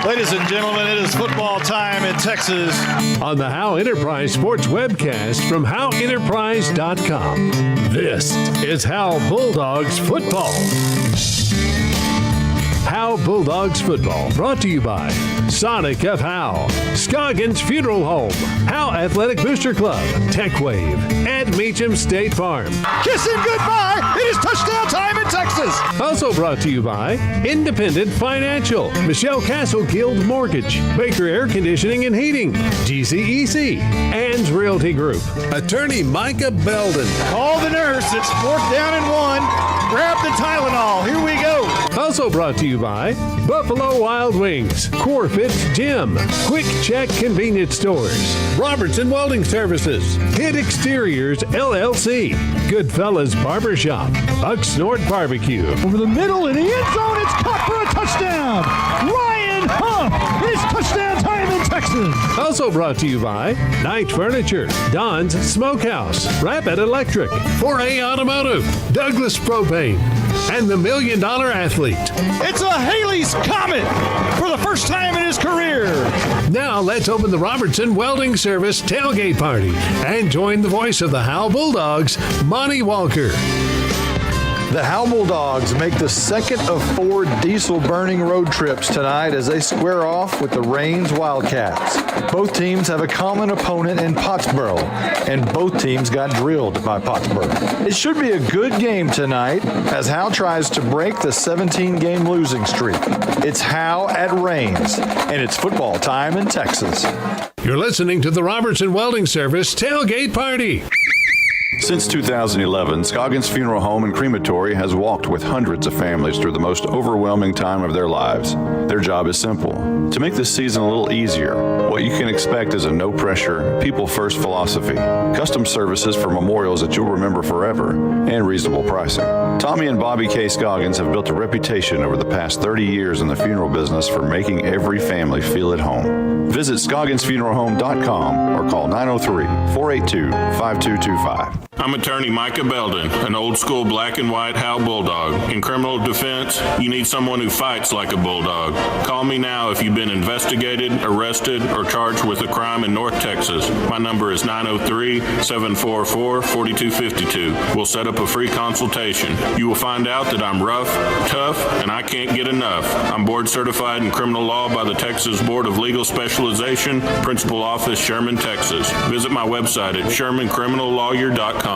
Ladies and gentlemen, it is football time in Texas. On the Howe Enterprise Sports webcast from HoweEnterprise.com. This is Howe Bulldogs football. Howe Bulldogs football brought to you by Sonic of Howe, Scoggins Funeral Home, Howe Athletic Booster Club, Tech Wave, and Meacham State Farm. Kiss him goodbye. It is touchdown time in Texas. Also brought to you by Independent Financial, Michelle Castle Guild Mortgage, Baker Air Conditioning and Heating, GCEC, and Realty Group. Attorney Micah Belden. Call the nurse. It's 4th down and 1. Grab the Tylenol. Here we go. Also brought to you by Buffalo Wild Wings, Corfit's Gym, Quick Check Convenience Stores, Robertson Welding Services, Hit Exteriors LLC, Goodfellas Barbershop, Buck Snort Barbecue. Over the middle in the end zone, it's caught for a touchdown. Ryan Huff, it's touchdown time in Texas. Also brought to you by Knight Furniture, Don's Smokehouse, Rapid Electric, 4A Automotive, Douglas Propane, and the $1 Million Athlete. It's a Haley's Comet for the first time in his career. Now let's open the Robertson Welding Service tailgate party and join the voice of the Howe Bulldogs, Monty Walker. The Howe Bulldogs make the second of 4 diesel-burning road trips tonight as they square off with the Rains Wildcats. Both teams have a common opponent in Pottsboro, and both teams got drilled by Pottsboro. It should be a good game tonight as Howe tries to break the 17-game losing streak. It's Howe at Rains, and it's football time in Texas. You're listening to the Robertson Welding Service tailgate party. Since 2011, Scoggins Funeral Home and Crematory has walked with hundreds of families through the most overwhelming time of their lives. Their job is simple: to make this season a little easier. What you can expect is a no-pressure, people-first philosophy, custom services for memorials that you'll remember forever, and reasonable pricing. Tommy and Bobby K. Scoggins have built a reputation over the past 30 years in the funeral business for making every family feel at home. Visit ScogginsFuneralHome.com or call 903-482-5225. I'm attorney Micah Belden, an old-school black and white Howe Bulldog. In criminal defense, you need someone who fights like a bulldog. Call me now if you've been investigated, arrested, or charged with a crime in North Texas. My number is 903-744-4252. We'll set up a free consultation. You will find out that I'm rough, tough, and I can't get enough. I'm board certified in criminal law by the Texas Board of Legal Specialization, Principal Office, Sherman, Texas. Visit my website at ShermanCriminalLawyer.com.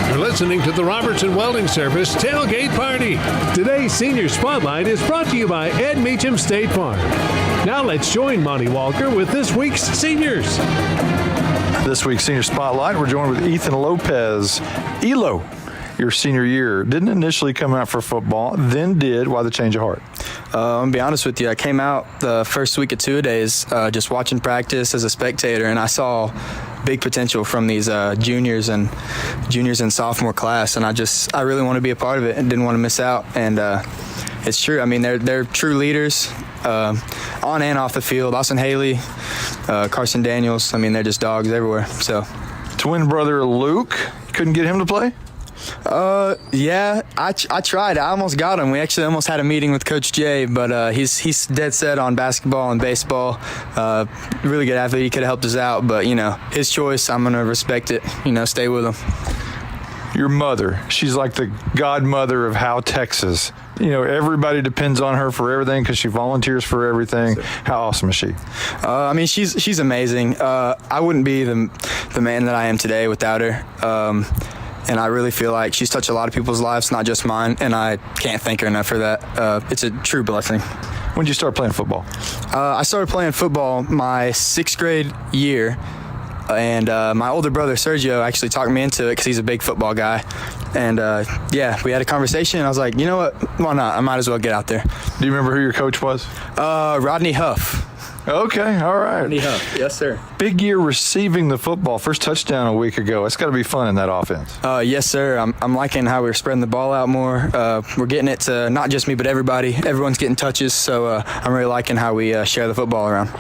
You're listening to the Robertson Welding Service tailgate party. Today's Senior Spotlight is brought to you by Ed Meacham State Farm. Now let's join Monty Walker with this week's seniors. This week's Senior Spotlight, we're joined with Ethan Lopez. Elo, your senior year didn't initially come out for football, then did. Why the change of heart? I'm going to be honest with you. I came out the first week of two-a-days just watching practice as a spectator, and I saw big potential from these juniors and sophomore class, and I really want to be a part of it and didn't want to miss out. And it's true. I mean, they're true leaders on and off the field. Austin Haley, Carson Daniels. I mean, they're just dogs everywhere. So, twin brother Luke, couldn't get him to play? Yeah, I tried. I almost got him. We actually almost had a meeting with Coach Jay, but he's dead set on basketball and baseball. Really good athlete. He could have helped us out, but, his choice, I'm going to respect it, stay with him. Your mother, she's like the godmother of Howe, Texas. Everybody depends on her for everything because she volunteers for everything. How awesome is she? I mean, she's amazing. I wouldn't be the man that I am today without her. And I really feel like she's touched a lot of people's lives, not just mine, and I can't thank her enough for that. It's a true blessing. When did you start playing football? I started playing football my 6th grade year, and my older brother, Sergio, actually talked me into it because he's a big football guy. And, we had a conversation, and I was like, you know what? Why not? I might as well get out there. Do you remember who your coach was? Rodney Huff. Okay, all right. Rodney Huff, yes, sir. Big year receiving the football. First touchdown a week ago. It's got to be fun in that offense. Yes, sir. I'm liking how we're spreading the ball out more. We're getting it to not just me, but everybody. Everyone's getting touches, so I'm really liking how we share the football around.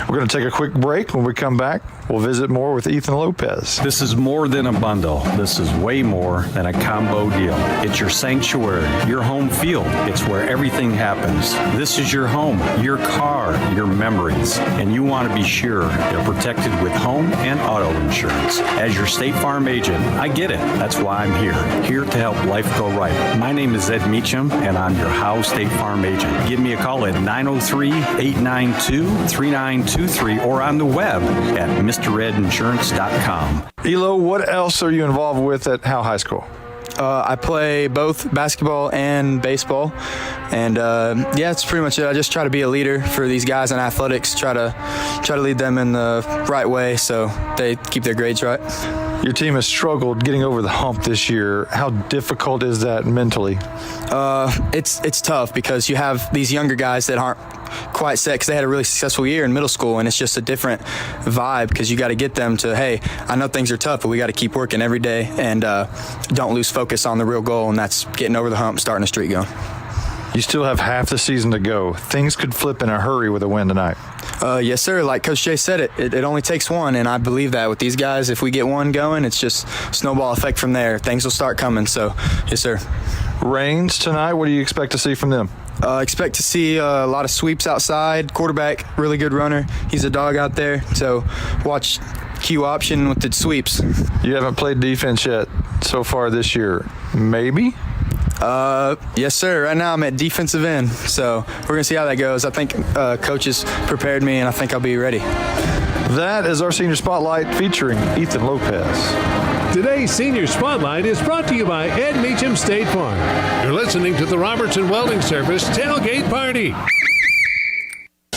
We're going to take a quick break. When we come back, we'll visit more with Ethan Lopez. This is more than a bundle. This is way more than a combo deal. It's your sanctuary, your home field. It's where everything happens. This is your home, your car, your memories. And you want to be sure they're protected with home and auto insurance. As your State Farm agent, I get it. That's why I'm here to help life go right. My name is Ed Meacham, and I'm your Howe State Farm agent. Give me a call at 903-892-3923 or on the web at MrEdInsurance.com. Elo, what else are you involved with at Howe High School? I play both basketball and baseball, and it's pretty much it. I just try to be a leader for these guys in athletics, try to lead them in the right way so they keep their grades right. Your team has struggled getting over the hump this year. How difficult is that mentally? It's tough because you have these younger guys that aren't quite set because they had a really successful year in middle school, and it's just a different vibe because you got to get them to, hey, I know things are tough, but we got to keep working every day and don't lose focus on the real goal, and that's getting over the hump, starting a streak going. You still have half the season to go. Things could flip in a hurry with a win tonight. Yes, sir. Like Coach Jay said, it only takes one, and I believe that with these guys, if we get one going, it's just snowball effect from there. Things will start coming, so yes, sir. Rains tonight, what do you expect to see from them? Expect to see a lot of sweeps outside. Quarterback, really good runner. He's a dog out there, so watch Q option with the sweeps. You haven't played defense yet so far this year. Maybe? Yes, sir. Right now I'm at defensive end, so we're going to see how that goes. I think coaches prepared me, and I think I'll be ready. That is our Senior Spotlight featuring Ethan Lopez. Today's Senior Spotlight is brought to you by Ed Meacham State Farm. You're listening to the Robertson Welding Service Tailgate Party.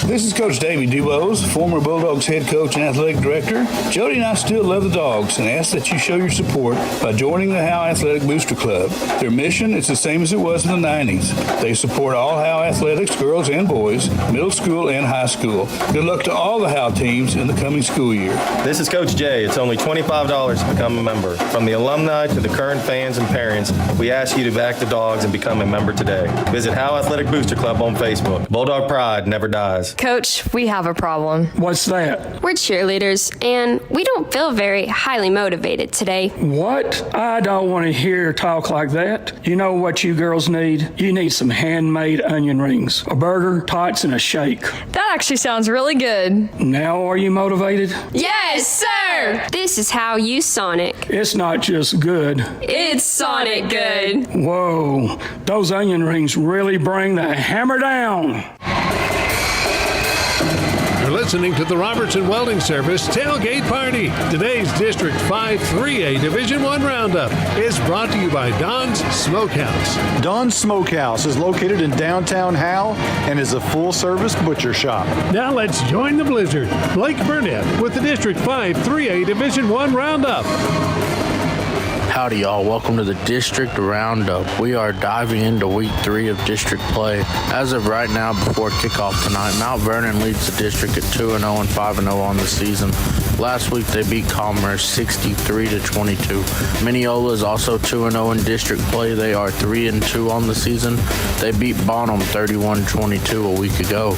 This is Coach Davey Dubose, former Bulldogs head coach and athletic director. Jody and I still love the Dogs and ask that you show your support by joining the Howe Athletic Booster Club. Their mission is the same as it was in the 90s. They support all Howe athletics, girls and boys, middle school and high school. Good luck to all the Howe teams in the coming school year. This is Coach Jay. It's only $25 to become a member. From the alumni to the current fans and parents, we ask you to back the Dogs and become a member today. Visit Howe Athletic Booster Club on Facebook. Bulldog pride never dies. Coach, we have a problem. What's that? We're cheerleaders, and we don't feel very highly motivated today. What? I don't want to hear talk like that. You know what you girls need? You need some handmade onion rings, a burger, tots, and a shake. That actually sounds really good. Now are you motivated? Yes, sir! This is how you Sonic. It's not just good. It's Sonic good. Whoa, those onion rings really bring the hammer down. You're listening to the Robertson Welding Service Tailgate Party. Today's District 5 3A Division I Roundup is brought to you by Don's Smokehouse. Don's Smokehouse is located in downtown Howe and is a full-service butcher shop. Now let's join the blizzard. Blake Burnett with the District 5 3A Division I Roundup. Howdy, y'all. Welcome to the District Roundup. We are diving into Week 3 of District play. As of right now, before kickoff tonight, Mount Vernon leads the district at 2-0 and 5-0 on the season. Last week, they beat Commerce 63-22. Mineola is also 2-0 in district play. They are 3-2 on the season. They beat Bonham 31-22 a week ago.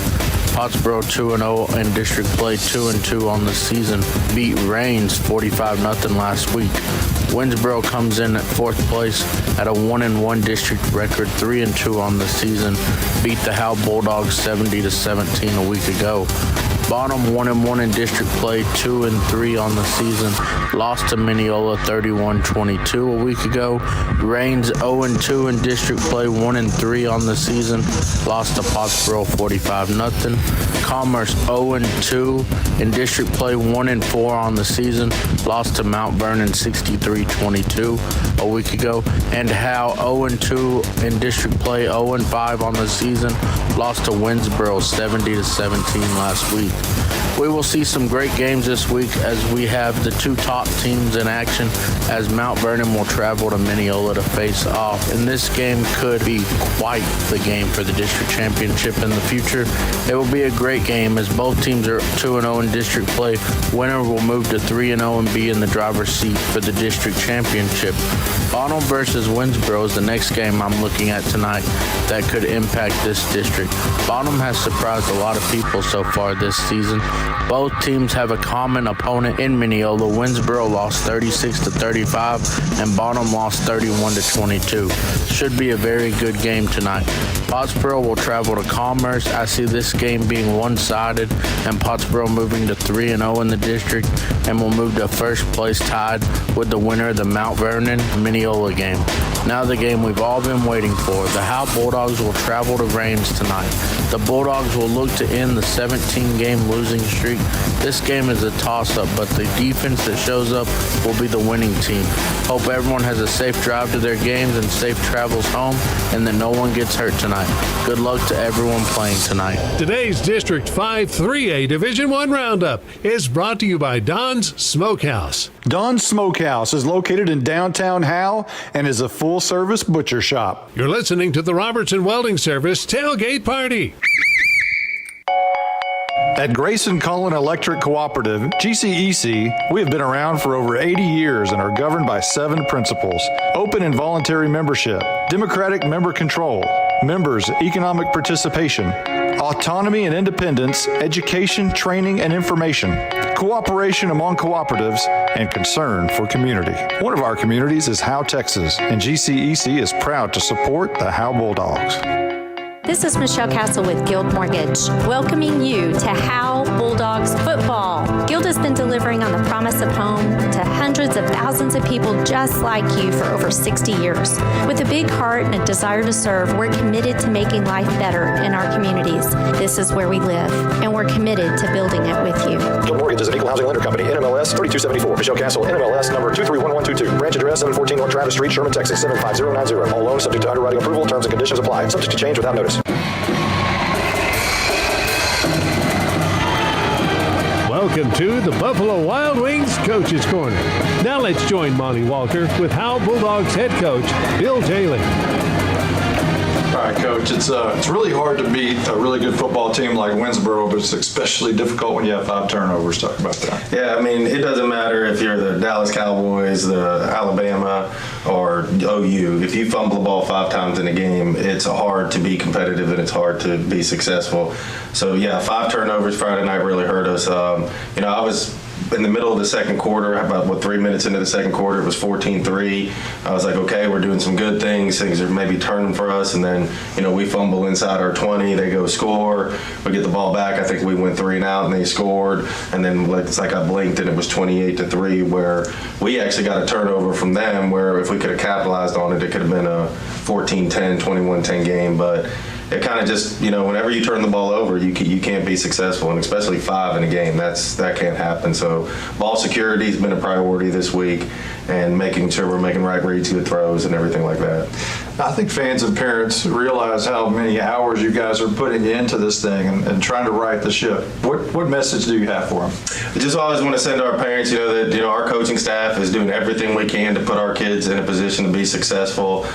Pottsboro 2-0 in district play, 2-2 on the season. Beat Rains 45-0 last week. Winsboro comes in at 4th place at a 1-1 district record, 3-2 on the season. Beat the Howe Bulldogs 70-17 a week ago. Bonham 1-1 in district play, 2-3 on the season. Lost to Mineola 31-22 a week ago. Rains 0-2 in district play, 1-3 on the season. Lost to Pottsboro 45-0. Commerce 0-2 in district play, 1-4 on the season. Lost to Mount Vernon 63-22 a week ago. And Howe 0-2 in district play, 0-5 on the season. Lost to Winsboro 70-17 last week. We will see some great games this week as we have the two top teams in action, as Mount Vernon will travel to Mineola to face off. And this game could be quite the game for the district championship in the future. It will be a great game as both teams are 2-0 in district play. Winner will move to 3-0 and be in the driver's seat for the district championship. Bonham versus Winsboro is the next game I'm looking at tonight that could impact this district. Bonham has surprised a lot of people so far this season. Both teams have a common opponent in Mineola. Winsboro lost 36-35 and Bonham lost 31-22. Should be a very good game tonight. Pottsboro will travel to Commerce. I see this game being one-sided and Pottsboro moving to 3-0 in the district and will move to first place tied with the winner of the Mount Vernon Mineola game. Now the game we've all been waiting for. The Howe Bulldogs will travel to Rains tonight. The Bulldogs will look to end the 17-game losing streak. This game is a toss-up, but the defense that shows up will be the winning team. Hope everyone has a safe drive to their games and safe travels home, and that no one gets hurt tonight. Good luck to everyone playing tonight. Today's District 5 3A Division I Roundup is brought to you by Don's Smokehouse. Don's Smokehouse is located in downtown Howe and is a full-service butcher shop. You're listening to the Robertson Welding Service Tailgate Party. At Grayson Cullen Electric Cooperative, GCEC, we have been around for over 80 years and are governed by 7 principles: open and voluntary membership, democratic member control, members' economic participation, autonomy and independence, education, training, and information, cooperation among cooperatives, and concern for community. One of our communities is Howe, Texas, and GCEC is proud to support the Howe Bulldogs. This is Michelle Castle with Guild Mortgage, welcoming you to Howe Bulldogs football. Guild has been delivering on the promise of home to hundreds of thousands of people just like you for over 60 years. With a big heart and a desire to serve, we're committed to making life better in our communities. This is where we live, and we're committed to building it with you. Guild Mortgage is an equal housing lender company, NMLS 3274. Michelle Castle, NMLS number 231122. Branch address 714 North Travis Street, Sherman, Texas 75090. All loans subject to underwriting approval. Terms and conditions apply. Subject to change without notice. Welcome to the Buffalo Wild Wings Coach's Corner. Now let's join Monty Walker with Howe Bulldogs head coach Bill Jaley. All right, Coach, it's really hard to beat a really good football team like Winsboro, but it's especially difficult when you have 5 turnovers. Talk about that. Yeah, I mean, it doesn't matter if you're the Dallas Cowboys, the Alabama, or OU. If you fumble the ball 5 times in a game, it's hard to be competitive and it's hard to be successful. So, yeah, 5 turnovers Friday night really hurt us. I was in the middle of the second quarter, about 3 minutes into the second quarter, it was 14-3. I was like, okay, we're doing some good things. Things are maybe turning for us. And then, we fumble inside our 20. They go score. We get the ball back. I think we went 3 and out, and they scored. And then it's like I blinked, and it was 28-3, where we actually got a turnover from them, where if we could have capitalized on it, it could have been a 14-10, 21-10 game. But it kind of just, whenever you turn the ball over, you can't be successful, and especially 5 in a game, that can't happen. So ball security has been a priority this week, and making sure we're making right reads, good throws, and everything like that. I think fans and parents realize how many hours you guys are putting into this thing and trying to right the ship. What message do you have for them? I just always want to send to our parents, that our coaching staff is doing everything we can to put our kids in a position to be successful.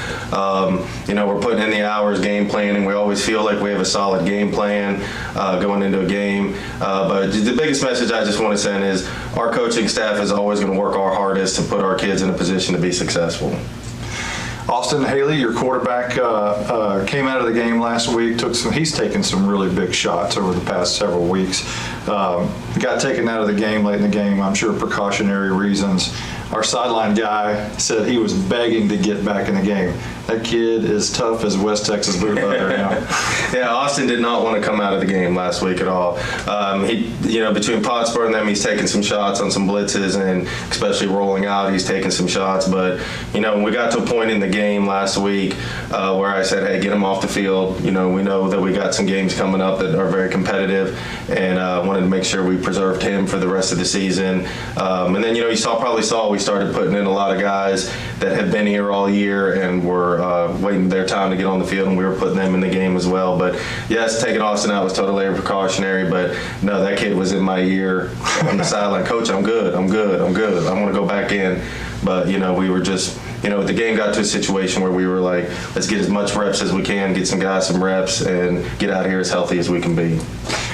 We're putting in the hours, game planning. We always feel like we have a solid game plan going into a game. But the biggest message I just want to send is our coaching staff is always going to work our hardest to put our kids in a position to be successful. Austin Haley, your quarterback, came out of the game last week. He's taken some really big shots over the past several weeks. Got taken out of the game late in the game, I'm sure precautionary reasons. Our sideline guy said he was begging to get back in the game. That kid is tough as West Texas boot leather now. Yeah, Austin did not want to come out of the game last week at all. Between Pottsboro and them, he's taken some shots on some blitzes, and especially rolling out, he's taken some shots. But, we got to a point in the game last week where I said, hey, get him off the field. We know that we got some games coming up that are very competitive, and wanted to make sure we preserved him for the rest of the season. And then, you probably saw we started putting in a lot of guys that had been here all year and were waiting their time to get on the field, and we were putting them in the game as well. But yes, taking Austin out was totally precautionary, but no, that kid was in my ear on the sideline. Coach, I'm good. I want to go back in. But, we were just, the game got to a situation where we were like, let's get as much reps as we can, get some guys some reps, and get out of here as healthy as we can be.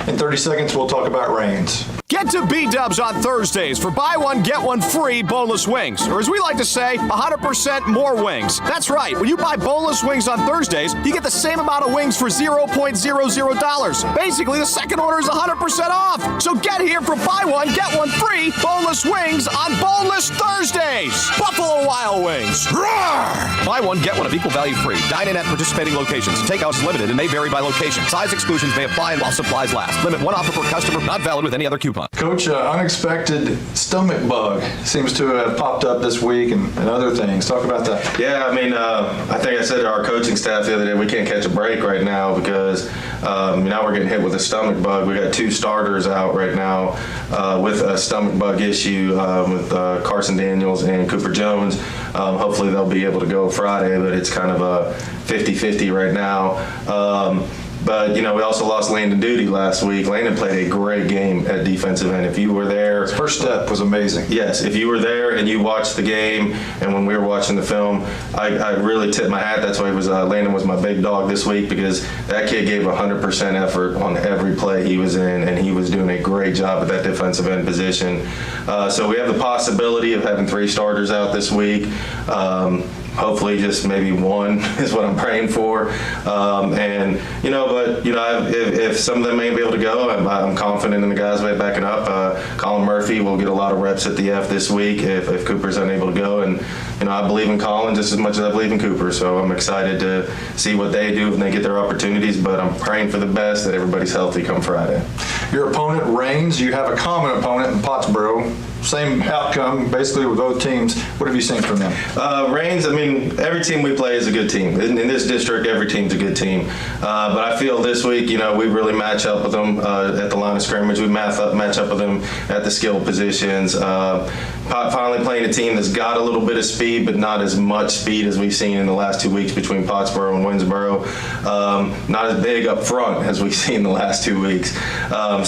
In 30 seconds, we'll talk about Rains. Get to B-Dubs on Thursdays for buy one, get one free boneless wings. Or as we like to say, 100% more wings. That's right. When you buy boneless wings on Thursdays, you get the same amount of wings for $0.00. Basically, the second order is 100% off. So get here for buy one, get one free boneless wings on Boneless Thursdays. Buffalo Wild Wings. Roar! Buy one, get one of equal value free. Dine in at participating locations. Takeout is limited and may vary by location. Size exclusions may apply while supplies last. Limit one offer per customer. Not valid with any other coupon. Coach, unexpected stomach bug seems to have popped up this week and other things. Talk about that. Yeah, I mean, I think I said to our coaching staff the other day, we can't catch a break right now because now we're getting hit with a stomach bug. We got 2 starters out right now with a stomach bug issue with Carson Daniels and Cooper Jones. Hopefully they'll be able to go Friday, but it's kind of a 50-50 right now. But, we also lost Landon Duty last week. Landon played a great game at defensive end. If you were there. His first step was amazing. Yes. If you were there and you watched the game and when we were watching the film, I really tipped my hat. That's why Landon was my big dog this week because that kid gave 100% effort on every play he was in, and he was doing a great job at that defensive end position. So we have the possibility of having 3 starters out this week. Hopefully just maybe 1 is what I'm praying for. If some of them may be able to go, I'm confident in the guys backing up. Colin Murphy will get a lot of reps at the F this week if Cooper's unable to go. And, I believe in Colin just as much as I believe in Cooper. So I'm excited to see what they do when they get their opportunities. But I'm praying for the best that everybody's healthy come Friday. Your opponent, Reigns, you have a common opponent in Pottsboro. Same outcome, basically, with both teams. What have you seen from them? Reigns, every team we play is a good team. In this district, every team's a good team. But I feel this week, we really match up with them at the line of scrimmage. We match up with them at the skill positions. Finally playing a team that's got a little bit of speed, but not as much speed as we've seen in the last 2 weeks between Pottsboro and Winsboro. Not as big up front as we've seen the last 2 weeks.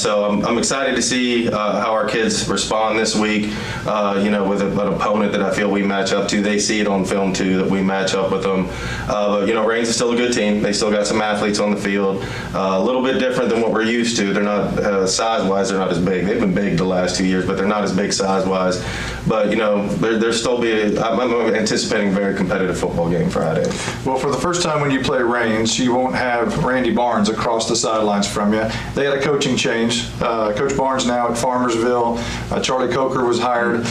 So I'm excited to see how our kids respond this week, with an opponent that I feel we match up to. They see it on film, too, that we match up with them. But Reigns is still a good team. They still got some athletes on the field. A little bit different than what we're used to. They're not, size-wise, they're not as big. They've been big the last 2 years, but they're not as big size-wise. But, there'll still be, I'm anticipating a very competitive football game Friday. Well, for the first time when you play Reigns, you won't have Randy Barnes across the sidelines from you. They had a coaching change. Coach Barnes now at Farmersville. Charlie Coker was hired.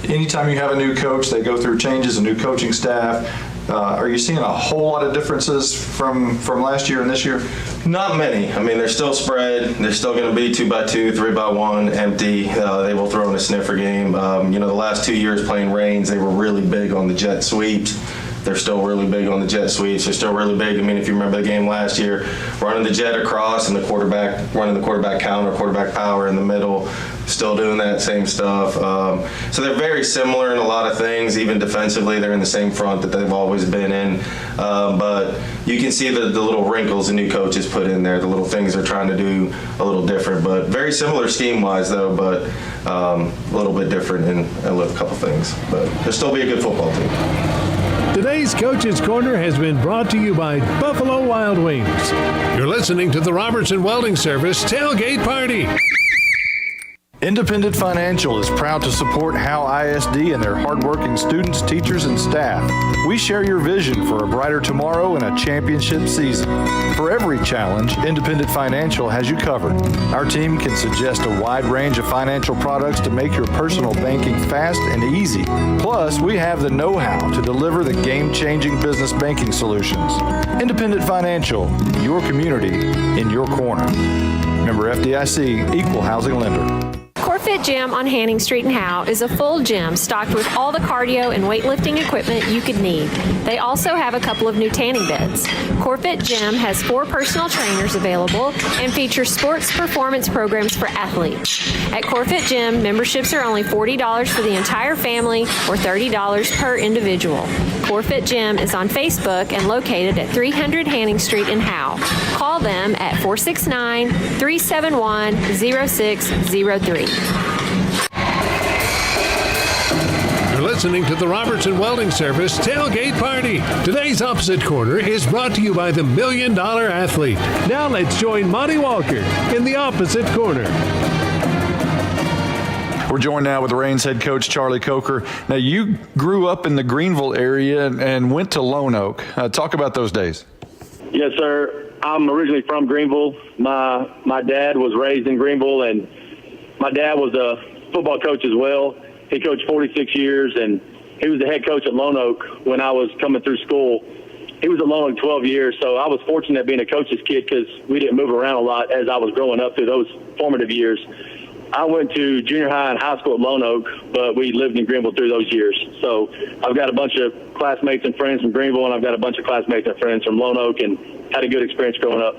Anytime you have a new coach, they go through changes, a new coaching staff. Are you seeing a whole lot of differences from last year and this year? Not many. They're still spread. They're still going to be 2x2, 3x1, empty. They will throw in a sniffer game. The last 2 years playing Reigns, they were really big on the jet sweeps. They're still really big on the jet sweeps. They're still really big. If you remember the game last year, running the jet across and the quarterback running the quarterback counter, quarterback power in the middle, still doing that same stuff. So they're very similar in a lot of things. Even defensively, they're in the same front that they've always been in. But you can see the little wrinkles the new coaches put in there, the little things they're trying to do a little different. But very similar scheme-wise, though, but a little bit different in a couple things. But they'll still be a good football team. Today's Coach's Corner has been brought to you by Buffalo Wild Wings. You're listening to the Robertson Welding Service Tailgate Party. Independent Financial is proud to support Howe ISD and their hardworking students, teachers, and staff. We share your vision for a brighter tomorrow and a championship season. For every challenge, Independent Financial has you covered. Our team can suggest a wide range of financial products to make your personal banking fast and easy. Plus, we have the know-how to deliver the game-changing business banking solutions. Independent Financial, your community in your corner. Member FDIC, Equal Housing Lender. CoreFit Gym on Hanning Street in Howe is a full gym stocked with all the cardio and weightlifting equipment you could need. They also have a couple of new tanning beds. CoreFit Gym has 4 personal trainers available and features sports performance programs for athletes. At CoreFit Gym, memberships are only $40 for the entire family or $30 per individual. CoreFit Gym is on Facebook and located at 300 Hanning Street in Howe. Call them at 469-371-0603. You're listening to the Robertson Welding Service Tailgate Party. Today's Opposite Corner is brought to you by the $1 Million Athlete. Now let's join Monty Walker in the Opposite Corner. We're joined now with Raines head coach Charlie Coker. Now, you grew up in the Greenville area and went to Lone Oak. Talk about those days. Yes, sir. I'm originally from Greenville. My dad was raised in Greenville, and my dad was a football coach as well. He coached 46 years, and he was the head coach at Lone Oak when I was coming through school. He was at Lone Oak 12 years, so I was fortunate being a coach's kid because we didn't move around a lot as I was growing up through those formative years. I went to junior high and high school at Lone Oak, but we lived in Greenville through those years. So I've got a bunch of classmates and friends from Greenville, and I've got a bunch of classmates and friends from Lone Oak, and had a good experience growing up.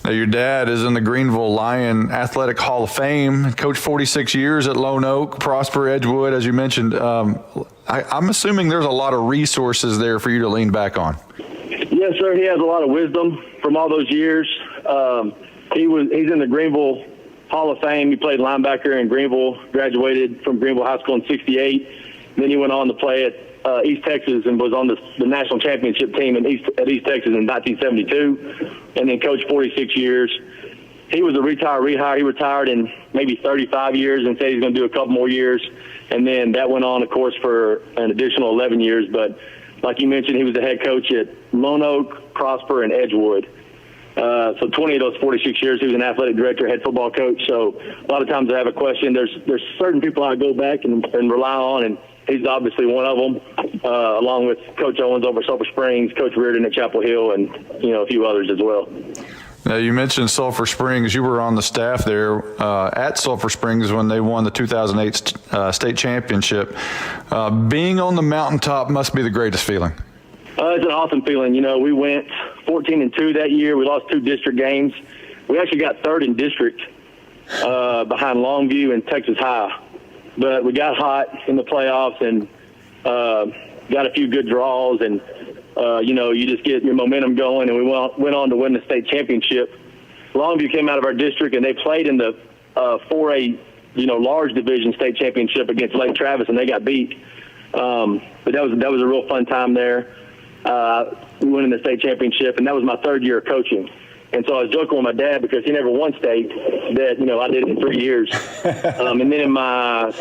Now, your dad is in the Greenville Lion Athletic Hall of Fame, coached 46 years at Lone Oak, Prosper, Edgewood, as you mentioned. I'm assuming there's a lot of resources there for you to lean back on. Yes, sir. He has a lot of wisdom from all those years. He's in the Greenville Hall of Fame. He played linebacker in Greenville, graduated from Greenville High School in '68. Then he went on to play at East Texas and was on the national championship team at East Texas in 1972, and then coached 46 years. He was a rehire. He retired in maybe 35 years and said he's going to do a couple more years. And then that went on, of course, for an additional 11 years. But like you mentioned, he was the head coach at Lone Oak, Prosper, and Edgewood. So 20 of those 46 years, he was an athletic director, head football coach. So a lot of times I have a question. There's certain people I go back and rely on, and he's obviously one of them, along with Coach Owens over Sulphur Springs, Coach Reardon at Chapel Hill, and a few others as well. Now, you mentioned Sulphur Springs. You were on the staff there at Sulphur Springs when they won the 2008 state championship. Being on the mountaintop must be the greatest feeling. It's an awesome feeling. We went 14-2 that year. We lost 2 district games. We actually got third in district behind Longview and Texas High. But we got hot in the playoffs and got a few good draws, and you just get your momentum going, and we went on to win the state championship. Longview came out of our district, and they played in the 4A, large division state championship against Lake Travis, and they got beat. But that was a real fun time there. Winning the state championship, and that was my third year of coaching. And so I was joking with my dad because he never won state that, I did it in 3 years. And then in my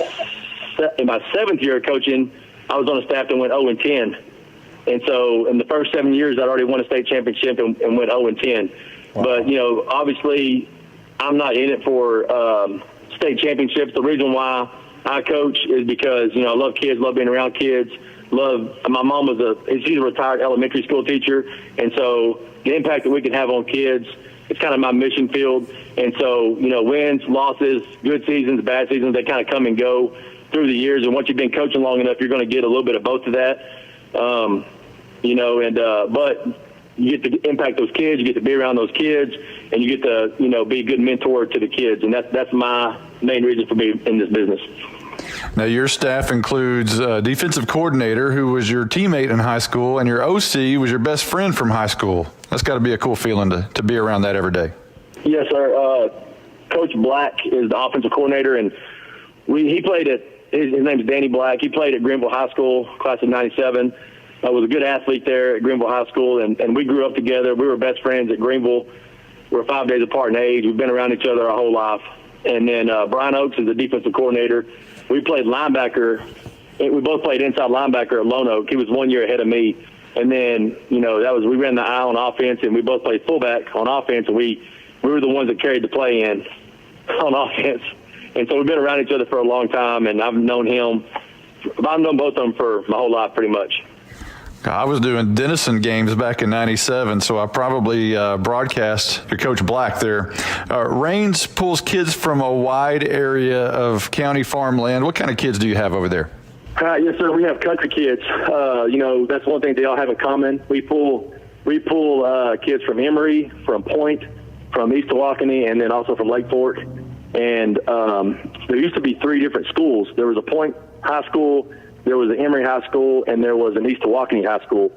7th year of coaching, I was on a staff that went 0-10. And so in the first 7 years, I'd already won a state championship and went 0-10. Wow. But, obviously I'm not in it for state championships. The reason why I coach is because, I love kids, love being around kids. My mom she's a retired elementary school teacher, and so the impact that we can have on kids, it's kind of my mission field. And so, wins, losses, good seasons, bad seasons, they kind of come and go through the years. And once you've been coaching long enough, you're going to get a little bit of both of that. But you get to impact those kids, you get to be around those kids, and you get to, be a good mentor to the kids. And that's my main reason for being in this business. Now, your staff includes a defensive coordinator who was your teammate in high school, and your OC was your best friend from high school. That's got to be a cool feeling to be around that every day. Yes, sir. Coach Black is the offensive coordinator, and he played his name is Danny Black. He played at Greenville High School, class of 97. Was a good athlete there at Greenville High School, and we grew up together. We were best friends at Greenville. We're 5 days apart in age. We've been around each other our whole life. And then Brian Oakes is the defensive coordinator. We played linebacker. We both played inside linebacker at Lone Oak. He was 1 year ahead of me. And then, we ran the aisle on offense, and we both played fullback on offense, and we were the ones that carried the play in on offense. And so we've been around each other for a long time, and I've known both of them for my whole life pretty much. I was doing Denison games back in '97, so I probably broadcast your Coach Black there. Raines pulls kids from a wide area of county farmland. What kind of kids do you have over there? Yes, sir. We have country kids. That's one thing they all have in common. We pull kids from Emory, from Point, from East Tawakoni, and then also from Lake Fork. And there used to be 3 different schools. There was a Point High School, there was an Emory High School, and there was an East Tawakoni High School.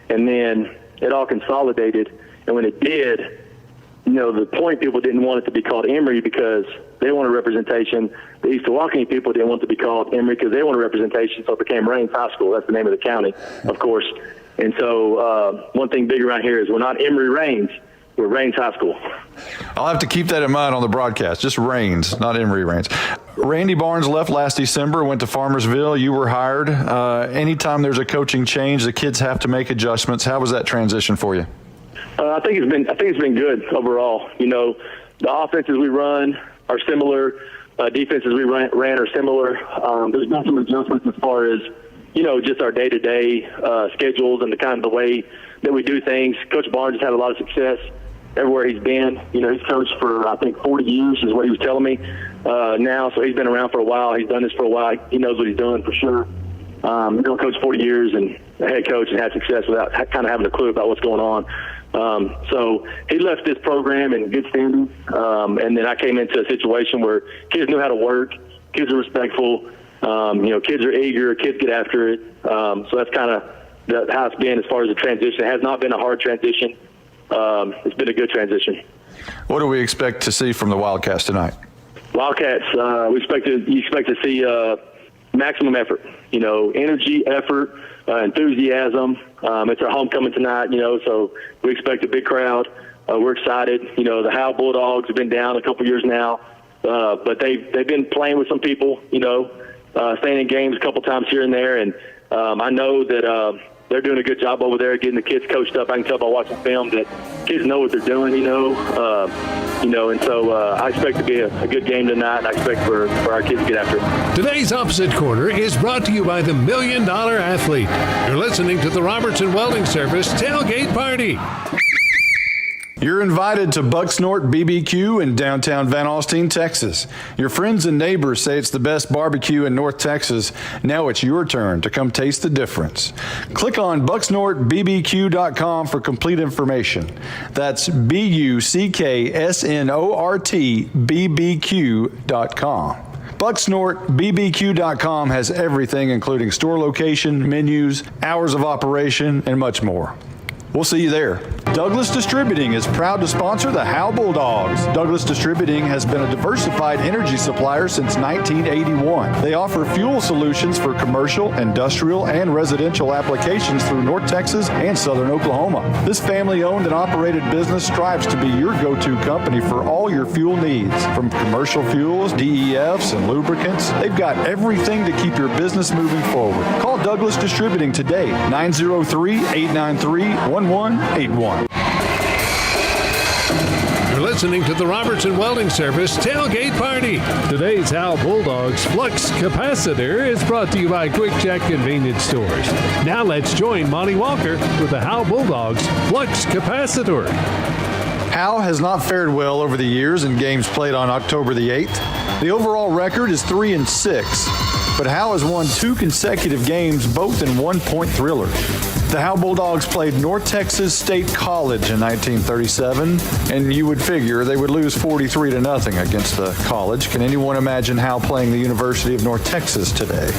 And then it all consolidated. And when it did, the Point people didn't want it to be called Emory because they wanted representation. The East Tawakoni people didn't want it to be called Emory because they wanted representation, so it became Raines High School. That's the name of the county, of course. And so one thing big around here is we're not Emory Raines. We're Raines High School. I'll have to keep that in mind on the broadcast. Just Raines, not Emory Raines. Randy Barnes left last December, went to Farmersville. You were hired. Anytime there's a coaching change, the kids have to make adjustments. How was that transition for you? I think it's been good overall. You know, the offenses we run are similar. Defenses we ran are similar. There's been some adjustments as far as, you know, just our day-to-day schedules and the way that we do things. Coach Barnes has had a lot of success everywhere he's been. You know, he's coached for, I think, 40 years is what he was telling me now. So he's been around for a while. He's done this for a while. He knows what he's doing for sure. He's been a coach 40 years and a head coach and had success without kind of having a clue about what's going on. So he left this program in good standing. And then I came into a situation where kids knew how to work. Kids are respectful. You know, kids are eager. Kids get after it. So that's kind of how it's been as far as the transition. It has not been a hard transition. It's been a good transition. What do we expect to see from the Wildcats tonight? Wildcats, you expect to see maximum effort. You know, energy, effort, enthusiasm. It's our homecoming tonight, you know, so we expect a big crowd. We're excited. You know, the Howe Bulldogs have been down a couple years now, but they've been playing with some people, you know, staying in games a couple times here and there, and I know that they're doing a good job over there getting the kids coached up. I can tell by watching film that kids know what they're doing, you know, and so I expect to be a good game tonight, and I expect for our kids to get after it. Today's Opposite Corner is brought to you by the $1 Million Athlete. You're listening to the Robertson Welding Service Tailgate Party. You're invited to Bucksnort BBQ in downtown Van Alstyne, Texas. Your friends and neighbors say it's the best barbecue in North Texas. Now it's your turn to come taste the difference. Click on bucksnortbbq.com for complete information. That's BUCKSNORTBBQ.com. BucksnortBBQ.com has everything, including store location, menus, hours of operation, and much more. We'll see you there. Douglas Distributing is proud to sponsor the Howe Bulldogs. Douglas Distributing has been a diversified energy supplier since 1981. They offer fuel solutions for commercial, industrial, and residential applications through North Texas and southern Oklahoma. This family-owned and operated business strives to be your go-to company for all your fuel needs. From commercial fuels, DEFs, and lubricants, they've got everything to keep your business moving forward. Call Douglas Distributing today, 903-893-1181. You're listening to the Robertson Welding Service Tailgate Party. Today's Howe Bulldogs Flux Capacitor is brought to you by Quick Check Convenience Stores. Now let's join Monty Walker with the Howe Bulldogs Flux Capacitor. Howe has not fared well over the years in games played on October the 8th. The overall record is 3-6, but Howe has won 2 consecutive games, both in one-point thrillers. The Howe Bulldogs played North Texas State College in 1937, and you would figure they would lose 43-0 against the college. Can anyone imagine Howe playing the University of North Texas today?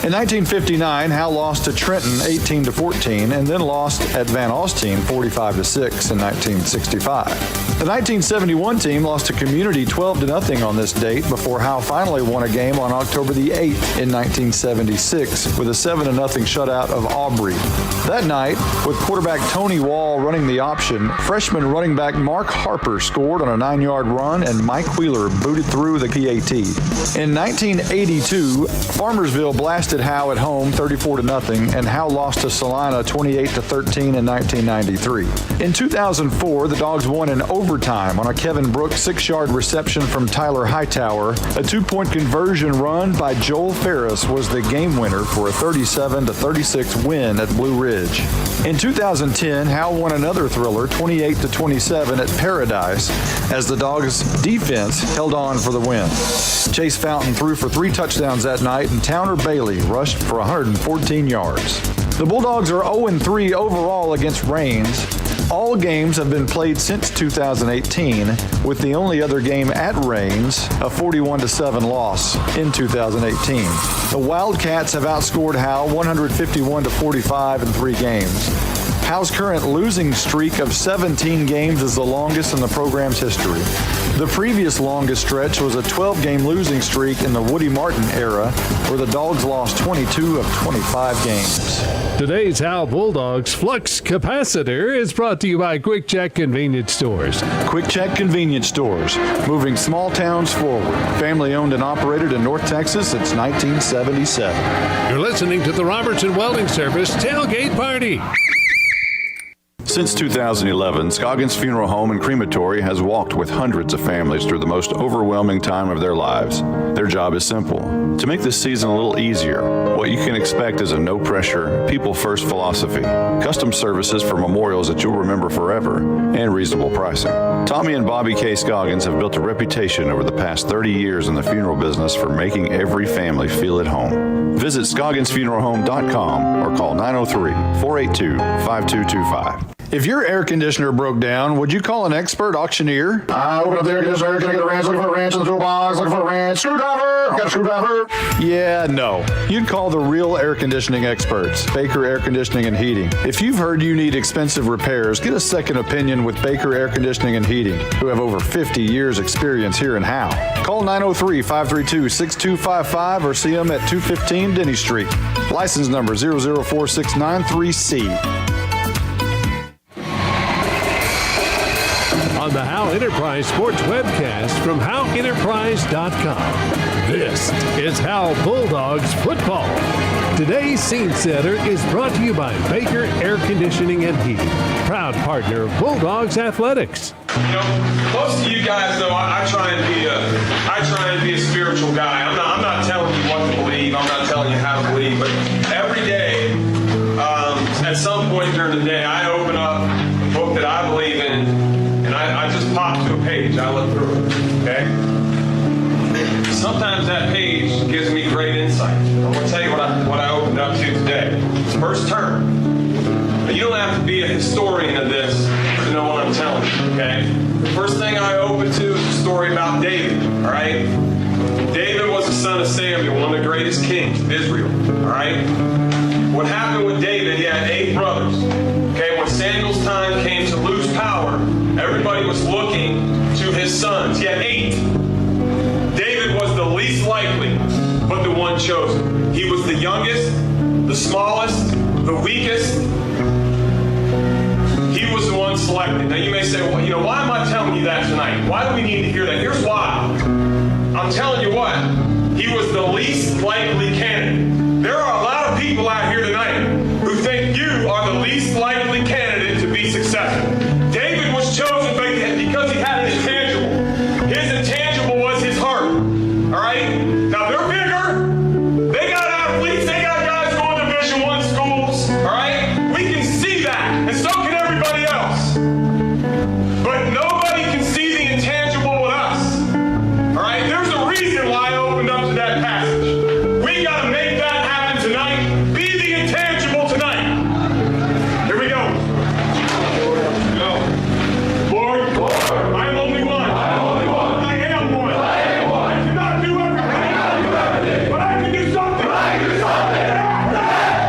In 1959, Howe lost to Trenton 18-14, and then lost at Van Alstyne 45-6 in 1965. The 1971 team lost to Community 12-0 on this date before Howe finally won a game on October the 8th in 1976 with a 7-0 shutout of Aubrey. That night, with quarterback Tony Wall running the option, freshman running back Mark Harper scored on a 9-yard run, and Mike Wheeler booted through the PAT. In 1982, Farmersville blasted Howe at home 34-0, and Howe lost to Salina 28-13 in 1993. In 2004, the Dogs won in overtime on a Kevin Brooks 6-yard reception from Tyler Hightower. A 2-point conversion run by Joel Ferris was the game winner for a 37-36 win at Blue Ridge. In 2010, Howe won another thriller 28-27 at Paradise as the Dogs' defense held on for the win. Chase Fountain threw for 3 touchdowns that night, and Towner Bailey rushed for 114 yards. The Bulldogs are 0-3 overall against Raines. All games have been played since 2018, with the only other game at Raines a 41-7 loss in 2018. The Wildcats have outscored Howe 151-45 in 3 games. Howe's current losing streak of 17 games is the longest in the program's history. The previous longest stretch was a 12-game losing streak in the Woody Martin era, where the Dogs lost 22 of 25 games. Today's Howe Bulldogs Flux Capacitor is brought to you by Quick Check Convenience Stores. Quick Check Convenience Stores, moving small towns forward. Family owned and operated in North Texas since 1977. You're listening to the Robertson Welding Service Tailgate Party. Since 2011, Scoggins Funeral Home and Crematory has walked with hundreds of families through the most overwhelming time of their lives. Their job is simple: to make this season a little easier. What you can expect is a no-pressure, people-first philosophy, custom services for memorials that you'll remember forever, and reasonable pricing. Tommy and Bobby K. Scoggins have built a reputation over the past 30 years in the funeral business for making every family feel at home. Visit ScogginsFuneralHome.com or call 903-482-5225. If your air conditioner broke down, would you call an expert auctioneer? I open up the air conditioner, can I get a wrench? Looking for a wrench in the toolbox, looking for a wrench. Screwdriver! Got a screwdriver? Yeah, no. You'd call the real air conditioning experts, Baker Air Conditioning and Heating. If you've heard you need expensive repairs, get a second opinion with Baker Air Conditioning and Heating, who have over 50 years experience here in Howe. Call 903-532-6255 or see them at 215 Denny Street. License number 004693C. On the Howe Enterprise Sports webcast from HoweEnterprise.com. This is Howe Bulldogs football. Today's scene setter is brought to you by Baker Air Conditioning and Heating, proud partner of Bulldogs Athletics. You know, most of you guys know I try and be a spiritual guy. I'm not telling you what to believe. I'm not telling you how to believe. But every day, at some point during the day, I open up a book that I believe in. And I just pop to a page. I look through it, okay? Sometimes that page gives me great insight. I'm going to tell you what I opened up to today. It's first term. But you don't have to be a historian of this to know what I'm telling you, okay? The first thing I opened to is a story about David, all right? David was the son of Samuel, one of the greatest kings of Israel, all right? What happened with David, he had 8 brothers. Okay, when Samuel's time came to lose power, everybody was looking to his sons. He had 8. David was the least likely, but the one chosen. He was the youngest, the smallest, the weakest. He was the one selected. Now you may say, well, why am I telling you that tonight? Why do we need to hear that? Here's why. I'm telling you what. He was the least likely candidate. There are a lot of people out here tonight who think you are the least likely candidate to be successful. David was chosen because he had an intangible. His intangible was his heart. All right? Now they're bigger. They got athletes. They got guys going to Division I schools. All right? We can see that. And so can everybody else. But nobody can see the intangible with us. All right? There's a reason why I opened up to that passage. We got to make that happen tonight. Be the intangible tonight. Here we go. Lord, I'm only one. I am one. I cannot do everything. But I can do something.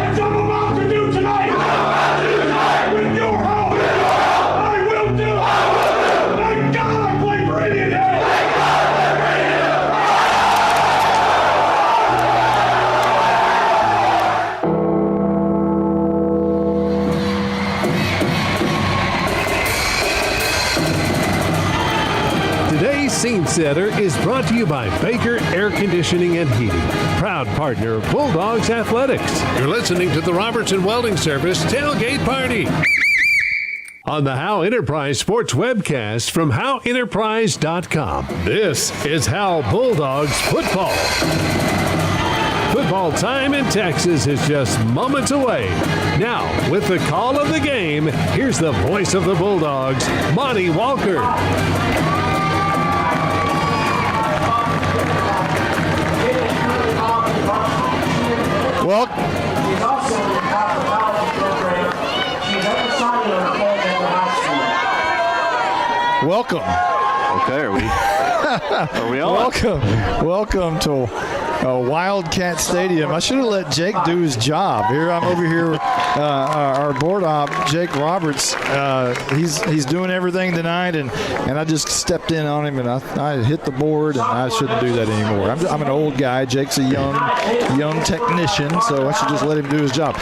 It's I'm about to do tonight. With your help, I will do. Thank God I play for Indian Hill. Today's scene setter is brought to you by Baker Air Conditioning and Heating, proud partner of Bulldogs Athletics. You're listening to the Robertson Welding Service Tailgate Party. On the Howe Enterprise Sports webcast from HoweEnterprise.com. This is Howe Bulldogs football. Football time in Texas is just moments away. Now, with the call of the game, here's the voice of the Bulldogs, Monty Walker. Well, welcome. Okay, are we on? Welcome to Wildcat Stadium. I should have let Jake do his job. Here I'm over here, our board op, Jake Roberts. He's doing everything tonight, and I just stepped in on him, and I hit the board, and I shouldn't do that anymore. I'm an old guy. Jake's a young technician, so I should just let him do his job.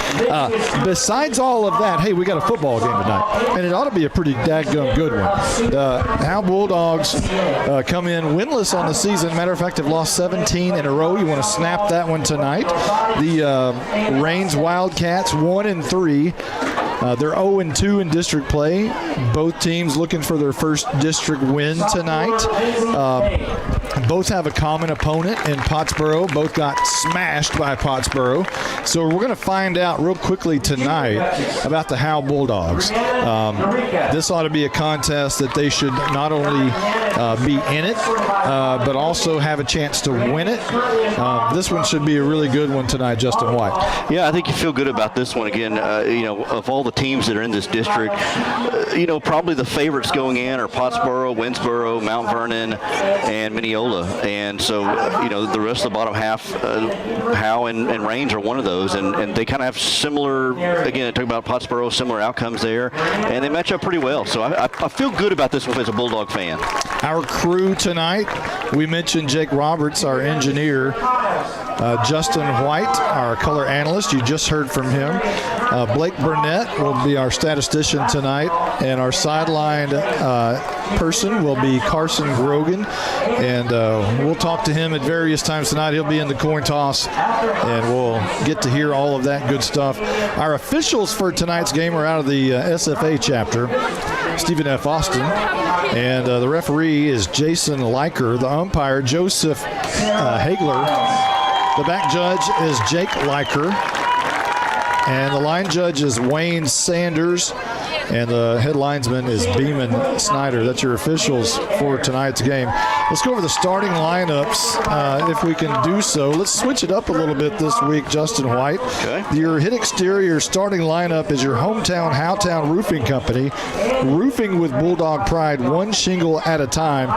Besides all of that, hey, we got a football game tonight, and it ought to be a pretty dadgum good one. Howe Bulldogs come in winless on the season. Matter of fact, have lost 17 in a row. You want to snap that one tonight. The Rains Wildcats 1-3. They're 0-2 in district play. Both teams looking for their first district win tonight. Both have a common opponent in Pottsboro. Both got smashed by Pottsboro. So we're going to find out real quickly tonight about the Howe Bulldogs. This ought to be a contest that they should not only be in it, but also have a chance to win it. This one should be a really good one tonight, Justin White. Yeah, I think you feel good about this one. Again, of all the teams that are in this district, probably the favorites going in are Pottsboro, Winsboro, Mount Vernon, and Mineola. And so, the rest of the bottom half, Howe and Rains are one of those. And they kind of have similar, again, talking about Pottsboro, similar outcomes there. And they match up pretty well. So I feel good about this one as a Bulldog fan. Our crew tonight, we mentioned Jake Roberts, our engineer, Justin White, our color analyst. You just heard from him. Blake Burnett will be our statistician tonight, and our sideline person will be Carson Grogan, and we'll talk to him at various times tonight. He'll be in the coin toss, and we'll get to hear all of that good stuff. Our officials for tonight's game are out of the SFA chapter, Stephen F. Austin, and the referee is Jason Leiker. The umpire, Joseph Hagler. The back judge is Jake Leiker. And the line judge is Wayne Sanders. And the head linesman is Beeman Snyder. That's your officials for tonight's game. Let's go over the starting lineups, if we can do so. Let's switch it up a little bit this week, Justin White. Okay. Your hit exterior starting lineup is your hometown Howtown Roofing Company. Roofing with Bulldog pride, one shingle at a time.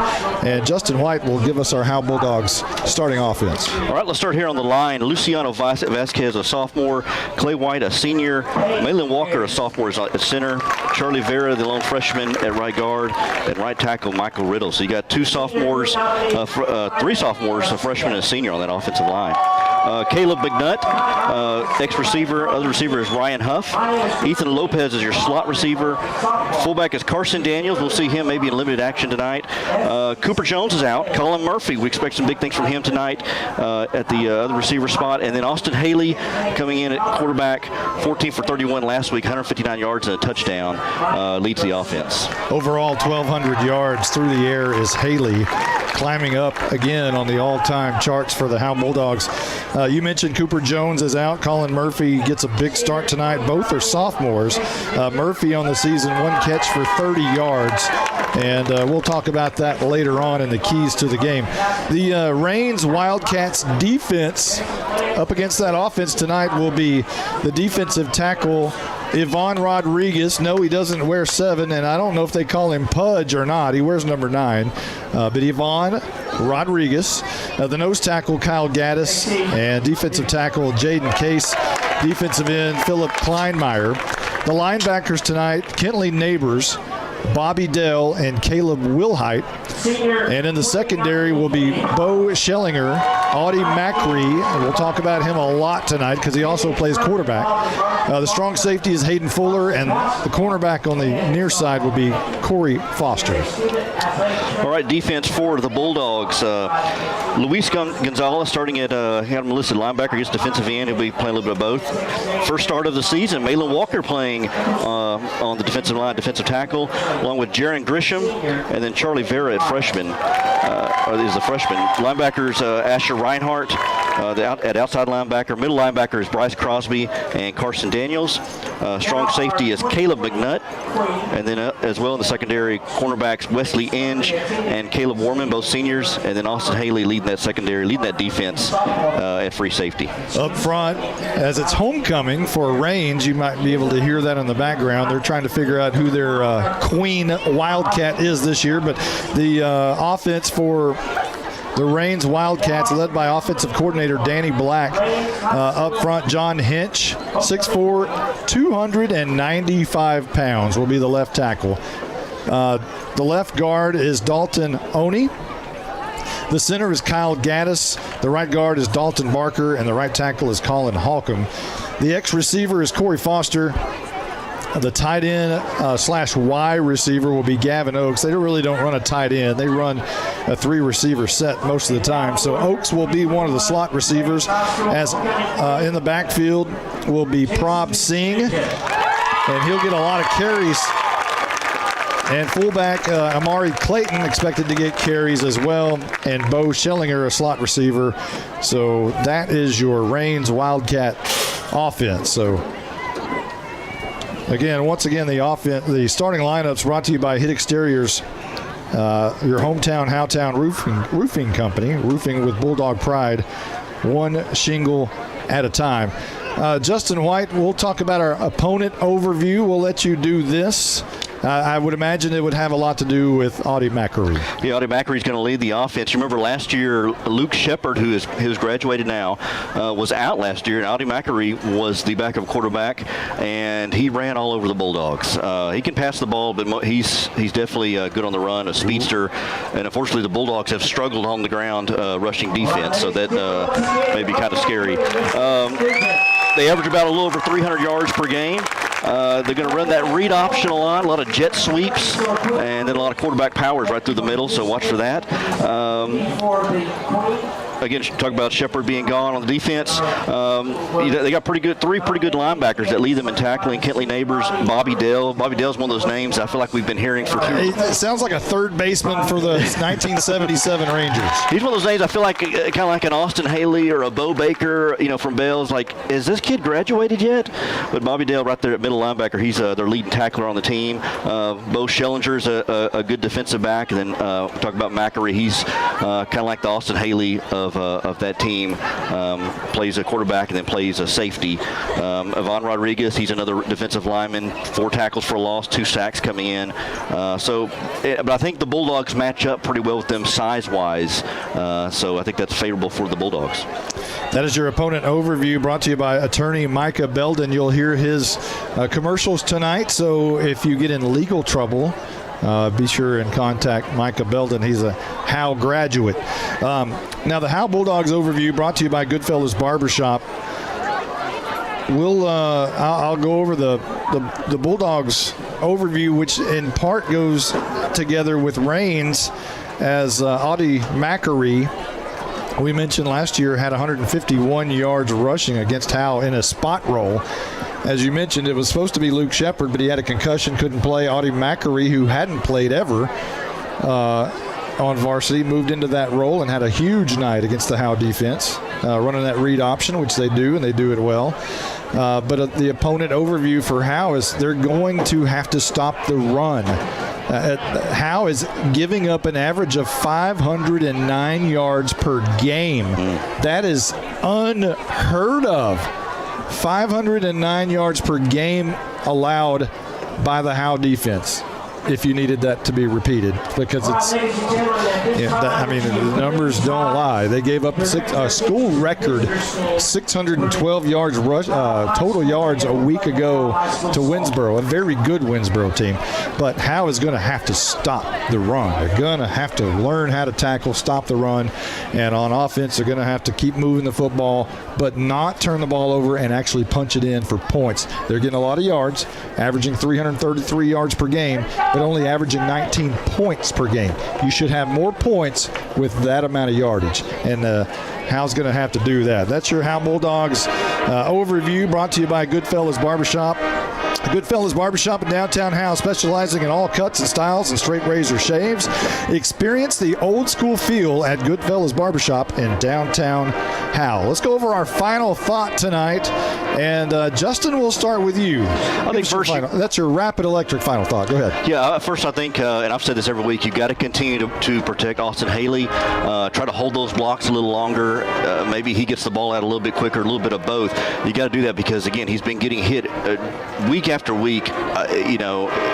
And Justin White will give us our Howe Bulldogs starting offense. All right, let's start here on the line. Luciano Vasquez, a sophomore. Clay White, a senior. Malin Walker, a sophomore, is at center. Charlie Vera, the lone freshman, at right guard, and right tackle Michael Riddle. So you got two sophomores, three sophomores, a freshman and a senior on that offensive line. Caleb McNutt, ex-receiver. Other receiver is Ryan Huff. Ethan Lopez is your slot receiver. Fullback is Carson Daniels. We'll see him maybe in limited action tonight. Cooper Jones is out. Colin Murphy, we expect some big things from him tonight at the other receiver spot. And then Austin Haley coming in at quarterback, 14 for 31 last week, 159 yards and a touchdown, leads the offense. Overall, 1,200 yards through the air is Haley, climbing up again on the all-time charts for the Howe Bulldogs. You mentioned Cooper Jones is out. Colin Murphy gets a big start tonight. Both are sophomores. Murphy on the season, one catch for 30 yards. And we'll talk about that later on in the keys to the game. The Rains Wildcats defense up against that offense tonight will be the defensive tackle Yvonne Rodriguez. No, he doesn't wear 7, and I don't know if they call him Pudge or not. He wears number 9. But Yvonne Rodriguez, the nose tackle Kyle Gaddis, and defensive tackle Jaden Case, defensive end Philip Kleinmeyer. The linebackers tonight, Kentley Neighbors, Bobby Dell, and Caleb Wilhite. And in the secondary will be Bo Schellinger, Audie Macri, and we'll talk about him a lot tonight because he also plays quarterback. The strong safety is Hayden Fuller, and the cornerback on the near side will be Corey Foster. All right, defense for the Bulldogs. Luis Gonzalez starting at, had him listed linebacker against defensive end. He'll be playing a little bit of both. First start of the season, Malin Walker playing on the defensive line, defensive tackle, along with Jaron Grisham, and then Charlie Vera at freshman. Is the freshman. Linebackers, Asher Reinhardt at outside linebacker. Middle linebacker is Bryce Crosby and Carson Daniels. Strong safety is Caleb McNutt. And then as well in the secondary, cornerbacks Wesley Inge and Caleb Warman, both seniors. And then Austin Haley leading that secondary, leading that defense at free safety. Up front, as it's homecoming for Rains, you might be able to hear that in the background. They're trying to figure out who their queen Wildcat is this year. But the offense for the Raines Wildcats, led by offensive coordinator Danny Black. Up front, John Hinch, 6'4", 295 pounds, will be the left tackle. The left guard is Dalton Oney. The center is Kyle Gaddis. The right guard is Dalton Barker, and the right tackle is Colin Holcomb. The ex-receiver is Corey Foster. The tight end / Y receiver will be Gavin Oakes. They really don't run a tight end. They run a 3-receiver set most of the time. So Oakes will be one of the slot receivers. As in the backfield will be Prab Singh, and he'll get a lot of carries. And fullback Amari Clayton expected to get carries as well, and Bo Schellinger, a slot receiver. So that is your Raines Wildcat offense. So once again, the starting lineups brought to you by Hit Exteriors, your hometown Howtown roofing company, roofing with Bulldog pride, one shingle at a time. Justin White, we'll talk about our opponent overview. We'll let you do this. I would imagine it would have a lot to do with Audie Macquarie. Yeah, Audie Macquarie's going to lead the offense. You remember last year, Luke Shepard, who has graduated now, was out last year, and Audie Macquarie was the backup quarterback, and he ran all over the Bulldogs. He can pass the ball, but he's definitely good on the run, a speedster, and unfortunately the Bulldogs have struggled on the ground rushing defense, so that may be kind of scary. They average about a little over 300 yards per game. They're going to run that read option a lot, a lot of jet sweeps, and then a lot of quarterback powers right through the middle, so watch for that. Again, talk about Shepard being gone on the defense. They got three pretty good linebackers that lead them in tackling. Kentley Neighbors, Bobby Dell. Bobby Dell's one of those names I feel like we've been hearing for 2 years. It sounds like a third baseman for the 1977 Rangers. He's one of those names I feel like kind of like an Austin Haley or a Bo Baker, from Bells. Like, is this kid graduated yet? But Bobby Dell right there at middle linebacker, he's their leading tackler on the team. Bo Schellinger's a good defensive back. And then talk about Macquarie. He's kind of like the Austin Haley of that team, plays a quarterback and then plays a safety. Yvonne Rodriguez, he's another defensive lineman, 4 tackles for a loss, 2 sacks coming in. But I think the Bulldogs match up pretty well with them size-wise, so I think that's favorable for the Bulldogs. That is your opponent overview, brought to you by attorney Micah Belden. You'll hear his commercials tonight, so if you get in legal trouble, be sure and contact Micah Belden. He's a Howe graduate. Now, the Howe Bulldogs overview brought to you by Goodfellas Barbershop. I'll go over the Bulldogs overview, which in part goes together with Raines, as Audie Macquarie, we mentioned last year, had 151 yards rushing against Howe in a spot roll. As you mentioned, it was supposed to be Luke Shepard, but he had a concussion, couldn't play. Audie Macquarie, who hadn't played ever on varsity, moved into that role and had a huge night against the Howe defense, running that read option, which they do, and they do it well. But the opponent overview for Howe is they're going to have to stop the run. Howe is giving up an average of 509 yards per game. That is unheard of. 509 yards per game allowed by the Howe defense, if you needed that to be repeated, because it's, the numbers don't lie. They gave up a school record 612 yards total yards a week ago to Winsboro, a very good Winsboro team. But Howe is going to have to stop the run. They're going to have to learn how to tackle, stop the run, and on offense, they're going to have to keep moving the football, but not turn the ball over and actually punch it in for points. They're getting a lot of yards, averaging 333 yards per game, but only averaging 19 points per game. You should have more points with that amount of yardage, and Howe's going to have to do that. That's your Howe Bulldogs overview, brought to you by Goodfellas Barbershop. Goodfellas Barbershop in downtown Howe, specializing in all cuts and styles and straight razor shaves. Experience the old school feel at Goodfellas Barbershop in downtown Howe. Let's go over our final thought tonight. And Justin, we'll start with you. I think first, that's your Rapid Electric final thought. Go ahead. Yeah, first I think, and I've said this every week, you've got to continue to protect Austin Haley. Try to hold those blocks a little longer. Maybe he gets the ball out a little bit quicker, a little bit of both. You got to do that because, again, he's been getting hit week after week.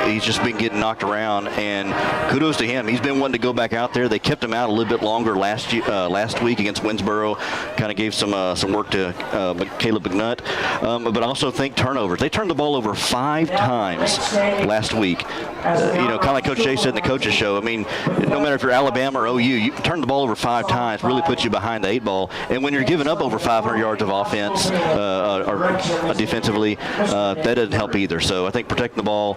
He's just been getting knocked around, and kudos to him. He's been wanting to go back out there. They kept him out a little bit longer last week against Winsboro. Kind of gave some work to Caleb McNutt. But I also think turnovers. They turned the ball over 5 times last week. Kind of like Coach Jay said in the coaches show. I mean, no matter if you're Alabama or OU, you turn the ball over 5 times, really puts you behind the 8 ball. And when you're giving up over 500 yards of offense or defensively, that doesn't help either. So I think protecting the ball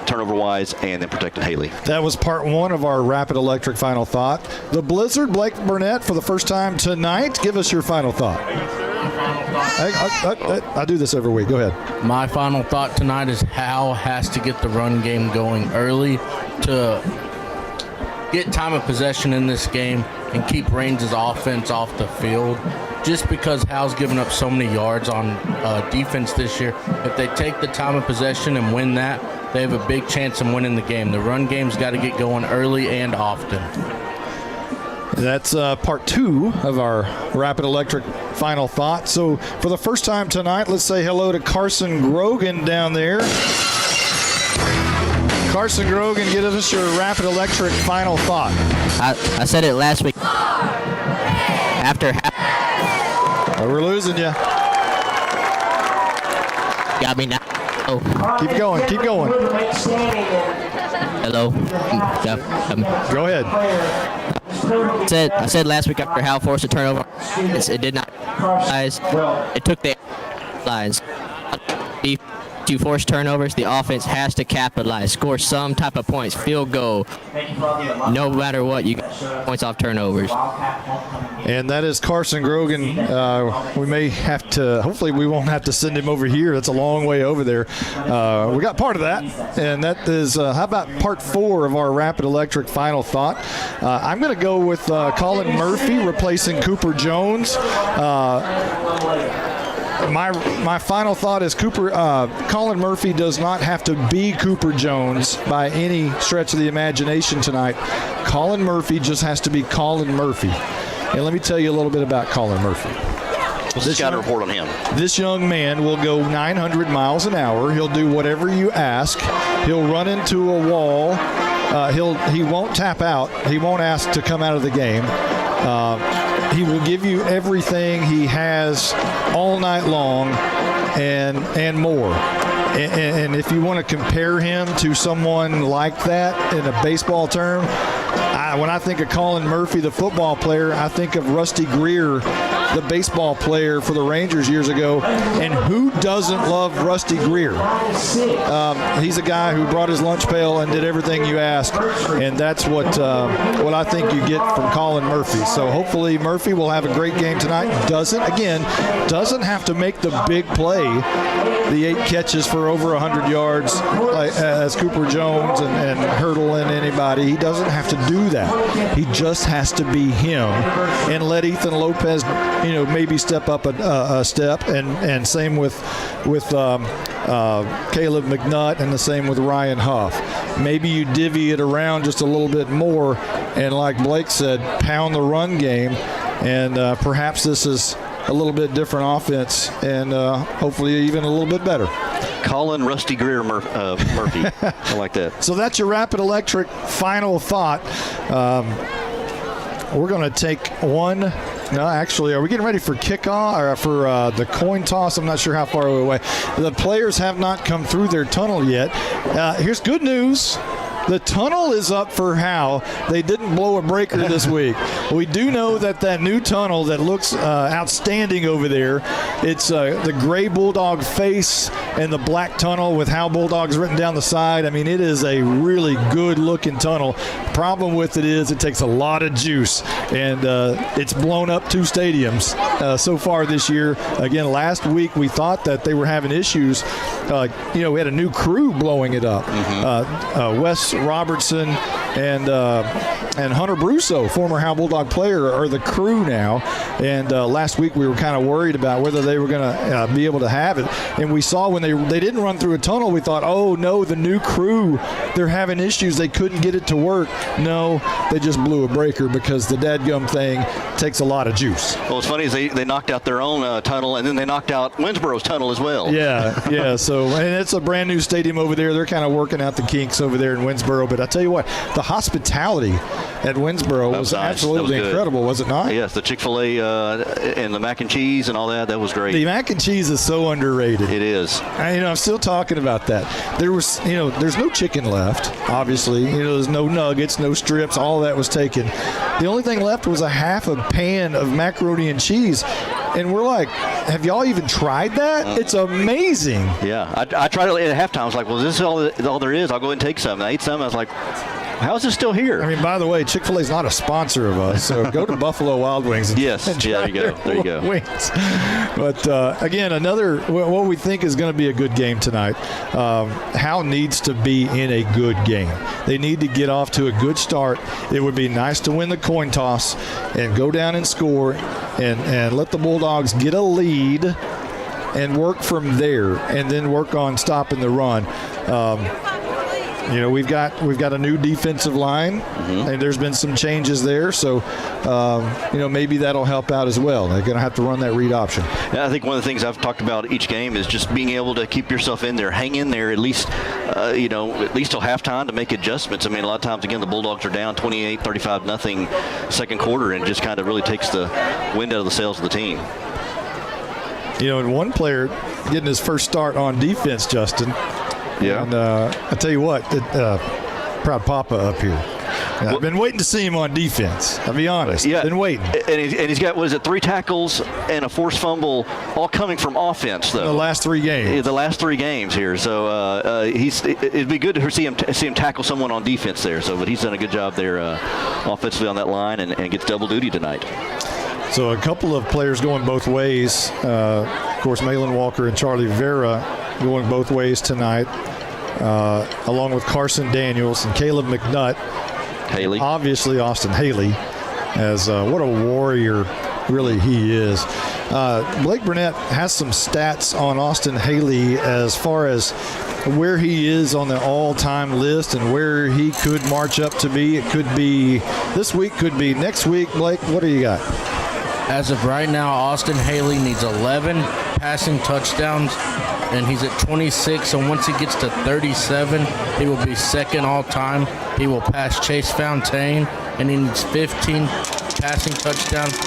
turnover-wise and then protecting Haley. That was part 1 of our Rapid Electric final thought. The Blizzard, Blake Burnett, for the first time tonight. Give us your final thought. I do this every week. Go ahead. My final thought tonight is Howe has to get the run game going early to get time of possession in this game and keep Reigns' offense off the field. Just because Howe's given up so many yards on defense this year, if they take the time of possession and win that, they have a big chance of winning the game. The run game's got to get going early and often. That's part 2 of our Rapid Electric final thought. So for the first time tonight, let's say hello to Carson Grogan down there. Carson Grogan, give us your Rapid Electric final thought. I said it last week. After we're losing you. Got me now. Oh. Keep going. Keep going. Hello. Go ahead. I said last week after Howe forced a turnover, it did not. It took the lines. To force turnovers, the offense has to capitalize, score some type of points, field goal. No matter what, you get points off turnovers. And that is Carson Grogan. We may have to, hopefully we won't have to send him over here. That's a long way over there. We got part of that, and that is, how about part 4 of our Rapid Electric final thought? I'm going to go with Colin Murphy replacing Cooper Jones. My final thought is Colin Murphy does not have to be Cooper Jones by any stretch of the imagination tonight. Colin Murphy just has to be Colin Murphy. And let me tell you a little bit about Colin Murphy. This got a report on him. This young man will go 900 miles an hour. He'll do whatever you ask. He'll run into a wall. He won't tap out. He won't ask to come out of the game. He will give you everything he has all night long and more. And if you want to compare him to someone like that in a baseball term, when I think of Colin Murphy, the football player, I think of Rusty Greer, the baseball player for the Rangers years ago. And who doesn't love Rusty Greer? He's a guy who brought his lunch pail and did everything you asked, and that's what I think you get from Colin Murphy. So hopefully Murphy will have a great game tonight. Doesn't have to make the big play, the 8 catches for over 100 yards as Cooper Jones and hurdling anybody. He doesn't have to do that. He just has to be him and let Ethan Lopez, maybe step up a step, and same with Caleb McNutt, and the same with Ryan Huff. Maybe you divvy it around just a little bit more, and like Blake said, pound the run game, and perhaps this is a little bit different offense, and hopefully even a little bit better. Colin Rusty Greer Murphy. I like that. So that's your Rapid Electric final thought. We're going to take one. No, actually, are we getting ready for kickoff or for the coin toss? I'm not sure how far away. The players have not come through their tunnel yet. Here's good news. The tunnel is up for Howe. They didn't blow a breaker this week. We do know that new tunnel that looks outstanding over there, it's the gray Bulldog face and the black tunnel with Howe Bulldogs written down the side. I mean, it is a really good-looking tunnel. Problem with it is it takes a lot of juice, and it's blown up 2 stadiums so far this year. Again, last week we thought that they were having issues. We had a new crew blowing it up. Wes Robertson and Hunter Brusso, former Howe Bulldog player, are the crew now. And last week we were kind of worried about whether they were going to be able to have it. And we saw when they didn't run through a tunnel, we thought, oh, no, the new crew, they're having issues. They couldn't get it to work. No, they just blew a breaker because the dadgum thing takes a lot of juice. Well, what's funny is they knocked out their own tunnel, and then they knocked out Winsboro's tunnel as well. Yeah. So, and it's a brand new stadium over there. They're kind of working out the kinks over there in Winsboro. But I tell you what, the hospitality at Winsboro was nice. absolutely incredible, was it not? Yes, the Chick-fil-A and the mac and cheese and all that was great. The mac and cheese is so underrated. It is. I'm still talking about that. There was, there's no chicken left, obviously. There's no nuggets, no strips. All that was taken. The only thing left was a half a pan of macaroni and cheese. And we're like, have y'all even tried that? It's amazing. Yeah, I tried it at halftime. I was like, well, this is all there is. I'll go ahead and take some. I ate some. I was like, how is this still here? I mean, by the way, Chick-fil-A is not a sponsor of us, so go to Buffalo Wild Wings. And there you go. Wings. But again, what we think is going to be a good game tonight. Howe needs to be in a good game. They need to get off to a good start. It would be nice to win the coin toss and go down and score and let the Bulldogs get a lead and work from there, and then work on stopping the run. We've got a new defensive line, and there's been some changes there. So, maybe that'll help out as well. They're going to have to run that read option. Yeah, I think one of the things I've talked about each game is just being able to keep yourself in there, hang in there at least till halftime to make adjustments. I mean, a lot of times, again, the Bulldogs are down 28-35-0 second quarter, and just kind of really takes the wind out of the sails of the team. And one player getting his first start on defense, Justin. Yeah. And I tell you what, proud Papa up here. I've been waiting to see him on defense. I'll be honest. Yeah. Been waiting. And he's got, 3 tackles and a forced fumble, all coming from offense, though. The last 3 games. Yeah, the last 3 games here. So it'd be good to see him tackle someone on defense there. But he's done a good job there offensively on that line and gets double duty tonight. So a couple of players going both ways. Of course, Malin Walker and Charlie Vera going both ways tonight, along with Carson Daniels and Caleb McNutt. Haley. Obviously, Austin Haley, as what a warrior really he is. Blake Burnett has some stats on Austin Haley as far as where he is on the all-time list and where he could march up to be. It could be this week, could be next week. Blake, what do you got? As of right now, Austin Haley needs 11 passing touchdowns, and he's at 26. And once he gets to 37, he will be second all-time. He will pass Chase Fountain, and he needs 15 passing touchdowns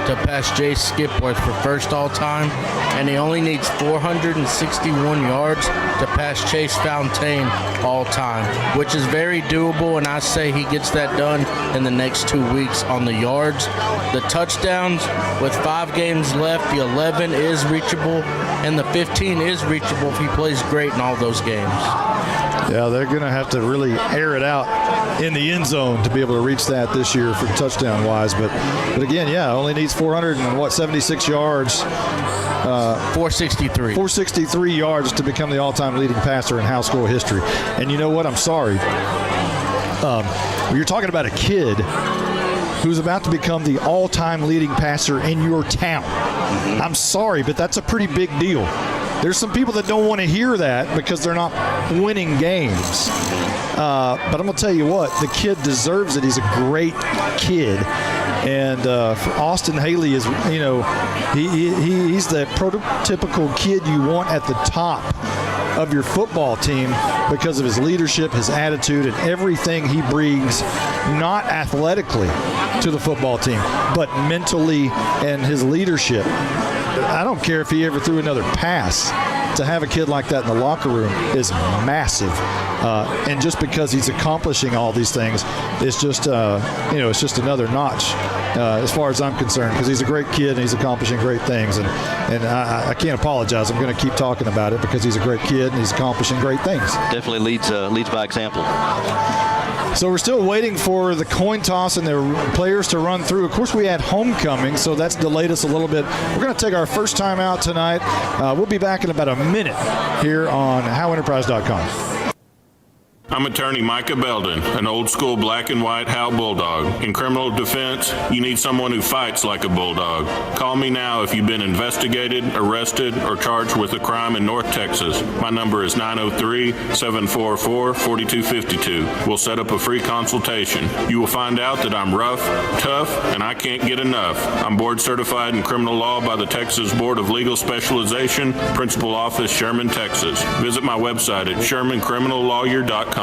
to pass Jay Skipworth for first all-time. And he only needs 461 yards to pass Chase Fountain all-time, which is very doable, and I say he gets that done in the next 2 weeks on the yards. The touchdowns, with 5 games left, the 11 is reachable, and the 15 is reachable if he plays great in all those games. Yeah, they're going to have to really air it out in the end zone to be able to reach that this year for touchdown-wise. But again, only needs 476 yards. 463. 463 yards to become the all-time leading passer in Howe school history. And you know what? I'm sorry. You're talking about a kid who's about to become the all-time leading passer in your town. I'm sorry, but that's a pretty big deal. There's some people that don't want to hear that because they're not winning games. But I'm going to tell you what, the kid deserves it. He's a great kid. And for Austin Haley is, he's the prototypical kid you want at the top of your football team because of his leadership, his attitude, and everything he brings, not athletically to the football team, but mentally and his leadership. I don't care if he ever threw another pass. To have a kid like that in the locker room is massive. And just because he's accomplishing all these things, it's just, it's just another notch as far as I'm concerned, because he's a great kid and he's accomplishing great things. And I can't apologize. I'm going to keep talking about it because he's a great kid and he's accomplishing great things. Definitely leads by example. So we're still waiting for the coin toss and the players to run through. Of course, we had homecoming, so that's delayed us a little bit. We're going to take our first time out tonight. We'll be back in about a minute here on HoweEnterprise.com. I'm attorney Micah Belden, an old-school black and white Howe Bulldog. In criminal defense, you need someone who fights like a bulldog. Call me now if you've been investigated, arrested, or charged with a crime in North Texas. My number is 903-744-4252. We'll set up a free consultation. You will find out that I'm rough, tough, and I can't get enough. I'm board certified in criminal law by the Texas Board of Legal Specialization, Principal Office, Sherman, Texas. Visit my website at shermancriminallawyer.com.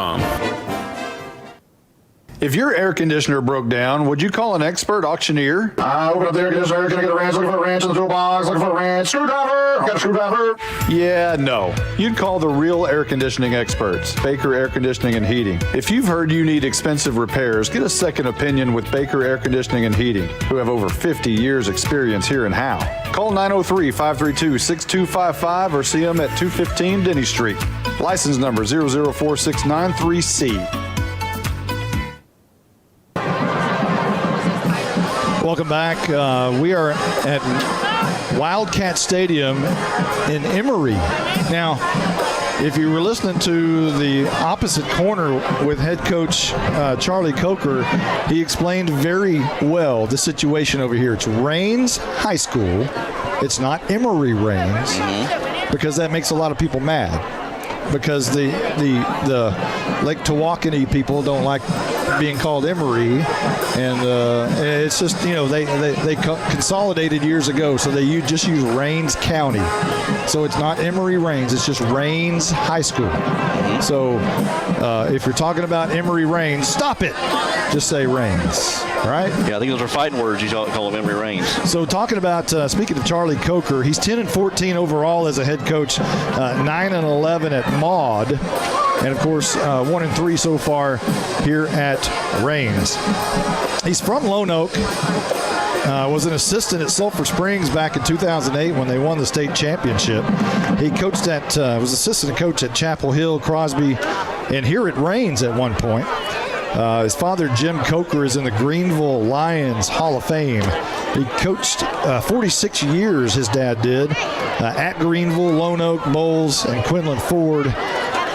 If your air conditioner broke down, would you call an expert auctioneer? Open up the air conditioner. Can I get a wrench? Looking for a wrench in the toolbox. Looking for a wrench. Screwdriver. Got a screwdriver. Yeah, no. You'd call the real air conditioning experts, Baker Air Conditioning and Heating. If you've heard you need expensive repairs, get a second opinion with Baker Air Conditioning and Heating, who have over 50 years experience here in Howe. Call 903-532-6255 or see them at 215 Denny Street. License number 004693C. Welcome back. We are at Wildcat Stadium in Emory. Now, if you were listening to the opposite corner with head coach Charlie Coker, he explained very well the situation over here. It's Rains High School. It's not Emory Rains, because that makes a lot of people mad. Because the Lake Tawakoni people don't like being called Emory, and it's just, they consolidated years ago, so they just use Rains County. So it's not Emory Rains, it's just Rains High School. So if you're talking about Emory Rains, stop it. Just say Rains, all right? Yeah, I think those are fighting words. You call them Emory Rains. So talking about, speaking of Charlie Coker, he's 10-14 overall as a head coach, 9-11 at Maud, and of course 1-3 so far here at Rains. He's from Lone Oak. Was an assistant at Sulphur Springs back in 2008 when they won the state championship. He coached was assistant coach at Chapel Hill, Crosby, and here at Rains at one point. His father, Jim Coker, is in the Greenville Lions Hall of Fame. He coached 46 years, his dad did, at Greenville, Lone Oak, Bowles, and Quinlan Ford.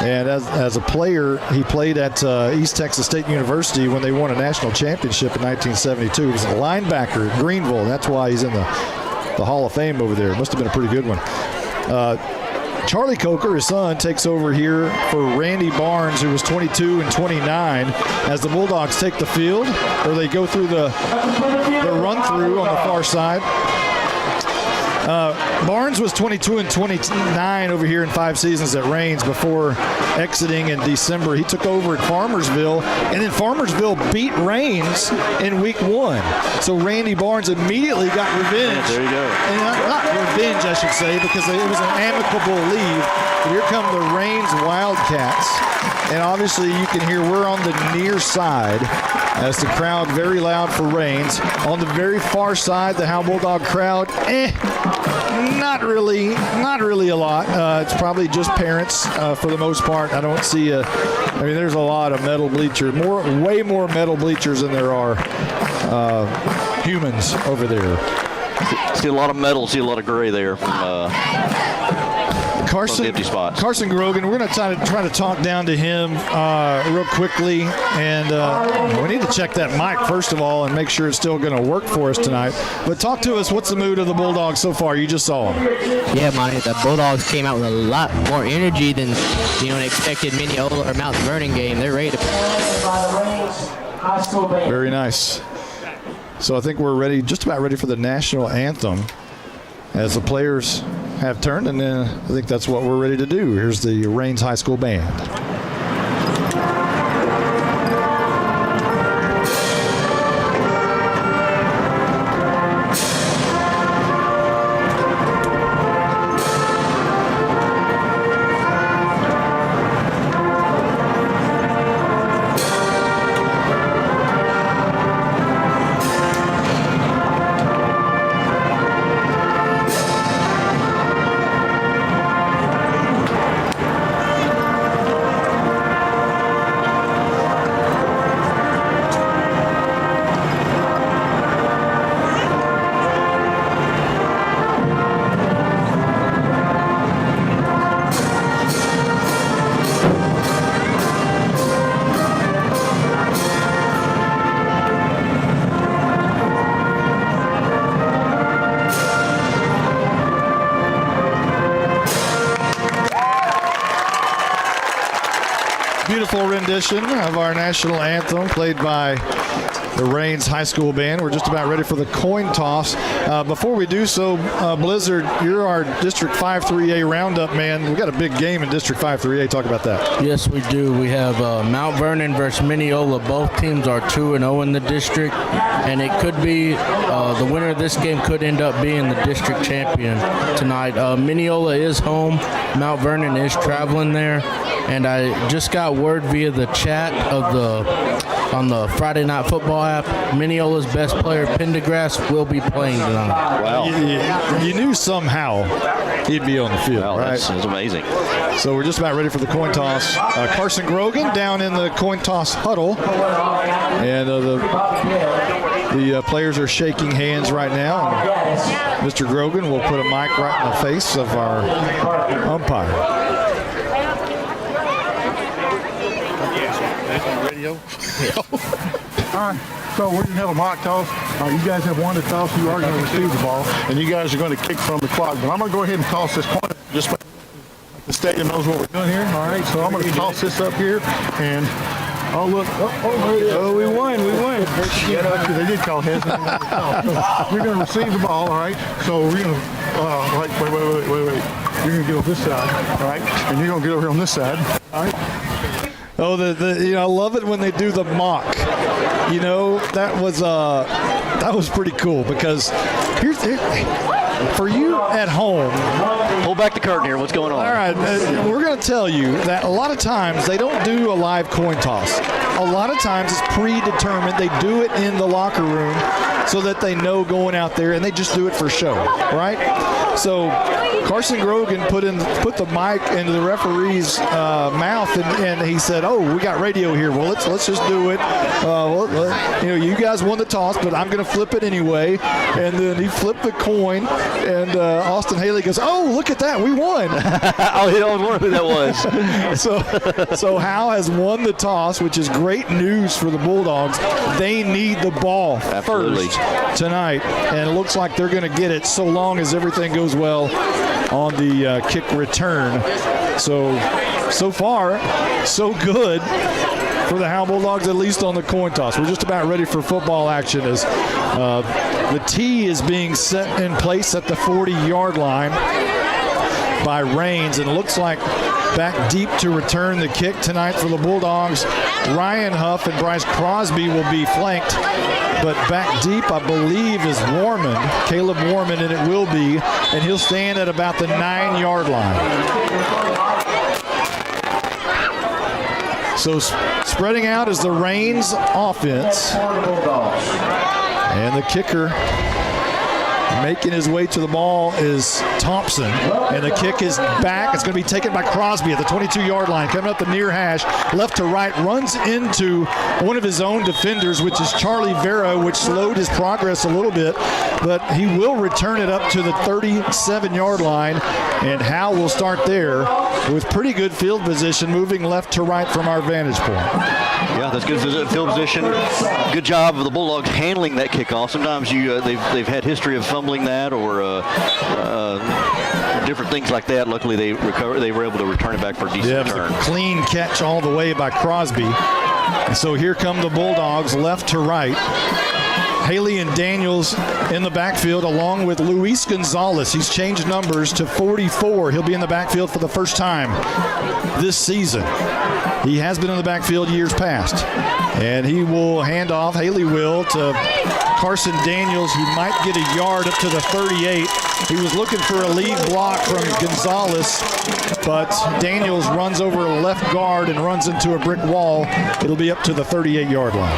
And as a player, he played at East Texas State University when they won a national championship in 1972. He was a linebacker at Greenville. That's why he's in the Hall of Fame over there. It must have been a pretty good one. Charlie Coker, his son, takes over here for Randy Barnes, who was 22 and 29, as the Bulldogs take the field, or they go through the run-through on the far side. Barnes was 22 and 29 over here in 5 seasons at Rains before exiting in December. He took over at Farmersville, and then Farmersville beat Rains in week 1. So Randy Barnes immediately got revenge. Yeah, there you go. And not revenge, I should say, because it was an amicable leave. But here come the Rains Wildcats. And obviously you can hear we're on the near side as the crowd very loud for Rains. On the very far side, the Howe Bulldog crowd, not really a lot. It's probably just parents for the most part. I don't see there's a lot of metal bleachers, way more metal bleachers than there are humans over there. See a lot of metal, see a lot of gray there from empty spots. Carson Grogan, we're going to try to talk down to him real quickly, and we need to check that mic first of all and make sure it's still going to work for us tonight. But talk to us. What's the mood of the Bulldogs so far? You just saw them. Yeah, Monty, the Bulldogs came out with a lot more energy than an expected Mineola or Mount Vernon game. They're ready to. Very nice. So I think we're just about ready for the national anthem as the players have turned, and I think that's what we're ready to do. Here's the Rains High School band. rendition of our national anthem played by the Rains High School Band. We're just about ready for the coin toss. Before we do so, Blizzard, you're our District 5-3A Roundup man. We got a big game in District 5-3A. Talk about that. Yes, we do. We have Mount Vernon versus Mineola. Both teams are 2-0 in the district, and it could be the winner of this game could end up being the district champion tonight. Mineola is home. Mount Vernon is traveling there, and I just got word via the chat on the Friday Night Football app, Mineola's best player, Pendergrass, will be playing tonight. Wow. You knew somehow he'd be on the field, right? That's amazing. So we're just about ready for the coin toss. Carson Grogan down in the coin toss huddle. And the players are shaking hands right now. And Mr. Grogan will put a mic right in the face of our umpire. Radio. All right, so we're going to have a mock toss. You guys have won the toss. You are going to receive the ball, and you guys are going to kick from the clock. But I'm going to go ahead and toss this coin just like the stadium knows what we're doing here. All right, so I'm going to toss this up here, and oh, look. Oh, we won. They did call heads. So we're going to receive the ball, all right? So we're going to, wait. You're going to get on this side, all right? And you're going to get over here on this side, all right? Oh, I love it when they do the mock. That was pretty cool because here's for you at home. Pull back the curtain here. What's going on? All right, we're going to tell you that a lot of times they don't do a live coin toss. A lot of times it's predetermined. They do it in the locker room so that they know going out there, and they just do it for show, right? So Carson Grogan put the mic into the referee's mouth, and he said, "Oh, we got radio here. Well, let's just do it. You guys won the toss, but I'm going to flip it anyway." And then he flipped the coin, and Austin Haley goes, "Oh, look at that, we won!" Oh, I was wondering who that was. So Howe has won the toss, which is great news for the Bulldogs. They need the ball first tonight, and it looks like they're going to get it so long as everything goes well on the kick return. So far, so good for the Howe Bulldogs, at least on the coin toss. We're just about ready for football action as the tee is being set in place at the 40-yard line by Rains, and it looks like back deep to return the kick tonight for the Bulldogs. Ryan Huff and Bryce Crosby will be flanked, but back deep, I believe, is Caleb Warman, and it will be, and he'll stand at about the 9-yard line. So spreading out is the Rains offense, and the kicker making his way to the ball is Thompson, and the kick is back. It's going to be taken by Crosby at the 22-yard line, coming up the near hash, left to right, runs into one of his own defenders, which is Charlie Vera, which slowed his progress a little bit, but he will return it up to the 37-yard line, and Howe will start there with pretty good field position, moving left to right from our vantage point. Yeah, that's good field position. Good job of the Bulldogs handling that kickoff. Sometimes they've had history of fumbling that or different things like that. Luckily, they were able to return it back for a decent return. Clean catch all the way by Crosby. And so here come the Bulldogs left to right. Haley and Daniels in the backfield along with Luis Gonzalez. He's changed numbers to 44. He'll be in the backfield for the first time this season. He has been in the backfield years past. And he will hand off, Haley will, to Carson Daniels, who might get a yard up to the 38. He was looking for a lead block from Gonzalez, but Daniels runs over a left guard and runs into a brick wall. It'll be up to the 38-yard line.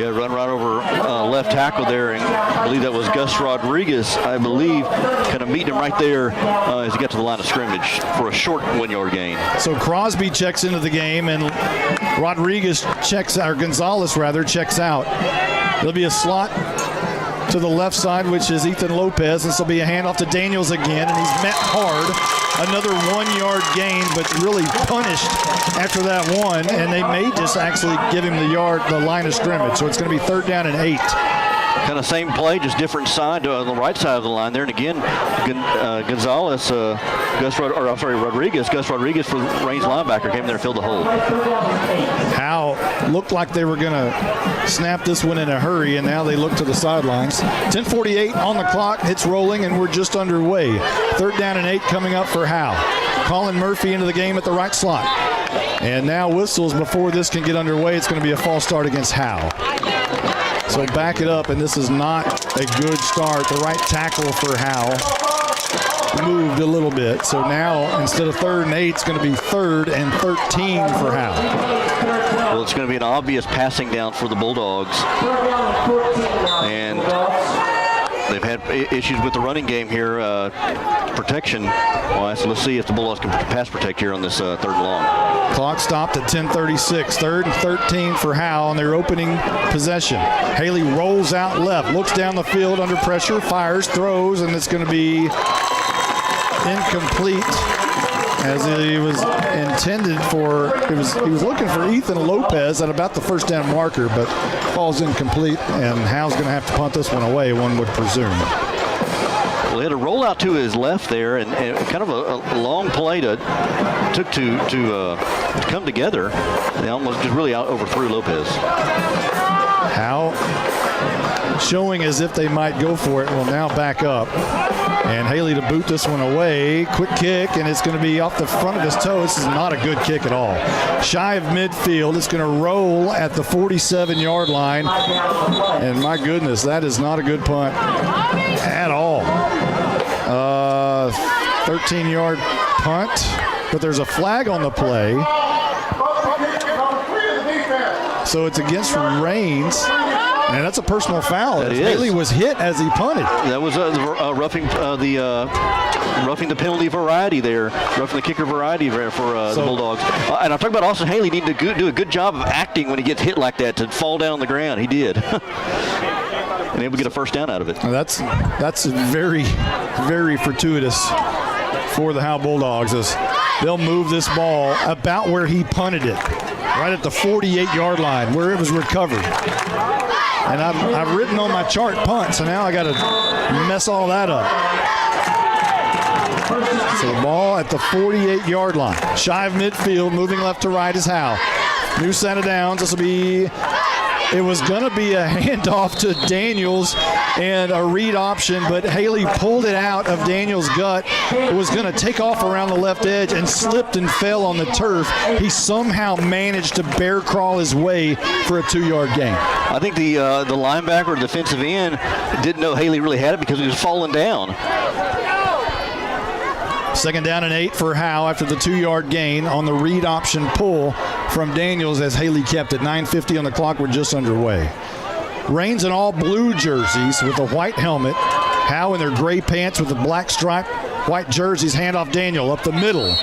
Yeah, run right over left tackle there, and I believe that was Gus Rodriguez, I believe, kind of meeting him right there as he got to the line of scrimmage for a short 1-yard gain. So Crosby checks into the game, and Gonzalez checks out. There'll be a slot to the left side, which is Ethan Lopez. This will be a handoff to Daniels again, and he's met hard. Another 1-yard gain, but really punished after that one, and they may just actually give him the line of scrimmage. So it's going to be 3rd down and 8. Kind of same play, just different side on the right side of the line there. And again, Rodriguez, Gus Rodriguez for Raines linebacker came there and filled the hole. Howe looked like they were going to snap this one in a hurry, and now they look to the sidelines. 10:48 on the clock. It's rolling, and we're just underway. 3rd down and 8 coming up for Howe. Colin Murphy into the game at the right slot. And now whistles before this can get underway. It's going to be a false start against Howe. So back it up, and this is not a good start. The right tackle for Howe moved a little bit. So now instead of 3rd and 8, it's going to be 3rd and 13 for Howe. Well, it's going to be an obvious passing down for the Bulldogs. And they've had issues with the running game here, protection. Well, so let's see if the Bulldogs can pass protect here on this 3rd and long. Clock stopped at 10:36. 3rd and 13 for Howe on their opening possession. Haley rolls out left, looks down the field under pressure, fires, throws, and it's going to be incomplete as he was intended for. He was looking for Ethan Lopez at about the 1st down marker, but falls incomplete, and Howe's going to have to punt this one away, one would presume. Well, he had a rollout to his left there, and kind of a long play to come together. They almost just really overthrew Lopez. Howe showing as if they might go for it. Will now back up. And Haley to boot this one away. Quick kick, and it's going to be off the front of his toe. This is not a good kick at all. Shy of midfield. It's going to roll at the 47-yard line. And my goodness, that is not a good punt at all. 13-yard punt, but there's a flag on the play. So it's against Raines. And that's a personal foul. Haley was hit as he punted. That was roughing the penalty variety there, roughing the kicker variety there for the Bulldogs. And I'm talking about Austin Haley needing to do a good job of acting when he gets hit like that to fall down on the ground. He did. And able to get a 1st down out of it. That's very, very fortuitous for the Howe Bulldogs as they'll move this ball about where he punted it, right at the 48-yard line where it was recovered. And I've written on my chart punt, so now I got to mess all that up. So the ball at the 48-yard line. Shy of midfield, moving left to right is Howe. New set of downs. It was going to be a handoff to Daniels and a read option, but Haley pulled it out of Daniels' gut. It was going to take off around the left edge and slipped and fell on the turf. He somehow managed to bear crawl his way for a 2-yard gain. I think the linebacker or defensive end didn't know Haley really had it because he was falling down. 2nd down and 8 for Howe after the 2-yard gain on the read option pull from Daniels as Haley kept it. 9:50 on the clock. We're just underway. Raines in all blue jerseys with a white helmet. Howe in their gray pants with the black stripe, white jerseys. Handoff Daniel up the middle.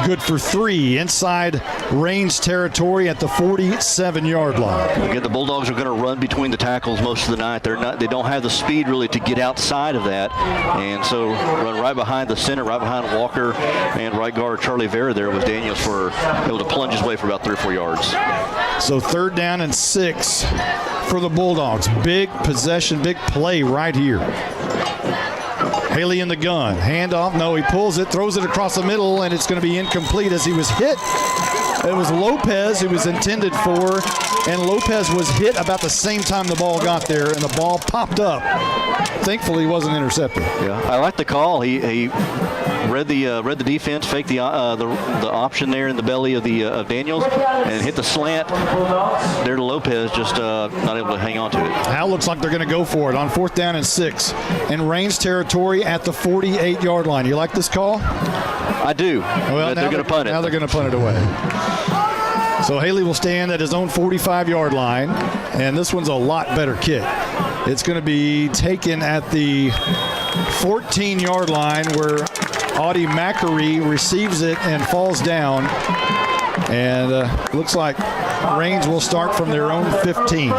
Good for 3 inside Raines territory at the 47-yard line. Again, the Bulldogs are going to run between the tackles most of the night. They don't have the speed really to get outside of that, and so run right behind the center, right behind Walker, and right guard Charlie Vera there with Daniels for able to plunge his way for about 3 or 4 yards. So 3rd down and 6 for the Bulldogs. Big possession, big play right here. Haley in the gun. Handoff. No, he pulls it, throws it across the middle, and it's going to be incomplete as he was hit. It was Lopez who was intended for, and Lopez was hit about the same time the ball got there, and the ball popped up. Thankfully, he wasn't intercepted. Yeah, I like the call. He read the defense, faked the option there in the belly of Daniels, and hit the slant there to Lopez, just not able to hang on to it. Howe looks like they're going to go for it on 4th down and 6 in Raines territory at the 48-yard line. You like this call? I do. Well, they're going to punt it. Now they're going to punt it away. So Haley will stand at his own 45-yard line, and this one's a lot better kick. It's going to be taken at the 14-yard line where Audie Mackery receives it and falls down. And looks like Raines will start from their own 15. All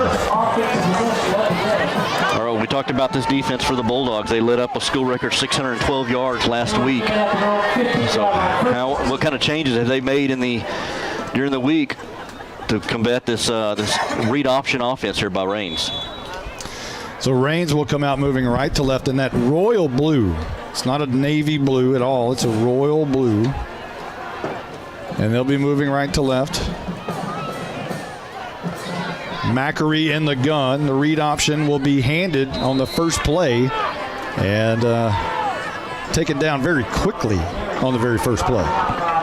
right, we talked about this defense for the Bulldogs. They lit up a school record 612 yards last week. So what kind of changes have they made during the week to combat this read option offense here by Raines? So Raines will come out moving right to left in that royal blue. It's not a navy blue at all. It's a royal blue. And they'll be moving right to left. Macri in the gun. The read option will be handed on the first play and taken down very quickly on the very first play.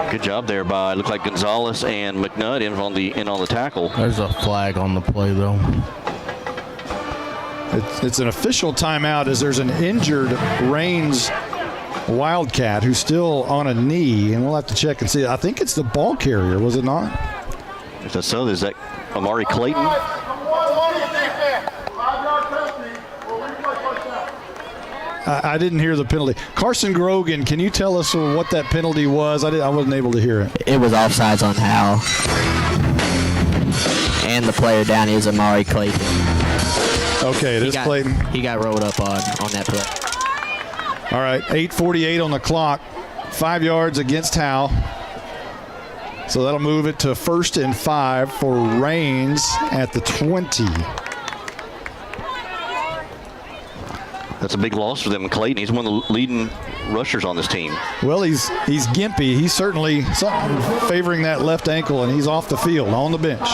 Good job there by, looks like Gonzalez and McNutt in on the tackle. There's a flag on the play, though. It's an official timeout as there's an injured Raines Wildcat who's still on a knee, and we'll have to check and see. I think it's the ball carrier, was it not? If that's so, is that Amari Clayton? I didn't hear the penalty. Carson Grogan, can you tell us what that penalty was? I wasn't able to hear it. It was offsides on Howe. And the player down is Amari Clayton. Okay, it is Clayton. He got rolled up on that play. All right, 8:48 on the clock. 5 yards against Howe. So that'll move it to 1st and 5 for Raines at the 20. That's a big loss for them. Clayton, he's one of the leading rushers on this team. Well, he's gimpy. He's certainly favoring that left ankle, and he's off the field on the bench.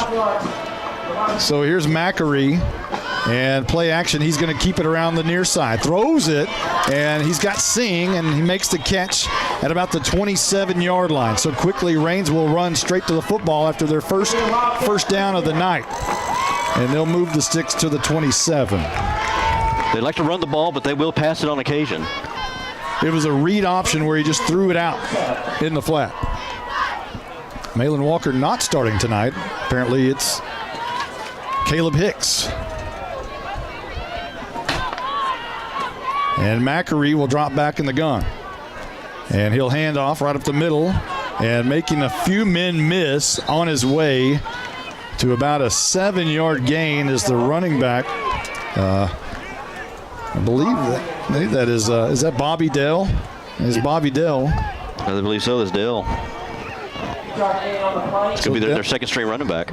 So here's Macri, and play action. He's going to keep it around the near side. Throws it, and he's got Singh, and he makes the catch at about the 27-yard line. So quickly, Raines will run straight to the football after their first down of the night. And they'll move the sticks to the 27. They like to run the ball, but they will pass it on occasion. It was a read option where he just threw it out in the flat. Malin Walker not starting tonight. Apparently it's Caleb Hicks. And Macri will drop back in the gun. And he'll hand off right up the middle, and making a few men miss on his way to about a 7-yard gain is the running back. I believe that is that Bobby Dell? Is Bobby Dell? I believe so. That's Dell. It's going to be their second string running back.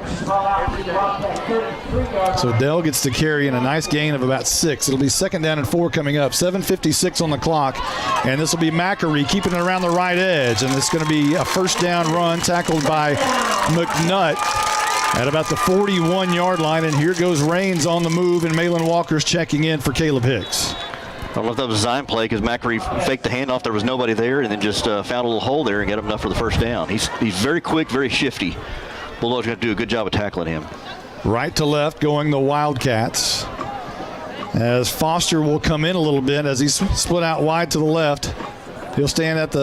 So Dell gets to carry in a nice gain of about 6. It'll be 2nd down and 4 coming up. 7:56 on the clock. And this will be Macri keeping it around the right edge. And it's going to be a 1st down run tackled by McNutt at about the 41-yard line. And here goes Raines on the move, and Malin Walker's checking in for Caleb Hicks. I don't know if that was a design play because Macri faked the handoff. There was nobody there, and then just found a little hole there and got him enough for the 1st down. He's very quick, very shifty. Bulldogs going to do a good job of tackling him. Right to left going the Wildcats. As Foster will come in a little bit as he's split out wide to the left. He'll stand at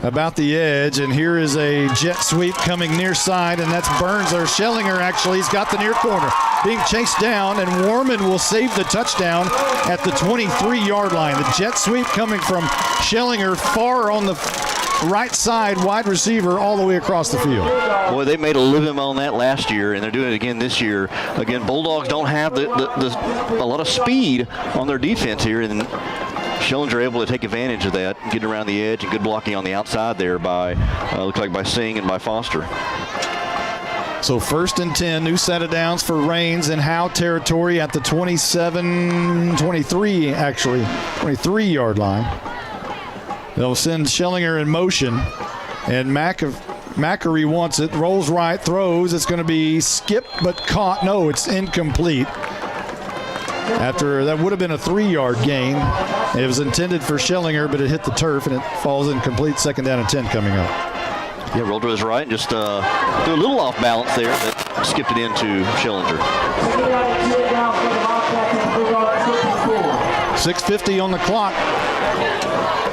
about the edge, and here is a jet sweep coming near side, and that's Burns or Schellinger actually. He's got the near corner. Being chased down, and Warman will save the touchdown at the 23-yard line. The jet sweep coming from Schellinger far on the right side, wide receiver all the way across the field. Boy, they made a living on that last year, and they're doing it again this year. Again, Bulldogs don't have a lot of speed on their defense here, and Schellinger able to take advantage of that, getting around the edge, and good blocking on the outside there by, looks like by Singh and by Foster. So 1st and 10, new set of downs for Raines in Howe territory at the 23-yard line. They'll send Schellinger in motion, and Macri wants it, rolls right, throws. It's going to be skipped but caught. No, it's incomplete. After that would have been a 3-yard gain. It was intended for Schellinger, but it hit the turf, and it falls incomplete. 2nd down and 10 coming up. Yeah, rolled to his right and just do a little off balance there, but skipped it into Schellinger. 6:50 on the clock.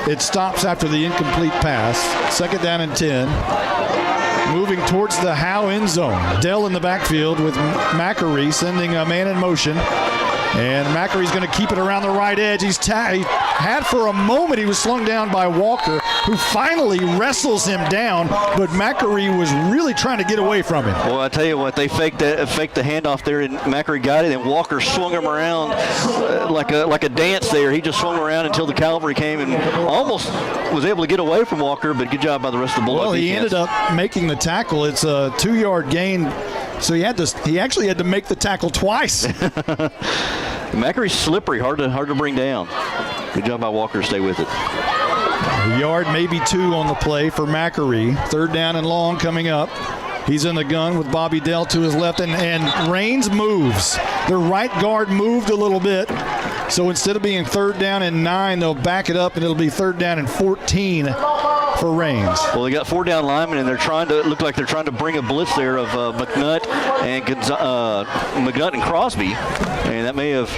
It stops after the incomplete pass. 2nd down and 10. Moving towards the Howe end zone. Dell in the backfield with Macri sending a man in motion. And Macri's going to keep it around the right edge. He had for a moment, he was slung down by Walker, who finally wrestles him down, but Macri was really trying to get away from him. Well, I tell you what, they faked the handoff there, and Macri got it, and Walker swung him around like a dance there. He just swung around until the cavalry came and almost was able to get away from Walker, but good job by the rest of the Bulldogs. Well, he ended up making the tackle. It's a 2-yard gain. So he actually had to make the tackle twice. Macari's slippery, hard to bring down. Good job by Walker to stay with it. A yard, maybe 2 on the play for Macari. 3rd down and long coming up. He's in the gun with Bobby Dell to his left, and Raines moves. Their right guard moved a little bit. So instead of being 3rd down and 9, they'll back it up, and it'll be 3rd down and 14 for Raines. Well, they got 4 down linemen, and they're trying to bring a blitz there of McNutt and Crosby, and that may have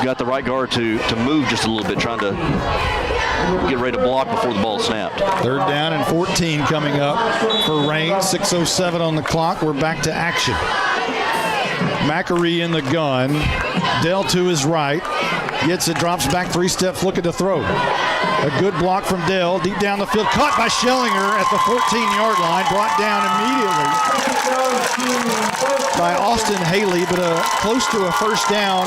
got the right guard to move just a little bit, trying to get ready to block before the ball snapped. 3rd down and 14 coming up for Raines. 6:07 on the clock. We're back to action. Macari in the gun. Dell to his right. Gets it, drops back 3 steps, looking to throw. A good block from Dell, deep down the field. Caught by Schellinger at the 14-yard line. Brought down immediately by Austin Haley, but close to a 1st down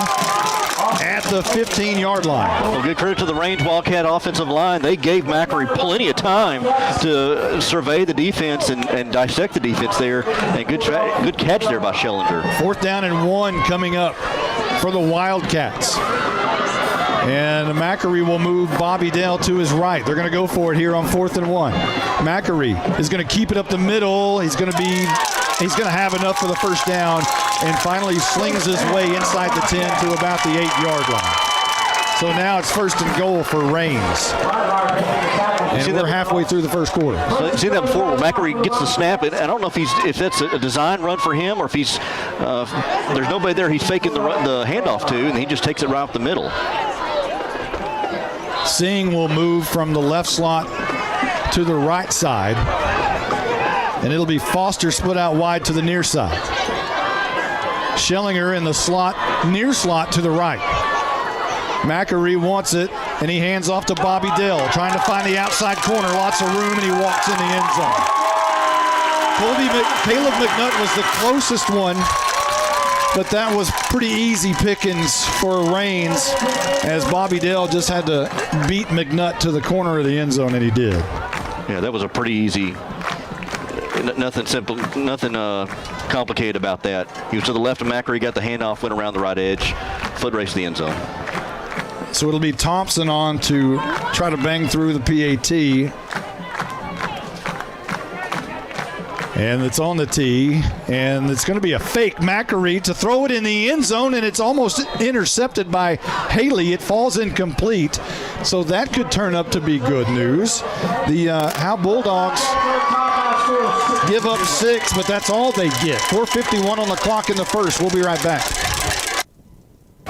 at the 15-yard line. Well, good credit to the Raines Wildcat offensive line. They gave Macari plenty of time to survey the defense and dissect the defense there. And good catch there by Schellinger. 4th down and 1 coming up for the Wildcats. And Macari will move Bobby Dell to his right. They're going to go for it here on 4th and 1. Macari is going to keep it up the middle. He's going to have enough for the 1st down, and finally slings his way inside the 10 to about the 8-yard line. So now it's 1st and goal for Raines. And we're halfway through the 1st quarter. I've seen that before where Macari gets the snap, and I don't know if that's a design run for him or if he's there's nobody there he's faking the handoff to, and he just takes it right up the middle. Singh will move from the left slot to the right side, and it'll be Foster split out wide to the near side. Schellinger in the slot, near slot to the right. Macari wants it, and he hands off to Bobby Dell, trying to find the outside corner. Lots of room, and he walks in the end zone. Caleb McNutt was the closest one, but that was pretty easy pickings for Raines, as Bobby Dell just had to beat McNutt to the corner of the end zone, and he did. Yeah, that was a pretty easy. Nothing simple, nothing complicated about that. He was to the left of Macari, got the handoff, went around the right edge, foot race to the end zone. So it'll be Thompson on to try to bang through the PAT. And it's on the tee, and it's going to be a fake Macari to throw it in the end zone, and it's almost intercepted by Haley. It falls incomplete, so that could turn up to be good news. The Howe Bulldogs give up 6, but that's all they get. 4:51 on the clock in the 1st. We'll be right back.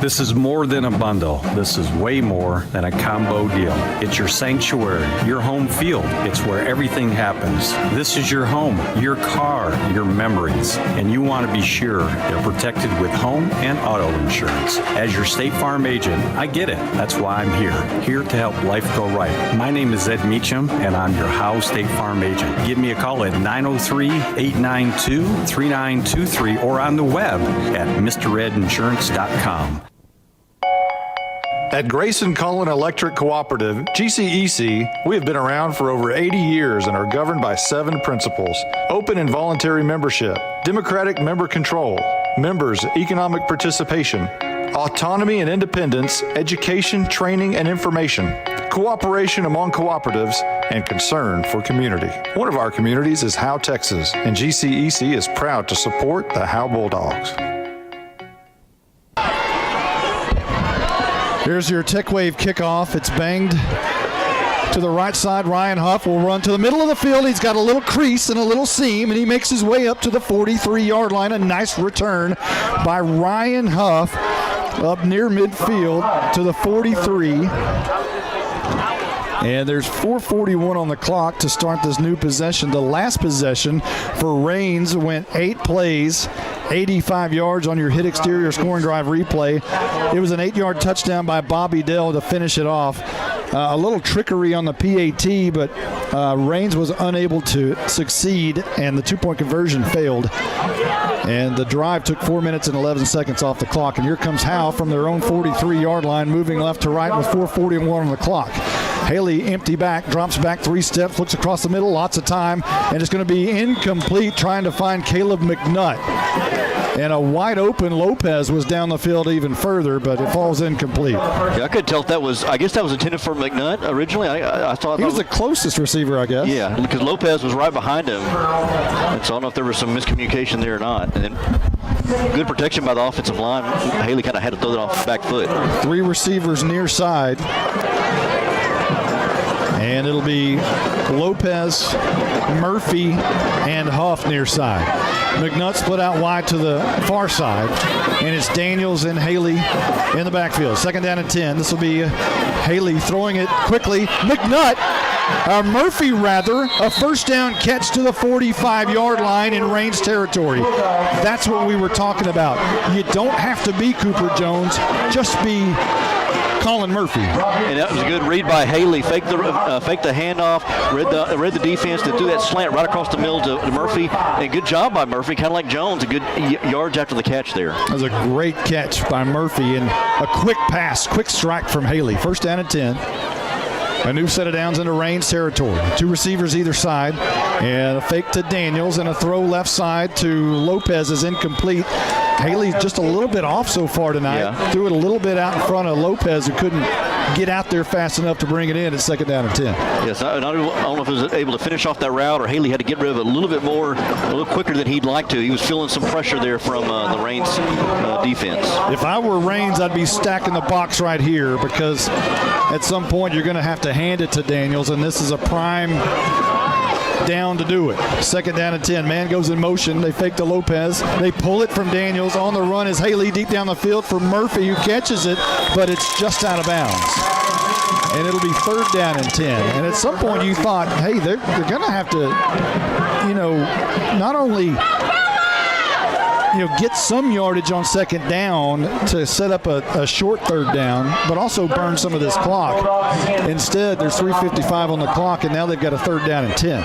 This is more than a bundle. This is way more than a combo deal. It's your sanctuary, your home field. It's where everything happens. This is your home, your car, your memories. And you want to be sure they're protected with home and auto insurance. As your State Farm agent, I get it. That's why I'm here to help life go right. My name is Ed Meacham, and I'm your Howe State Farm agent. Give me a call at 903-892-3923 or on the web at MrEdInsurance.com. At Grayson Cullen Electric Cooperative, GCEC, we have been around for over 80 years and are governed by 7 principles: open and voluntary membership, democratic member control, members' economic participation, autonomy and independence, education, training, and information, cooperation among cooperatives, and concern for community. One of our communities is Howe, Texas, and GCEC is proud to support the Howe Bulldogs. Here's your Tech Wave kickoff. It's banged to the right side. Ryan Huff will run to the middle of the field. He's got a little crease and a little seam, and he makes his way up to the 43-yard line. A nice return by Ryan Huff up near midfield to the 43. And there's 4:41 on the clock to start this new possession. The last possession for Raines went 8 plays, 85 yards on your hit exterior scoring drive replay. It was an 8-yard touchdown by Bobby Dell to finish it off. A little trickery on the PAT, but Raines was unable to succeed, and the 2-point conversion failed. And the drive took 4 minutes and 11 seconds off the clock. And here comes Howe from their own 43-yard line, moving left to right with 4:41 on the clock. Haley empty back, drops back 3 steps, looks across the middle, lots of time, and it's going to be incomplete trying to find Caleb McNutt. And a wide open Lopez was down the field even further, but it falls incomplete. Yeah, I couldn't tell if that was, I guess that was intended for McNutt originally. I thought he was the closest receiver, I guess. Yeah, because Lopez was right behind him. And so I don't know if there was some miscommunication there or not. And then good protection by the offensive line. Haley kind of had to throw that off the back foot. 3 receivers near side. And it'll be Lopez, Murphy, and Huff near side. McNutt split out wide to the far side, and it's Daniels and Haley in the backfield. 2nd down and 10. This will be Haley throwing it quickly. Murphy, a first down catch to the 45-yard line in range territory. That's what we were talking about. You don't have to be Cooper Jones, just be Colin Murphy. And that was a good read by Haley. Faked the handoff, read the defense to do that slant right across the middle to Murphy. And good job by Murphy, kind of like Jones, a good yards after the catch there. That was a great catch by Murphy and a quick pass, quick strike from Haley. 1st down and 10. A new set of downs into range territory. 2 receivers either side, and a fake to Daniels and a throw left side to Lopez is incomplete. Haley's just a little bit off so far tonight. Yeah. Threw it a little bit out in front of Lopez, who couldn't get out there fast enough to bring it in at 2nd down and 10. Yes, I don't know if he was able to finish off that route or Haley had to get rid of it a little bit more, a little quicker than he'd like to. He was feeling some pressure there from the Reigns defense. If I were Reigns, I'd be stacking the box right here because at some point you're going to have to hand it to Daniels, and this is a prime down to do it. 2nd down and 10. Man goes in motion. They fake to Lopez. They pull it from Daniels. On the run is Haley deep down the field for Murphy, who catches it, but it's just out of bounds. And it'll be 3rd down and 10. And at some point you thought, hey, they're going to have to, not only get some yardage on 2nd down to set up a short 3rd down, but also burn some of this clock. Instead, there's 3:55 on the clock, and now they've got a 3rd down and 10.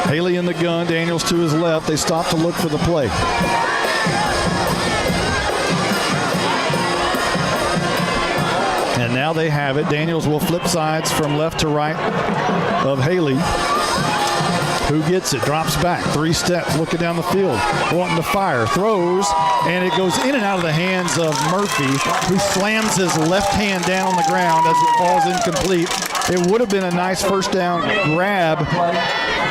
Haley in the gun, Daniels to his left. They stop to look for the play. And now they have it. Daniels will flip sides from left to right of Haley. Who gets it? Drops back 3 steps, looking down the field, wanting to fire, throws, and it goes in and out of the hands of Murphy, who slams his left hand down on the ground as it falls incomplete. It would have been a nice 1st down grab,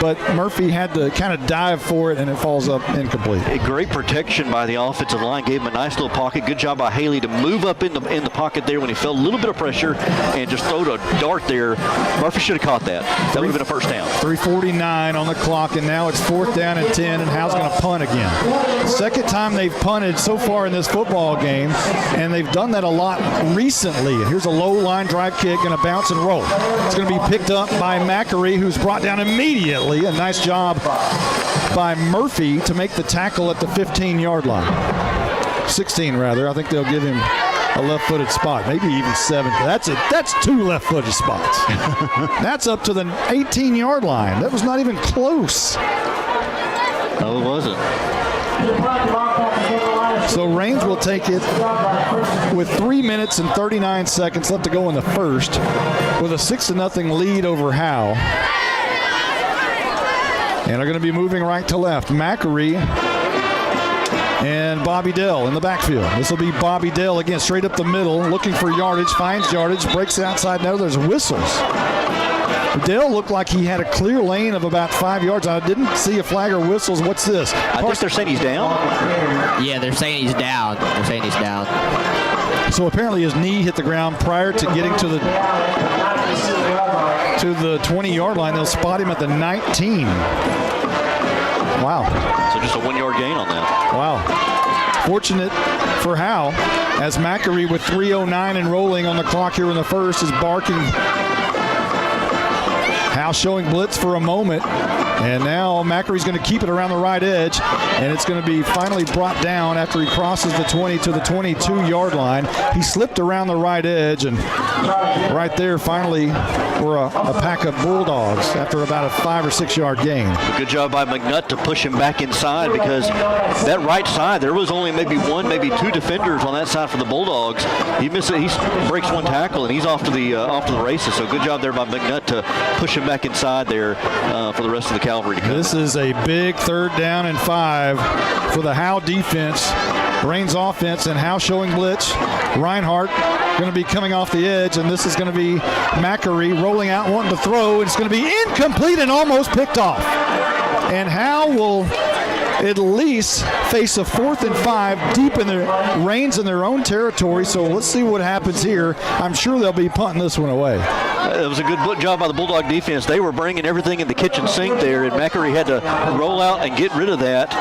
but Murphy had to kind of dive for it, and it falls up incomplete. A great protection by the offensive line. Gave him a nice little pocket. Good job by Haley to move up in the pocket there when he felt a little bit of pressure and just throw a dart there. Murphy should have caught that. That would have been a 1st down. 3:49 on the clock, and now it's 4th down and 10, and Howe's going to punt again. 2nd time they've punted so far in this football game, and they've done that a lot recently. Here's a low line drive kick and a bounce and roll. It's going to be picked up by Macri, who's brought down immediately. A nice job by Murphy to make the tackle at the 15-yard line. 16, rather. I think they'll give him a left-footed spot, maybe even 7. That's 2 left-footed spots. That's up to the 18-yard line. That was not even close. No, it wasn't. So Reigns will take it with 3 minutes and 39 seconds left to go in the first, with a 6-0 lead over Howe. And are going to be moving right to left. Macri and Bobby Dell in the backfield. This will be Bobby Dell again, straight up the middle, looking for yardage, finds yardage, breaks it outside. Now there's whistles. Dell looked like he had a clear lane of about 5 yards. I didn't see a flag or whistles. What's this? I think they're saying he's down. Yeah, they're saying he's down. So apparently his knee hit the ground prior to getting to the 20-yard line. They'll spot him at the 19. Wow. So just a 1-yard gain on that. Wow. Fortunate for Howe, as Macri with 3:09 and rolling on the clock here in the first is barking. Howe showing blitz for a moment, and now Macri's going to keep it around the right edge, and it's going to be finally brought down after he crosses the 20 to the 22-yard line. He slipped around the right edge, and right there finally for a pack of Bulldogs after about a 5 or 6 yard gain. Good job by McNutt to push him back inside, because that right side, there was only maybe one, maybe two defenders on that side for the Bulldogs. He breaks one tackle, and he's off to the races. So good job there by McNutt to push him back inside there for the rest of the Cavalry to come. This is a big 3rd down and 5 for the Howe defense. Raines offense, and Howe showing blitz. Reinhardt going to be coming off the edge, and this is going to be Mackery rolling out, wanting to throw. It's going to be incomplete and almost picked off. And Howe will at least face a 4th and 5 deep in the Raines in their own territory. So let's see what happens here. I'm sure they'll be punting this one away. It was a good job by the Bulldog defense. They were bringing everything in the kitchen sink there, and Mackery had to roll out and get rid of that,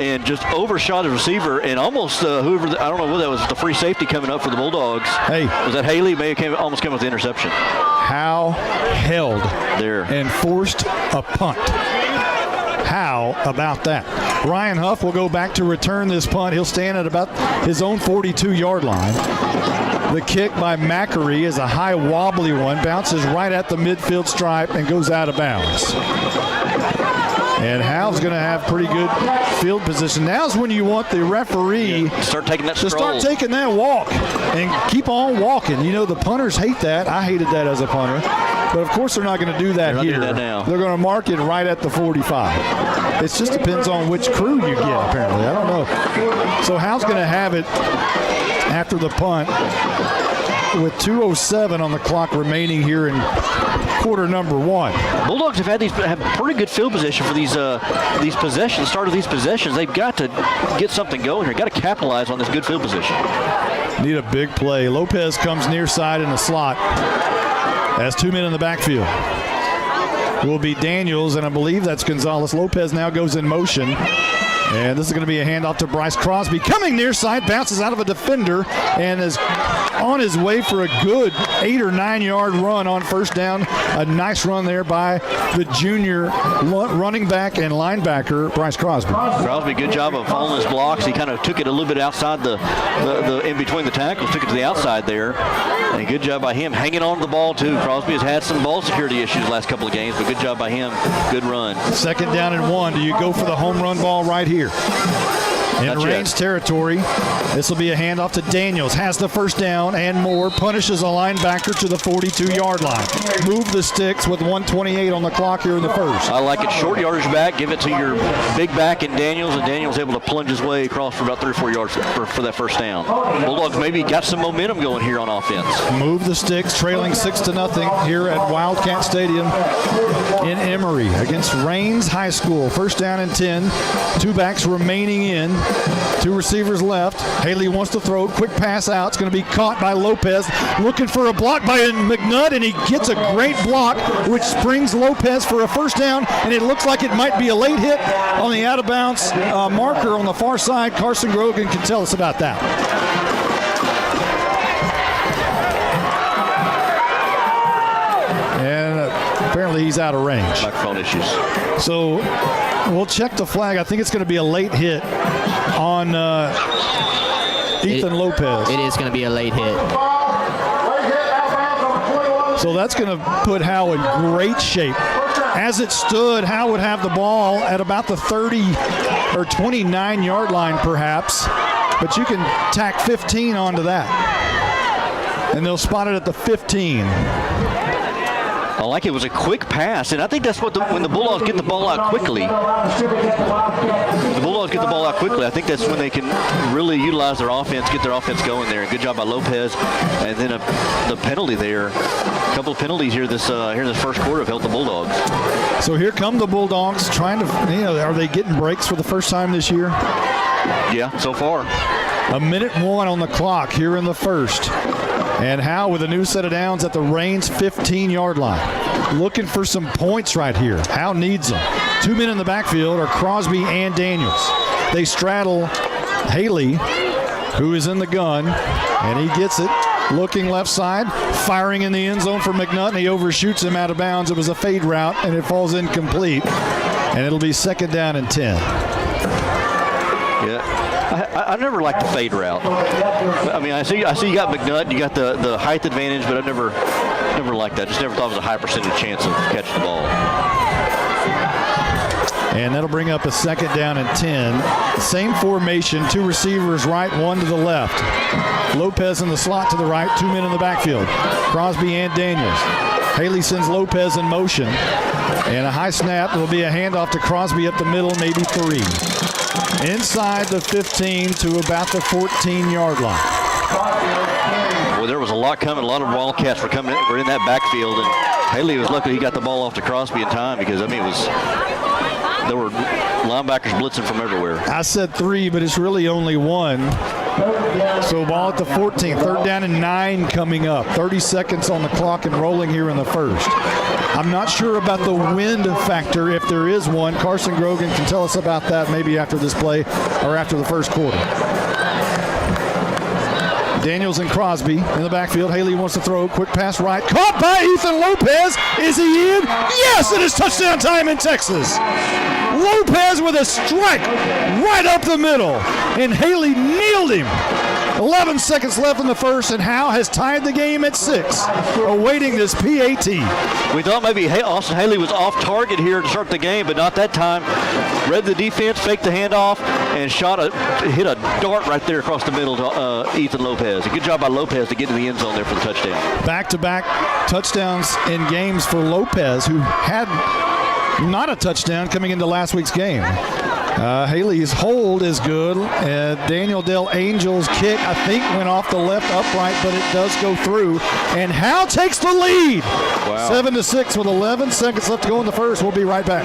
and just overshot his receiver, and almost I don't know whether that was the free safety coming up for the Bulldogs. Hey, was that Haley? Almost came with the interception. Howe held there and forced a punt. How about that? Ryan Huff will go back to return this punt. He'll stand at about his own 42-yard line. The kick by Mackery is a high wobbly one, bounces right at the midfield stripe and goes out of bounds. And Howe's going to have pretty good field position. Now's when you want the referee start taking that to start taking that walk and keep on walking. You know, the punters hate that. I hated that as a punter. But, of course, they're not going to do that here. They're going to mark it right at the 45. It just depends on which crew you get, apparently. I don't know. So Howe's going to have it after the punt with 2:07 on the clock remaining here in quarter number 1. Bulldogs have pretty good field position for these possessions. Start of these possessions, they've got to get something going here. Got to capitalize on this good field position. Need a big play. Lopez comes near side in the slot. Has 2 men in the backfield. Will be Daniels, and I believe that's Gonzalez. Lopez now goes in motion. And this is going to be a handoff to Bryce Crosby. Coming near side, bounces out of a defender, and is on his way for a good 8 or 9 yard run on first down. A nice run there by the junior running back and linebacker, Bryce Crosby. Crosby, good job of following his blocks. He kind of took it a little bit outside the in between the tackles, took it to the outside there. And good job by him hanging on to the ball, too. Crosby has had some ball security issues the last couple of games, but good job by him. Good run. 2nd down and 1. Do you go for the home run ball right here? In Raines territory, this will be a handoff to Daniels. Has the first down and more. Punishes a linebacker to the 42-yard line. Move the sticks with 1:28 on the clock here in the first. I like it. Short yardage back. Give it to your big back in Daniels, and Daniels able to plunge his way across for about 3 or 4 yards for that first down. Bulldogs maybe got some momentum going here on offense. Move the sticks, trailing 6-0 here at Wildcat Stadium in Emory against Raines High School. First down and 10. 2 backs remaining in. 2 receivers left. Haley wants to throw. Quick pass out. It's going to be caught by Lopez. Looking for a block by McNutt, and he gets a great block, which springs Lopez for a first down, and it looks like it might be a late hit on the out-of-bounds marker on the far side. Carson Grogan can tell us about that. And apparently he's out of range. Microphone issues. So we'll check the flag. I think it's going to be a late hit on Ethan Lopez. It is going to be a late hit. So that's going to put Howe in great shape. As it stood, Howe would have the ball at about the 30 or 29-yard line perhaps, but you can tack 15 onto that. And they'll spot it at the 15. I like it. It was a quick pass, and I think that's what when the Bulldogs get the ball out quickly. I think that's when they can really utilize their offense, get their offense going there. Good job by Lopez, and then the penalty there. A couple of penalties here in this first quarter have helped the Bulldogs. So here come the Bulldogs trying to, are they getting breaks for the first time this year? Yeah, so far. 1:01 on the clock here in the first. And Howe with a new set of downs at the Raines 15-yard line. Looking for some points right here. Howe needs them. 2 men in the backfield are Crosby and Daniels. They straddle Haley, who is in the gun, and he gets it. Looking left side, firing in the end zone for McNutt, and he overshoots him out of bounds. It was a fade route, and it falls incomplete. And it'll be 2nd down and 10. Yeah. I never liked the fade route. I mean, I see you got McNutt, you got the height advantage, but I've never liked that. Just never thought it was a high percentage chance of catching the ball. And that'll bring up a second down and 10. Same formation, 2 receivers right, 1 to the left. Lopez in the slot to the right, 2 men in the backfield, Crosby and Daniels. Haley sends Lopez in motion. And a high snap. It'll be a handoff to Crosby up the middle, maybe 3. Inside the 15 to about the 14-yard line. Well, there was a lot coming. A lot of Wildcats were in that backfield, and Haley was lucky he got the ball off to Crosby in time because, I mean, there were linebackers blitzing from everywhere. I said 3, but it's really only 1. So ball at the 14, 3rd down and 9 coming up. 30 seconds on the clock and rolling here in the first. I'm not sure about the wind factor, if there is one. Carson Grogan can tell us about that maybe after this play or after the first quarter. Daniels and Crosby in the backfield. Haley wants to throw. Quick pass right. Caught by Ethan Lopez. Is he in? Yes, it is touchdown time in Texas. Lopez with a strike right up the middle. And Haley nailed him. 11 seconds left in the first, and Howe has tied the game at 6, awaiting this PAT. We thought maybe Austin Haley was off target here to start the game, but not that time. Read the defense, faked the handoff, and hit a dart right there across the middle to Ethan Lopez. A good job by Lopez to get to the end zone there for the touchdown. Back-to-back touchdowns in games for Lopez, who had not a touchdown coming into last week's game. Haley's hold is good. Daniel Dell Angel's kick, I think, went off the left upright, but it does go through. And Howe takes the lead. Wow. 7-6 with 11 seconds left to go in the first. We'll be right back.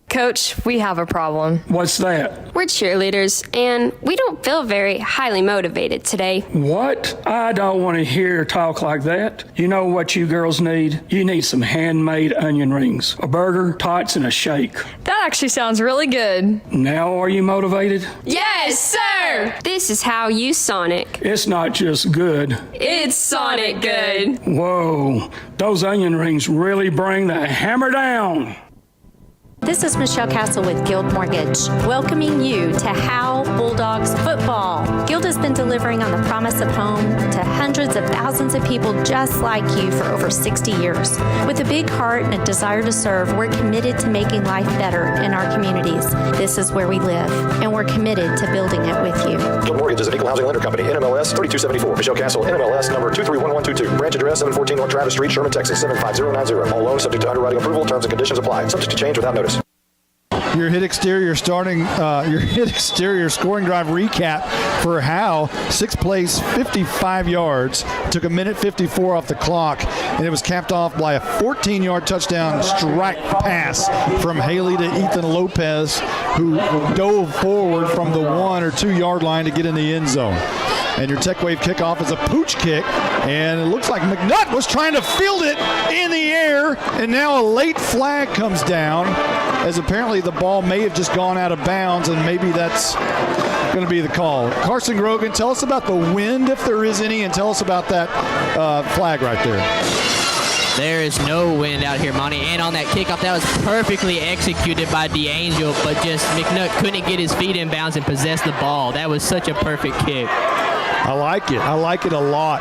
Coach, we have a problem. What's that? We're cheerleaders, and we don't feel very highly motivated today. What? I don't want to hear talk like that. You know what you girls need? You need some handmade onion rings, a burger, tots, and a shake. That actually sounds really good. Now are you motivated? Yes, sir! This is how you Sonic. It's not just good. It's Sonic good. Whoa, those onion rings really bring the hammer down. This is Michelle Castle with Guild Mortgage, welcoming you to Howe Bulldogs football. Guild has been delivering on the promise of home to hundreds of thousands of people just like you for over 60 years. With a big heart and a desire to serve, we're committed to making life better in our communities. This is where we live, and we're committed to building it with you. Guild Mortgage is an equal housing lender company, NMLS 3274. Michelle Castle, NMLS number 231122. Branch address 714 North Travis Street, Sherman, Texas 75090. All loans subject to underwriting approval. Terms and conditions apply. Subject to change without notice. Your hit exterior scoring drive recap for Howe. 6 plays, 55 yards. Took a minute 54 off the clock, and it was capped off by a 14-yard touchdown strike pass from Haley to Ethan Lopez, who dove forward from the 1 or 2 yard line to get in the end zone. And your Tech Wave kickoff is a pooch kick, and it looks like McNutt was trying to field it in the air, and now a late flag comes down, as apparently the ball may have just gone out of bounds, and maybe that's going to be the call. Carson Grogan, tell us about the wind, if there is any, and tell us about that flag right there. There is no wind out here, Monty. And on that kickoff, that was perfectly executed by DeAngel, but just McNutt couldn't get his feet in bounds and possess the ball. That was such a perfect kick. I like it. I like it a lot.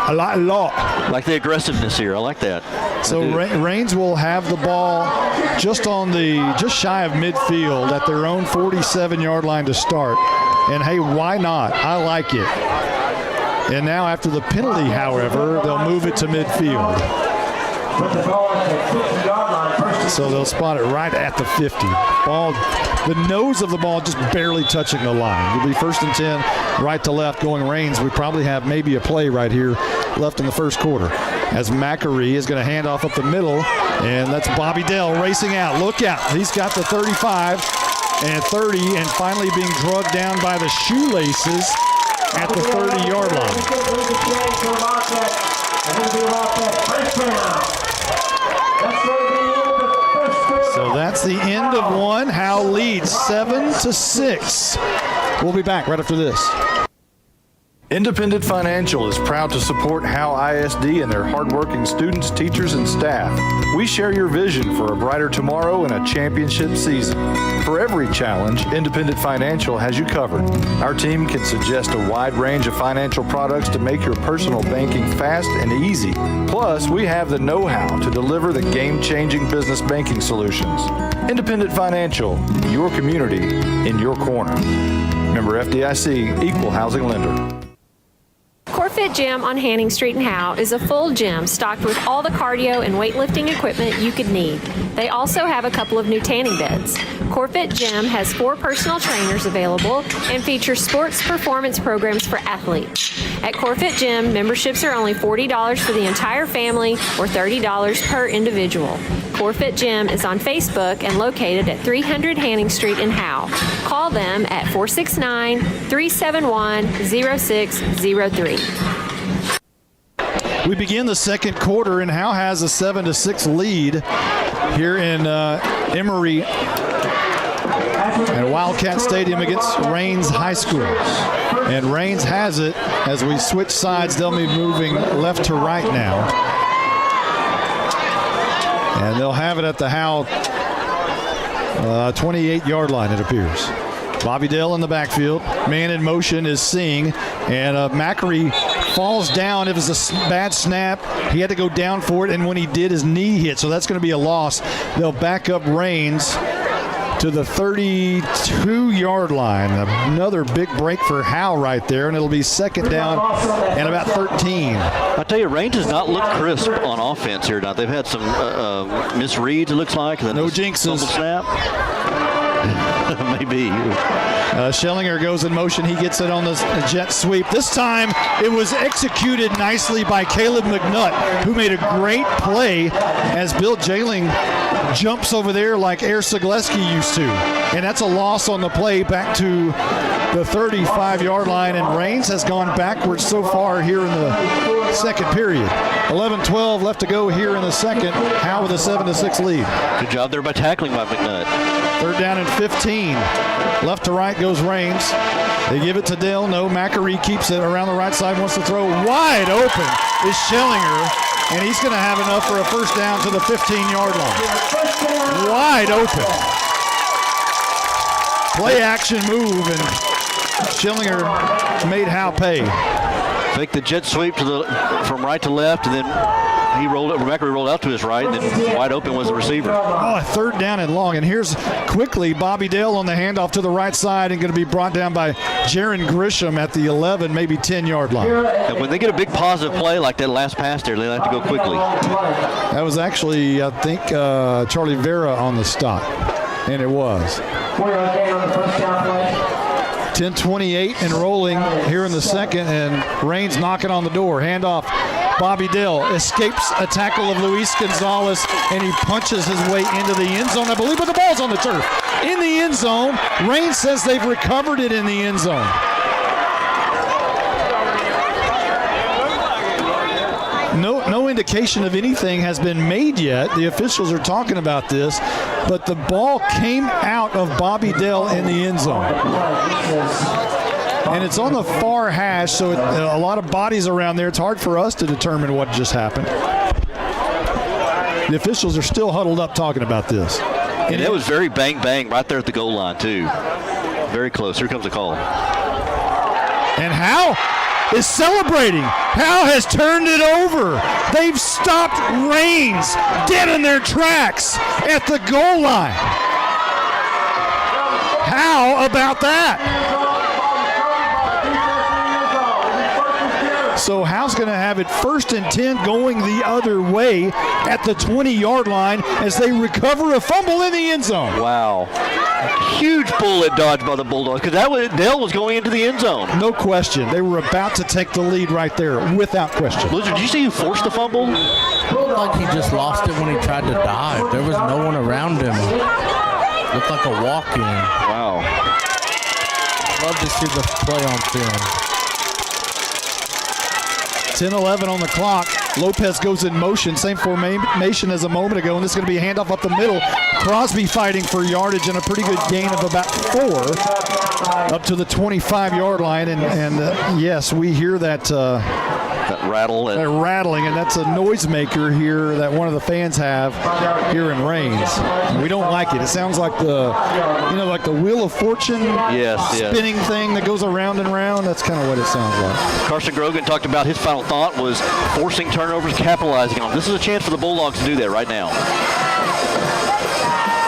A lot. Like the aggressiveness here. I like that. So Raines will have the ball just shy of midfield at their own 47-yard line to start. And hey, why not? I like it. And now after the penalty, however, they'll move it to midfield. So they'll spot it right at the 50. Ball, the nose of the ball just barely touching the line. It'll be 1st and 10, right to left going Raines. We probably have maybe a play right here left in the first quarter, as Macari is going to hand off up the middle, and that's Bobby Dell racing out. Look out. He's got the 35 and 30, and finally being drugged down by the shoelaces at the 30-yard line. So that's the end of one. Howe leads 7-6. We'll be back right after this. Independent Financial is proud to support Howe ISD and their hardworking students, teachers, and staff. We share your vision for a brighter tomorrow and a championship season. For every challenge, Independent Financial has you covered. Our team can suggest a wide range of financial products to make your personal banking fast and easy. Plus, we have the know-how to deliver the game-changing business banking solutions. Independent Financial, your community in your corner. Member FDIC, Equal Housing Lender. CoreFit Gym on Hanning Street in Howe is a full gym stocked with all the cardio and weightlifting equipment you could need. They also have a couple of new tanning beds. CoreFit Gym has 4 personal trainers available and features sports performance programs for athletes. At CoreFit Gym, memberships are only $40 for the entire family or $30 per individual. CoreFit Gym is on Facebook and located at 300 Hanning Street in Howe. Call them at 469-371-0603. We begin the second quarter, and Howe has a 7-6 lead here in Emory at Wildcat Stadium against Raines High School. And Raines has it. As we switch sides, they'll be moving left to right now. And they'll have it at the Howe 28-yard line, it appears. Bobby Dale in the backfield. Man in motion is Singh. And Macri falls down. It was a bad snap. He had to go down for it, and when he did, his knee hit. So that's going to be a loss. They'll back up Raines to the 32-yard line. Another big break for Howe right there, and it'll be second down and about 13. I tell you, Raines does not look crisp on offense here now. They've had some misreads, it looks like. No jinxes. Snap. Maybe. Schellinger goes in motion. He gets it on the jet sweep. This time it was executed nicely by Caleb McNutt, who made a great play as Bill Jailing jumps over there like Air Sagleski used to. And that's a loss on the play back to the 35-yard line, and Raines has gone backwards so far here in the second period. 11-12 left to go here in the second. Howe with a 7-6 lead. Good job there by tackling by McNutt. Third down and 15. Left to right goes Raines. They give it to Dale. No, Macri keeps it around the right side, wants to throw. Wide open is Schellinger, and he's going to have enough for a first down to the 15-yard line. Wide open. Play action move, and Schellinger made Howe pay. Fake the jet sweep from right to left, and then Macri rolled out to his right, and then wide open was the receiver. Oh, third down and long. And here's quickly Bobby Dale on the handoff to the right side and going to be brought down by Jaron Grisham at the 11, maybe 10-yard line. And when they get a big positive play like that last pass there, they have to go quickly. That was actually, I think, Charlie Vera on the stop, and it was. 10:28 and rolling here in the second, and Raines knocking on the door. Handoff. Bobby Dale escapes a tackle of Luis Gonzalez, and he punches his way into the end zone, I believe, but the ball's on the turf. In the end zone. Raines says they've recovered it in the end zone. No indication of anything has been made yet. The officials are talking about this, but the ball came out of Bobby Dale in the end zone. And it's on the far hash, so a lot of bodies around there. It's hard for us to determine what just happened. The officials are still huddled up talking about this. And it was very bang right there at the goal line, too. Very close. Here comes the call. And Howe is celebrating. Howe has turned it over. They've stopped Raines dead in their tracks at the goal line. How about that? So Howe's going to have it first and 10 going the other way at the 20-yard line as they recover a fumble in the end zone. Wow. Huge bullet dodge by the Bulldogs, because Dale was going into the end zone. No question. They were about to take the lead right there, without question. Blizzard, did you see who forced the fumble? Looked like he just lost it when he tried to dive. There was no one around him. Looked like a walk-in. Wow. Love to see the play on film. 10-11 on the clock. Lopez goes in motion, same formation as a moment ago, and this is going to be a handoff up the middle. Crosby fighting for yardage and a pretty good gain of about 4 up to the 25-yard line. And yes, we hear that rattle. That rattling, and that's a noisemaker here that one of the fans have here in Rains. And we don't like it. It sounds like like the Wheel of Fortune spinning thing that goes around and around. That's kind of what it sounds like. Carson Grogan talked about his final thought was forcing turnovers, capitalizing on them. This is a chance for the Bulldogs to do that right now.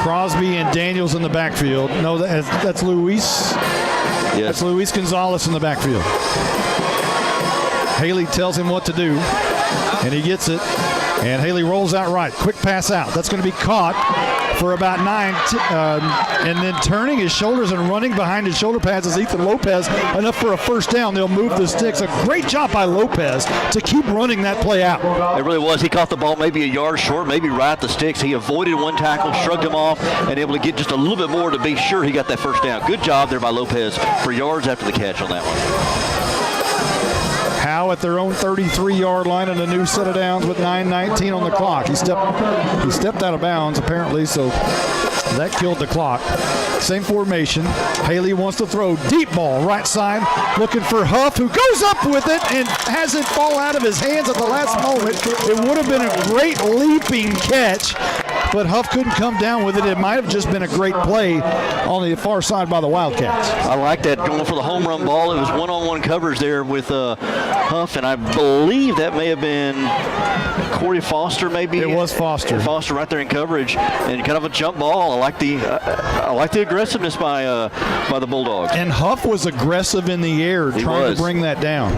Crosby and Daniels in the backfield. No, that's Luis. Yes. That's Luis Gonzalez in the backfield. Haley tells him what to do, and he gets it. And Haley rolls out right. Quick pass out. That's going to be caught for about 9. And then turning his shoulders and running behind his shoulder pads is Ethan Lopez. Enough for a first down. They'll move the sticks. A great job by Lopez to keep running that play out. It really was. He caught the ball maybe a yard short, maybe right at the sticks. He avoided one tackle, shrugged him off, and able to get just a little bit more to be sure he got that first down. Good job there by Lopez for yards after the catch on that one. Howe at their own 33-yard line and a new set of downs with 9:19 on the clock. He stepped out of bounds apparently, so that killed the clock. Same formation. Haley wants to throw deep ball right side, looking for Huff, who goes up with it and has it fall out of his hands at the last moment. It would have been a great leaping catch, but Huff couldn't come down with it. It might have just been a great play on the far side by the Wildcats. I like that, going for the home run ball. It was one-on-one coverage there with Huff, and I believe that may have been Corey Foster, maybe. It was Foster. Foster right there in coverage, and kind of a jump ball. I like the aggressiveness by the Bulldogs. And Huff was aggressive in the air, trying to bring that down.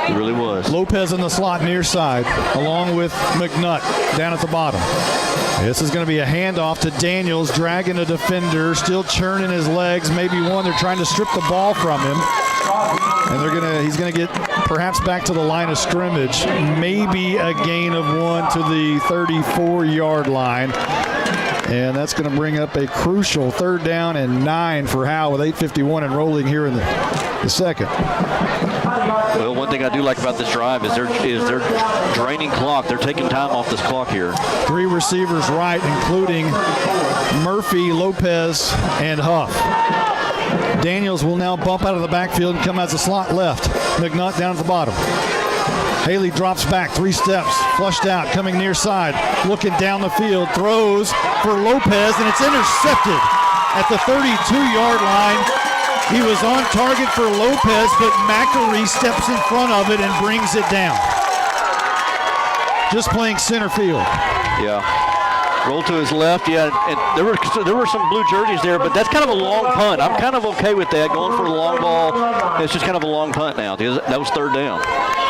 He really was. Lopez in the slot near side, along with McNutt down at the bottom. This is going to be a handoff to Daniels, dragging a defender, still churning his legs. Maybe one, they're trying to strip the ball from him. And he's going to get perhaps back to the line of scrimmage. Maybe a gain of 1 to the 34-yard line. And that's going to bring up a crucial 3rd down and 9 for Howe with 8:51 and rolling here in the second. Well, one thing I do like about this drive is they're draining clock. They're taking time off this clock here. 3 receivers right, including Murphy, Lopez, and Huff. Daniels will now bump out of the backfield and come as a slot left. McNutt down at the bottom. Haley drops back 3 steps, flushed out, coming near side, looking down the field, throws for Lopez, and it's intercepted at the 32-yard line. He was on target for Lopez, but Mackery steps in front of it and brings it down. Just playing center field. Yeah. Roll to his left, and there were some blue jerseys there, but that's kind of a long punt. I'm kind of okay with that, going for a long ball. It's just kind of a long punt now, because that was 3rd down.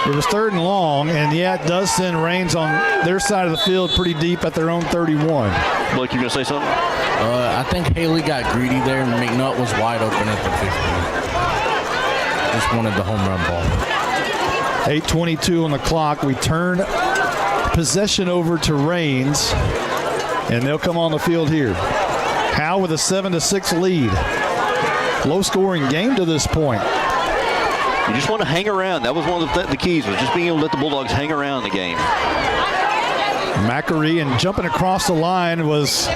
It was 3rd and long, and it does send Rains on their side of the field pretty deep at their own 31. Blake, you going to say something? I think Haley got greedy there, and McNutt was wide open at the 50. Just wanted the home run ball. 8:22 on the clock. We turn possession over to Rains, and they'll come on the field here. Howe with a 7-6 lead. Low-scoring game to this point. You just want to hang around. That was one of the keys, was just being able to let the Bulldogs hang around the game. Mackery, and jumping across the line was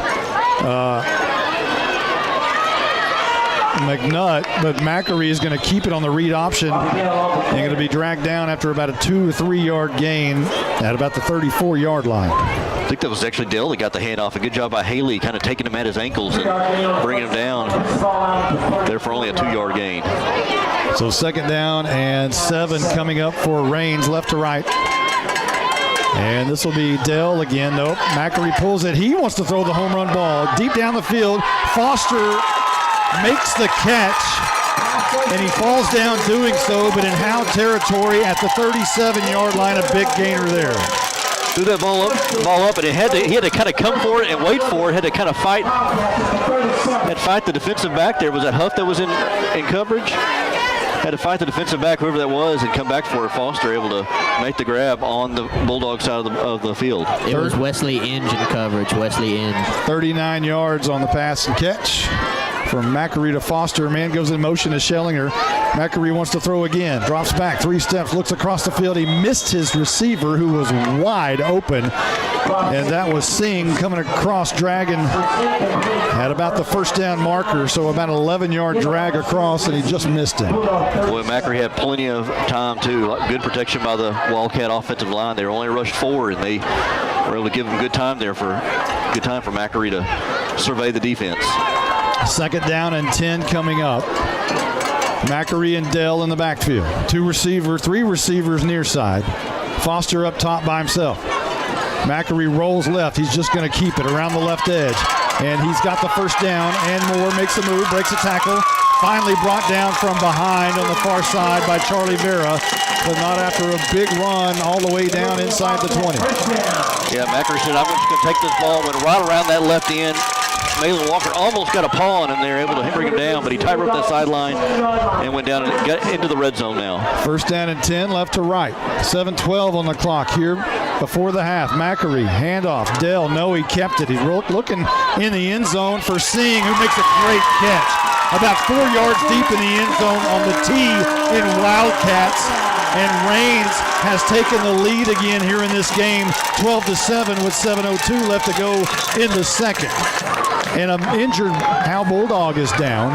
McNutt, but Mackery is going to keep it on the read option and going to be dragged down after about a 2 or 3 yard gain at about the 34-yard line. I think that was actually Dell that got the handoff. A good job by Haley, kind of taking him at his ankles and bringing him down there for only a 2-yard gain. So 2nd down and 7 coming up for Rains, left to right. And this will be Dell again. Nope. Mackery pulls it. He wants to throw the home run ball deep down the field. Foster makes the catch, and he falls down doing so, but in Howe territory at the 37-yard line, a big gainer there. Threw that ball up, and he had to kind of come for it and wait for it. Had to kind of fight the defensive back there. Was that Huff that was in coverage? Had to fight the defensive back, whoever that was, and come back for it. Foster able to make the grab on the Bulldog side of the field. It was Wesley Inge in coverage. Wesley Inge. 39 yards on the pass and catch from Macquarie to Foster. Man goes in motion to Schellinger. Macquarie wants to throw again. Drops back 3 steps, looks across the field. He missed his receiver, who was wide open. And that was Singh coming across, dragging at about the first down marker. So about an 11-yard drag across, and he just missed him. Boy, Macquarie had plenty of time, too. Good protection by the Wildcat offensive line. They were only rushed 4, and they were able to give them good time for Macquarie to survey the defense. 2nd down and 10 coming up. Macquarie and Dell in the backfield. 3 receivers near side. Foster up top by himself. Macquarie rolls left. He's just going to keep it around the left edge. And he's got the first down and more. Makes a move, breaks a tackle. Finally brought down from behind on the far side by Charlie Vera, but not after a big run all the way down inside the 20. Yeah, Macquarie said, I'm just going to take this ball. Went right around that left end. Malin Walker almost got a paw on him there, able to bring him down, but he tied up that sideline and went down and got into the red zone now. 1st down and 10, left to right. 7:12 on the clock here before the half. Macquarie, handoff. Dell, no, he kept it. He's looking in the end zone for Singh, who makes a great catch. About 4 yards deep in the end zone on the tee in Wildcats. And Raines has taken the lead again here in this game, 12-7 with 7:02 left to go in the second. And an injured Howe Bulldog is down.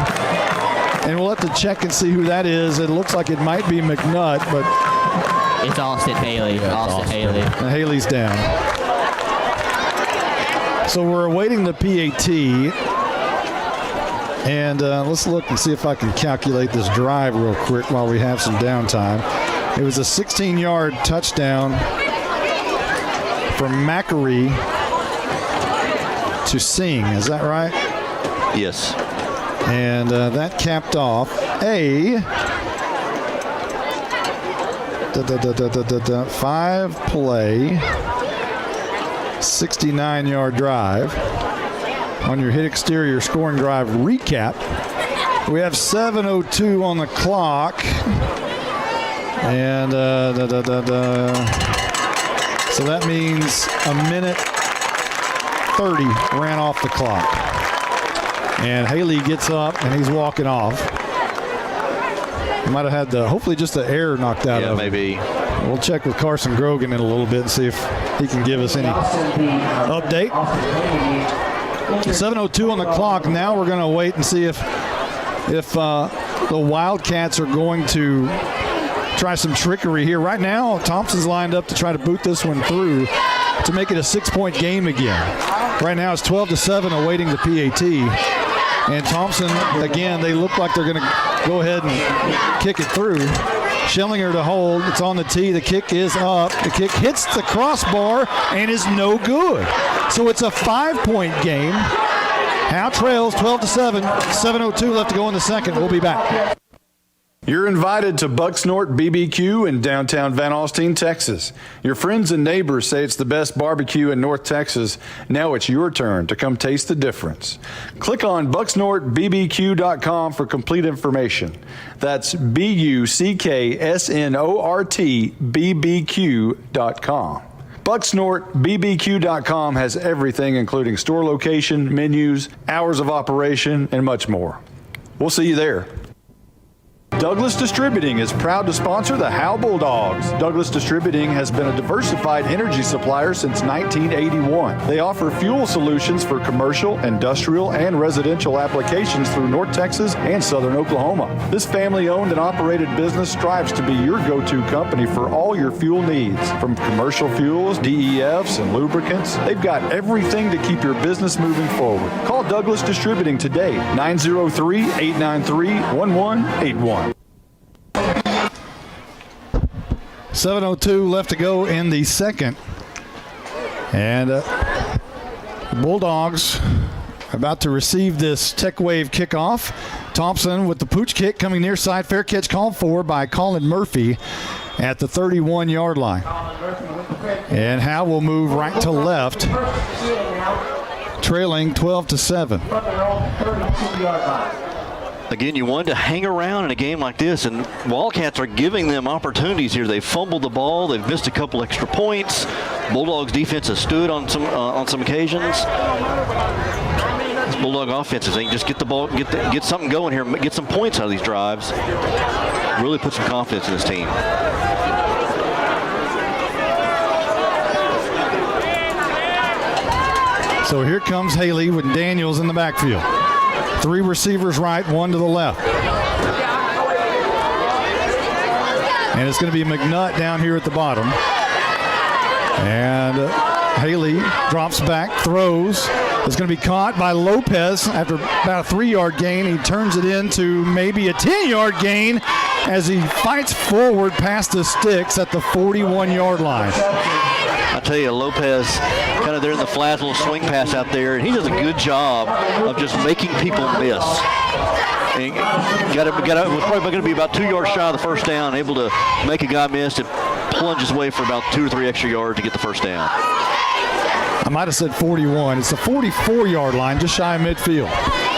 And we'll have to check and see who that is. It looks like it might be McNutt, but it's Austin Haley. Austin Haley. And Haley's down. So we're awaiting the PAT. And let's look and see if I can calculate this drive real quick while we have some downtime. It was a 16-yard touchdown from Macquarie to Singh. Is that right? Yes. And that capped off a 5-play, 69-yard drive. On your hit exterior scoring drive recap, we have 7:02 on the clock. And so that means a minute 30 ran off the clock. And Haley gets up and he's walking off. He might have had hopefully just the air knocked out of him. Maybe. We'll check with Carson Grogan in a little bit and see if he can give us any update. 7:02 on the clock. Now we're going to wait and see if the Wildcats are going to try some trickery here. Right now, Thompson's lined up to try to boot this one through to make it a 6-point game again. Right now it's 12-7 awaiting the PAT. And Thompson, again, they look like they're going to go ahead and kick it through. Schellinger to hold. It's on the tee. The kick is up. The kick hits the crossbar and is no good. So it's a 5-point game. Howe trails 12-7. 7:02 left to go in the second. We'll be back. You're invited to Bucksnort BBQ in downtown Van Alstyne, Texas. Your friends and neighbors say it's the best barbecue in North Texas. Now it's your turn to come taste the difference. Click on bucksnortbbq.com for complete information. That's BUCKSNORTBBQ.com. BucksnortBBQ.com has everything, including store location, menus, hours of operation, and much more. We'll see you there. Douglas Distributing is proud to sponsor the Howe Bulldogs. Douglas Distributing has been a diversified energy supplier since 1981. They offer fuel solutions for commercial, industrial, and residential applications through North Texas and Southern Oklahoma. This family-owned and operated business strives to be your go-to company for all your fuel needs. From commercial fuels, DEFs, and lubricants, they've got everything to keep your business moving forward. Call Douglas Distributing today, 903-893-1181. 7:02 left to go in the second. And the Bulldogs about to receive this Tech Wave kickoff. Thompson with the pooch kick coming near side. Fair catch called for by Colin Murphy at the 31-yard line. And Howe will move right to left, trailing 12-7. Again, you wanted to hang around in a game like this, and Wildcats are giving them opportunities here. They've fumbled the ball. They've missed a couple extra points. Bulldogs defense has stood on some occasions. This Bulldog offense, if they can just get the ball, get something going here, get some points out of these drives, really put some confidence in this team. So here comes Haley with Daniels in the backfield. 3 receivers right, 1 to the left. And it's going to be McNutt down here at the bottom. And Haley drops back, throws. It's going to be caught by Lopez after about a 3-yard gain. He turns it into maybe a 10-yard gain as he fights forward past the sticks at the 41-yard line. I tell you, Lopez kind of there in the flat, little swing pass out there, and he does a good job of just making people miss. And was probably going to be about 2 yards shy of the first down, able to make a guy miss and plunge his way for about 2 or 3 extra yards to get the first down. I might have said 41. It's the 44-yard line, just shy of midfield.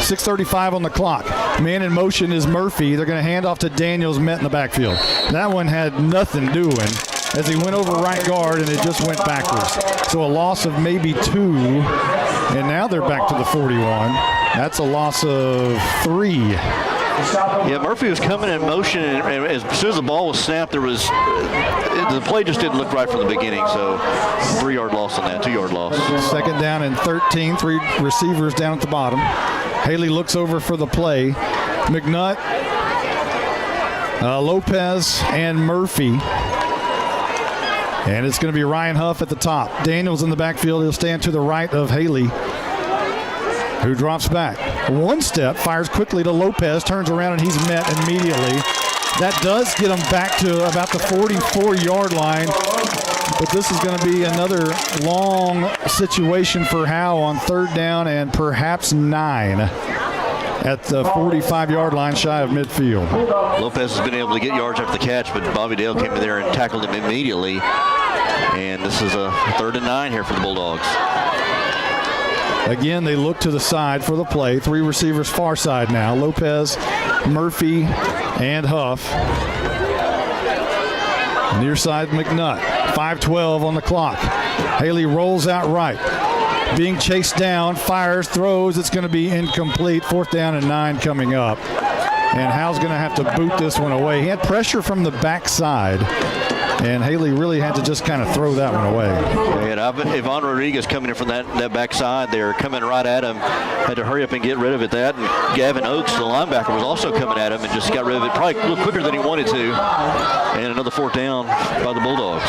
6:35 on the clock. Man in motion is Murphy. They're going to hand off to Daniels, met in the backfield. That one had nothing doing as he went over right guard, and it just went backwards. So a loss of maybe 2, and now they're back to the 41. That's a loss of 3. Yeah, Murphy was coming in motion, and as soon as the ball was snapped, the play just didn't look right from the beginning, so 3-yard loss on that, 2-yard loss. Second down and 13, 3 receivers down at the bottom. Haley looks over for the play. McNutt, Lopez, and Murphy. And it's going to be Ryan Huff at the top. Daniels in the backfield. He'll stand to the right of Haley, who drops back. 1 step, fires quickly to Lopez, turns around, and he's met immediately. That does get him back to about the 44-yard line. But this is going to be another long situation for Howe on 3rd down and perhaps 9 at the 45-yard line shy of midfield. Lopez has been able to get yards after the catch, but Bobby Dale came in there and tackled him immediately. And this is a 3rd and 9 here for the Bulldogs. Again, they look to the side for the play. 3 receivers far side now. Lopez, Murphy, and Huff. Near side, McNutt. 5:12 on the clock. Haley rolls out right. Being chased down, fires, throws. It's going to be incomplete. 4th down and 9 coming up. And Howe's going to have to boot this one away. He had pressure from the backside, and Haley really had to just kind of throw that one away. And Ivan Rodriguez coming in from that backside there, coming right at him. Had to hurry up and get rid of it. And Gavin Oakes, the linebacker, was also coming at him and just got rid of it probably a little quicker than he wanted to. And another 4th down by the Bulldogs.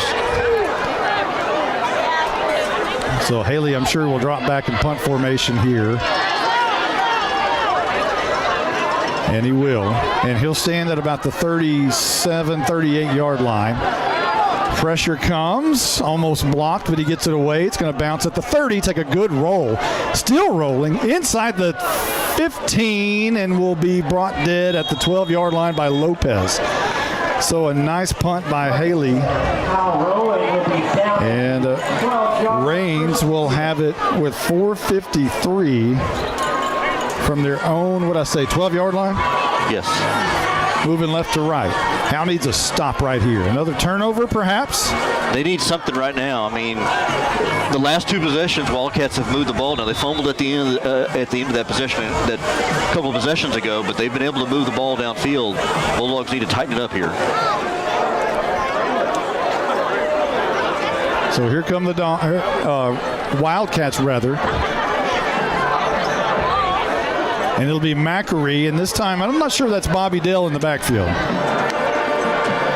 So Haley, I'm sure, will drop back in punt formation here. And he will. And he'll stand at about the 37, 38-yard line. Pressure comes, almost blocked, but he gets it away. It's going to bounce at the 30, take a good roll. Still rolling inside the 15 and will be brought dead at the 12-yard line by Lopez. So a nice punt by Haley. And Raines will have it with 4:53 from their own, 12-yard line? Yes. Moving left to right. Howe needs a stop right here. Another turnover, perhaps? They need something right now. I mean, the last 2 possessions, Wildcats have moved the ball. Now, they fumbled at the end of that possession, that couple of possessions ago, but they've been able to move the ball downfield. Bulldogs need to tighten it up here. So here come the Wildcats, rather. And it'll be Mackery, and this time, I'm not sure that's Bobby Dale in the backfield.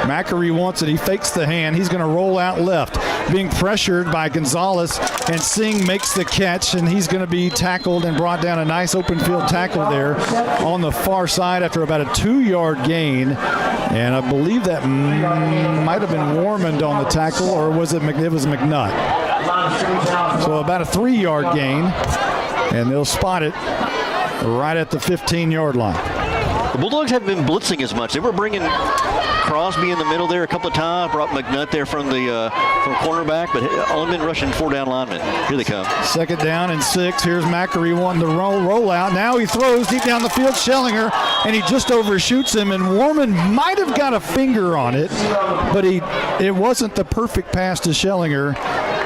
Mackery wants it. He fakes the hand. He's going to roll out left, being pressured by Gonzalez, and Singh makes the catch, and he's going to be tackled and brought down. A nice open field tackle there on the far side after about a 2-yard gain. And I believe that might have been Warmond on the tackle, or was it was McNutt. So about a 3-yard gain, and they'll spot it right at the 15-yard line. The Bulldogs haven't been blitzing as much. They were bringing Crosby in the middle there a couple of times, brought McNutt there from cornerback, but only been rushing 4 down linemen. Here they come. 2nd down and 6. Here's Mackery wanting to roll out. Now he throws deep down the field, Schellinger, and he just overshoots him, and Warman might have got a finger on it, but it wasn't the perfect pass to Schellinger.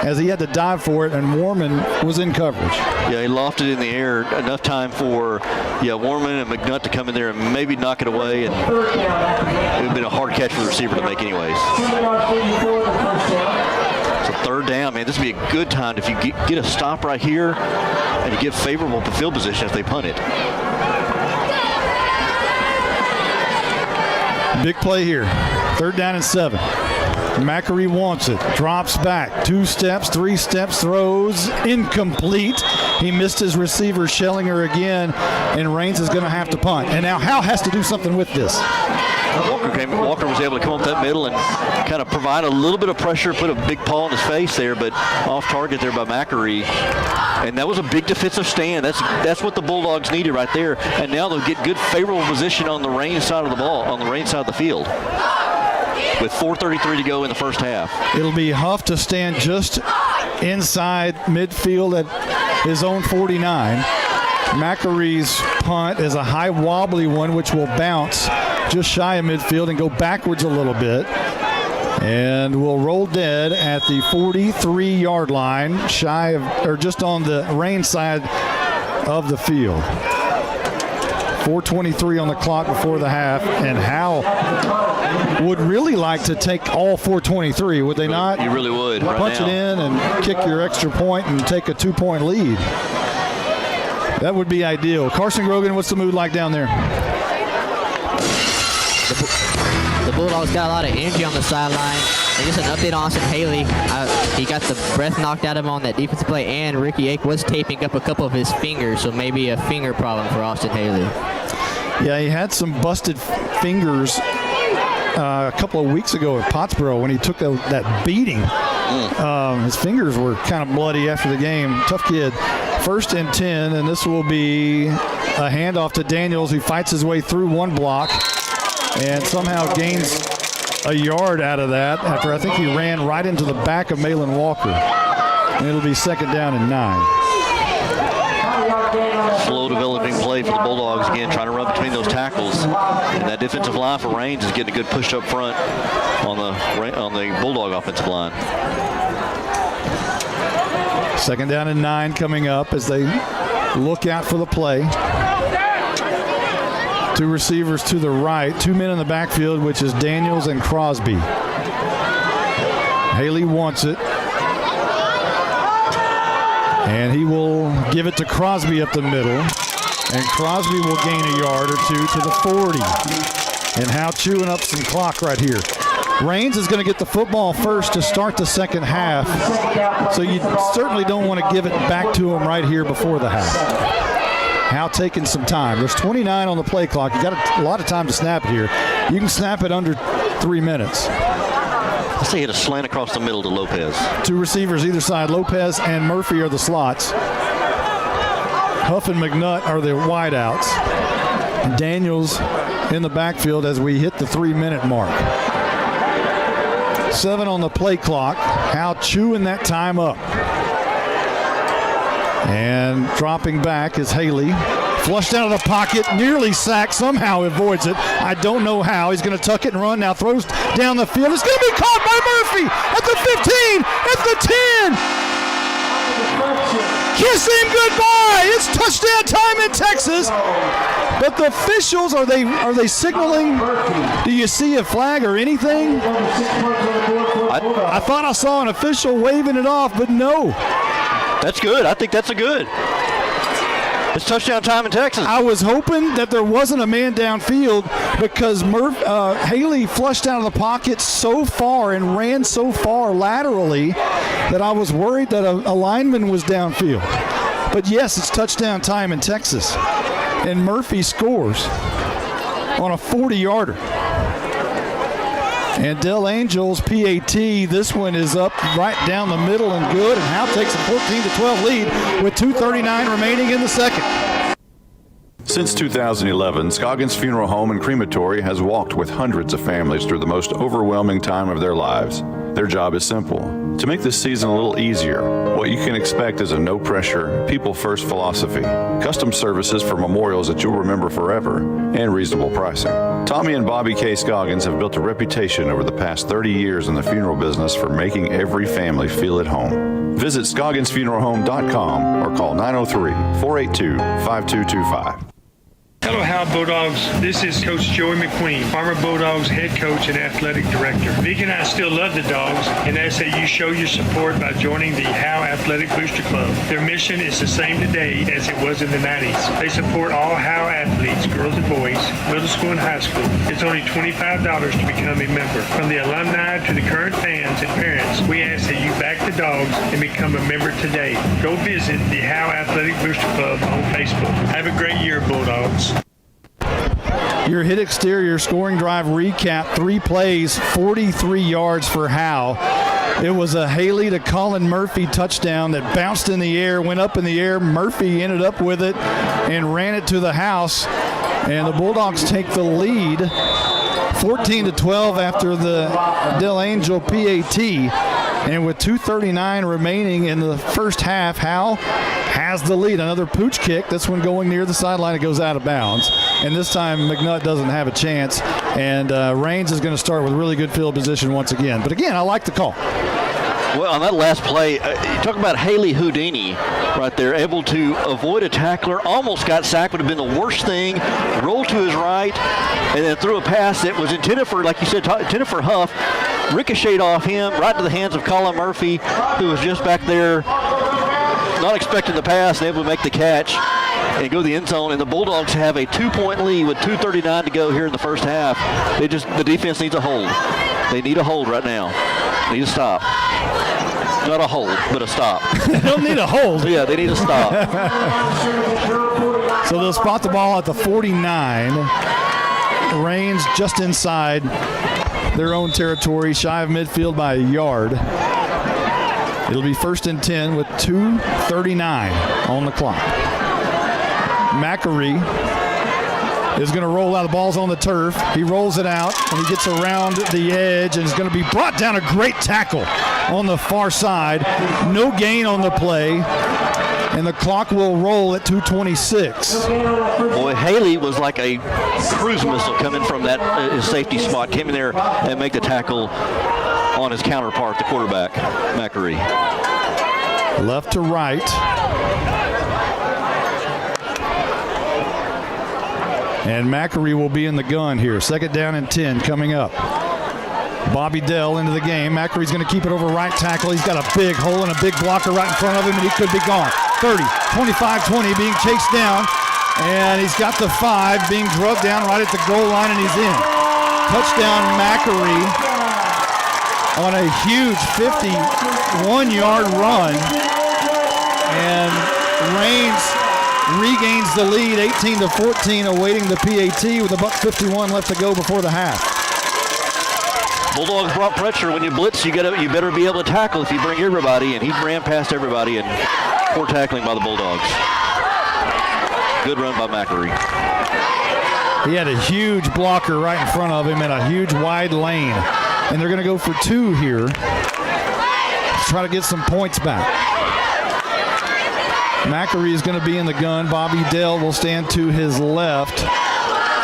as he had to dive for it, and Warman was in coverage. Yeah, he lofted in the air enough time for Warman and McNutt to come in there and maybe knock it away, and it would have been a hard catch for the receiver to make anyways. So third down, man, this would be a good time if you get a stop right here and you get favorable field position if they punt it. Big play here. 3rd down and 7. Macri wants it. Drops back. 2 steps, 3 steps, throws. Incomplete. He missed his receiver, Schellinger again, and Raines is going to have to punt. And now Howe has to do something with this. Walker was able to come up that middle and kind of provide a little bit of pressure, put a big paw in his face there, but off target there by Macri. And that was a big defensive stand. That's what the Bulldogs needed right there. And now they'll get good favorable position on the Raines side of the ball, on the Raines side of the field, with 4:33 to go in the first half. It'll be Huff to stand just inside midfield at his own 49. Macari's punt is a high wobbly one, which will bounce just shy of midfield and go backwards a little bit. And will roll dead at the 43-yard line, shy of, or just on the Raines side of the field. 4:23 on the clock before the half, and Howe would really like to take all 4:23, would they not? You really would. Punch it in and kick your extra point and take a 2-point lead. That would be ideal. Carson Grogan, what's the mood like down there? The Bulldogs got a lot of energy on the sideline. And just an update on Austin Haley. He got the breath knocked out of him on that defensive play, and Ricky Ake was taping up a couple of his fingers, so maybe a finger problem for Austin Haley. Yeah, he had some busted fingers a couple of weeks ago at Pottsboro when he took that beating. His fingers were kind of bloody after the game. Tough kid. 1st and 10, and this will be a handoff to Daniels, who fights his way through one block and somehow gains a yard out of that after I think he ran right into the back of Malin Walker. And it'll be 2nd down and 9. Slow developing play for the Bulldogs again, trying to run between those tackles. And that defensive line for Raines is getting a good push up front on the Bulldog offensive line. 2nd down and 9 coming up as they look out for the play. 2 receivers to the right, 2 men in the backfield, which is Daniels and Crosby. Haley wants it. And he will give it to Crosby up the middle. And Crosby will gain a yard or 2 to the 40. And Howe chewing up some clock right here. Raines is going to get the football first to start the second half. So you certainly don't want to give it back to him right here before the half. Howe taking some time. There's 29 on the play clock. You got a lot of time to snap it here. You can snap it under 3 minutes. I say hit a slant across the middle to Lopez. 2 receivers either side. Lopez and Murphy are the slots. Huff and McNutt are the wideouts. Daniels in the backfield as we hit the 3-minute mark. 7 on the play clock. Howe chewing that time up. And dropping back is Haley. Flushed out of the pocket, nearly sacked, somehow avoids it. I don't know how. He's going to tuck it and run now. Throws down the field. It's going to be caught by Murphy at the 15, at the 10. Kiss him goodbye. It's touchdown time in Texas. But the officials, are they signaling? Do you see a flag or anything? I thought I saw an official waving it off, but no. That's good. I think that's a good. It's touchdown time in Texas. I was hoping that there wasn't a man downfield because Haley flushed out of the pocket so far and ran so far laterally that I was worried that a lineman was downfield. But yes, it's touchdown time in Texas. And Murphy scores on a 40-yarder. And Del Angel's PAT, this one is up right down the middle and good, and Howe takes a 14-12 lead with 2:39 remaining in the second. Since 2011, Scoggins Funeral Home and Crematory has walked with hundreds of families through the most overwhelming time of their lives. Their job is simple: to make this season a little easier. What you can expect is a no-pressure, people-first philosophy, custom services for memorials that you'll remember forever, and reasonable pricing. Tommy and Bobby K. Scoggins have built a reputation over the past 30 years in the funeral business for making every family feel at home. Visit ScogginsFuneralHome.com or call 903-482-5225. Hello, Howe Bulldogs. This is Coach Joey McQueen, former Bulldogs head coach and athletic director. Vic and I still love the Dogs and ask that you show your support by joining the Howe Athletic Booster Club. Their mission is the same today as it was in the 90s. They support all Howe athletes, girls and boys, middle school and high school. It's only $25 to become a member. From the alumni to the current fans and parents, we ask that you back the Dogs and become a member today. Go visit the Howe Athletic Booster Club on Facebook. Have a great year, Bulldogs. Your hit exterior scoring drive recap: 3 plays, 43 yards for Howe. It was a Haley to Colin Murphy touchdown that bounced in the air, went up in the air. Murphy ended up with it and ran it to the house. And the Bulldogs take the lead 14-12 after the Del Angel PAT. And with 2:39 remaining in the first half, Howe has the lead. Another pooch kick. This one going near the sideline. It goes out of bounds. And this time McNutt doesn't have a chance. And Raines is going to start with really good field position once again. But again, I like the call. Well, on that last play, you talk about Haley Houdini right there, able to avoid a tackler, almost got sacked, would have been the worst thing, rolled to his right, and then threw a pass that was intended for, like you said, intended for Huff, ricocheted off him, right into the hands of Colin Murphy, who was just back there, not expecting the pass, and able to make the catch and go to the end zone. And the Bulldogs have a 2-point lead with 2:39 to go here in the first half. The defense needs a hold. They need a hold right now. They need a stop. Not a hold, but a stop. They don't need a hold. Yeah, they need a stop. So they'll spot the ball at the 49. Raines just inside their own territory, shy of midfield by a yard. It'll be 1st and 10 with 2:39 on the clock. Mackery is going to roll out. The ball's on the turf. He rolls it out, and he gets around the edge and is going to be brought down. A great tackle on the far side. No gain on the play, and the clock will roll at 2:26. Boy, Haley was like a cruise missile coming from that his safety spot. Came in there and make the tackle on his counterpart, the quarterback, Mackery. Left to right. And Mackery will be in the gun here. 2nd down and 10 coming up. Bobby Dell into the game. Mackery's going to keep it over right tackle. He's got a big hole and a big blocker right in front of him, and he could be gone. 30, 25, 20, being chased down. And he's got the 5, being drugged down right at the goal line, and he's in. Touchdown, Mackery on a huge 51-yard run. And Raines regains the lead, 18-14, awaiting the PAT with $1:51 left to go before the half. Bulldogs brought pressure. When you blitz, you better be able to tackle if you bring everybody, and he ran past everybody, and poor tackling by the Bulldogs. Good run by Mackery. He had a huge blocker right in front of him in a huge wide lane, and they're going to go for 2 here to try to get some points back. Mackery is going to be in the gun. Bobby Dell will stand to his left.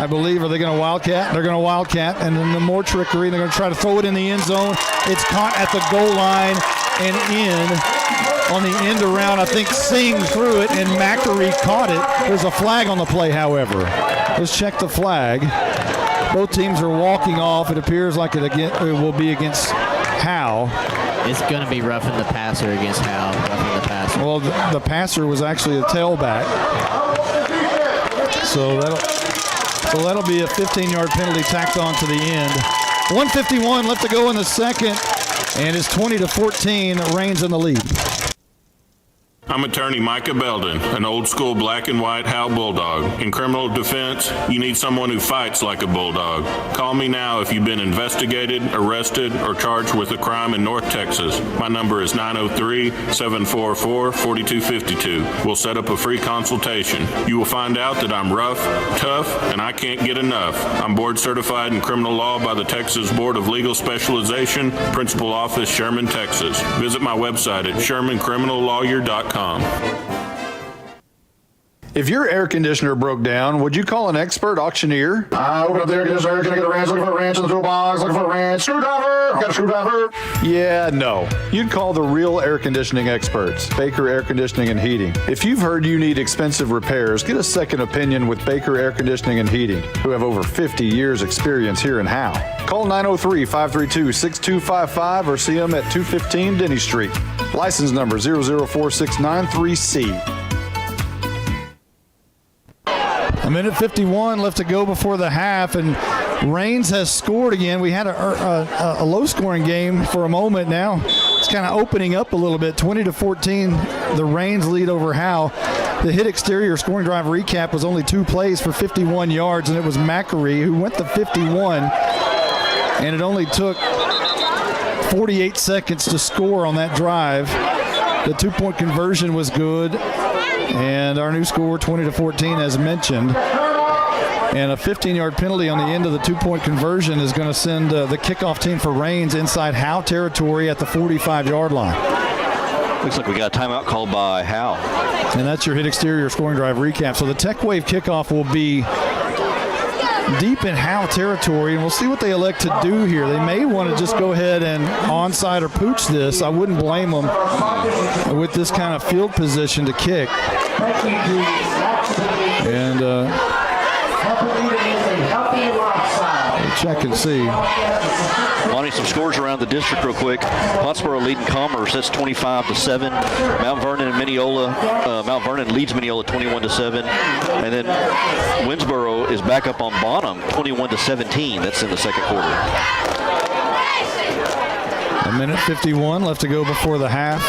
I believe, are they going to wildcat? They're going to wildcat, and then the more trickery. They're going to try to throw it in the end zone. It's caught at the goal line and in on the end around. I think Singh threw it, and Mackery caught it. There's a flag on the play, however. Let's check the flag. Both teams are walking off. It appears like it will be against Howe. It's going to be roughing the passer against Howe. Roughing the passer. Well, the passer was actually a tailback. So that'll be a 15-yard penalty tacked on to the end. 1:51 left to go in the second, and it's 20-14. Raines in the lead. I'm attorney Micah Belden, an old school black and white Howe Bulldog. In criminal defense, you need someone who fights like a bulldog. Call me now if you've been investigated, arrested, or charged with a crime in North Texas. My number is 903-744-4252. We'll set up a free consultation. You will find out that I'm rough, tough, and I can't get enough. I'm board certified in criminal law by the Texas Board of Legal Specialization, Principal Office, Sherman, Texas. Visit my website at shermancriminallawyer.com. If your air conditioner broke down, would you call an expert auctioneer? I open up the air conditioner. Can I get a wrench? Looking for a wrench in the toolbox. Looking for a wrench. Screwdriver. Got a screwdriver. Yeah, no. You'd call the real air conditioning experts, Baker Air Conditioning and Heating. If you've heard you need expensive repairs, get a second opinion with Baker Air Conditioning and Heating, who have over 50 years experience here in Howe. Call 903-532-6255 or see them at 215 Denny Street. License number 004693C. A minute 51 left to go before the half, and Raines has scored again. We had a low-scoring game for a moment. Now it's kind of opening up a little bit. 20-14, the Raines lead over Howe. The hit exterior scoring drive recap was only 2 plays for 51 yards, and it was Macquarie who went to 51, and it only took 48 seconds to score on that drive. The 2-point conversion was good. And our new score, 20-14, as mentioned. And a 15-yard penalty on the end of the 2-point conversion is going to send the kickoff team for Raines inside Howe territory at the 45-yard line. Looks like we got a timeout called by Howe. And that's your hit exterior scoring drive recap. So the Tech Wave kickoff will be deep in Howe territory, and we'll see what they elect to do here. They may want to just go ahead and onside or pooch this. I wouldn't blame them with this kind of field position to kick. And check and see. Monty, some scores around the district real quick. Pottsboro leading Commerce, that's 25-7. Mount Vernon and Mineola, Mount Vernon leads Mineola 21-7. And then Winsboro is back up on Bonham, 21-17. That's in the second quarter. A minute 51 left to go before the half.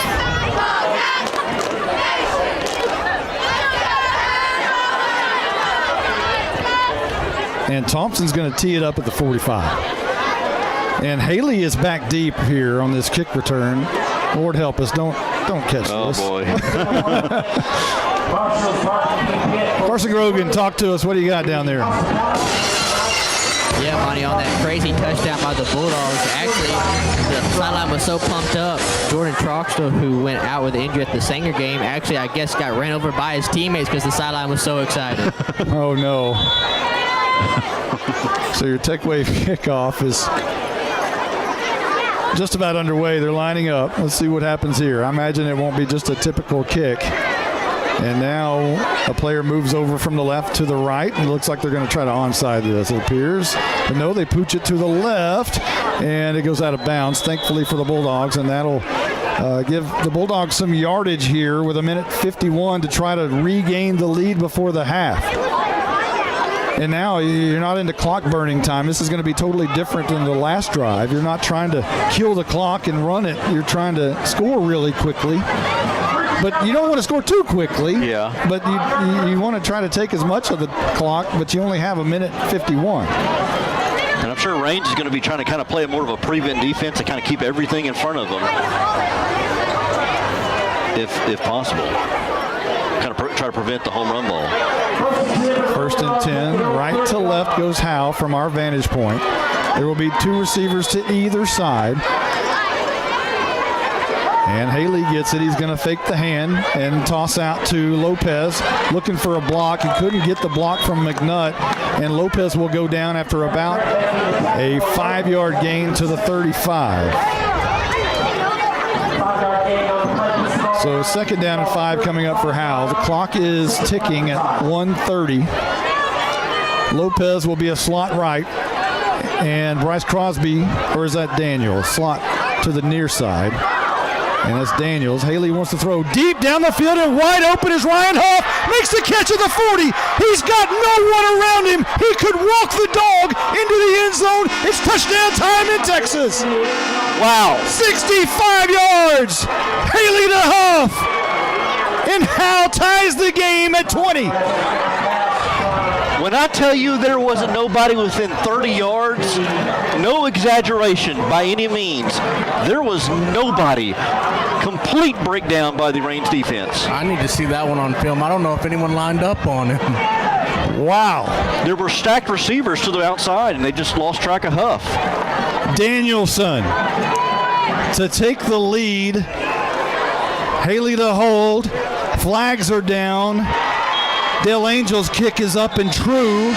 And Thompson's going to tee it up at the 45. And Haley is back deep here on this kick return. Lord help us, don't catch this. Oh, boy. Carson Grogan, talk to us. What do you got down there? Yeah, Monty, on that crazy touchdown by the Bulldogs, actually, the sideline was so pumped up. Jordan Troxler, who went out with an injury at the Sanger game, actually, I guess, got ran over by his teammates because the sideline was so excited. Oh, no. So your Tech Wave kickoff is just about underway. They're lining up. Let's see what happens here. I imagine it won't be just a typical kick. And now a player moves over from the left to the right. And it looks like they're going to try to onside this, it appears. But no, they pooch it to the left, and it goes out of bounds, thankfully for the Bulldogs. And that'll give the Bulldogs some yardage here with a minute 51 to try to regain the lead before the half. And now you're not into clock burning time. This is going to be totally different than the last drive. You're not trying to kill the clock and run it. You're trying to score really quickly. But you don't want to score too quickly. Yeah. But you want to try to take as much of the clock, but you only have a minute 51. And I'm sure Raines is going to be trying to kind of play more of a prevent defense and kind of keep everything in front of them, if possible. Kind of try to prevent the home run ball. First and 10, right to left goes Howe from our vantage point. There will be 2 receivers to either side. And Haley gets it. He's going to fake the hand and toss out to Lopez, looking for a block. He couldn't get the block from McNutt, and Lopez will go down after about a 5-yard gain to the 35. So 2nd down and 5 coming up for Howe. The clock is ticking at 1:30. Lopez will be a slot right, and Bryce Crosby, or is that Daniel? Slot to the near side. And that's Daniels. Haley wants to throw deep down the field, and wide open is Ryan Huff. Makes the catch at the 40. He's got no one around him. He could walk the dog into the end zone. It's touchdown time in Texas. Wow. 65 yards. Haley to Huff. Howe ties the game at 20. When I tell you there wasn't nobody within 30 yards, no exaggeration by any means, there was nobody. Complete breakdown by the Reigns defense. I need to see that one on film. I don't know if anyone lined up on him. Wow. There were stacked receivers to the outside, and they just lost track of Huff. Danielson to take the lead. Haley to hold. Flags are down. Dale Angel's kick is up and true.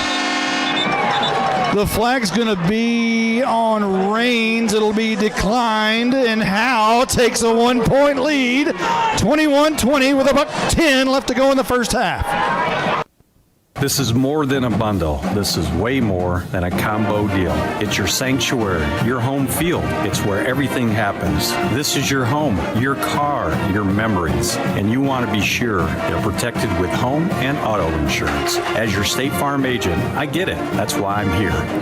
The flag's going to be on Reigns. It'll be declined, and Howe takes a 1-point lead, 21-20 with about 10 left to go in the first half. This is more than a bundle. This is way more than a combo deal. It's your sanctuary, your home field. It's where everything happens. This is your home, your car, your memories. And you want to be sure they're protected with home and auto insurance. As your State Farm agent, I get it. That's why I'm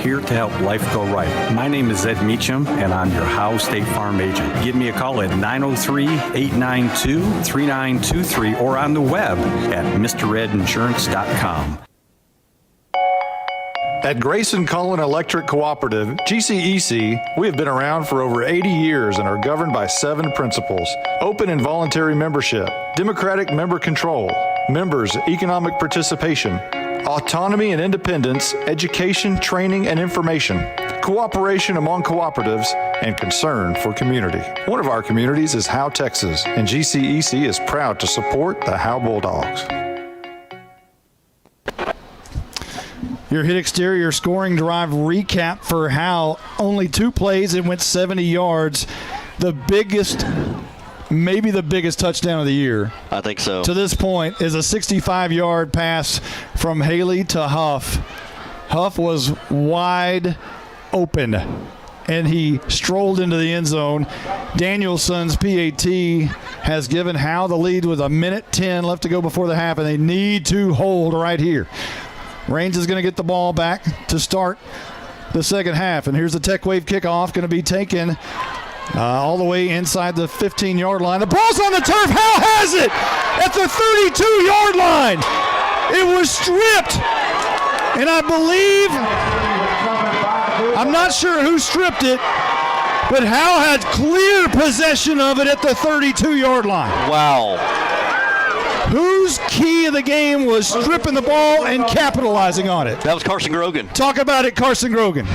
here to help life go right. My name is Ed Meacham, and I'm your Howe State Farm agent. Give me a call at 903-892-3923 or on the web at mredinsurance.com. At Grayson Cullen Electric Cooperative, GCEC, we have been around for over 80 years and are governed by 7 principles: open and voluntary membership, democratic member control, members' economic participation, autonomy and independence, education, training, and information, cooperation among cooperatives, and concern for community. One of our communities is Howe, Texas, and GCEC is proud to support the Howe Bulldogs. Your hit exterior scoring drive recap for Howe. Only 2 plays. It went 70 yards. The biggest, maybe the biggest touchdown of the year. I think so. To this point is a 65-yard pass from Haley to Huff. Huff was wide open, and he strolled into the end zone. Danielson's PAT has given Howe the lead with 1:10 left to go before the half, and they need to hold right here. Reigns is going to get the ball back to start the second half. And here's the Tech Wave kickoff, going to be taken all the way inside the 15-yard line. The ball's on the turf. Howe has it at the 32-yard line. It was stripped. And I believe, I'm not sure who stripped it, but Howe had clear possession of it at the 32-yard line. Wow. Whose key of the game was stripping the ball and capitalizing on it? That was Carson Grogan. Talk about it, Carson Grogan.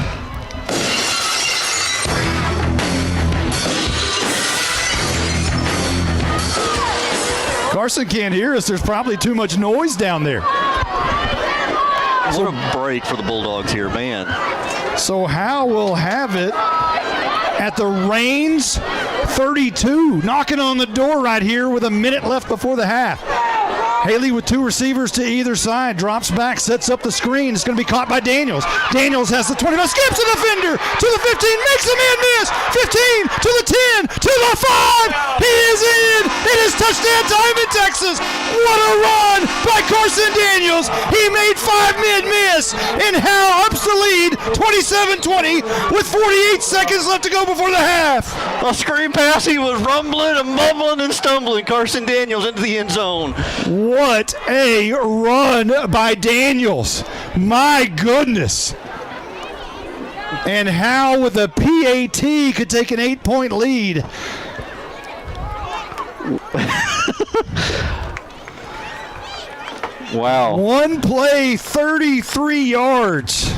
Carson can't hear us. There's probably too much noise down there. What a break for the Bulldogs here, man. So Howe will have it at the Reigns 32, knocking on the door right here with 1 minute left before the half. Haley with 2 receivers to either side, drops back, sets up the screen. It's going to be caught by Daniels. Daniels has the 25, skips the defender to the 15, makes a man miss. 15 to the 10 to the 5. He is in. It is touchdown time in Texas. What a run by Carson Daniels. He made 5 men miss, and Howe ups the lead 27-20 with 48 seconds left to go before the half. A screen pass. He was rumbling and mumbling and stumbling. Carson Daniels into the end zone. What a run by Daniels. My goodness. And Howe with a PAT could take an 8-point lead. Wow. 1 play, 33 yards.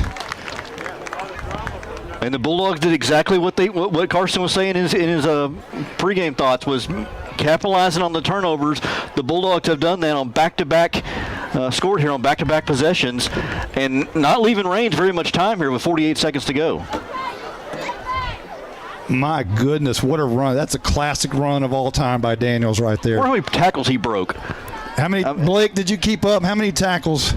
And the Bulldogs did exactly what Carson was saying in his pregame thoughts, was capitalizing on the turnovers. The Bulldogs have done that on back-to-back, scored here on back-to-back possessions, and not leaving Reigns very much time here with 48 seconds to go. My goodness, what a run. That's a classic run of all time by Daniels right there. I wonder how many tackles he broke. How many, Blake, did you keep up? How many tackles?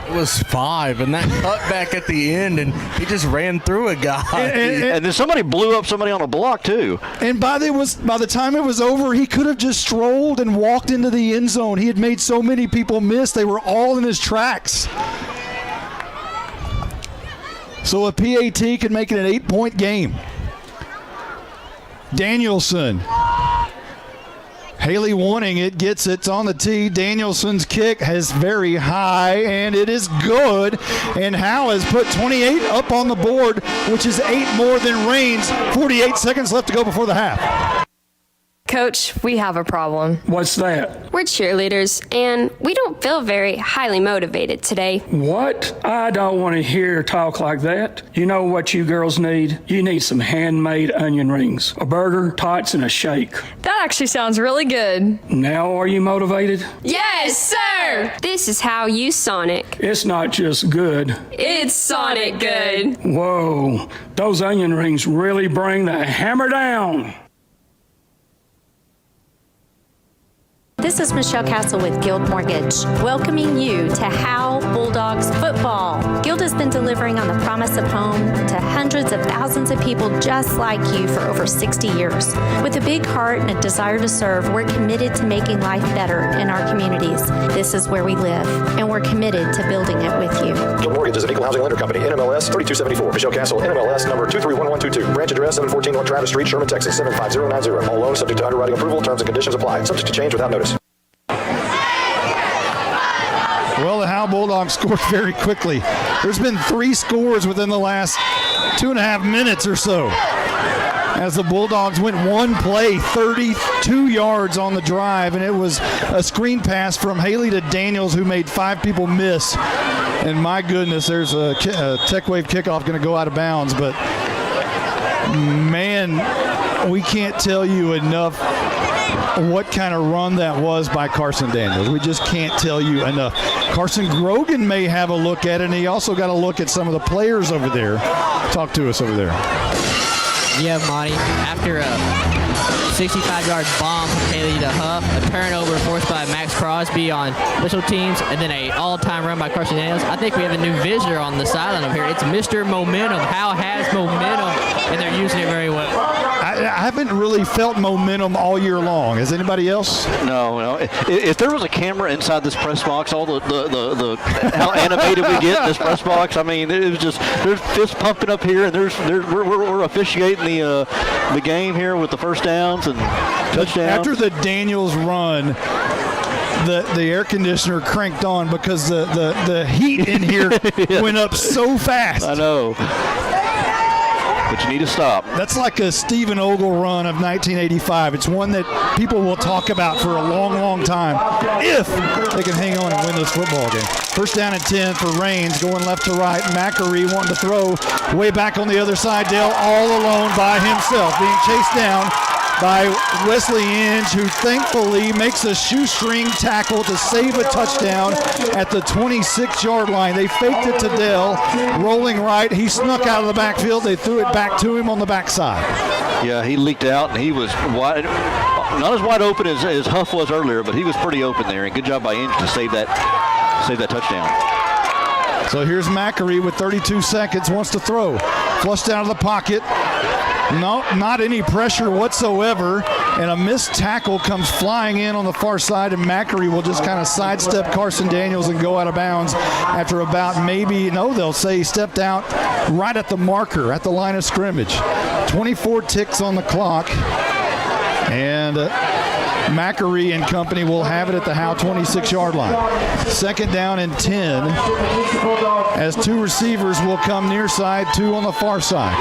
It was 5, and that cutback at the end, and he just ran through a guy. And then somebody blew up somebody on a block, too. And by the time it was over, he could have just strolled and walked into the end zone. He had made so many people miss. They were all in his tracks. So a PAT could make it an 8-point game. Danielson. Haley wanting it, gets it. It's on the tee. Danielson's kick is very high, and it is good. And Howe has put 28 up on the board, which is 8 more than Raines. 48 seconds left to go before the half. Coach, we have a problem. What's that? We're cheerleaders, and we don't feel very highly motivated today. What? I don't want to hear talk like that. You know what you girls need? You need some handmade onion rings, a burger, tots, and a shake. That actually sounds really good. Now are you motivated? Yes, sir! This is how you Sonic. It's not just good. It's Sonic good. Whoa, those onion rings really bring the hammer down. This is Michelle Castle with Guild Mortgage, welcoming you to Howe Bulldogs football. Guild has been delivering on the promise of home to hundreds of thousands of people just like you for over 60 years. With a big heart and a desire to serve, we're committed to making life better in our communities. This is where we live, and we're committed to building it with you. Guild Mortgage is an equal housing lender company. NMLS 3274. Michelle Castle. NMLS number 231122. Branch address 714 North Travis Street, Sherman, Texas 75090. All loans subject to underwriting approval. Terms and conditions apply. Subject to change without notice. Well, the Howe Bulldogs scored very quickly. There's been 3 scores within the last 2.5 minutes or so, as the Bulldogs went one play, 32 yards on the drive, and it was a screen pass from Haley to Daniels, who made 5 people miss. And my goodness, there's a Tech Wave kickoff going to go out of bounds. But, man, we can't tell you enough what kind of run that was by Carson Daniels. We just can't tell you enough. Carson Grogan may have a look at it, and he also got a look at some of the players over there. Talk to us over there. Yeah, Monty. After a 65-yard bomb from Haley to Huff, a turnover forced by Max Crosby on special teams, and then an all-time run by Carson Daniels, I think we have a new visitor on the sideline over here. It's Mr. Momentum. Howe has momentum, and they're using it very well. I haven't really felt momentum all year long. Has anybody else? No. If there was a camera inside this press box, all the how animated we get in this press box, I mean, it was just, there's fist pumping up here, and we're officiating the game here with the first downs and touchdowns. After the Daniels run, the air conditioner cranked on because the heat in here went up so fast. I know. But you need to stop. That's like a Stephen Ogle run of 1985. It's one that people will talk about for a long, long time if they can hang on and win this football game. First down and 10 for Raines, going left to right. Mackery wanting to throw way back on the other side. Dale all alone by himself, being chased down by Wesley Inge, who thankfully makes a shoestring tackle to save a touchdown at the 26-yard line. They faked it to Dell, rolling right. He snuck out of the backfield. They threw it back to him on the backside. Yeah, he leaked out, and he was wide, not as wide open as Huff was earlier, but he was pretty open there, and good job by Inge to save that touchdown. So here's Mackery with 32 seconds, wants to throw. Flushed out of the pocket. No, not any pressure whatsoever, and a missed tackle comes flying in on the far side, and Mackery will just kind of sidestep Carson Daniels and go out of bounds after about they'll say he stepped out right at the marker, at the line of scrimmage. 24 ticks on the clock, and Mackery and company will have it at the Howe 26-yard line. Second down and 10, as 2 receivers will come near side, 2 on the far side.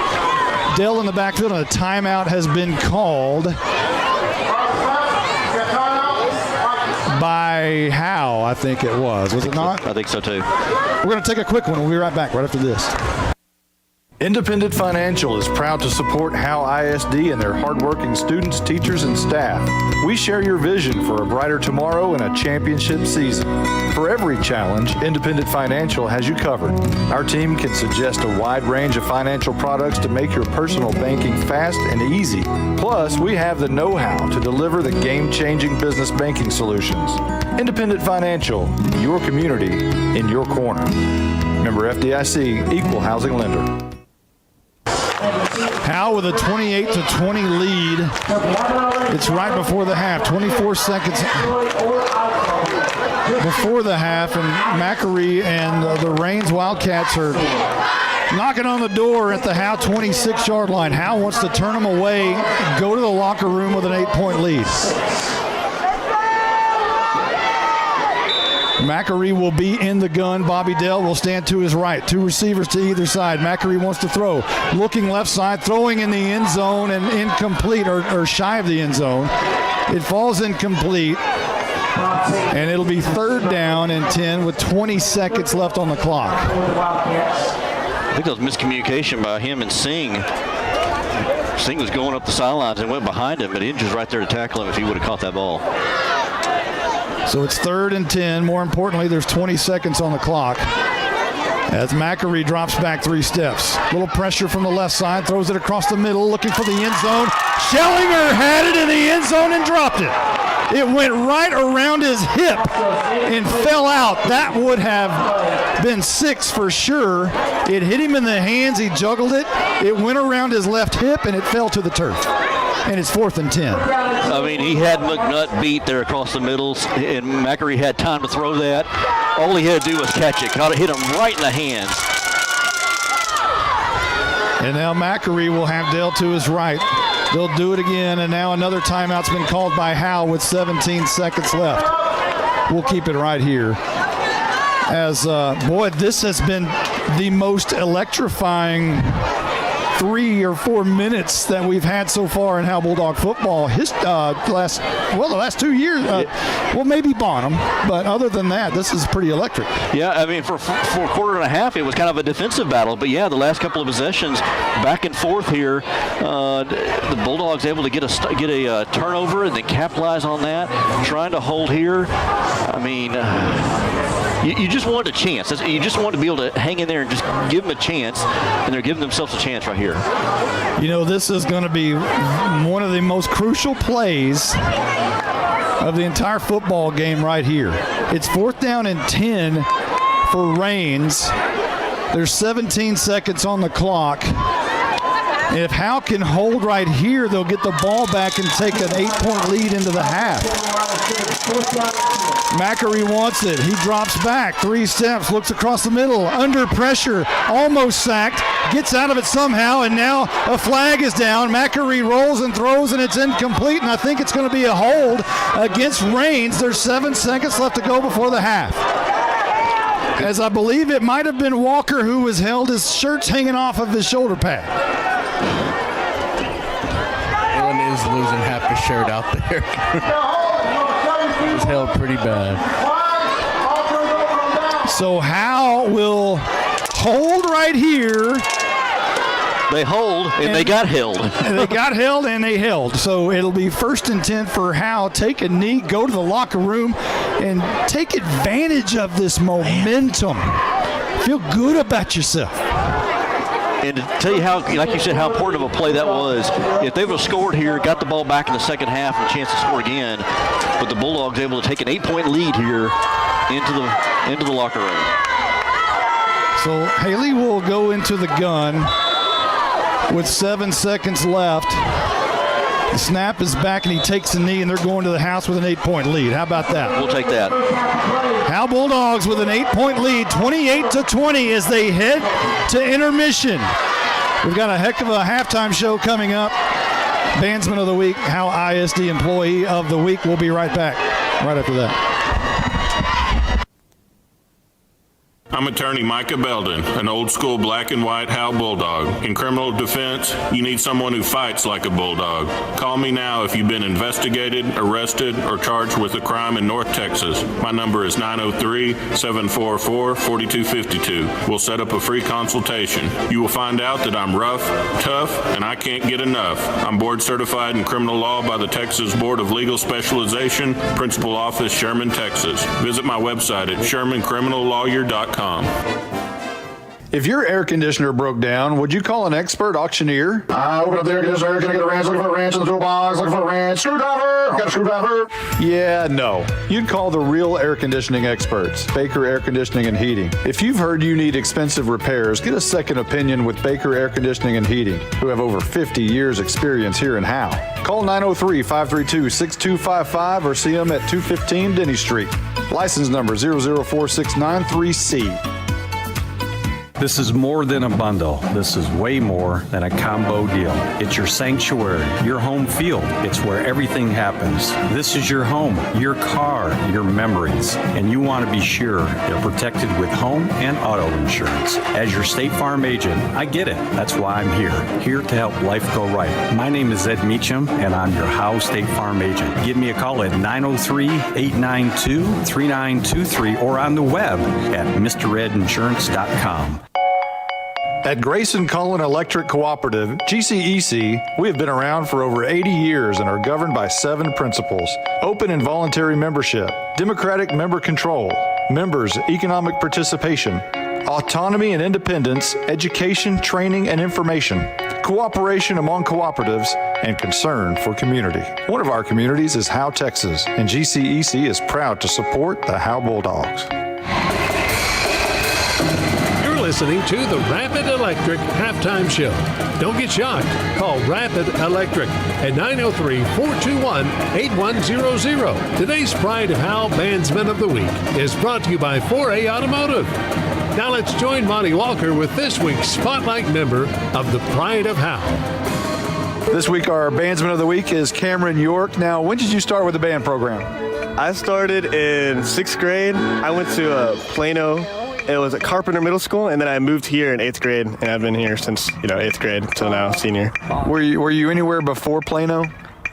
Dell in the backfield, and a timeout has been called by Howe, I think it was. Was it not? I think so, too. We're going to take a quick one. We'll be right back right after this. Independent Financial is proud to support Howe ISD and their hardworking students, teachers, and staff. We share your vision for a brighter tomorrow and a championship season. For every challenge, Independent Financial has you covered. Our team can suggest a wide range of financial products to make your personal banking fast and easy. Plus, we have the know-how to deliver the game-changing business banking solutions. Independent Financial, your community in your corner. Member FDIC, Equal Housing Lender. Howe with a 28-20 lead. It's right before the half, 24 seconds before the half, and Mackery and the Raines Wildcats are knocking on the door at the Howe 26-yard line. Howe wants to turn them away, go to the locker room with an 8-point lead. Mackery will be in the gun. Bobby Dell will stand to his right. 2 receivers to either side. Mackery wants to throw. Looking left side, throwing in the end zone and incomplete or shy of the end zone. It falls incomplete. And it'll be 3rd down and 10 with 20 seconds left on the clock. I think that was miscommunication by him and Singh. Singh was going up the sidelines and went behind him, but Inge was right there to tackle him if he would have caught that ball. So it's 3rd and 10. More importantly, there's 20 seconds on the clock. As Mackery drops back 3 steps. Little pressure from the left side, throws it across the middle, looking for the end zone. Schellinger had it in the end zone and dropped it. It went right around his hip and fell out. That would have been 6 for sure. It hit him in the hands. He juggled it. It went around his left hip, and it fell to the turf. And it's 4th and 10. I mean, he had McNutt beat there across the middle, and Mackery had time to throw that. All he had to do was catch it. Caught it, hit him right in the hands. And now Mackery will have Dale to his right. They'll do it again, and now another timeout's been called by Howe with 17 seconds left. We'll keep it right here. As, boy, this has been the most electrifying 3 or 4 minutes that we've had so far in Howe Bulldog football. The last 2 years. Well, maybe Bonham, but other than that, this is pretty electric. Yeah, I mean, for a quarter and a half, it was kind of a defensive battle. But, yeah, the last couple of possessions, back and forth here, the Bulldogs able to get a turnover and then capitalize on that, trying to hold here. I mean, you just wanted a chance. You just wanted to be able to hang in there and just give them a chance, and they're giving themselves a chance right here. You know, this is going to be one of the most crucial plays of the entire football game right here. It's 4th down and 10 for Raines. There's 17 seconds on the clock. And if Howe can hold right here, they'll get the ball back and take an 8-point lead into the half. Mackery wants it. He drops back 3 steps, looks across the middle, under pressure, almost sacked, gets out of it somehow, and now a flag is down. Mackery rolls and throws, and it's incomplete, and I think it's going to be a hold against Raines. There's 7 seconds left to go before the half. As I believe it might have been Walker who was held. His shirt's hanging off of his shoulder pad. Dylan is losing half his shirt out there. It was held pretty bad. So Howe will hold right here. They hold, and they got held. They got held, and they held. So it'll be 1st and 10 for Howe. Take a knee, go to the locker room, and take advantage of this momentum. Feel good about yourself. And to tell you how, like you said, how important of a play that was, if they would have scored here, got the ball back in the second half and a chance to score again, but the Bulldogs able to take an 8-point lead here into the locker room. So Haley will go into the gun with 7 seconds left. The snap is back, and he takes the knee, and they're going to the house with an 8-point lead. How about that? We'll take that. Howe Bulldogs with an 8-point lead, 28-20 as they head to intermission. We've got a heck of a halftime show coming up. Bandsman of the Week, Howe ISD Employee of the Week. We'll be right back right after that. I'm attorney Micah Belden, an old-school black and white Howe Bulldog. In criminal defense, you need someone who fights like a bulldog. Call me now if you've been investigated, arrested, or charged with a crime in North Texas. My number is 903-744-4252. We'll set up a free consultation. You will find out that I'm rough, tough, and I can't get enough. I'm board certified in criminal law by the Texas Board of Legal Specialization, Principal Office, Sherman, Texas. Visit my website at shermancriminallawyer.com. If your air conditioner broke down, would you call an expert auctioneer? I open up the air conditioner. Can I get a wrench? Looking for a wrench in the toolbox. Looking for a wrench. Screwdriver. Got a screwdriver. Yeah, no. You'd call the real air conditioning experts, Baker Air Conditioning and Heating. If you've heard you need expensive repairs, get a second opinion with Baker Air Conditioning and Heating, who have over 50 years experience here in Howe. Call 903-532-6255 or see them at 215 Denny Street. License number 004693C. This is more than a bundle. This is way more than a combo deal. It's your sanctuary, your home field. It's where everything happens. This is your home, your car, your memories. And you want to be sure they're protected with home and auto insurance. As your State Farm agent, I get it. That's why I'm here to help life go right. My name is Ed Meacham, and I'm your Howe State Farm agent. Give me a call at 903-892-3923 or on the web at MrRedInsurance.com. At Grayson Cullen Electric Cooperative, GCEC, we have been around for over 80 years and are governed by 7 principles: open and voluntary membership, democratic member control, members' economic participation, autonomy and independence, education, training, and information, cooperation among cooperatives, and concern for community. One of our communities is Howe, Texas, and GCEC is proud to support the Howe Bulldogs. Listening to the Rapid Electric Halftime Show. Don't get shocked. Call Rapid Electric at 903-421-8100. Today's Pride of Howe Bandsman of the Week is brought to you by 4A Automotive. Now let's join Monty Walker with this week's Spotlight member of the Pride of Howe. This week, our Bandsman of the Week is Cameron York. Now, when did you start with the band program? I started in 6th grade. I went to Plano. It was at Carpenter Middle School, and then I moved here in 8th grade, and I've been here since 8th grade until now, senior. Were you anywhere before Plano?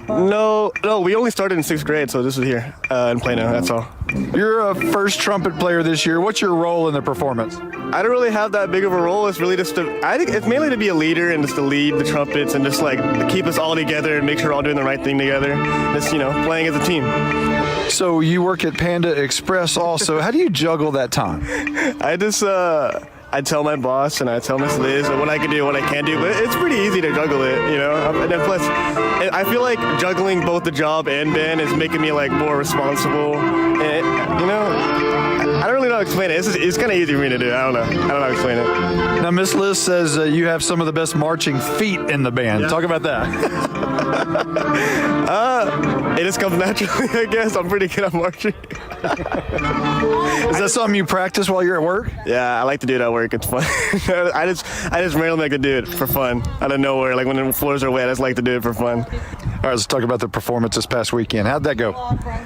No, we only started in 6th grade, so this is here in Plano, that's all. You're a first trumpet player this year. What's your role in the performance? I don't really have that big of a role. It's really just I think it's mainly to be a leader and just to lead the trumpets and just keep us all together and make sure we're all doing the right thing together. Just, playing as a team. So you work at Panda Express also. How do you juggle that time? I just, I tell my boss and I tell Miss Liz what I can do, what I can't do, but it's pretty easy to juggle it, And then plus, I feel like juggling both the job and band is making me more responsible. And I don't really know how to explain it. It's kind of easy for me to do. I don't know how to explain it. Now, Miss Liz says you have some of the best marching feet in the band. Yeah. Talk about that. It just comes naturally, I guess. I'm pretty good at marching. Is that something you practice while you're at work? Yeah, I like to do it at work. It's fun. I just randomly like to do it for fun, out of nowhere. Like when the floors are wet, I just like to do it for fun. All right, let's talk about the performance this past weekend. How'd that go?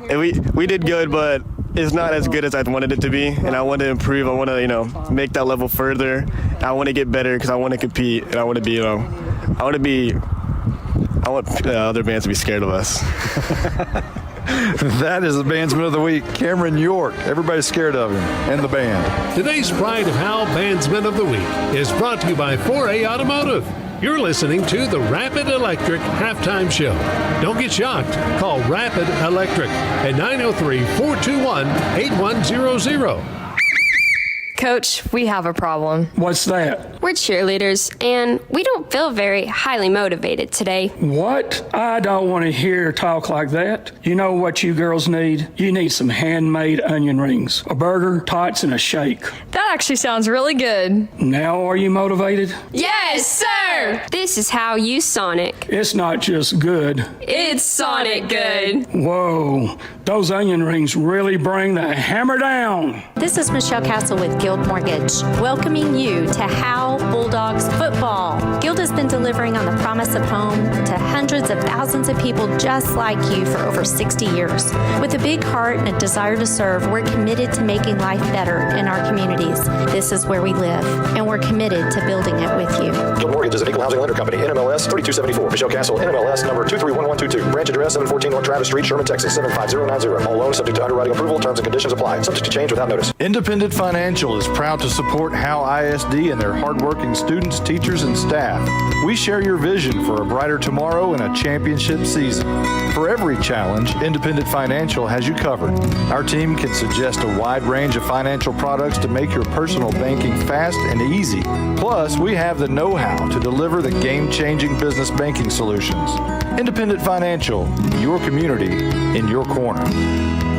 And we did good, but it's not as good as I wanted it to be, and I want to improve. I want to, make that level further. I want to get better because I want to compete, and I want to be, I want other bands to be scared of us. That is the Bandsman of the Week, Cameron York. Everybody's scared of him and the band. Today's Pride of Howe Bandsman of the Week is brought to you by 4A Automotive. You're listening to the Rapid Electric Halftime Show. Don't get shocked. Call Rapid Electric at 903-421-8100. Coach, we have a problem. What's that? We're cheerleaders, and we don't feel very highly motivated today. What? I don't want to hear talk like that. You know what you girls need? You need some handmade onion rings, a burger, tots, and a shake. That actually sounds really good. Now are you motivated? Yes, sir! This is how you Sonic. It's not just good. It's Sonic good. Whoa, those onion rings really bring the hammer down. This is Michelle Castle with Guild Mortgage, welcoming you to Howe Bulldogs football. Guild has been delivering on the promise of home to hundreds of thousands of people just like you for over 60 years. With a big heart and a desire to serve, we're committed to making life better in our communities. This is where we live, and we're committed to building it with you. Guild Mortgage is an equal housing lender company, NMLS 3274. Michelle Castle, NMLS number 231122. Branch address 714 North Travis Street, Sherman, Texas 75090. All loans subject to underwriting approval. Terms and conditions apply. Subject to change without notice. Independent Financial is proud to support Howe ISD and their hardworking students, teachers, and staff. We share your vision for a brighter tomorrow and a championship season. For every challenge, Independent Financial has you covered. Our team can suggest a wide range of financial products to make your personal banking fast and easy. Plus, we have the know-how to deliver the game-changing business banking solutions. Independent Financial, your community in your corner.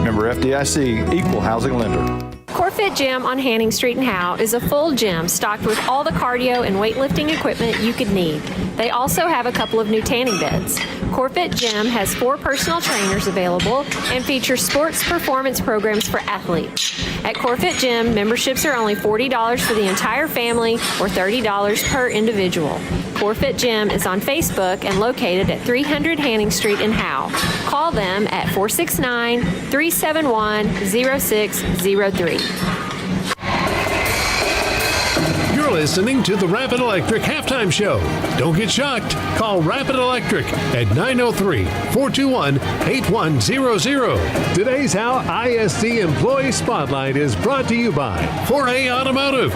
Member FDIC, equal housing lender. CoreFit Gym on Hanning Street in Howe is a full gym stocked with all the cardio and weightlifting equipment you could need. They also have a couple of new tanning beds. Corfett Gym has 4 personal trainers available and features sports performance programs for athletes. At Corfett Gym, memberships are only $40 for the entire family or $30 per individual. Corfett Gym is on Facebook and located at 300 Hanning Street in Howe. Call them at 469-371-0603. You're listening to the Rapid Electric Halftime Show. Don't get shocked. Call Rapid Electric at 903-421-8100. Today's Howe ISD Employee Spotlight is brought to you by 4A Automotive.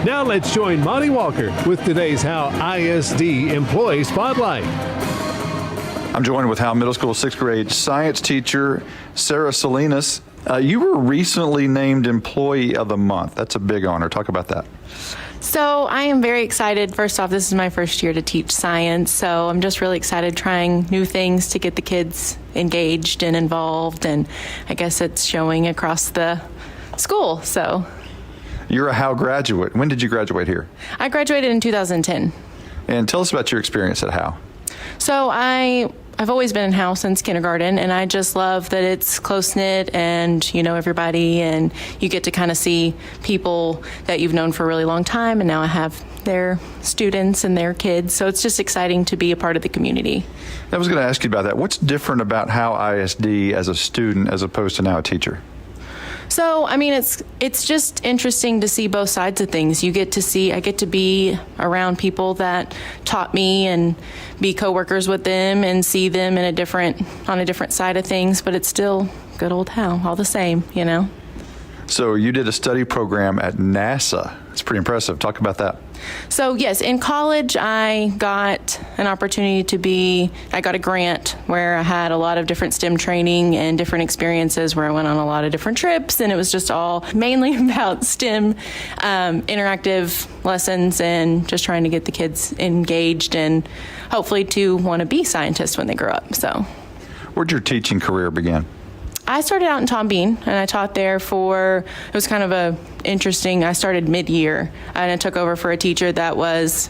Now let's join Monty Walker with today's Howe ISD Employee Spotlight. I'm joined with Howe Middle School 6th grade science teacher Sarah Salinas. You were recently named Employee of the Month. That's a big honor. Talk about that. So I am very excited. First off, this is my first year to teach science, so I'm just really excited trying new things to get the kids engaged and involved, and I guess it's showing across the school. So you're a Howe graduate. When did you graduate here? I graduated in 2010. And tell us about your experience at Howe. So I've always been in Howe since kindergarten, and I just love that it's close-knit and you know everybody, and you get to kind of see people that you've known for a really long time, and now I have their students and their kids, so it's just exciting to be a part of the community. I was going to ask you about that. What's different about Howe ISD as a student as opposed to now a teacher? So, I mean, it's just interesting to see both sides of things. I get to be around people that taught me and be coworkers with them and see them on a different side of things, but it's still good old Howe, all the same, you know. So you did a study program at NASA. It's pretty impressive. Talk about that. So yes, in college I got an opportunity I got a grant where I had a lot of different STEM training and different experiences where I went on a lot of different trips, and it was just all mainly about STEM interactive lessons and just trying to get the kids engaged and hopefully to want to be scientists when they grow up. So where'd your teaching career begin? I started out in Tom Bean, and I taught there it was kind of I started mid-year, and I took over for a teacher that was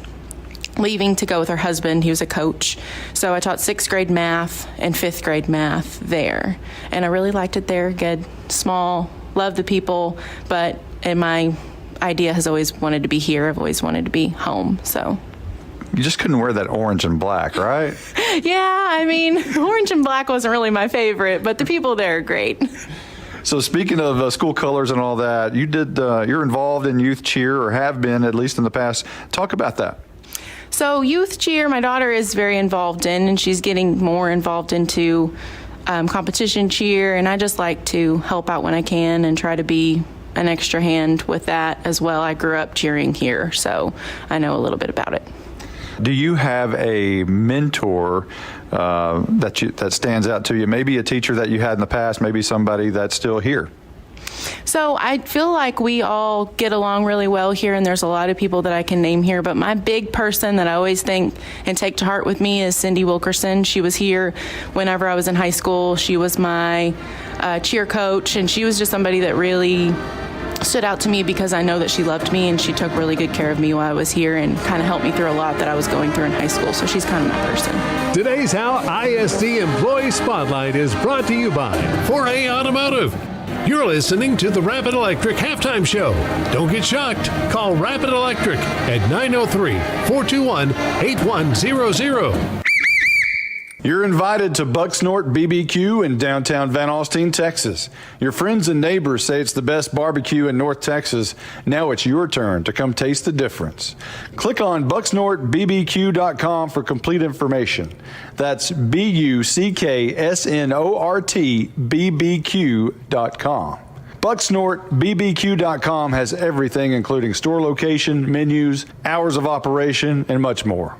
leaving to go with her husband. He was a coach. So I taught 6th grade math and 5th grade math there, and I really liked it there. Good, small, loved the people, and my idea has always wanted to be here. I've always wanted to be home, so. You just couldn't wear that orange and black, right? Yeah, I mean, orange and black wasn't really my favorite, but the people there are great. So speaking of school colors and all that, you're involved in youth cheer, or have been, at least in the past. Talk about that. So youth cheer, my daughter is very involved in, and she's getting more involved into competition cheer, and I just like to help out when I can and try to be an extra hand with that as well. I grew up cheering here, so I know a little bit about it. Do you have a mentor that stands out to you? Maybe a teacher that you had in the past, maybe somebody that's still here. So I feel like we all get along really well here, and there's a lot of people that I can name here, but my big person that I always think and take to heart with me is Cindy Wilkerson. She was here whenever I was in high school. She was my cheer coach, and she was just somebody that really stood out to me because I know that she loved me, and she took really good care of me while I was here and kind of helped me through a lot that I was going through in high school. So she's kind of my person. Today's Howe ISD Employee Spotlight is brought to you by 4A Automotive. You're listening to the Rapid Electric Halftime Show. Don't get shocked. Call Rapid Electric at 903-421-8100. You're invited to Bucksnort BBQ in downtown Van Alstyne, Texas. Your friends and neighbors say it's the best barbecue in North Texas. Now it's your turn to come taste the difference. Click on bucksnortbbq.com for complete information. That's BUCKSNORTBBQ.com. BucksnortBBQ.com has everything, including store location, menus, hours of operation, and much more.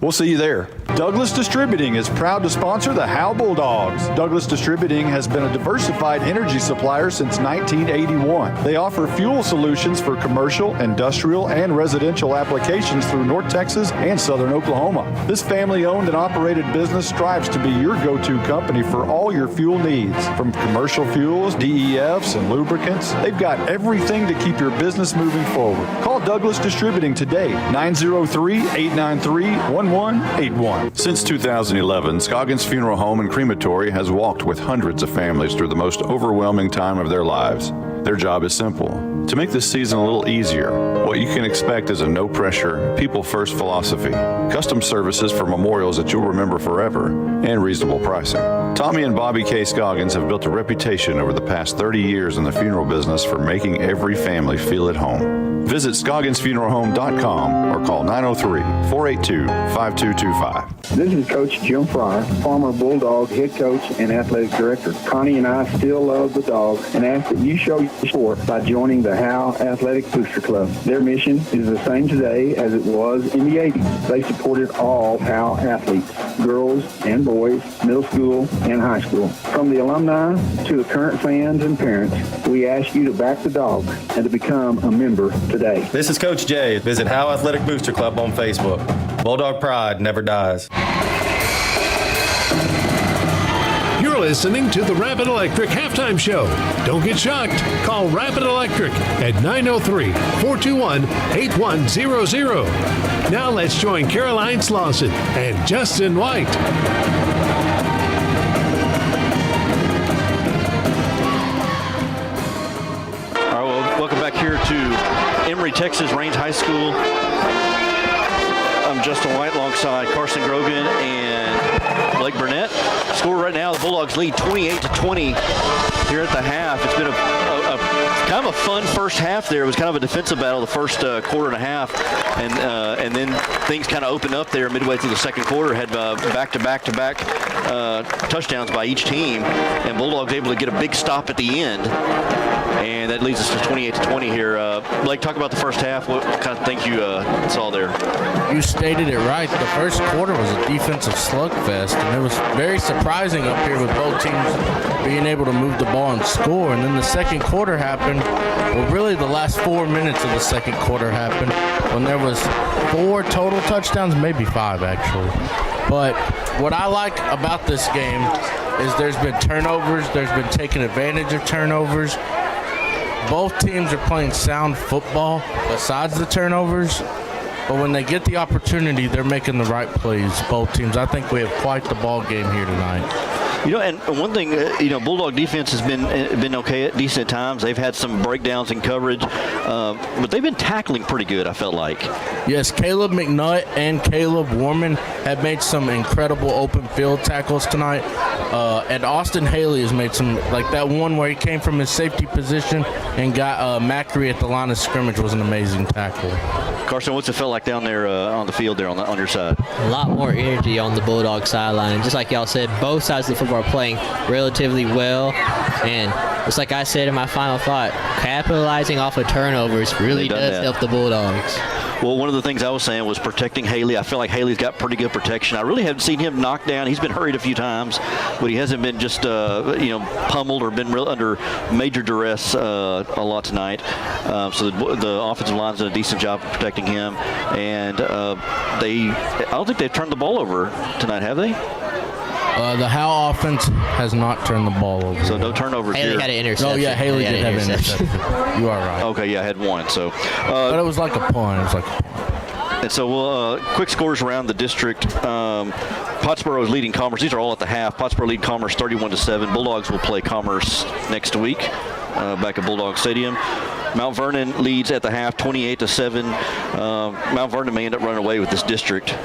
We'll see you there. Douglas Distributing is proud to sponsor the Howe Bulldogs. Douglas Distributing has been a diversified energy supplier since 1981. They offer fuel solutions for commercial, industrial, and residential applications through North Texas and southern Oklahoma. This family-owned and operated business strives to be your go-to company for all your fuel needs. From commercial fuels, DEFs, and lubricants, they've got everything to keep your business moving forward. Call Douglas Distributing today, 903-893-1111. 811-811. Since 2011, Scoggins Funeral Home and Crematory has walked with hundreds of families through the most overwhelming time of their lives. Their job is simple: to make this season a little easier. What you can expect is a no-pressure, people-first philosophy, custom services for memorials that you'll remember forever, and reasonable pricing. Tommy and Bobby K. Scoggins have built a reputation over the past 30 years in the funeral business for making every family feel at home. Visit ScogginsFuneralHome.com or call 903-482-5225. This is Coach Jim Fryer, former Bulldog head coach and athletic director. Connie and I still love the Dogs and ask that you show your support by joining the Howe Athletic Booster Club. Their mission is the same today as it was in the 80s. They supported all Howe athletes, girls and boys, middle school and high school. From the alumni to the current fans and parents, we ask you to back the Dogs and to become a member today. This is Coach Jay. Visit Howe Athletic Booster Club on Facebook. Bulldog pride never dies. You're listening to the Rapid Electric Halftime Show. Don't get shocked. Call Rapid Electric at 903-421-8100. Now let's join Caroline Slauson and Justin White. All right, well, welcome back here to Emory, Texas, Raines High School. I'm Justin White alongside Carson Grogan and Blake Burnett. Score right now, the Bulldogs lead 28-20 here at the half. It's been a kind of a fun first half there. It was kind of a defensive battle the first quarter and a half, and then things kind of opened up there midway through the second quarter. Had back-to-back touchdowns by each team, and Bulldogs able to get a big stop at the end. And that leads us to 28-20 here. Blake, talk about the first half. What kind of things you saw there? You stated it right. The first quarter was a defensive slugfest, and it was very surprising up here with both teams being able to move the ball and score. And then the second quarter happened. Well, really the last 4 minutes of the second quarter happened when there was 4 total touchdowns, maybe 5 actually. But what I like about this game is there's been turnovers. There's been taking advantage of turnovers. Both teams are playing sound football besides the turnovers, but when they get the opportunity, they're making the right plays, both teams. I think we have quite the ball game here tonight. You know, and one thing, Bulldog defense has been okay at decent times. They've had some breakdowns in coverage, but they've been tackling pretty good, I felt like. Yes, Caleb McNutt and Caleb Warman have made some incredible open field tackles tonight. And Austin Haley has made some, like that one where he came from his safety position and got Macri at the line of scrimmage was an amazing tackle. Carson, what's it felt like down there on the field there on your side? A lot more energy on the Bulldog sideline. Just like y'all said, both sides of the football are playing relatively well. And just like I said in my final thought, capitalizing off of turnovers really does help the Bulldogs. Well, one of the things I was saying was protecting Haley. I feel like Haley's got pretty good protection. I really haven't seen him knocked down. He's been hurried a few times, but he hasn't been just pummeled or been under major duress a lot tonight. So the offensive line's done a decent job of protecting him, and I don't think they've turned the ball over tonight, have they? The Howe offense has not turned the ball over. So no turnovers Haley here. had an interception. Oh, yeah, Haley did have an interception. You are right. Okay, yeah, I had one. So, but it was like a punt. And so, quick scores around the district. Pottsboro is leading Commerce. These are all at the half. Pottsboro lead Commerce 31-7. Bulldogs will play Commerce next week back at Bulldog Stadium. Mount Vernon leads at the half 28-7. Mount Vernon may end up running away with this district.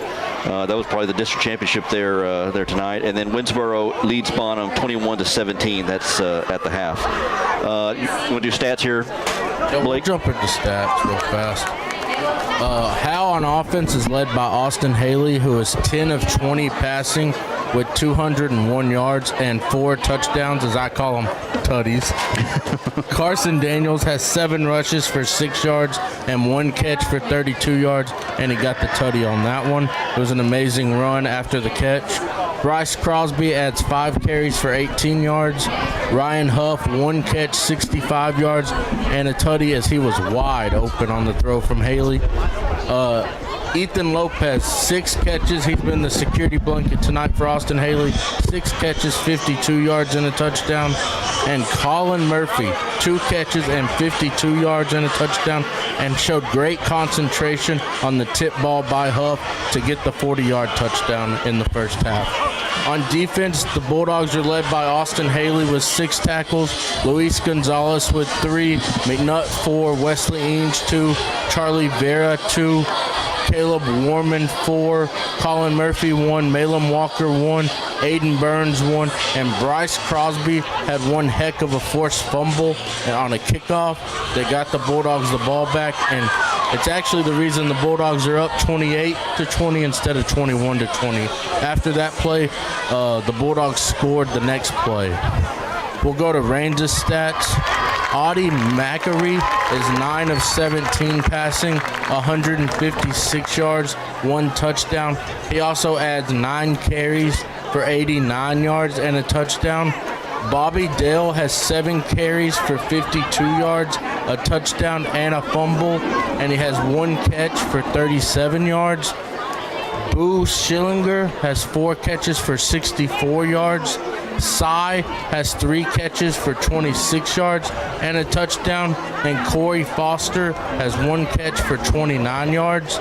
That was probably the district championship there tonight. And then Winsboro leads Bonham 21-17. That's at the half. You want to do stats here, Blake? We'll jump into stats real fast. Howe on offense is led by Austin Haley, who is 10 of 20 passing with 201 yards and 4 touchdowns, as I call them, tutties. Carson Daniels has 7 rushes for 6 yards and 1 catch for 32 yards, and he got the tutty on that one. It was an amazing run after the catch. Bryce Crosby adds 5 carries for 18 yards. Ryan Huff, 1 catch, 65 yards, and a tutty as he was wide open on the throw from Haley. Ethan Lopez, 6 catches. He's been the security blanket tonight for Austin Haley. 6 catches, 52 yards and a touchdown. And Colin Murphy, 2 catches and 52 yards and a touchdown, and showed great concentration on the tip ball by Huff to get the 40-yard touchdown in the first half. On defense, the Bulldogs are led by Austin Haley with 6 tackles, Luis Gonzalez with 3, McNutt 4, Wesley Eames 2, Charlie Vera 2, Caleb Warman 4, Colin Murphy 1, Malin Walker 1, Aiden Burns 1, and Bryce Crosby had one heck of a forced fumble on a kickoff. They got the Bulldogs the ball back, and it's actually the reason the Bulldogs are up 28-20 instead of 21-20. After that play, the Bulldogs scored the next play. We'll go to Range's stats. Audie Macari is 9 of 17 passing, 156 yards, 1 touchdown. He also adds 9 carries for 89 yards and a touchdown. Bobby Dale has 7 carries for 52 yards, a touchdown and a fumble, and he has 1 catch for 37 yards. Boo Schillinger has 4 catches for 64 yards. Cy has 3 catches for 26 yards and a touchdown, and Corey Foster has 1 catch for 29 yards.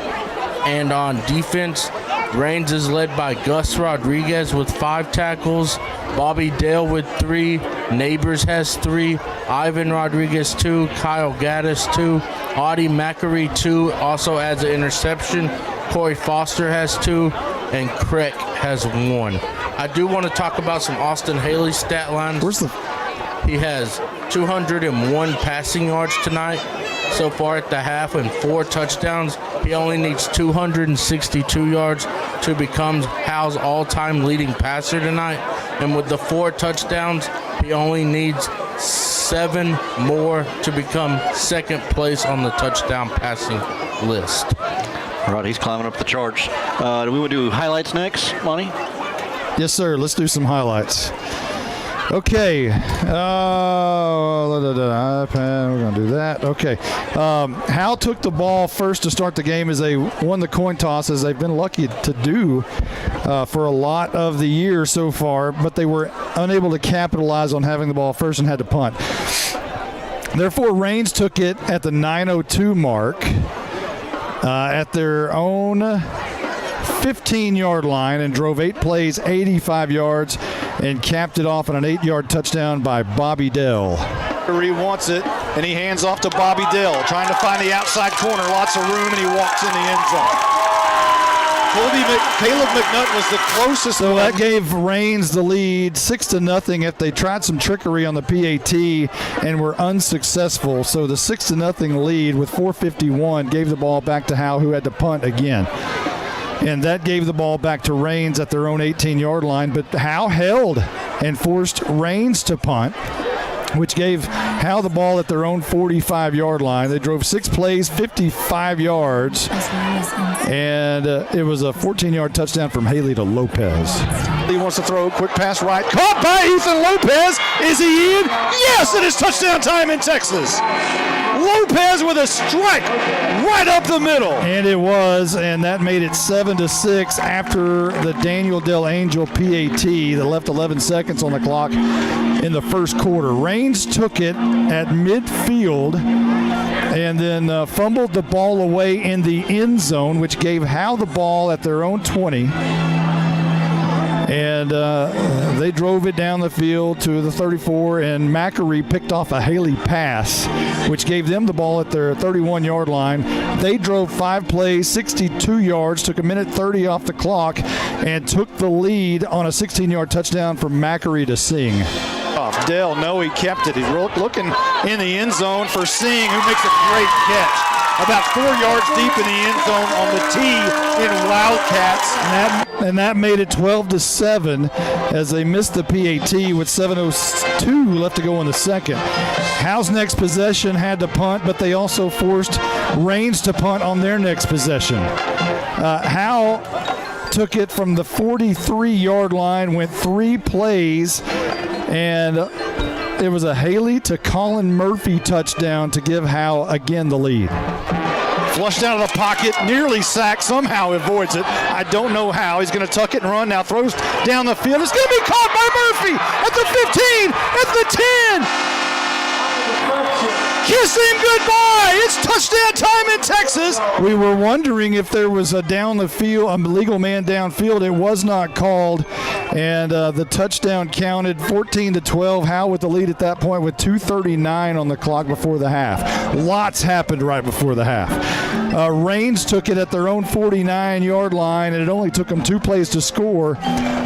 And on defense, Reigns is led by Gus Rodriguez with 5 tackles, Bobby Dale with 3, Neighbors has 3, Ivan Rodriguez 2, Kyle Gaddis 2, Audie Macari 2, also adds an interception, Corey Foster has 2, and Kreck has 1. I do want to talk about some Austin Haley stat lines. He has 201 passing yards tonight so far at the half and 4 touchdowns. He only needs 262 yards to become Howe's all-time leading passer tonight. And with the 4 touchdowns, he only needs 7 more to become second place on the touchdown passing list. All right, he's climbing up the charts. Do we want to do highlights next, Monty? Yes, sir. Let's do some highlights. Okay. We're going to do that. Okay. Howe took the ball first to start the game as they won the coin toss, as they've been lucky to do for a lot of the year so far, but they were unable to capitalize on having the ball first and had to punt. Therefore, Reigns took it at the 9:02 mark at their own 15-yard line and drove 8 plays, 85 yards, and capped it off on an 8-yard touchdown by Bobby Dell. He wants it, and he hands off to Bobby Dell, trying to find the outside corner. Lots of room, and he walks in the end zone. Caleb McNutt was the closest. So that gave Reigns the lead 6-0 if they tried some trickery on the PAT and were unsuccessful. So the 6-0 lead with 4:51 gave the ball back to Howe, who had to punt again. And that gave the ball back to Reigns at their own 18-yard line. But Howe held and forced Reigns to punt, which gave Howe the ball at their own 45-yard line. They drove 6 plays, 55 yards, and it was a 14-yard touchdown from Haley to Lopez. He wants to throw a quick pass right. Caught by Ethan Lopez. Is he in? Yes, it is touchdown time in Texas. Lopez with a strike right up the middle. And it was, and that made it 7-6 after the Daniel Del Angel PAT that left 11 seconds on the clock in the first quarter. Reigns took it at midfield and then fumbled the ball away in the end zone, which gave Howe the ball at their own 20. And they drove it down the field to the 34, and Macari picked off a Haley pass, which gave them the ball at their 31-yard line. They drove 5 plays, 62 yards, took 1:30 off the clock, and took the lead on a 16-yard touchdown from Macari to Singh. Dell, no, he kept it. He's looking in the end zone for Singh, who makes a great catch. About 4 yards deep in the end zone on the tee in Wildcats. And that made it 12-7 as they missed the PAT with 7:02 left to go in the second. Howe's next possession had to punt, but they also forced Reigns to punt on their next possession. Howe took it from the 43-yard line, went 3 plays, and it was a Haley to Colin Murphy touchdown to give Howe again the lead. Flushed out of the pocket, nearly sacked, somehow avoids it. I don't know how. He's going to tuck it and run now, throws down the field. It's going to be caught by Murphy at the 15, at the 10. Kiss him goodbye. It's touchdown time in Texas. We were wondering if there was a down the field, a legal man downfield. It was not called, and the touchdown counted 14-12. Howe with the lead at that point with 2:39 on the clock before the half. Lots happened right before the half. Raines took it at their own 49-yard line, and it only took them 2 plays to score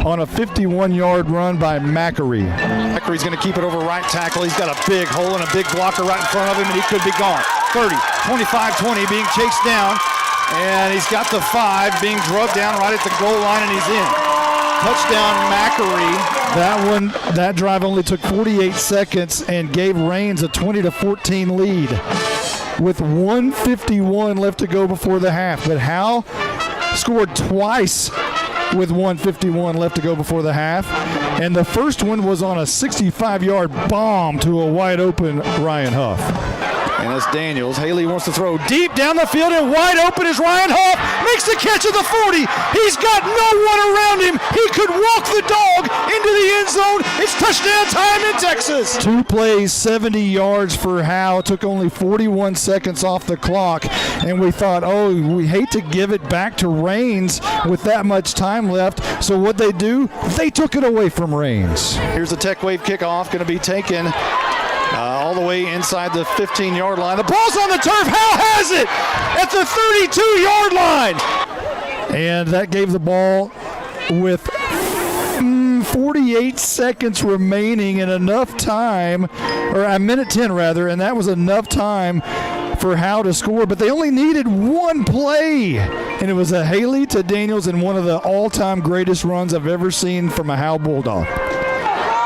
on a 51-yard run by Mackery. Mackery's going to keep it over right tackle. He's got a big hole and a big blocker right in front of him, and he could be gone. 30, 25, 20, being chased down, and he's got the 5, being drugged down right at the goal line, and he's in. Touchdown, Mackery. That drive only took 48 seconds and gave Raines a 20-14 lead with 1:51 left to go before the half. But Howe scored twice with 1:51 left to go before the half. And the first one was on a 65-yard bomb to a wide-open Ryan Huff. And that's Daniels. Haley wants to throw deep down the field, and wide open is Ryan Huff. Makes the catch at the 40. He's got no one around him. He could walk the dog into the end zone. It's touchdown time in Texas. 2 plays, 70 yards for Howe. Took only 41 seconds off the clock. And we thought, oh, we hate to give it back to Raines with that much time left. So what they do, they took it away from Raines. Here's the Tech Wave kickoff, going to be taken all the way inside the 15-yard line. The ball's on the turf. Howe has it at the 32-yard line. And that gave the ball with 48 seconds remaining and enough time, or a minute 10 rather, and that was enough time for Howe to score, but they only needed 1 play, and it was a Haley to Daniels and one of the all-time greatest runs I've ever seen from a Howe Bulldog.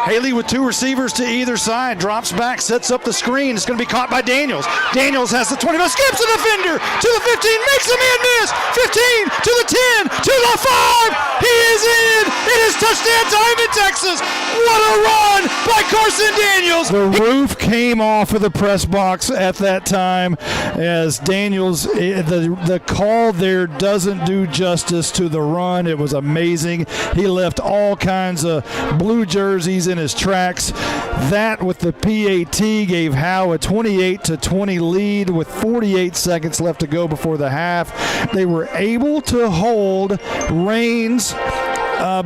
Haley with 2 receivers to either side, drops back, sets up the screen. It's going to be caught by Daniels. Daniels has the 25, skips the defender to the 15, makes the man miss. 15 to the 10 to the 5. He is in. It is touchdown time in Texas. What a run by Carson Daniels. The roof came off of the press box at that time as Daniels, the call there doesn't do justice to the run. It was amazing. He left all kinds of blue jerseys in his tracks. That with the PAT gave Howe a 28-20 lead with 48 seconds left to go before the half. They were able to hold Raines right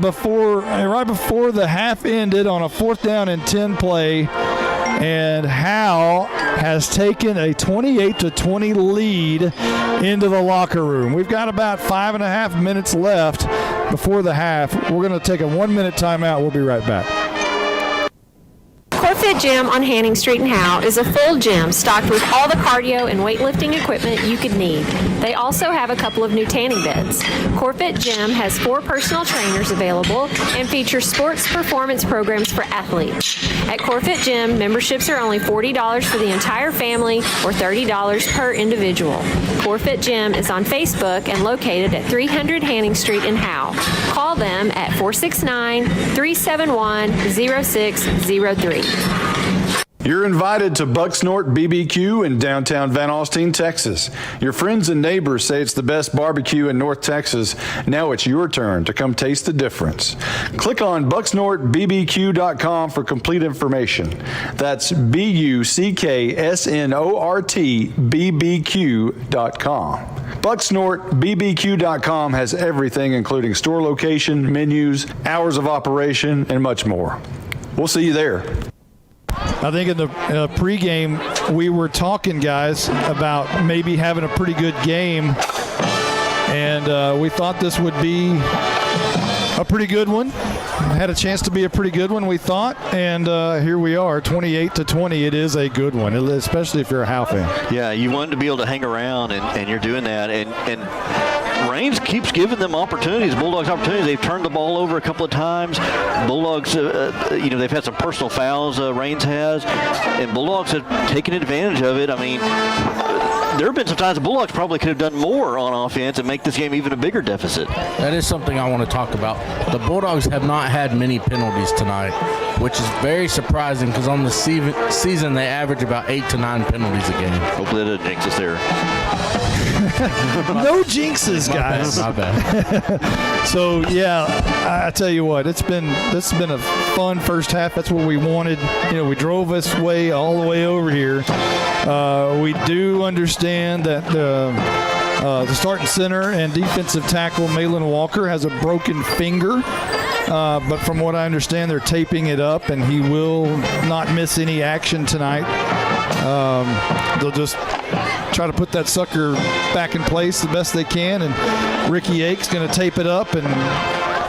before the half ended on a 4th down and 10 play, and Howe has taken a 28-20 lead into the locker room. We've got about 5.5 minutes left before the half. We're going to take a 1-minute timeout. We'll be right back. CoreFit Gym on Hanning Street in Howe is a full gym stocked with all the cardio and weightlifting equipment you could need. They also have a couple of new tanning beds. CoreFit Gym has 4 personal trainers available and features sports performance programs for athletes. At CoreFit Gym, memberships are only $40 for the entire family or $30 per individual. CoreFit Gym is on Facebook and located at 300 Hanning Street in Howe. Call them at 469-371-0603. You're invited to Bucksnort BBQ in downtown Van Alstyne, Texas. Your friends and neighbors say it's the best barbecue in North Texas. Now it's your turn to come taste the difference. Click on bucksnortbbq.com for complete information. That's BUCKSNORTBBQ.com. BucksnortBBQ.com has everything, including store location, menus, hours of operation, and much more. We'll see you there. I think in the pregame, we were talking, guys, about maybe having a pretty good game, and we thought this would be a pretty good one. Had a chance to be a pretty good one, we thought, and here we are, 28-20. It is a good one, especially if you're a Howe fan. Yeah, you wanted to be able to hang around, and you're doing that, and Raines keeps giving them opportunities, Bulldogs opportunities. They've turned the ball over a couple of times. Bulldogs, they've had some personal fouls, Raines has, and Bulldogs have taken advantage of it. I mean, there have been some times the Bulldogs probably could have done more on offense and make this game even a bigger deficit. That is something I want to talk about. The Bulldogs have not had many penalties tonight, which is very surprising because on the season they average about 8 to 9 penalties a game. Hopefully that doesn't jinx us there. No jinxes, guys. My bad. So yeah, I tell you what, this has been a fun first half. That's what we wanted. We drove this way all the way over here. We do understand that the starting center and defensive tackle Malin Walker has a broken finger. But from what I understand, they're taping it up, and he will not miss any action tonight. They'll just try to put that sucker back in place the best they can, and Ricky Ake's going to tape it up, and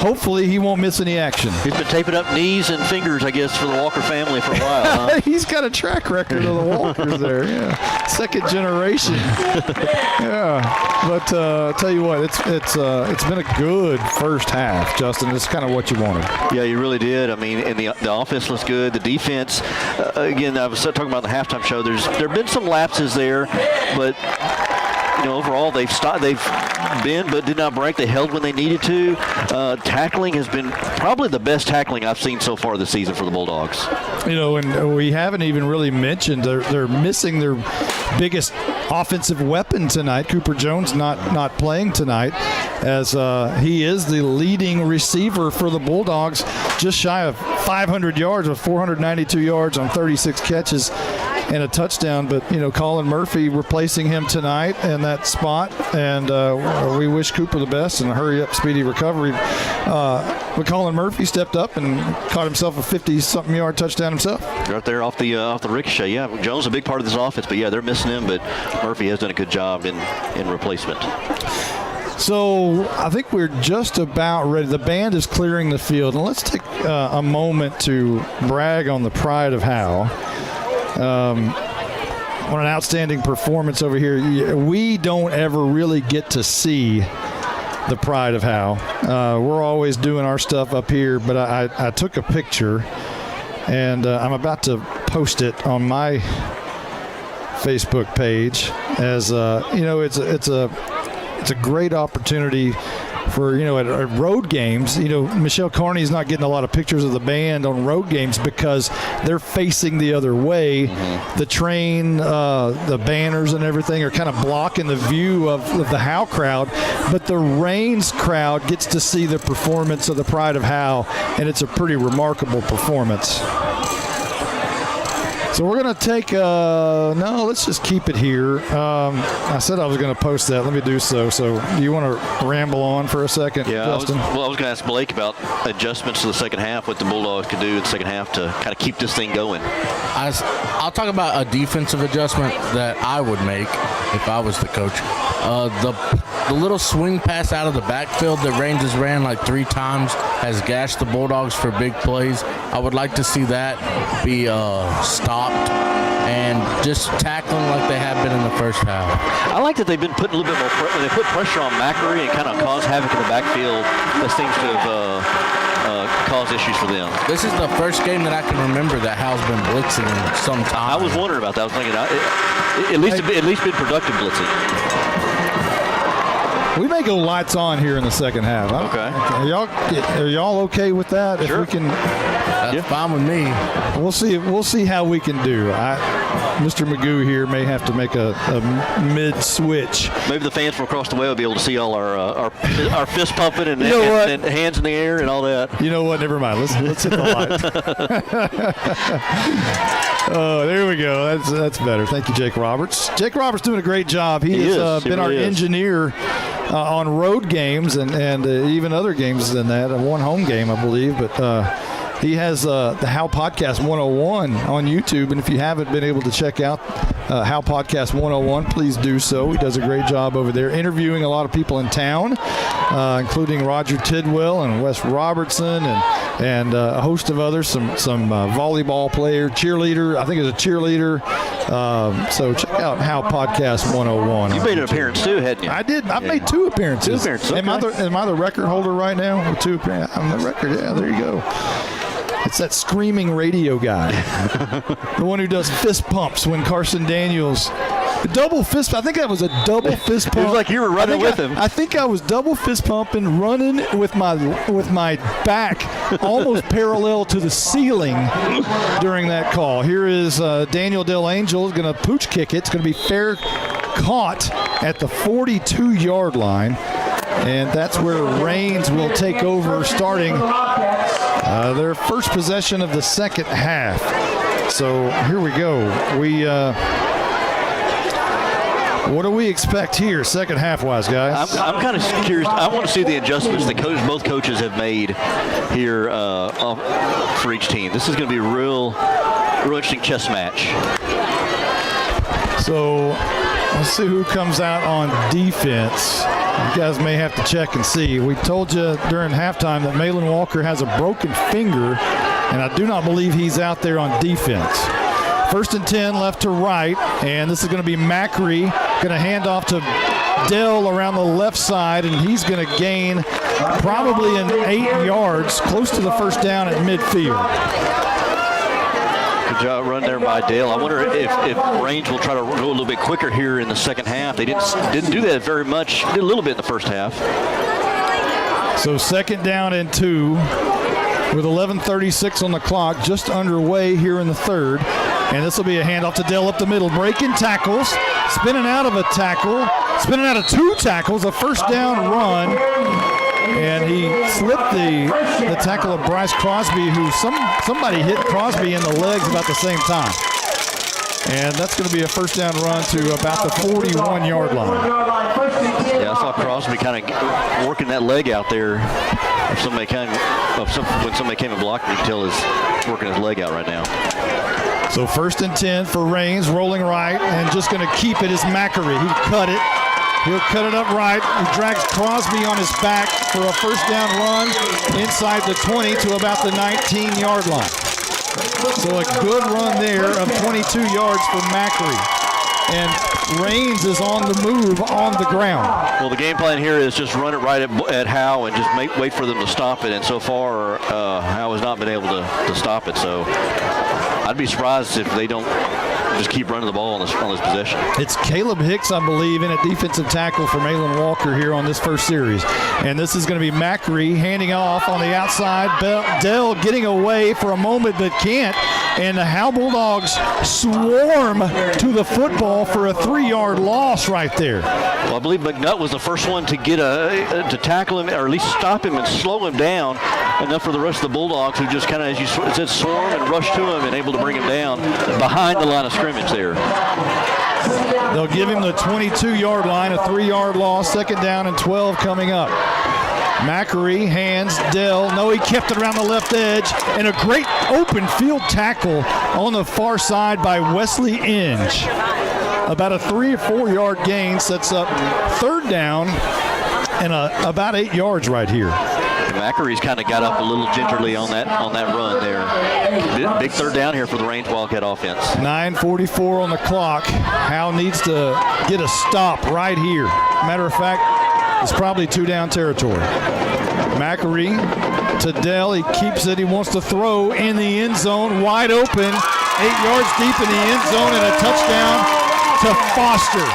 hopefully he won't miss any action. He's been taping up knees and fingers, I guess, for the Walker family for a while. Huh? He's got a track record of the Walkers there. Yeah, second generation. Yeah, but I'll tell you what, it's been a good first half, Justin. It's kind of what you wanted. Yeah, you really did. I mean, and the offense looks good. The defense, again, I was talking about the halftime show. There have been some lapses there, but overall they've been but did not break. They held when they needed to. Tackling has been probably the best tackling I've seen so far this season for the Bulldogs. And we haven't even really mentioned they're missing their biggest offensive weapon tonight. Cooper Jones not playing tonight, as he is the leading receiver for the Bulldogs, just shy of 500 yards with 492 yards on 36 catches and a touchdown. But Colin Murphy replacing him tonight in that spot, and we wish Cooper the best and a hurry up speedy recovery. But Colin Murphy stepped up and caught himself a 50-something yard touchdown himself. Right there off the ricochet. Yeah, Jones is a big part of this offense, but yeah, they're missing him. But Murphy has done a good job in replacement. So I think we're just about ready. The band is clearing the field, and let's take a moment to brag on the pride of Howe. What an outstanding performance over here. We don't ever really get to see the pride of Howe. We're always doing our stuff up here, but I took a picture, and I'm about to post it on my Facebook page. As it's a great opportunity for at road games. Michelle Carney's not getting a lot of pictures of the band on road games because they're facing the other way. Mm-hmm. The train, the banners and everything are kind of blocking the view of the Howe crowd, but the Reigns crowd gets to see the performance of the Pride of Howe, and it's a pretty remarkable performance. So we're going to take no, let's just keep it here. I said I was going to post that. Let me do so. So do you want to ramble on for a second, Justin? I was going to ask Blake about adjustments to the second half, what the Bulldogs could do in the second half to kind of keep this thing going. I'll talk about a defensive adjustment that I would make if I was the coach. The little swing pass out of the backfield that Reigns has ran like 3 times has gashed the Bulldogs for big plays. I would like to see that be stopped and just tackling like they have been in the first half. I like that they've been putting a little bit more when they put pressure on Macquarie and kind of cause havoc in the backfield. That seems to have caused issues for them. This is the first game that I can remember that Howe's been blitzing in some time. I was wondering about that. I was thinking at least been productive blitzing. We may go lights on here in the second half. Okay. Are y'all okay with that? Sure. If we can, that's fine with me. We'll see how we can do. Mr. Magoo here may have to make a mid-switch. Maybe the fans from across the way will be able to see all our fist pumping and hands in the air and all that. You know what? Never mind. Let's hit the light. Oh, there we go. That's better. Thank you, Jake Roberts. Jake Roberts doing a great job. He has been our engineer on road games and even other games than that. One home game, I believe, but he has the Howe Podcast 101 on YouTube, and if you haven't been able to check out Howe Podcast 101, please do so. He does a great job over there interviewing a lot of people in town, including Roger Tidwell and Wes Robertson and a host of others, some volleyball player, cheerleader. I think it was a cheerleader. So check out Howe Podcast 101. You made an appearance too, hadn't you? I did. I've made 2 appearances. 2 appearances. Okay. Am I the record holder right now? With 2 appearances. I'm the record. Yeah, there you go. It's that screaming radio guy. The one who does fist pumps when Carson Daniels. Double fist. I think that was a double fist pump. It was like you were running with him. I think I was double fist pumping, running with my back almost parallel to the ceiling during that call. Here is Daniel Del Angel going to pooch kick it. It's going to be fair caught at the 42-yard line. And that's where Raines will take over starting their first possession of the second half. So here we go. What do we expect here, second half-wise, guys? I'm kind of curious. I want to see the adjustments that both coaches have made here for each team. This is going to be a real interesting chess match. So let's see who comes out on defense. You guys may have to check and see. We told you during halftime that Malin Walker has a broken finger, and I do not believe he's out there on defense. 1st and 10, left to right, and this is going to be Macri, going to hand off to Dell around the left side, and he's going to gain probably an 8 yards, close to the first down at midfield. Good job run there by Dale. I wonder if Raines will try to go a little bit quicker here in the second half. They didn't do that very much. Did a little bit in the first half. So 2nd down and 2 with 11:36 on the clock, just underway here in the third. And this will be a handoff to Dell up the middle. Breaking tackles, spinning out of a tackle, spinning out of 2 tackles, a first down run. And he slipped the tackle of Bryce Crosby, who somebody hit Crosby in the legs about the same time. And that's going to be a first down run to about the 41-yard line. Yeah, I saw Crosby kind of working that leg out there. When somebody came and blocked him, you can tell he's working his leg out right now. So 1st and 10 for Raines, rolling right, and just going to keep it is Macri. He cut it. He'll cut it up right. He drags Crosby on his back for a first down run inside the 20 to about the 19-yard line. So a good run there of 22 yards for Macri. And Raines is on the move on the ground. Well, the game plan here is just run it right at Howe and just wait for them to stop it. And so far, Howe has not been able to stop it. So I'd be surprised if they don't just keep running the ball on this possession. It's Caleb Hicks, I believe, in a defensive tackle for Malin Walker here on this first series. And this is going to be Macri handing off on the outside. Dell getting away for a moment but can't. And the Howe Bulldogs swarm to the football for a 3-yard loss right there. Well, I believe McNutt was the first one to get to tackle him, or at least stop him and slow him down enough for the rest of the Bulldogs, who just kind of, as you said, swarm and rush to him and able to bring him down behind the line of scrimmage there. They'll give him the 22-yard line, a 3-yard loss, 2nd down and 12 coming up. Macri hands Dell. No, he kept it around the left edge. And a great open field tackle on the far side by Wesley Inge. About a 3 or 4 yard gain sets up 3rd down and about 8 yards right here. Macari's kind of got up a little gingerly on that run there. Big 3rd down here for the Raines Wildcat offense. 9:44 on the clock. Howe needs to get a stop right here. Matter of fact, it's probably 2-down territory. Macri to Dell. He keeps it. He wants to throw in the end zone. Wide open. 8 yards deep in the end zone and a touchdown to Foster.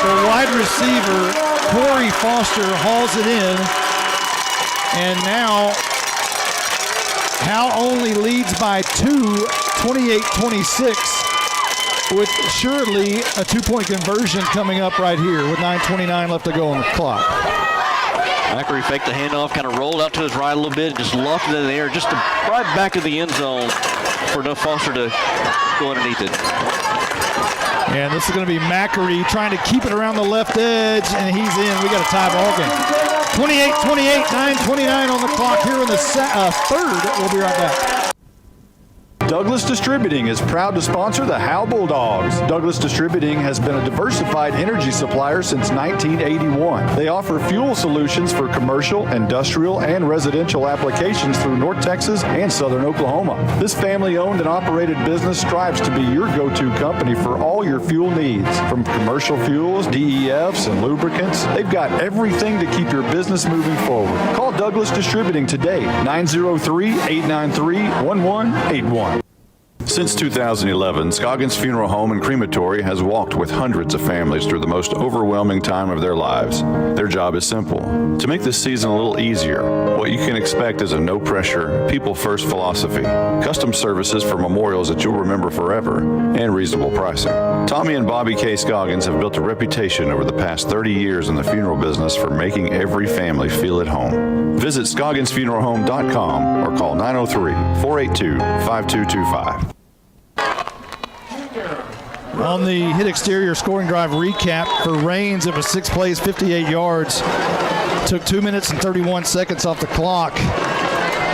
The wide receiver, Corey Foster, hauls it in. And now Howe only leads by 2, 28-26. With surely a 2-point conversion coming up right here with 9:29 left to go on the clock. Macri faked the handoff, kind of rolled out to his right a little bit, and just lofted it in the air, just right back of the end zone for Foster to go underneath it. And this is going to be Macri trying to keep it around the left edge, and he's in. We got a tie ball game. 28-28, 9:29 on the clock here in the third. We'll be right back. Douglas Distributing is proud to sponsor the Howe Bulldogs. Douglas Distributing has been a diversified energy supplier since 1981. They offer fuel solutions for commercial, industrial, and residential applications through North Texas and Southern Oklahoma. This family-owned and operated business strives to be your go-to company for all your fuel needs. From commercial fuels, DEFs, and lubricants, they've got everything to keep your business moving forward. Call Douglas Distributing today, 903-893-1181. Since 2011, Scoggins Funeral Home and Crematory has walked with hundreds of families through the most overwhelming time of their lives. Their job is simple: to make this season a little easier. What you can expect is a no-pressure, people-first philosophy, custom services for memorials that you'll remember forever, and reasonable pricing. Tommy and Bobby K. Scoggins have built a reputation over the past 30 years in the funeral business for making every family feel at home. Visit ScogginsFuneralHome.com or call 903-482-5225. On the hit exterior scoring drive recap for Raines, it was 6 plays, 58 yards. Took 2 minutes and 31 seconds off the clock.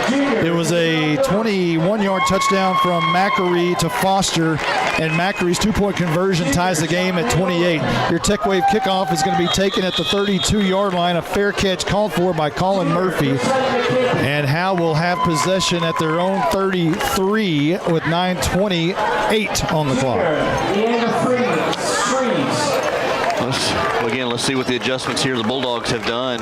It was a 21-yard touchdown from Macquarie to Foster, and Macquarie's two-point conversion ties the game at 28. Your Tech Wave kickoff is going to be taken at the 32-yard line. A fair catch called for by Colin Murphy. And Howe will have possession at their own 33 with 9:28 on the clock. Let's see what the adjustments here the Bulldogs have done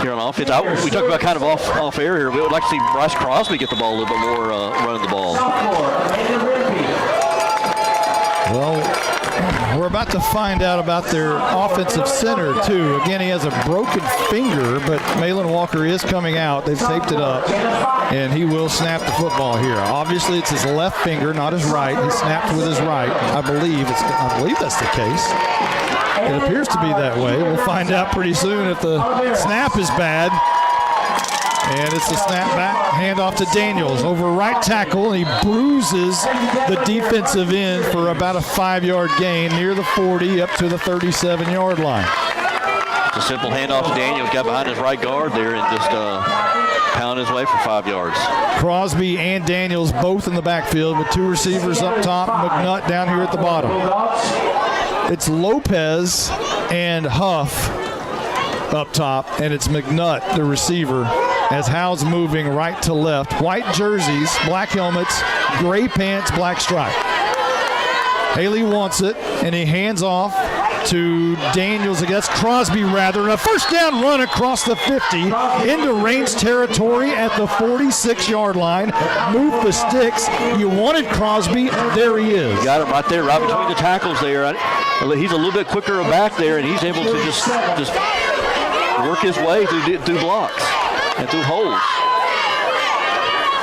here on offense. We talked about kind of off air here. We would like to see Bryce Crosby get the ball a little bit more running the ball. Well, we're about to find out about their offensive center, too. Again, he has a broken finger, but Malin Walker is coming out. They've taped it up, and he will snap the football here. Obviously, it's his left finger, not his right. He snapped with his right. I believe that's the case. It appears to be that way. We'll find out pretty soon if the snap is bad. And it's a snap back, handoff to Daniels over right tackle, and he bruises the defensive end for about a 5-yard gain near the 40 up to the 37-yard line. It's a simple handoff to Daniels, got behind his right guard there and just pounded his way for 5 yards. Crosby and Daniels both in the backfield with two receivers up top, McNutt down here at the bottom. It's Lopez and Huff up top, and it's McNutt, the receiver, as Howe's moving right to left. White jerseys, black helmets, gray pants, black stripe. Haley wants it, and he hands off to Daniels. That's Crosby, rather. And a first down run across the 50 into Raines territory at the 46-yard line. Move the sticks. You wanted Crosby. There he is. Got him right there, right between the tackles there. He's a little bit quicker back there, and he's able to just work his way through blocks and through holes.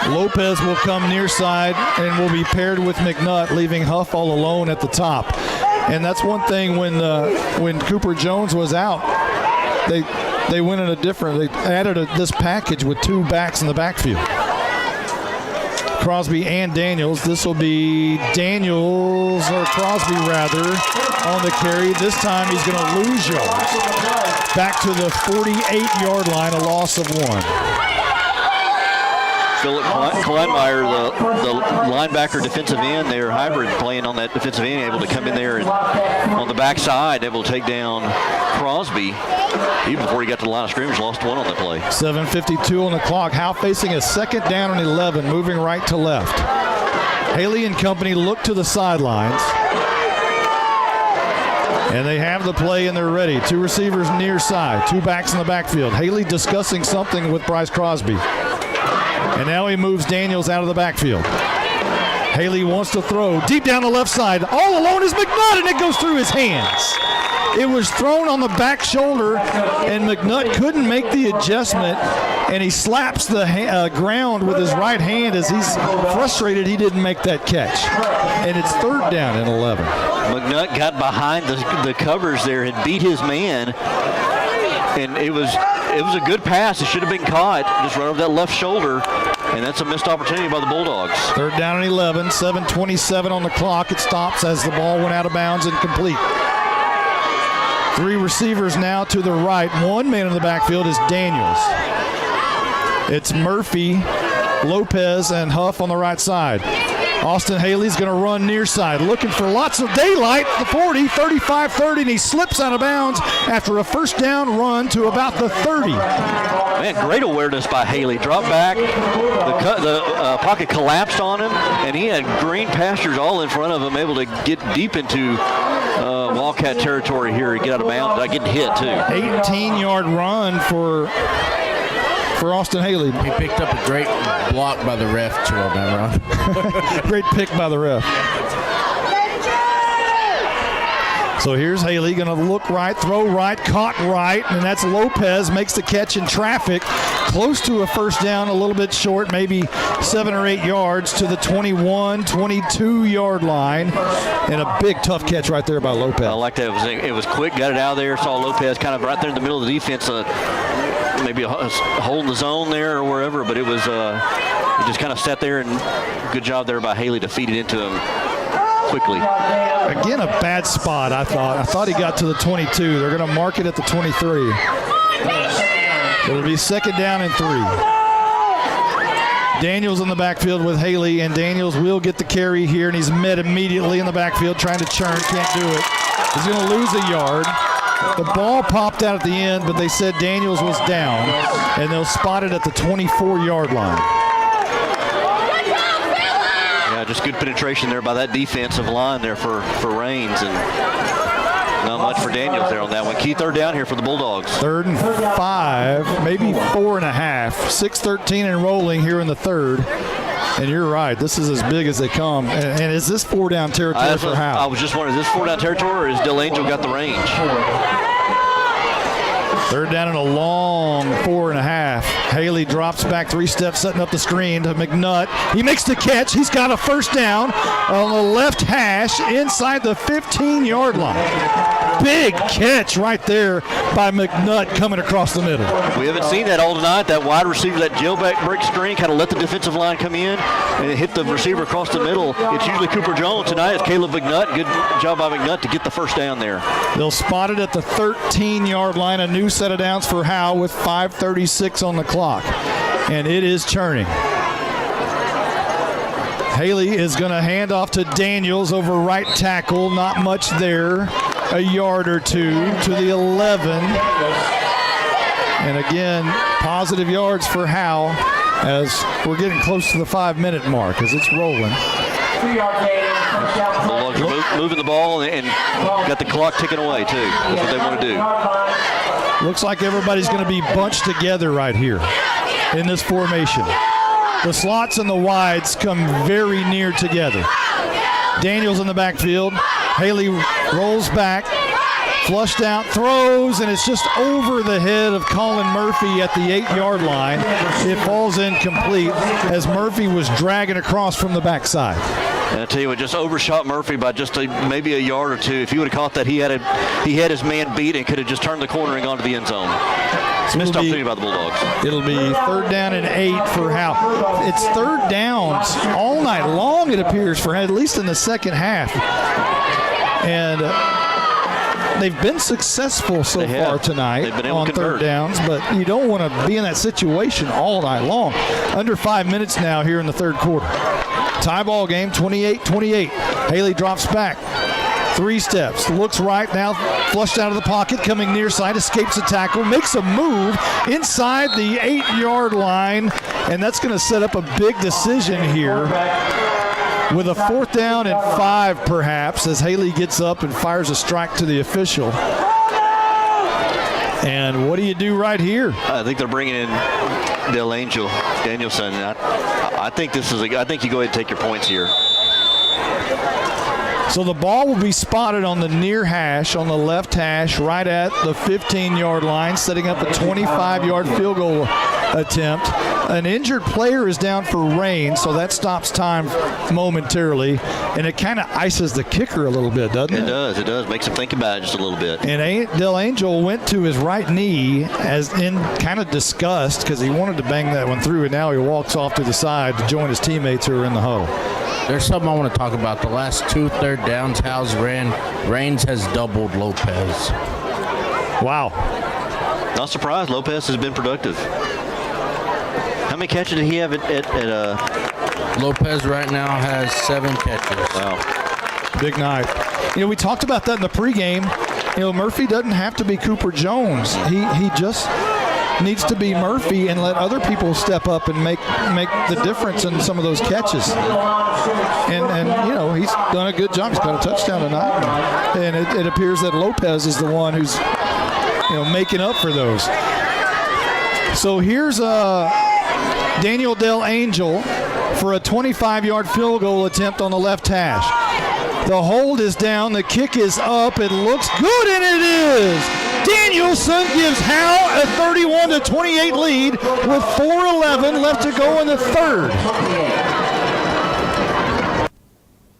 Lopez will come near side and will be paired with McNutt, leaving Huff all alone at the top. And that's one thing when Cooper Jones was out, they went in they added this package with two backs in the backfield. Crosby and Daniels. This will be Daniels, or Crosby rather, on the carry. This time he's going to lose yards. Back to the 48-yard line, a loss of 1. Philip Kleinmeyer, the linebacker defensive end, their hybrid playing on that defensive end, able to come in there and on the backside, able to take down Crosby. Even before he got to the line of scrimmage, lost 1 on the play. 7:52 on the clock. Howe facing a second down and 11, moving right to left. Haley and company look to the sidelines. And they have the play and they're ready. Two receivers near side, two backs in the backfield. Haley discussing something with Bryce Crosby. And now he moves Daniels out of the backfield. Haley wants to throw deep down the left side. All alone is McNutt, and it goes through his hands. It was thrown on the back shoulder, and McNutt couldn't make the adjustment, and he slaps the ground with his right hand as he's frustrated he didn't make that catch. And it's 3rd down and 11. McNutt got behind the covers there and beat his man, and it was a good pass. It should have been caught. Just run over that left shoulder, and that's a missed opportunity by the Bulldogs. 3rd down and 11, 7:27 on the clock. It stops as the ball went out of bounds and complete. 3 receivers now to the right. 1 man in the backfield is Daniels. It's Murphy, Lopez, and Huff on the right side. Austin Haley's going to run near side, looking for lots of daylight. The 40, 35, 30, and he slips out of bounds after a first down run to about the 30. Man, great awareness by Haley. Dropped back, the pocket collapsed on him, and he had green pastures all in front of him, able to get deep into Wildcat territory here and get out of bounds. Not getting hit, too. 18-yard run for for Austin Haley. He picked up a great block by the ref, too, on that run. Great pick by the ref. So here's Haley going to look right, throw right, caught right, and that's Lopez makes the catch in traffic. Close to a first down, a little bit short, maybe 7 or 8 yards to the 21, 22-yard line. And a big, tough catch right there by Lopez. I like that. It was quick, got it out of there, saw Lopez kind of right there in the middle of the defense, maybe a hole in the zone there or wherever, but it was he just kind of sat there, and good job there by Haley to feed it into him quickly. Again, a bad spot, I thought. I thought he got to the 22. They're going to mark it at the 23. It'll be 2nd down and 3. Daniels in the backfield with Haley, and Daniels will get the carry here, and he's met immediately in the backfield trying to churn. Can't do it. He's going to lose a yard. The ball popped out at the end, but they said Daniels was down, and they'll spot it at the 24-yard line. Yeah, just good penetration there by that defensive line there for Raines, and not much for Daniels there on that one. Key 3rd down here for the Bulldogs. 3rd and 5, maybe 4.5. 6:13 and rolling here in the 3rd. And you're right, this is as big as they come. And is this 4-down territory for Howe? I was just wondering, is this 4-down territory, or is DeLangel got the range? 3rd down and a long 4.5. Haley drops back 3 steps, setting up the screen to McNutt. He makes the catch. He's got a first down on the left hash inside the 15-yard line. Big catch right there by McNutt coming across the middle. We haven't seen that all tonight. That wide receiver, that jailback break screen, kind of let the defensive line come in and hit the receiver across the middle. It's usually Cooper Jones. Tonight it's Caleb McNutt. Good job by McNutt to get the first down there. They'll spot it at the 13-yard line. A new set of downs for Howe with 5:36 on the clock. And it is churning. Haley is going to hand off to Daniels over right tackle. Not much there. A yard or two to the 11. And again, positive yards for Howe as we're getting close to the 5-minute mark as it's rolling. Bulldogs are moving the ball and got the clock ticking away, too. That's what they want to do. Looks like everybody's going to be bunched together right here in this formation. The slots and the wides come very near together. Daniels in the backfield. Haley rolls back, flushed out, throws, and it's just over the head of Colin Murphy at the 8-yard line. It falls incomplete as Murphy was dragging across from the backside. And I tell you what, just overshot Murphy by just maybe a yard or two. If he would have caught that, he had his man beat and could have just turned the corner and gone to the end zone. Missed opportunity by the Bulldogs. It'll be 3rd down and 8 for Howe. It's 3rd downs all night long, it appears, for at least in the second half. And they've been successful so far tonight on 3rd downs, but you don't want to be in that situation all night long. Under 5 minutes now here in the 3rd quarter. Tie ball game, 28-28. Haley drops back. 3 steps, looks right now, flushed out of the pocket, coming near side, escapes a tackle, makes a move inside the 8-yard line, and that's going to set up a big decision here with a 4th down and 5 perhaps as Haley gets up and fires a strike to the official. And what do you do right here? I think they're bringing in Danielson. I think I think you go ahead and take your points here. So the ball will be spotted on the near hash, on the left hash, right at the 15-yard line, setting up a 25-yard field goal attempt. An injured player is down for rain, so that stops time momentarily, and it kind of ices the kicker a little bit, doesn't it? It does. Makes him think about it just a little bit. And DeLangel went to his right knee as in kind of disgust because he wanted to bang that one through, and now he walks off to the side to join his teammates who are in the huddle. There's something I want to talk about. The last 2 3rd downs Howe's ran, Raines has doubled Lopez. Wow. Not surprised. Lopez has been productive. How many catches did he have at Lopez right now has 7 catches. Wow. Big night. We talked about that in the pregame. Murphy doesn't have to be Cooper Jones. He just needs to be Murphy and let other people step up and make the difference in some of those catches. And he's done a good job. He's got a touchdown tonight. And it appears that Lopez is the one who's making up for those. So here's Daniel Del Angel for a 25-yard field goal attempt on the left hash. The hold is down, the kick is up, it looks good, and it is! Danielson gives Howe a 31-28 lead with 4:11 left to go in the third.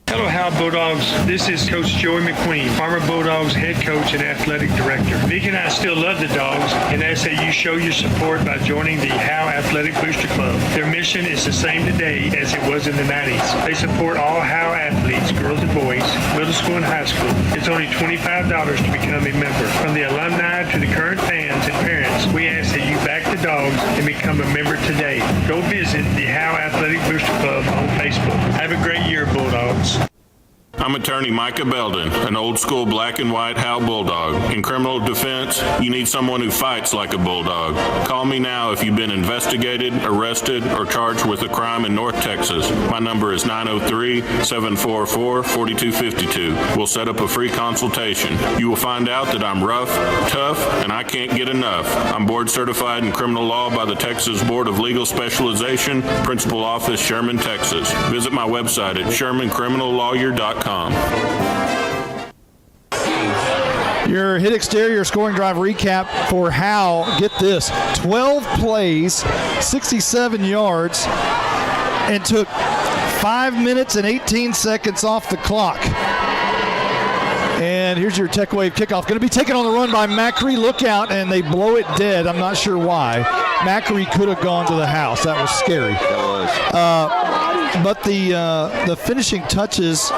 Hello, Howe Bulldogs. This is Coach Joey McQueen, former Bulldogs head coach and athletic director. Vic and I still love the Dogs and ask that you show your support by joining the Howe Athletic Booster Club. Their mission is the same today as it was in the 90s. They support all Howe athletes, girls and boys, middle school and high school. It's only $25 to become a member. From the alumni to the current fans and parents, we ask that you back the Dogs and become a member today. Go visit the Howe Athletic Booster Club on Facebook. Have a great year, Bulldogs. I'm attorney Micah Belden, an old school black and white Howe Bulldog. In criminal defense, you need someone who fights like a bulldog. Call me now if you've been investigated, arrested, or charged with a crime in North Texas. My number is 903-744-4252. We'll set up a free consultation. You will find out that I'm rough, tough, and I can't get enough. I'm board certified in criminal law by the Texas Board of Legal Specialization, Principal Office, Sherman, Texas. Visit my website at shermancriminallawyer.com. Your hit exterior scoring drive recap for Howe. Get this, 12 plays, 67 yards, and took 5 minutes and 18 seconds off the clock. And here's your Tech Wave kickoff. Going to be taken on the run by Macri. Look out, and they blow it dead. I'm not sure why. Macri could have gone to the house. That was scary. That was. But the finishing touches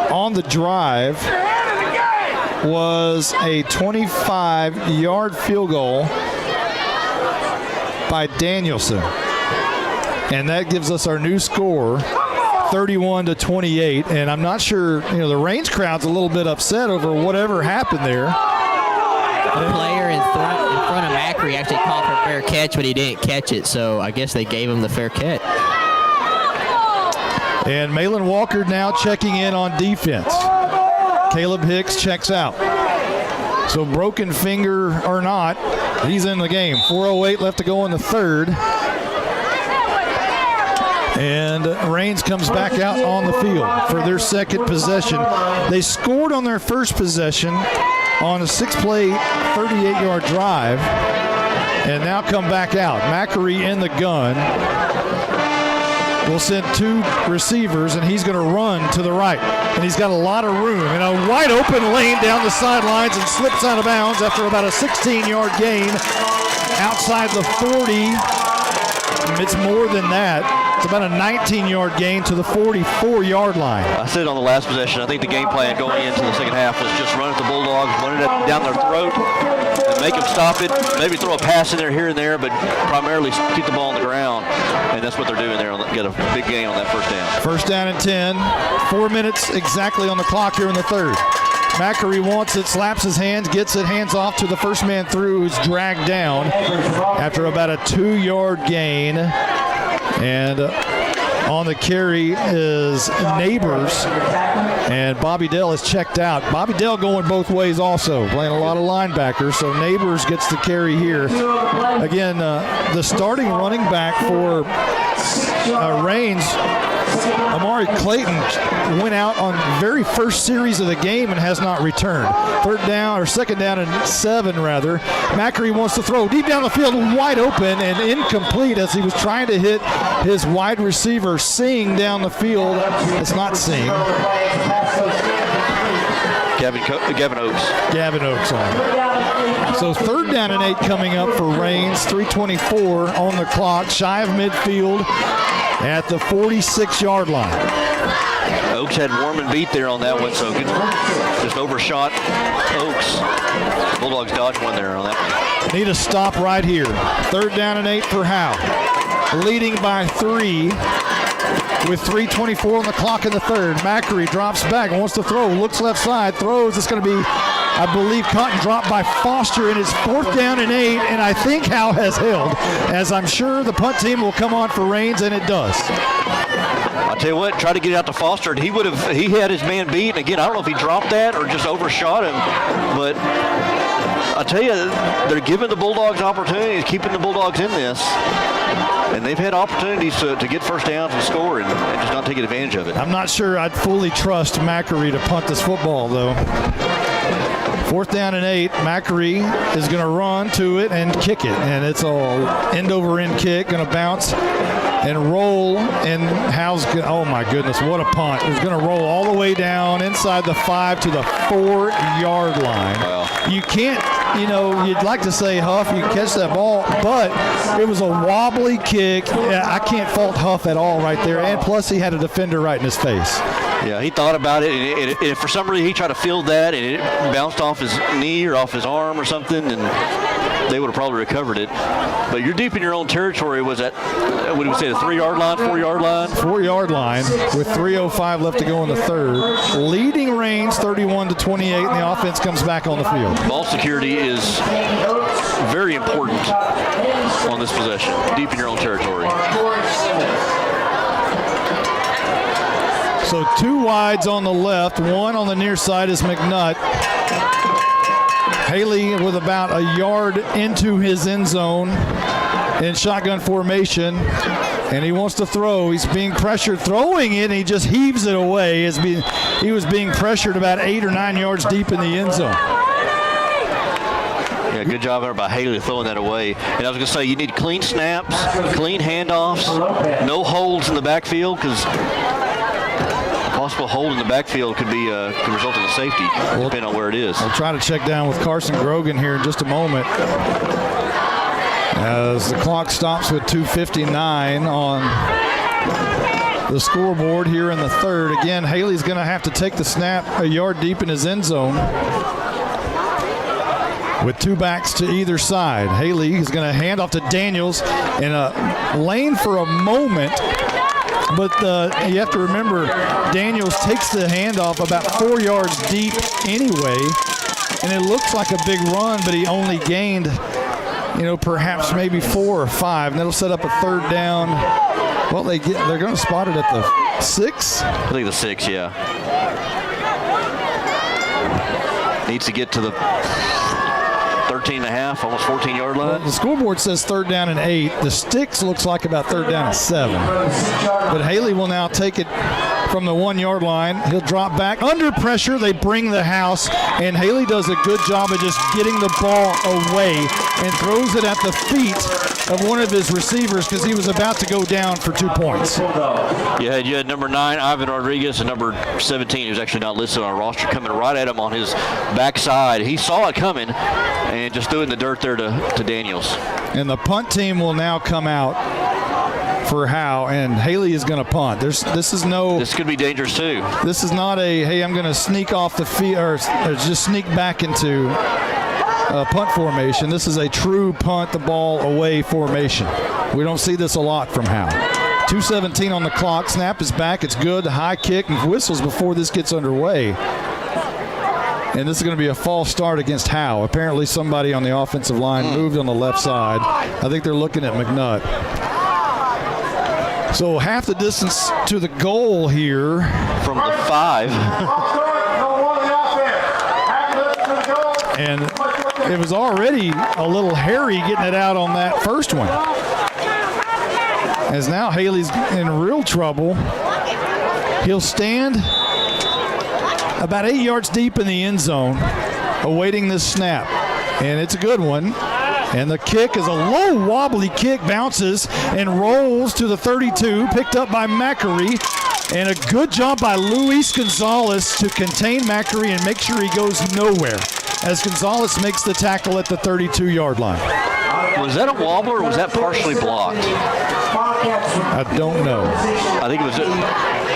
on the drive was a 25-yard field goal by Danielson. And that gives us our new score, 31-28. And I'm not sure, the Range crowd's a little bit upset over whatever happened there. The player in front of Macri actually called for a fair catch, but he didn't catch it, so I guess they gave him the fair catch. And Malin Walker now checking in on defense. Caleb Hicks checks out. So broken finger or not, he's in the game. 4:08 left to go in the third. And Raines comes back out on the field for their second possession. They scored on their first possession on a 6-play, 38-yard drive, and now come back out. Macri in the gun. We'll send two receivers, and he's going to run to the right. And he's got a lot of room in a wide open lane down the sidelines and slips out of bounds after about a 16-yard gain outside the 40. It's more than that. It's about a 19-yard gain to the 44-yard line. I said on the last possession, I think the game plan going into the second half was just run at the Bulldogs, run it down their throat, and make them stop it. Maybe throw a pass in there here and there, but primarily keep the ball on the ground. And that's what they're doing there. Get a big gain on that first down. First down and 10. 4 minutes exactly on the clock here in the third. Macri wants it, slaps his hands, gets it, hands off to the first man through, who's dragged down after about a 2-yard gain. And on the carry is Neighbors, and Bobby Dell is checked out. Bobby Dell going both ways also, playing a lot of linebackers, so Neighbors gets the carry here. Again, the starting running back for Raines, Amari Clayton, went out on the very first series of the game and has not returned. Second down and 7 rather. Macri wants to throw deep down the field, wide open and incomplete as he was trying to hit his wide receiver Singh down the field. It's not Singh. Gavin Oaks. Gavin Oaks on. So third down and 8 coming up for Raines. 3:24 on the clock, shy of midfield at the 46-yard line. Oaks had warm and beat there on that one, so good. Just overshot Oaks. Bulldogs dodged one there on that one. Need a stop right here. Third down and 8 for Howe. Leading by 3 with 3:24 on the clock in the third. Macri drops back, wants to throw, looks left side, throws. It's going to be, I believe, caught and dropped by Foster, and it's 4th down and 8, and I think Howe has held, as I'm sure the punt team will come on for Raines, and it does. I tell you what, try to get it out to Foster, and he had his man beat. And again, I don't know if he dropped that or just overshot him, but I tell you, they're giving the Bulldogs opportunities, keeping the Bulldogs in this. And they've had opportunities to get first downs and score and just not taking advantage of it. I'm not sure I'd fully trust Macri to punt this football, though. 4th down and 8. Macri is going to run to it and kick it. And it's a end-over-end kick, going to bounce and roll. And Howe's going to, oh, my goodness, what a punt. It's going to roll all the way down inside the 5 to the 4-yard line. Wow. You can't, you'd like to say, Huff, you can catch that ball, but it was a wobbly kick. I can't fault Huff at all right there. And plus, he had a defender right in his face. Yeah, he thought about it, and for some reason he tried to field that, and it bounced off his knee or off his arm or something, and they would have probably recovered it. But you're deep in your own territory. Was that, what do we say, the 3-yard line, 4-yard line? 4-yard line with 3:05 left to go in the third. Leading Reigns 31-28, and the offense comes back on the field. Ball security is very important on this possession, deep in your own territory. So 2 wides on the left, 1 on the near side is McNutt. Haley with about a yard into his end zone in shotgun formation, and he wants to throw. He's being pressured, throwing it, and he just heaves it away. He was being pressured about 8 or 9 yards deep in the end zone. Yeah, good job there by Haley throwing that away. And I was going to say, you need clean snaps, clean handoffs, no holds in the backfield, because possible hold in the backfield could result in a safety, depending on where it is. We'll try to check down with Carson Grogan here in just a moment. As the clock stops with 2:59 on the scoreboard here in the third. Again, Haley's going to have to take the snap a yard deep in his end zone with 2 backs to either side. Haley is going to hand off to Daniels in a lane for a moment. But you have to remember, Daniels takes the handoff about 4 yards deep anyway, and it looks like a big run, but he only gained, perhaps maybe 4 or 5, and that'll set up a third down. Well, they're going to spot it at the 6. I think the 6, yeah. Needs to get to the 13.5, almost 14-yard line. Well, the scoreboard says 3rd down and 8. The sticks looks like about 3rd down and 7. But Haley will now take it from the 1-yard line. He'll drop back. Under pressure, they bring the house, and Haley does a good job of just getting the ball away and throws it at the feet of one of his receivers because he was about to go down for 2 points. Yeah, you had number 9, Ivan Rodriguez, and number 17, who's actually not listed on our roster, coming right at him on his backside. He saw it coming and just threw it in the dirt there to Daniels. And the punt team will now come out for Howe, and Haley is going to punt. This could be dangerous too. This is not a, hey, I'm going to sneak off the field or just sneak back into punt formation. This is a true punt the ball away formation. We don't see this a lot from Howe. 2:17 on the clock. Snap is back. It's good. High kick and whistles before this gets underway. And this is going to be a false start against Howe. Apparently somebody on the offensive line moved on the left side. I think they're looking at McNutt. So half the distance to the goal here. From the 5. And it was already a little hairy getting it out on that first one. As now Haley's in real trouble. He'll stand about 8 yards deep in the end zone, awaiting this snap. And it's a good one. And the kick is a low wobbly kick, bounces and rolls to the 32, picked up by Macri. And a good job by Luis Gonzalez to contain Macri and make sure he goes nowhere as Gonzalez makes the tackle at the 32-yard line. Was that a wobbler or was that partially blocked? I don't know. I think it was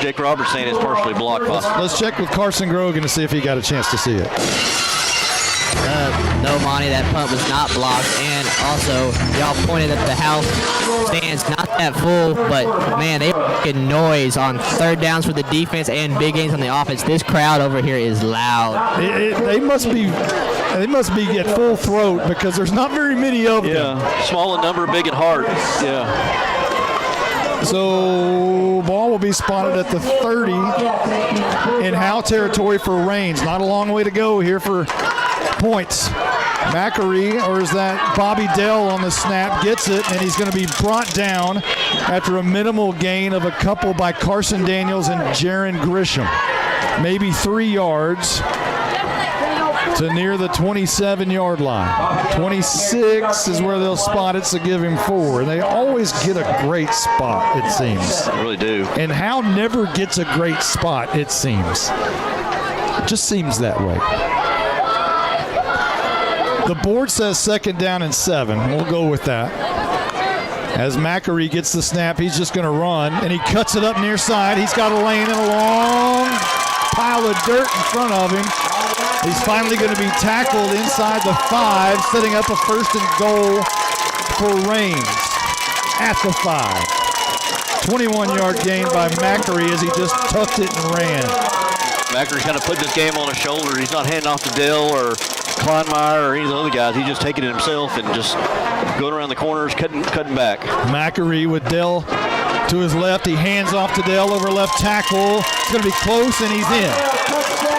Jake Roberts saying it's partially blocked. Let's check with Carson Grogan to see if he got a chance to see it. No, Monty, that punt was not blocked. And also, y'all pointed at the house stands, not that full, but man, they were making noise on 3rd downs for the defense and big gains on the offense. This crowd over here is loud. They must be at full throat because there's not very many of them. Yeah, small in number, big in heart. Yeah. So ball will be spotted at the 30 in Howe territory for Rains. Not a long way to go here for points. Macri, or is that Bobby Dell on the snap, gets it, and he's going to be brought down after a minimal gain of a couple by Carson Daniels and Jaron Grisham. Maybe 3 yards to near the 27-yard line. 26 is where they'll spot it, so give him 4. And they always get a great spot, it seems. They really do. And Howe never gets a great spot, it seems. It just seems that way. The board says 2nd down and 7. We'll go with that. As Macri gets the snap, he's just going to run, and he cuts it up near side. He's got a lane and a long pile of dirt in front of him. He's finally going to be tackled inside the 5, setting up a 1st and goal for Rains at the 5. 21-yard gain by Macri as he just tucked it and ran. Macri's kind of putting this game on his shoulder. He's not handing off to Dell or Kleinmeyer or any of the other guys. He's just taking it himself and just going around the corners, cutting back. Macri with Dell to his left. He hands off to Dell over left tackle. It's going to be close, and he's in.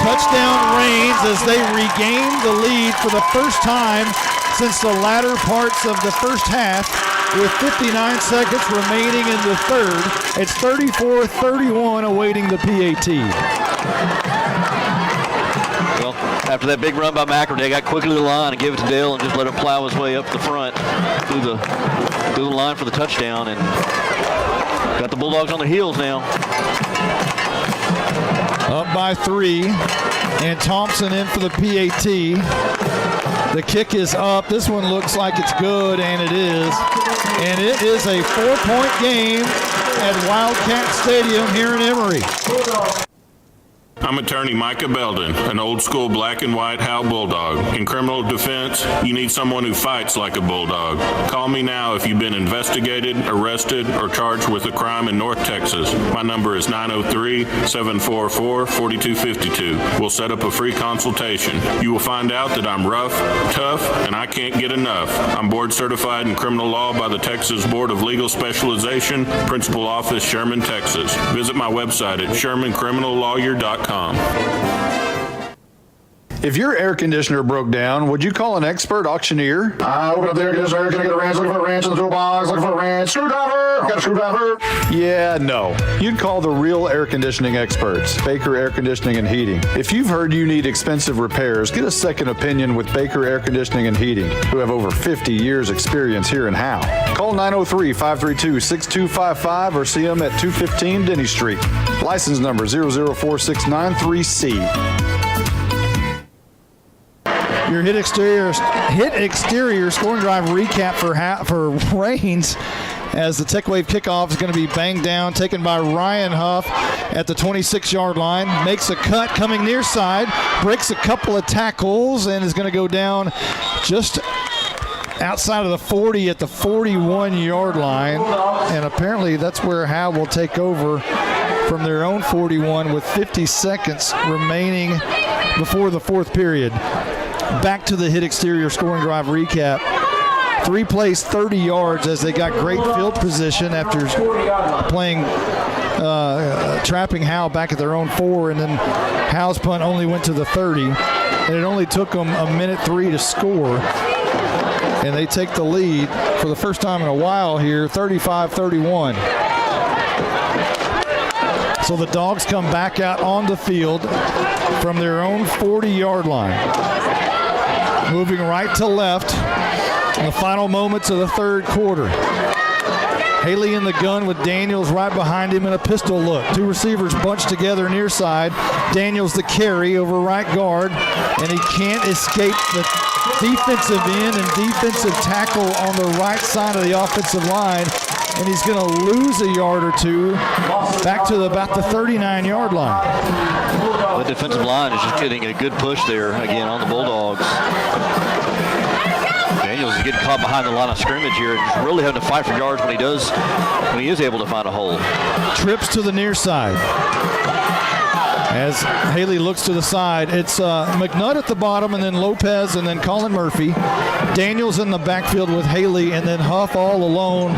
Touchdown Rains as they regain the lead for the first time since the latter parts of the first half with 59 seconds remaining in the third. It's 34-31 awaiting the PAT. Well, after that big run by Macri, they got quickly to the line and give it to Dale and just let him plow his way up the front through the line for the touchdown, and got the Bulldogs on their heels now. Up by 3, and Thompson in for the PAT. The kick is up. This one looks like it's good, and it is. And it is a 4-point game at Wildcat Stadium here in Emory. I'm attorney Micah Belden, an old-school black and white Howe Bulldog. In criminal defense, you need someone who fights like a Bulldog. Call me now if you've been investigated, arrested, or charged with a crime in North Texas. My number is 903-744-4252. We'll set up a free consultation. You will find out that I'm rough, tough, and I can't get enough. I'm board certified in criminal law by the Texas Board of Legal Specialization, Principal Office, Sherman, Texas. Visit my website at shermancriminallawyer.com. If your air conditioner broke down, would you call an expert auctioneer? Open up the air conditioner. Can I get a wrench? Looking for a wrench in the toolbox. Looking for a wrench. Screwdriver. Got a screwdriver. Yeah, no. You'd call the real air conditioning experts, Baker Air Conditioning and Heating. If you've heard you need expensive repairs, get a second opinion with Baker Air Conditioning and Heating, who have over 50 years experience here in Howe. Call 903-532-6255 or see them at 215 Denny Street. License number 004693C. Your hit exterior scoring drive recap for Rains, as the Tech Wave kickoff is going to be banged down, taken by Ryan Huff at the 26-yard line. Makes a cut coming near side, breaks a couple of tackles, and is going to go down just outside of the 40 at the 41-yard line. And apparently that's where Howe will take over from their own 41 with 50 seconds remaining before the fourth period. Back to the hit exterior scoring drive recap. 3 plays, 30 yards as they got great field position after playing, trapping Howe back at their own 4, and then Howe's punt only went to the 30. And it only took them a minute 3 to score. And they take the lead for the first time in a while here, 35-31. So the Dogs come back out on the field from their own 40-yard line. Moving right to left in the final moments of the third quarter. Haley in the gun with Daniels right behind him in a pistol look. 2 receivers bunched together near side. Daniels the carry over right guard, and he can't escape the defensive end and defensive tackle on the right side of the offensive line, and he's going to lose a yard or 2 back to about the 39-yard line. The defensive line is just getting a good push there again on the Bulldogs. Daniels is getting caught behind the line of scrimmage here and just really having to fight for yards when he is able to find a hole. Trips to the near side. As Haley looks to the side, it's McNutt at the bottom, and then Lopez, and then Colin Murphy. Daniels in the backfield with Haley, and then Huff all alone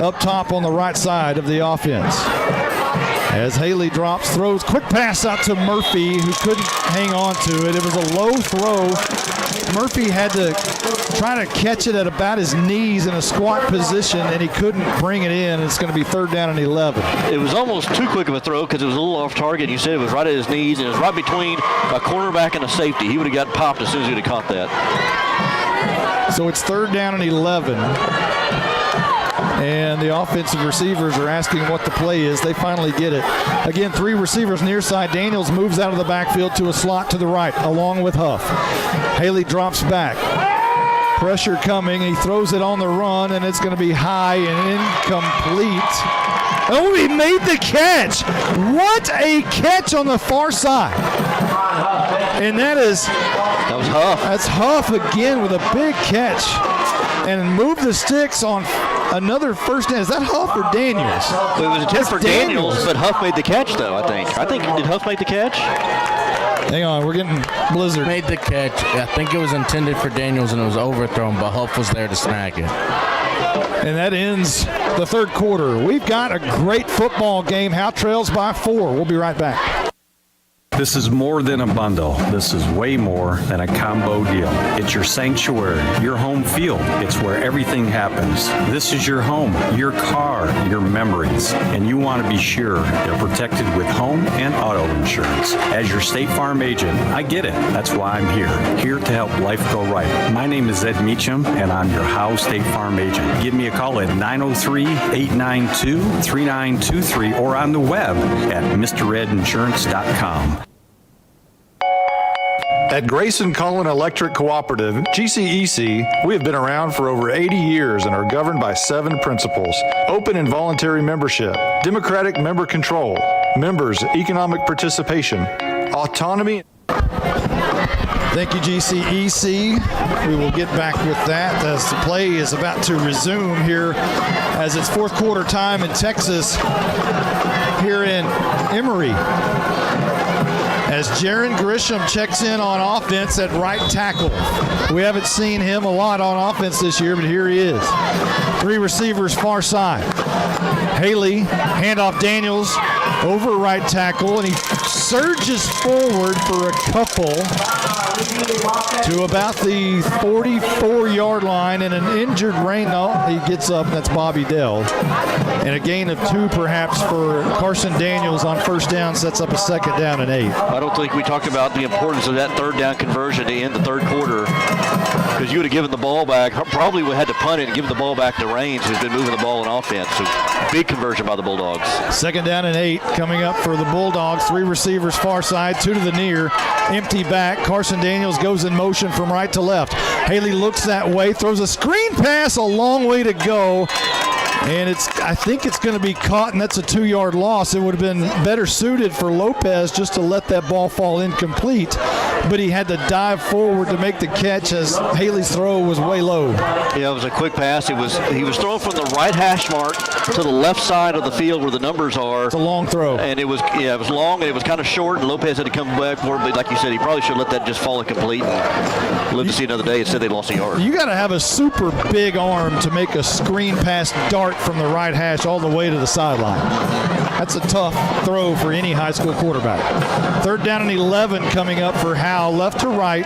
up top on the right side of the offense. As Haley drops, throws, quick pass out to Murphy, who couldn't hang on to it. It was a low throw. Murphy had to try to catch it at about his knees in a squat position, and he couldn't bring it in. It's going to be 3rd down and 11. It was almost too quick of a throw because it was a little off target. You said it was right at his knees, and it was right between a cornerback and a safety. He would have got popped as soon as he would have caught that. So it's 3rd down and 11. And the offensive receivers are asking what the play is. They finally get it. Again, 3 receivers near side. Daniels moves out of the backfield to a slot to the right, along with Huff. Haley drops back. Pressure coming. He throws it on the run, and it's going to be high and incomplete. Oh, he made the catch. What a catch on the far side. And that was Huff. That's Huff again with a big catch. And move the sticks on another first down. Is that Huff or Daniels? Well, it was intended for Daniels, but Huff made the catch, though, I think. Did Huff make the catch? Hang on, we're getting blizzard. Made the catch. I think it was intended for Daniels, and it was overthrown, but Huff was there to snag it. And that ends the 3rd quarter. We've got a great football game. Howe trails by 4. We'll be right back. This is more than a bundle. This is way more than a combo deal. It's your sanctuary, your home field. It's where everything happens. This is your home, your car, your memories. And you want to be sure they're protected with home and auto insurance. As your State Farm agent, I get it. That's why I'm here to help life go right. My name is Ed Meacham, and I'm your Howe State Farm agent. Give me a call at 903-892-3923 or on the web at mredinsurance.com. At Grayson Cullen Electric Cooperative, GCEC, we have been around for over 80 years and are governed by 7 principles: open and voluntary membership, democratic member control, members' economic participation, autonomy. Thank you, GCEC. We will get back with that as the play is about to resume here as it's 4th quarter time in Texas here in Emory. As Jaron Grisham checks in on offense at right tackle. We haven't seen him a lot on offense this year, but here he is. 3 receivers far side. Haley, handoff Daniels, over right tackle, and he surges forward for a couple to about the 44-yard line, and an injured Rain. No, he gets up. That's Bobby Dell. And a gain of 2 perhaps for Carson Daniels on first down sets up a 2nd down and 8. I don't think we talked about the importance of that 3rd down conversion to end the 3rd quarter, because you would have given the ball back. Probably would have had to punt it and give the ball back to Raines, who's been moving the ball in offense. So big conversion by the Bulldogs. 2nd down and 8 coming up for the Bulldogs. 3 receivers far side, 2 to the near. Empty back. Carson Daniels goes in motion from right to left. Haley looks that way, throws a screen pass, a long way to go. And I think it's going to be caught, and that's a 2-yard loss. It would have been better suited for Lopez just to let that ball fall incomplete, but he had to dive forward to make the catch as Haley's throw was way low. Yeah, it was a quick pass. He was throwing from the right hash mark to the left side of the field where the numbers are. It's a long throw. And it was long, and it was kind of short, and Lopez had to come back for it. But like you said, he probably should let that just fall incomplete and live to see another day. Instead, they lost a yard. You got to have a super big arm to make a screen pass dart from the right hash all the way to the sideline. That's a tough throw for any high school quarterback. 3rd down and 11 coming up for Howe, left to right.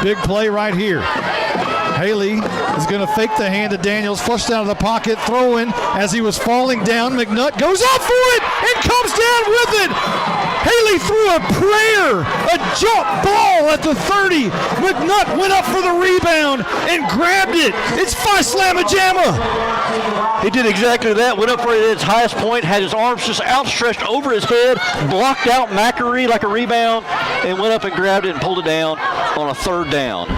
Big play right here. Haley is going to fake the hand to Daniels, flushed out of the pocket, throwing as he was falling down. McNutt goes up for it and comes down with it. Haley threw a prayer, a jump ball at the 30. McNutt went up for the rebound and grabbed it. It's Slamma-Jamma. He did exactly that, went up for it at its highest point, had his arms just outstretched over his head, blocked out Macquarie like a rebound, and went up and grabbed it and pulled it down on a 3rd down.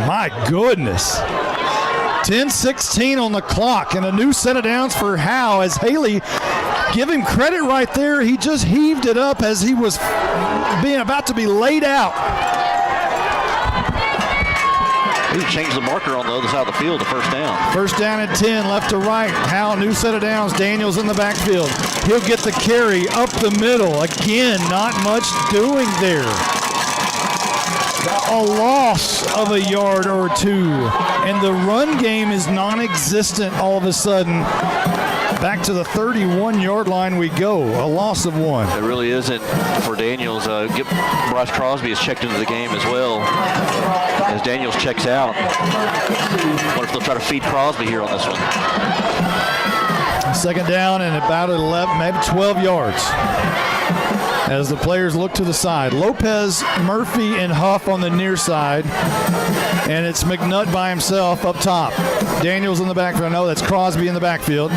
My goodness. 10-16 on the clock, and a new set of downs for Howe as Haley, give him credit right there. He just heaved it up as he was being about to be laid out. He changed the marker on the other side of the field to first down. First down and 10, left to right. Howe, new set of downs. Daniels in the backfield. He'll get the carry up the middle. Again, not much doing there. A loss of a yard or two. And the run game is non-existent all of a sudden. Back to the 31-yard line we go. A loss of one. It really isn't for Daniels. Bryce Crosby has checked into the game as well as Daniels checks out. I wonder if they'll try to feed Crosby here on this one. Second down and about 11, maybe 12 yards. As the players look to the side. Lopez, Murphy, and Huff on the near side. And it's McNutt by himself up top. Daniels in the backfield. No, that's Crosby in the backfield.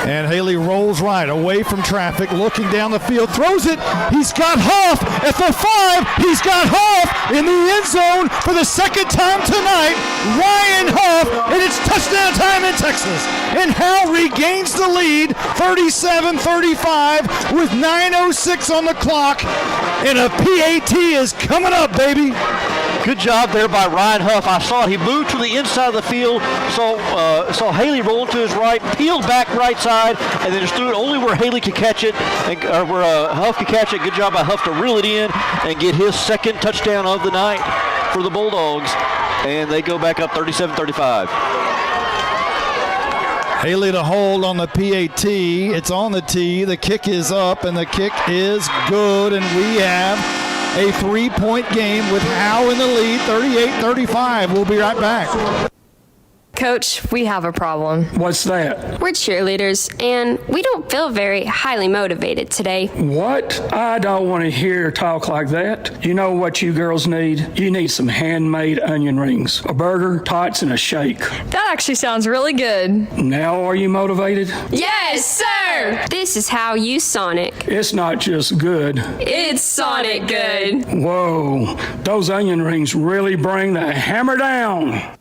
And Haley rolls right, away from traffic, looking down the field, throws it. He's got Huff at the 5. He's got Huff in the end zone for the second time tonight. Ryan Huff, and it's touchdown time in Texas. And Howe regains the lead, 37-35, with 9:06 on the clock. And a PAT is coming up, baby. Good job there by Ryan Huff. I saw it. He moved to the inside of the field, saw Haley roll to his right, peeled back right side, and then just threw it only where Haley could catch it, or where Huff could catch it. Good job by Huff to reel it in and get his second touchdown of the night for the Bulldogs. And they go back up 37-35. Haley to hold on the PAT. It's on the tee. The kick is up, and the kick is good, and we have a 3-point game with Howe in the lead, 38-35. We'll be right back. Coach, we have a problem. What's that? We're cheerleaders, and we don't feel very highly motivated today. What? I don't want to hear talk like that. You know what you girls need? You need some handmade onion rings, a burger, tots, and a shake. That actually sounds really good. Now are you motivated? Yes, sir! This is how you Sonic. It's not just good. It's Sonic good. Whoa, those onion rings really bring the hammer down.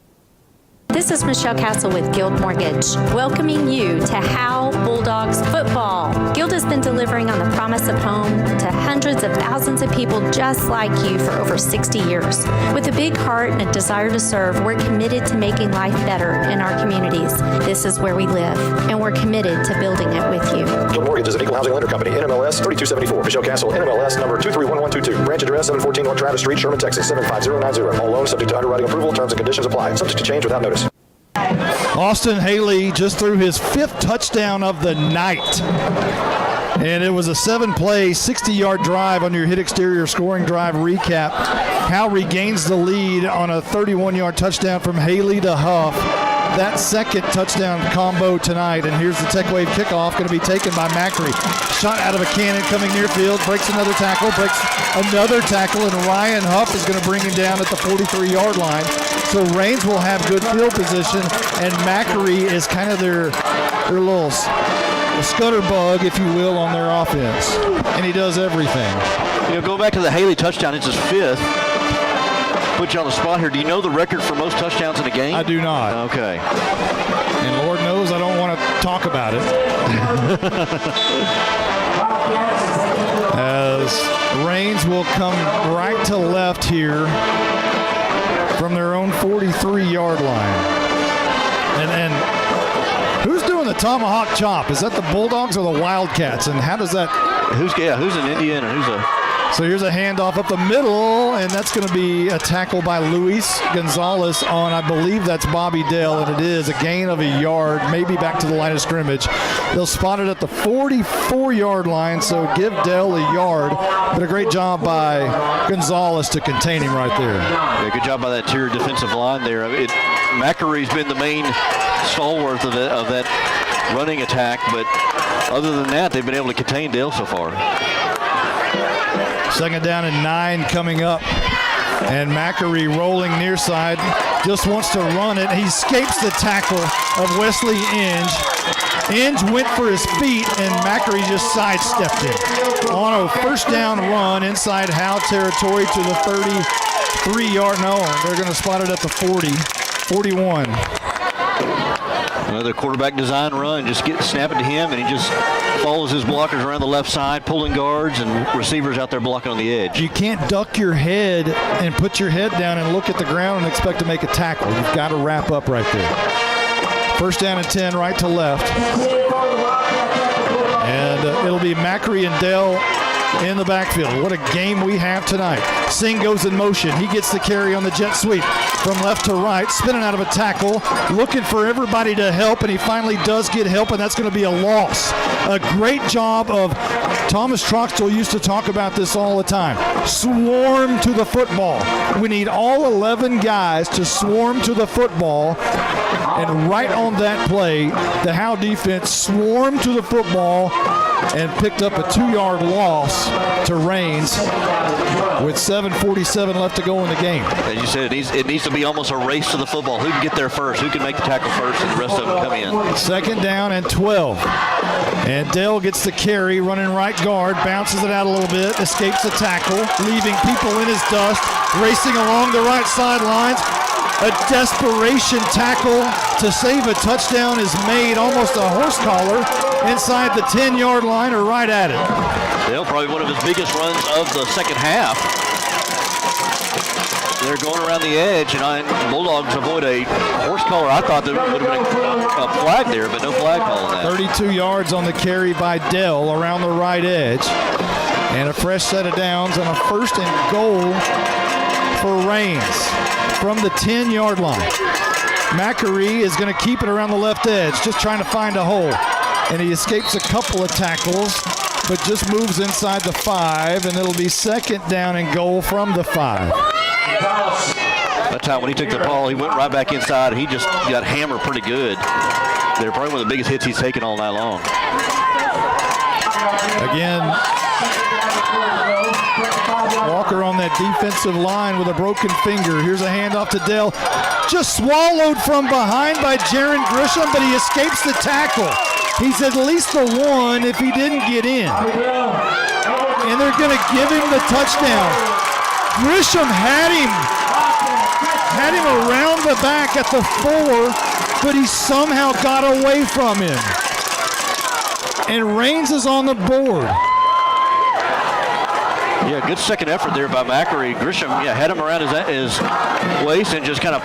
This is Michelle Castle with Guild Mortgage, welcoming you to Howe Bulldogs football. Guild has been delivering on the promise of home to hundreds of thousands of people just like you for over 60 years. With a big heart and a desire to serve, we're committed to making life better in our communities. This is where we live, and we're committed to building it with you. Guild Mortgage is an equal housing lender company. NMLS 3274. Michelle Castle. NMLS number 231122. Branch address 714 North Travis Street, Sherman, Texas 75090. All loans subject to underwriting approval. Terms and conditions apply. Subject to change without notice. Austin Haley just threw his 5th touchdown of the night. And it was a 7-play, 60-yard drive on your hit exterior scoring drive recap. Howe regains the lead on a 31-yard touchdown from Haley to Huff. That second touchdown combo tonight. And here's the Tech Wave kickoff, going to be taken by Macri. Shot out of a cannon coming near field, breaks another tackle, breaks another tackle, and Ryan Huff is going to bring him down at the 43-yard line. So Raines will have good field position, and Macri is kind of their little scutter bug, if you will, on their offense. And he does everything. You know, going back to the Haley touchdown, it's his 5th. Put you on the spot here. Do you know the record for most touchdowns in a game? I do not. Okay. And Lord knows I don't want to talk about it. As Raines will come right to left here from their own 43-yard line. And who's doing the tomahawk chop? Is that the Bulldogs or the Wildcats? And how does that... Who's an Indian and who's a... So here's a handoff up the middle, and that's going to be a tackle by Luis Gonzalez on, I believe that's Bobby Dale, and it is a gain of a yard, maybe back to the line of scrimmage. They'll spot it at the 44-yard line, so give Dale a yard, but a great job by Gonzalez to contain him right there. Yeah, good job by that interior defensive line there. Macari's been the main stalwart of that running attack, but other than that, they've been able to contain Dale so far. Second down and 9 coming up. And Macari rolling near side, just wants to run it. He escapes the tackle of Wesley Inge. Inge went for his feet, and Macari just sidestepped it. On a first down run inside Howe territory to the 33-yard. No, they're going to spot it at the 40, 41. Another quarterback design run, just snap it to him, and he just follows his blockers around the left side, pulling guards and receivers out there blocking on the edge. You can't duck your head and put your head down and look at the ground and expect to make a tackle. You've got to wrap up right there. First down and 10, right to left. And it'll be Macri and Dell in the backfield. What a game we have tonight. Singh goes in motion. He gets the carry on the jet sweep from left to right, spinning out of a tackle, looking for everybody to help, and he finally does get help, and that's going to be a loss. A great job of Thomas Troxell used to talk about this all the time. Swarm to the football. We need all 11 guys to swarm to the football, and right on that play, the Howe defense swarmed to the football and picked up a 2-yard loss to Raines with 7:47 left to go in the game. As you said, it needs to be almost a race to the football. Who can get there first? Who can make the tackle first, and the rest of them come in? Second down and 12. And Dell gets the carry, running right guard, bounces it out a little bit, escapes the tackle, leaving people in his dust, racing along the right sidelines. A desperation tackle to save a touchdown is made, almost a horse collar, inside the 10-yard line or right at it. Dell, probably one of his biggest runs of the second half. They're going around the edge, and Bulldogs avoid a horse collar. I thought there would have been a flag there, but no flag call on that. 32 yards on the carry by Dell around the right edge. And a fresh set of downs on a first and goal for Raines from the 10-yard line. Macri is going to keep it around the left edge, just trying to find a hole. And he escapes a couple of tackles, but just moves inside the 5, and it'll be second down and goal from the 5. That time when he took the ball, he went right back inside, and he just got hammered pretty good. They're probably one of the biggest hits he's taken all night long. Again, Walker on that defensive line with a broken finger. Here's a handoff to Dell. Just swallowed from behind by Jaron Grisham, but he escapes the tackle. He's at least the one if he didn't get in. And they're going to give him the touchdown. Grisham had him around the back at the 4, but he somehow got away from him. And Raines is on the board. Yeah, good second effort there by Macri. Grisham, had him around his waist and just kind of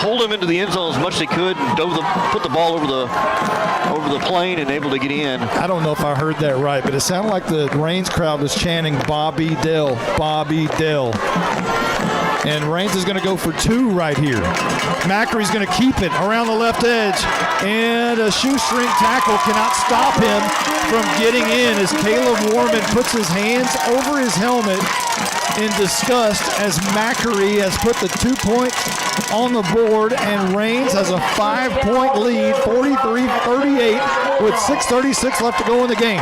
pulled him into the end zone as much as he could and put the ball over the plane and able to get in. I don't know if I heard that right, but it sounded like the Raines crowd was chanting Bobby Dell, Bobby Dell. And Raines is going to go for 2 right here. Macri's going to keep it around the left edge. And a shoestring tackle cannot stop him from getting in as Caleb Warman puts his hands over his helmet in disgust as Macri has put the 2 points on the board, and Raines has a 5-point lead, 43-38, with 6:36 left to go in the game.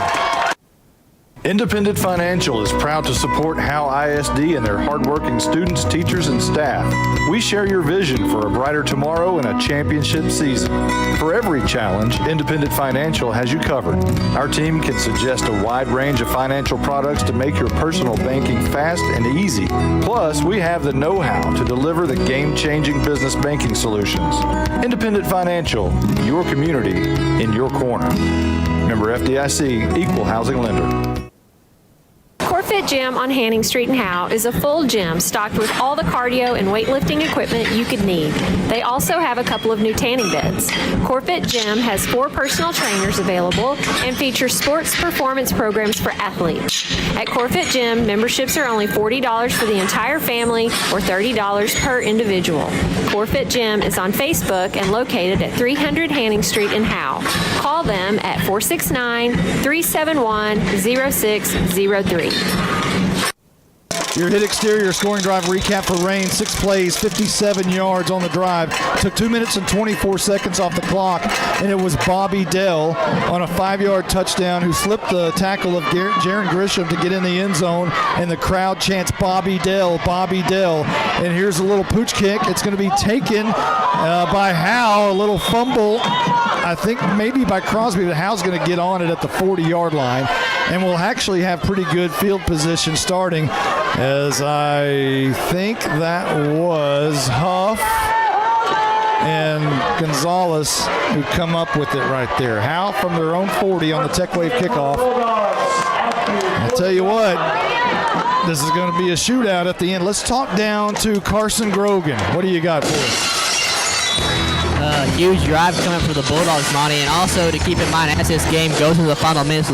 Independent Financial is proud to support Howe ISD and their hardworking students, teachers, and staff. We share your vision for a brighter tomorrow and a championship season. For every challenge, Independent Financial has you covered. Our team can suggest a wide range of financial products to make your personal banking fast and easy. Plus, we have the know-how to deliver the game-changing business banking solutions. Independent Financial, your community in your corner. Member FDIC, Equal Housing Lender. CoreFit Gym on Hanning Street in Howe is a full gym stocked with all the cardio and weightlifting equipment you could need. They also have a couple of new tanning beds. CoreFit Gym has 4 personal trainers available and features sports performance programs for athletes. At CoreFit Gym, memberships are only $40 for the entire family or $30 per individual. CoreFit Gym is on Facebook and located at 300 Hanning Street in Howe. Call them at 469-371-0603. Your hit exterior scoring drive recap for Raines. 6 plays, 57 yards on the drive. Took 2 minutes and 24 seconds off the clock, and it was Bobby Dell on a 5-yard touchdown who slipped the tackle of Jaron Grisham to get in the end zone, and the crowd chants Bobby Dell, Bobby Dell. And here's a little pooch kick. It's going to be taken by Howe. A little fumble, I think maybe by Crosby, but Howe's going to get on it at the 40-yard line. And we'll actually have pretty good field position starting, as I think that was Huff and Gonzalez who come up with it right there. Howe from their own 40 on the Tech Wave kickoff. I tell you what, this is going to be a shootout at the end. Let's talk down to Carson Grogan. What do you got for us? Huge drive coming for the Bulldogs, Monty, and also to keep in mind as this game goes into the final minutes,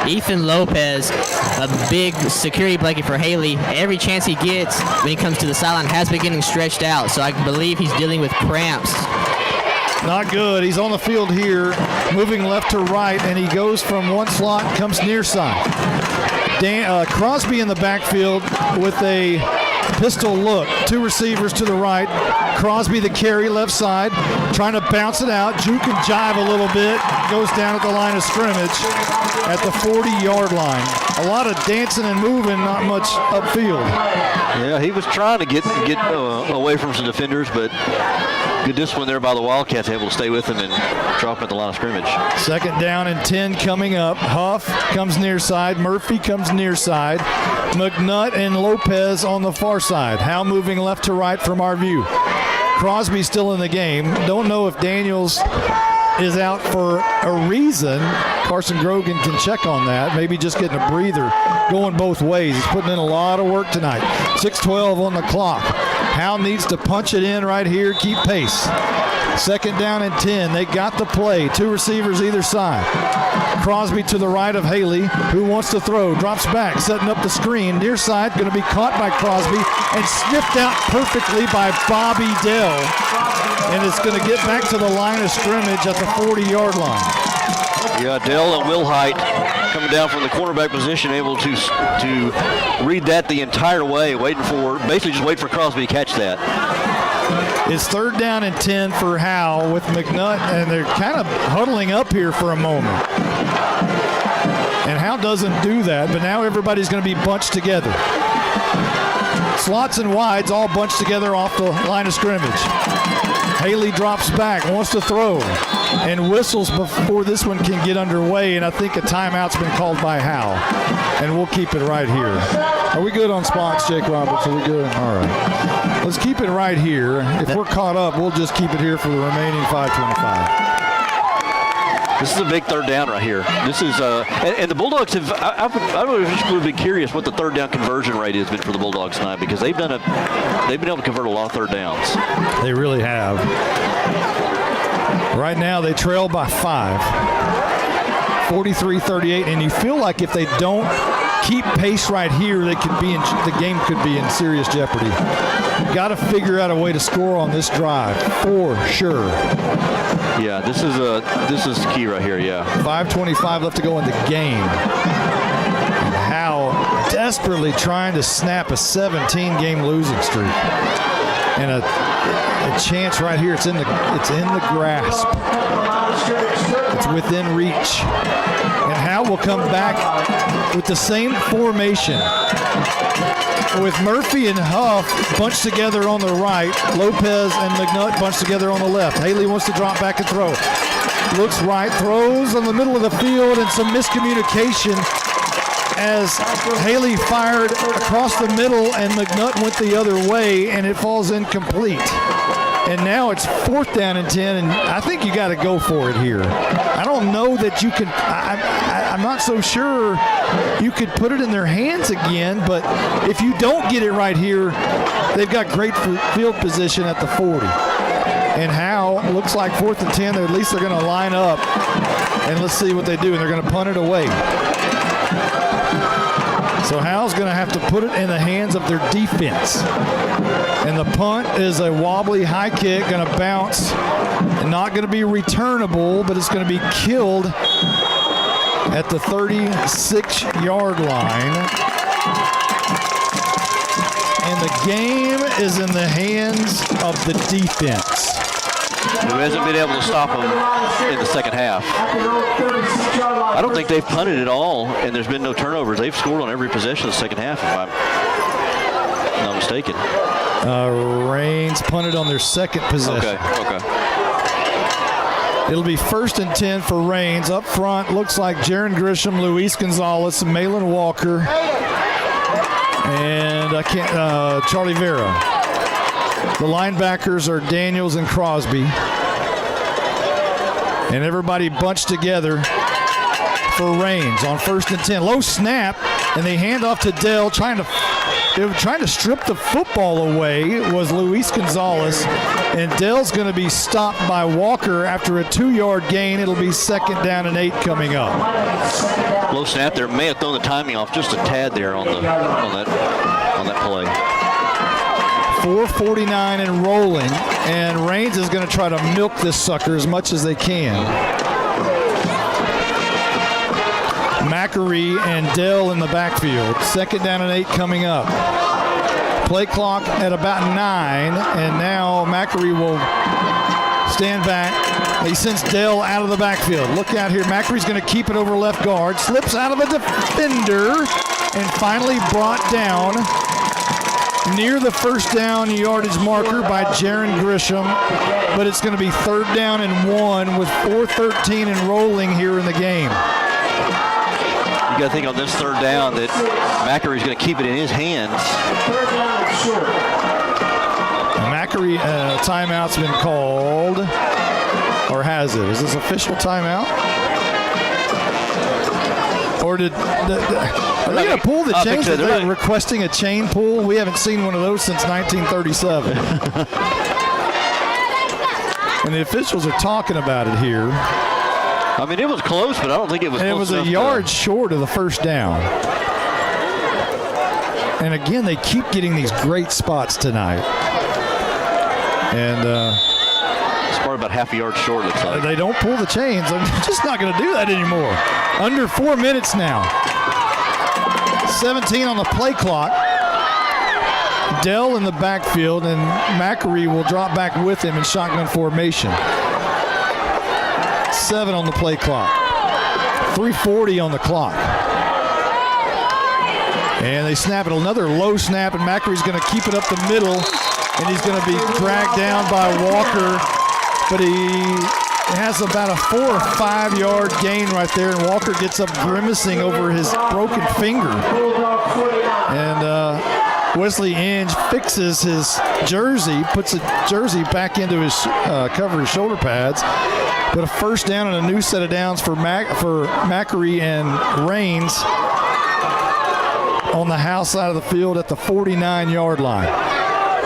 Ethan Lopez, a big security blanket for Haley. Every chance he gets when he comes to the sideline has been getting stretched out, so I believe he's dealing with cramps. Not good. He's on the field here, moving left to right, and he goes from one slot, comes near side. Crosby in the backfield with a pistol look. Two receivers to the right. Crosby the carry left side, trying to bounce it out. Juke and jive a little bit. Goes down at the line of scrimmage at the 40-yard line. A lot of dancing and moving, not much upfield. Yeah, he was trying to get away from some defenders, but good discipline there by the Wildcats, able to stay with him and drop him at the line of scrimmage. 2nd down and 10 coming up. Huff comes near side. Murphy comes near side. McNutt and Lopez on the far side. Howe moving left to right from our view. Crosby still in the game. Don't know if Daniels is out for a reason. Carson Grogan can check on that. Maybe just getting a breather going both ways. He's putting in a lot of work tonight. 6:12 on the clock. Howe needs to punch it in right here, keep pace. 2nd down and 10. They got the play. Two receivers either side. Crosby to the right of Haley, who wants to throw. Drops back, setting up the screen. Near side, going to be caught by Crosby and sniffed out perfectly by Bobby Dell. And it's going to get back to the line of scrimmage at the 40-yard line. Yeah, Dell and Wilhite coming down from the cornerback position, able to read that the entire way, basically just wait for Crosby to catch that. It's 3rd down and 10 for Howe with McNutt, and they're kind of huddling up here for a moment. And Howe doesn't do that, but now everybody's going to be bunched together. Slots and wides all bunched together off the line of scrimmage. Haley drops back, wants to throw, and whistles before this one can get underway, and I think a timeout's been called by Howe. And we'll keep it right here. Are we good on spots, Jake Roberts? Are we good? All right. Let's keep it right here. If we're caught up, we'll just keep it here for the remaining 5:25. This is a big 3rd down right here. This is and the Bulldogs have. I would be curious what the 3rd down conversion rate has been for the Bulldogs tonight, because they've been able to convert a lot of 3rd downs. They really have. Right now they trail by 5, 43-38, and you feel like if they don't keep pace right here, the game could be in serious jeopardy. Got to figure out a way to score on this drive for sure. Yeah, this is the key right here. Yeah, 5:25 left to go in the game. Howe desperately trying to snap a 17-game losing streak, and a chance right here. It's in the grasp. It's within reach. And Howe will come back with the same formation, with Murphy and Huff bunched together on the right, Lopez and McNutt bunched together on the left. Haley wants to drop back and throw. Looks right, throws on the middle of the field, and some miscommunication as Haley fired across the middle and McNutt went the other way, and it falls incomplete. And now it's 4th down and 10, and I think you got to go for it here. I don't know that you can. I'm not so sure you could put it in their hands again, but if you don't get it right here, they've got great field position at the 40. And Howe looks like 4th and 10. At least they're going to line up, and let's see what they do. And they're going to punt it away. So Howe's going to have to put it in the hands of their defense. And the punt is a wobbly high kick, going to bounce, and not going to be returnable, but it's going to be killed at the 36-yard line. And the game is in the hands of the defense, who hasn't been able to stop them in the second half. I don't think they've punted at all, and there's been no turnovers. They've scored on every possession of the second half, if I'm not mistaken. Raines punted on their second possession. Okay. It'll be 1st and 10 for Raines. Up front, looks like Jaron Grisham, Luis Gonzalez, Malin Walker, and Charlie Vera. The linebackers are Daniels and Crosby. And everybody bunched together for Raines on 1st and 10. Low snap, and they hand off to Dell, trying to strip the football away was Luis Gonzalez. And Dell's going to be stopped by Walker after a 2-yard gain. It'll be 2nd down and 8 coming up. Low snap there. May have thrown the timing off just a tad there on that play. 4:49 and rolling, and Raines is going to try to milk this sucker as much as they can. Macri and Dell in the backfield. 2nd down and 8 coming up. Play clock at about 9, and now Macri will stand back. He sends Dell out of the backfield. Look out here. Macri's going to keep it over left guard. Slips out of a defender, and finally brought down near the 1st down yardage marker by Jaron Grisham, but it's going to be 3rd down and 1 with 4:13 and rolling here in the game. You got to think on this 3rd down that Macary's going to keep it in his hands. Macri, timeout's been called, or has it? Is this official timeout? Or are they going to pull the chains? They're requesting a chain pull? We haven't seen one of those since 1937. And the officials are talking about it here. I mean, it was close, but I don't think it was close. It was a yard short of the 1st down. And again, they keep getting these great spots tonight. And it's probably about half a yard short, looks like. They don't pull the chains. They're just not going to do that anymore. Under 4 minutes now. 17 on the play clock. Dell in the backfield, and Macri will drop back with him in shotgun formation. 7 on the play clock. 3:40 on the clock. And they snap it. Another low snap, and Macri's going to keep it up the middle, and he's going to be dragged down by Walker, but he has about a 4 or 5 yard gain right there, and Walker gets up grimacing over his broken finger. And Wesley Inge fixes his jersey, puts a jersey back into his cover his shoulder pads. But a 1st down and a new set of downs for Macri and Raines on the Howe side of the field at the 49-yard line.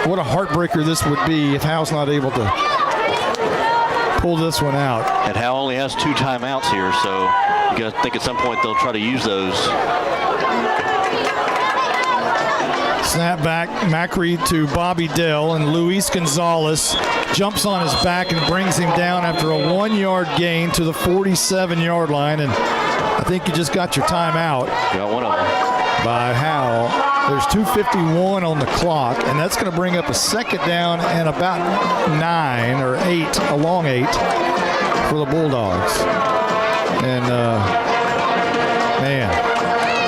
What a heartbreaker this would be if Howe's not able to pull this one out. And Howe only has 2 timeouts here, so you got to think at some point they'll try to use those. Snap back, Macri to Bobby Dell, and Luis Gonzalez jumps on his back and brings him down after a 1-yard gain to the 47-yard line. And I think you just got your timeout. Got one of them. By Howe. There's 2:51 on the clock, and that's going to bring up a 2nd down and about 9 or 8, a long 8 for the Bulldogs. And man,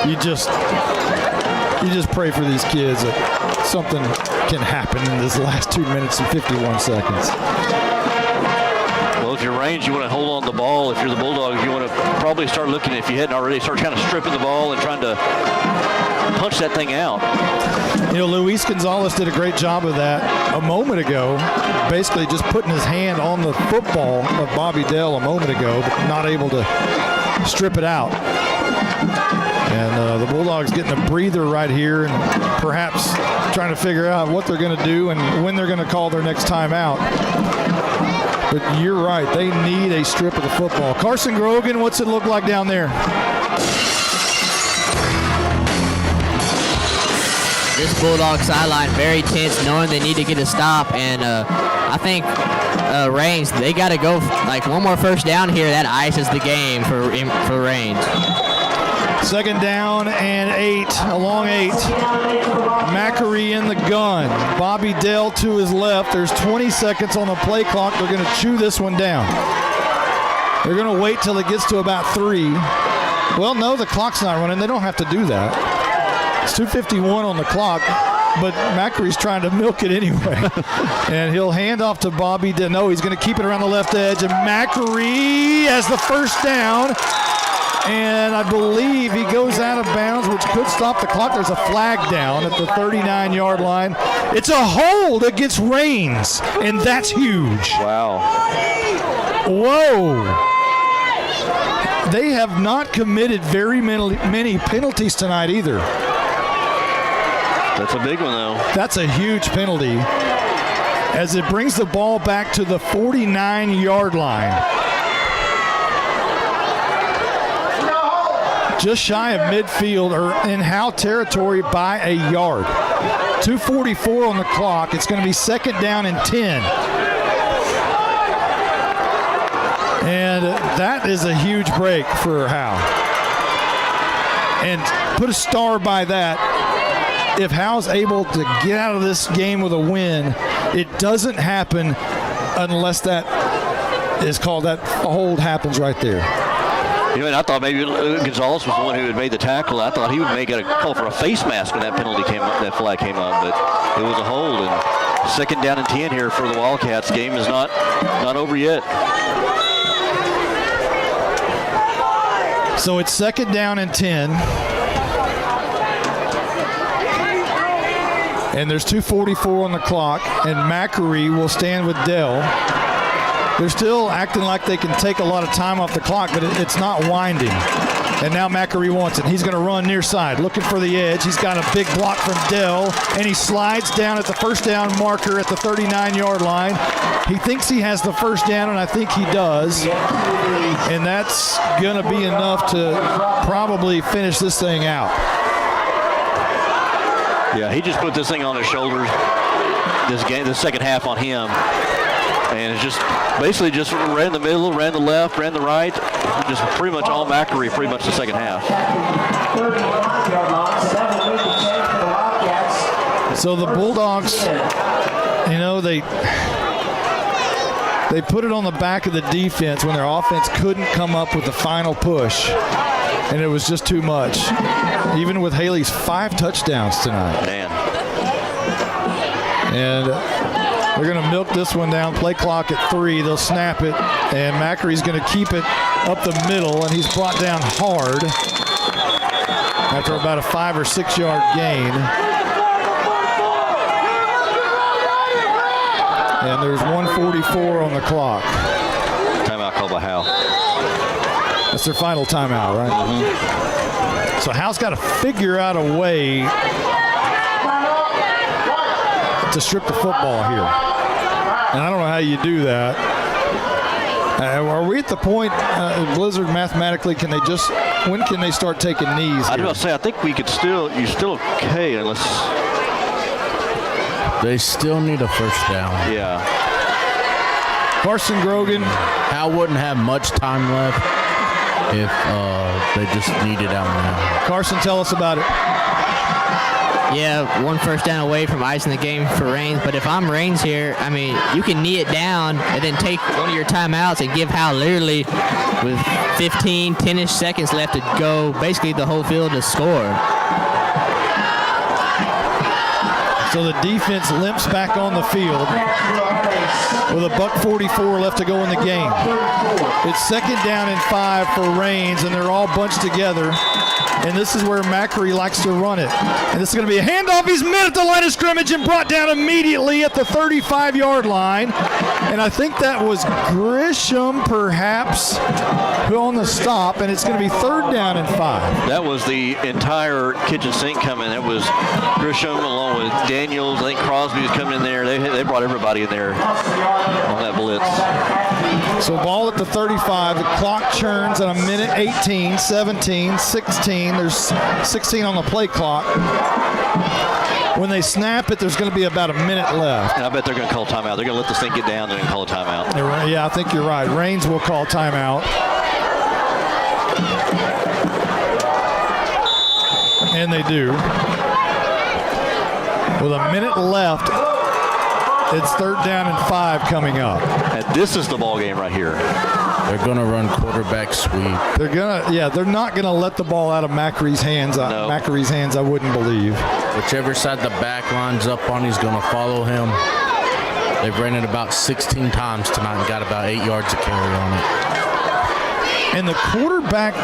you just pray for these kids that something can happen in this last 2 minutes and 51 seconds. Well, if you're Raines, you want to hold on to the ball. If you're the Bulldogs, you want to probably start looking, if you hadn't already, start kind of stripping the ball and trying to punch that thing out. You know, Luis Gonzalez did a great job of that a moment ago, basically just putting his hand on the football of Bobby Dell a moment ago, but not able to strip it out. And the Bulldogs getting a breather right here and perhaps trying to figure out what they're going to do and when they're going to call their next timeout. But you're right, they need a strip of the football. Carson Grogan, what's it look like down there? This Bulldog sideline very tense, knowing they need to get a stop, and I think Raines, they got to go like one more 1st down here. That ices the game for Raines. 2nd down and 8, a long 8. Macri in the gun. Bobby Dell to his left. There's 20 seconds on the play clock. They're going to chew this one down. They're going to wait till it gets to about 3. Well, no, the clock's not running. They don't have to do that. It's 2:51 on the clock, but Macri's trying to milk it anyway. And he'll hand off to Bobby Dell. No, he's going to keep it around the left edge. And Macri has the 1st down. And I believe he goes out of bounds, which could stop the clock. There's a flag down at the 39-yard line. It's a hold against Raines, and that's huge. Wow. Whoa. They have not committed very many penalties tonight either. That's a big one, though. That's a huge penalty as it brings the ball back to the 49-yard line. Just shy of midfield or in Howe territory by a yard. 2:44 on the clock. It's going to be second down and 10. And that is a huge break for Howe. And put a star by that. If Howe's able to get out of this game with a win, it doesn't happen unless that is called, that hold happens right there. You know, and I thought maybe Gonzalez was the one who had made the tackle. I thought he would make a call for a face mask when that penalty came up, that flag came up, but it was a hold. And second down and 10 here for the Wildcats. Game is not over yet. So it's second down and 10. And there's 2:44 on the clock, and Macquarie will stand with Dell. They're still acting like they can take a lot of time off the clock, but it's not winding. And now Macquarie wants it. He's going to run near side, looking for the edge. He's got a big block from Dell, and he slides down at the first down marker at the 39-yard line. He thinks he has the first down, and I think he does. And that's going to be enough to probably finish this thing out. Yeah, he just put this thing on his shoulders, the second half on him. And it's just basically just ran the middle, ran the left, ran the right. Just pretty much all Macquarie, pretty much the second half. So the Bulldogs, you know, they put it on the back of the defense when their offense couldn't come up with the final push. And it was just too much. Even with Haley's 5 touchdowns tonight. Man. And they're going to milk this one down. Play clock at 3. They'll snap it. And Macquarie's going to keep it up the middle. And he's brought down hard after about a 5 or 6 yard gain. And there's 1:44 on the clock. Timeout called by Howe. That's their final timeout, right? Mm-hmm. So Howe's got to figure out a way to strip the football here. And I don't know how you do that. Are we at the point, Blizzard, mathematically, when can they start taking knees I was here? going to say, I think you're still okay unless. They still need a first down. Yeah. Carson Grogan. Howe wouldn't have much time left if they just need it out now. Carson, tell us about it. Yeah, one first down away from icing the game for Raines. But if I'm Raines here, I mean, you can knee it down and then take one of your timeouts and give Howe literally with 15, 10-ish seconds left to go, basically the whole field to score. So the defense limps back on the field with a $1:44 left to go in the game. It's second down and 5 for Raines, and they're all bunched together. And this is where Macquarie likes to run it. And this is going to be a handoff. He's met at the line of scrimmage and brought down immediately at the 35-yard line. And I think that was Grisham, perhaps, who on the stop. And it's going to be third down and 5. That was the entire kitchen sink coming. It was Grisham along with Daniels. I think Crosby was coming in there. They brought everybody in there on that blitz. So ball at the 35. The clock churns at 1:18, 17, 16. There's 16 on the play clock. When they snap it, there's going to be about a minute left. And I bet they're going to call timeout. They're going to let this thing get down and then call a timeout. Yeah, I think you're right. Raines will call timeout. And they do. With a minute left, it's third down and 5 coming up. And this is the ball game right here. They're going to run quarterback sweep. They're not going to let the ball out of Macquarie's hands. No. Macquarie's hands, I wouldn't believe. Whichever side the back lines up on, he's going to follow him. They've ran it about 16 times tonight and got about 8 yards of carry on it. And the quarterback,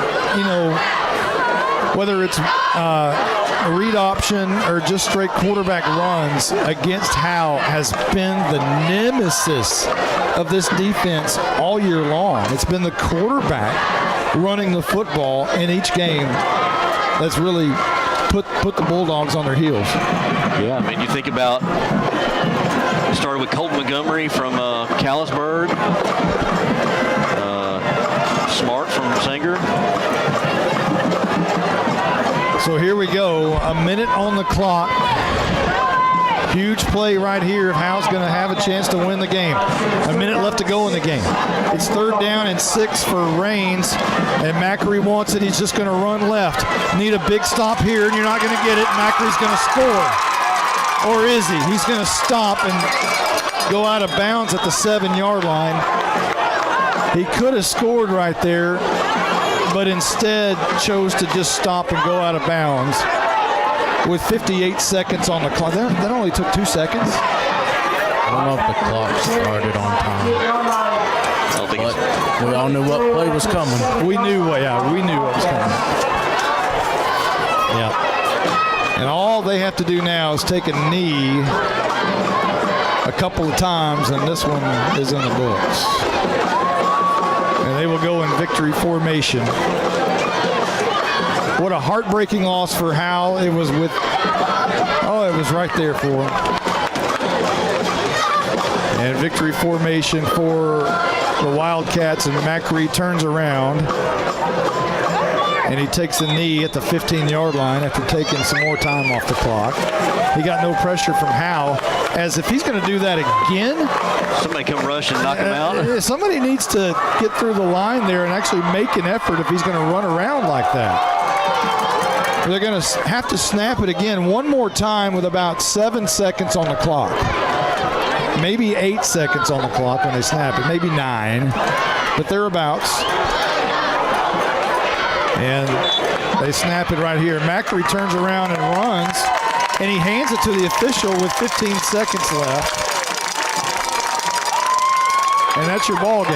whether it's a read option or just straight quarterback runs against Howe has been the nemesis of this defense all year long. It's been the quarterback running the football in each game that's really put the Bulldogs on their heels. Yeah, I mean, you think about, we started with Colton Montgomery from Callisburg, Smart from Sanger. So here we go, a minute on the clock. Huge play right here if Howe's going to have a chance to win the game. A minute left to go in the game. It's 3rd down and 6 for Raines, and Macri wants it. He's just going to run left. Need a big stop here, and you're not going to get it. Macri's going to score. Or is he? He's going to stop and go out of bounds at the 7-yard line. He could have scored right there, but instead chose to just stop and go out of bounds with 58 seconds on the clock. That only took 2 seconds. I don't know if the clock started on time. I don't think but we all knew what play was coming. We knew what was coming. Yeah. And all they have to do now is take a knee a couple of times, and this one is in the books. And they will go in victory formation. What a heartbreaking loss for Howe. It was right there for him. And victory formation for the Wildcats, and Macri turns around and he takes a knee at the 15-yard line after taking some more time off the clock. He got no pressure from Howe, as if he's going to do that again. Somebody come rush and knock him out. Somebody needs to get through the line there and actually make an effort if he's going to run around like that. They're going to have to snap it again one more time with about 7 seconds on the clock. Maybe 8 seconds on the clock when they snap it. Maybe 9, but thereabouts. And they snap it right here. Macri turns around and runs, and he hands it to the official with 15 seconds left. And that's your ball game.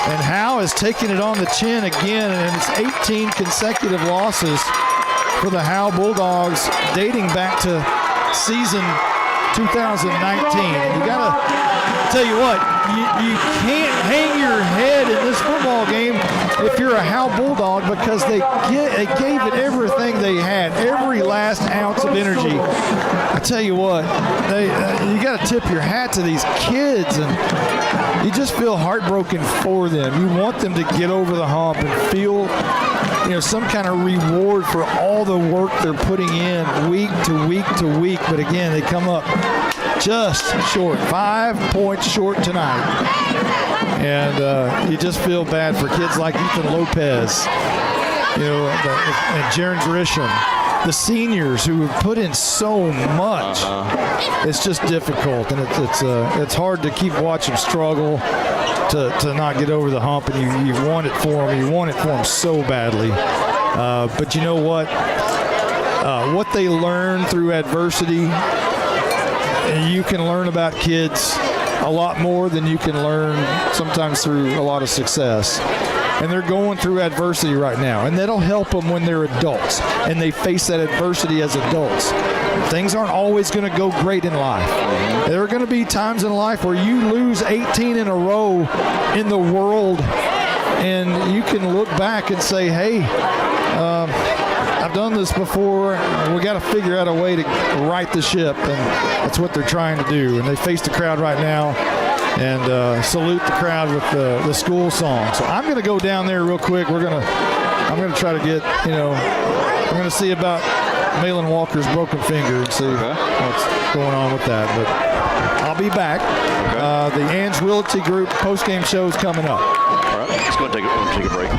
And Howe is taking it on the chin again, and it's 18 consecutive losses for the Howe Bulldogs dating back to season 2019. And you gotta tell you what, you can't hang your head in this football game if you're a Howe Bulldog, because they gave it everything they had, every last ounce of energy. I tell you what, you got to tip your hat to these kids, and you just feel heartbroken for them. You want them to get over the hump and feel, some kind of reward for all the work they're putting in week to week to week. But again, they come up just short, 5 points short tonight. And you just feel bad for kids like Ethan Lopez, and Jaron Grisham, the seniors who have put in so much. It's just difficult, and it's hard to keep watching them struggle to not get over the hump, and you want it for them. You want it for them so badly. But you know what? What they learn through adversity, you can learn about kids a lot more than you can learn sometimes through a lot of success. And they're going through adversity right now, and that'll help them when they're adults and they face that adversity as adults. Things aren't always going to go great in life. There are going to be times in life where you lose 18 in a row in the world, and you can look back and say, hey, I've done this before. We got to figure out a way to right the ship, and that's what they're trying to do. And they face the crowd right now, and salute the crowd with the school song. So I'm going to go down there real quick. I'm going to try to get, I'm going to see about Malin Walker's broken finger and see what's going on with that. But I'll be back. The Ange Realty Group post-game show is coming up. All right, let's go and take a break.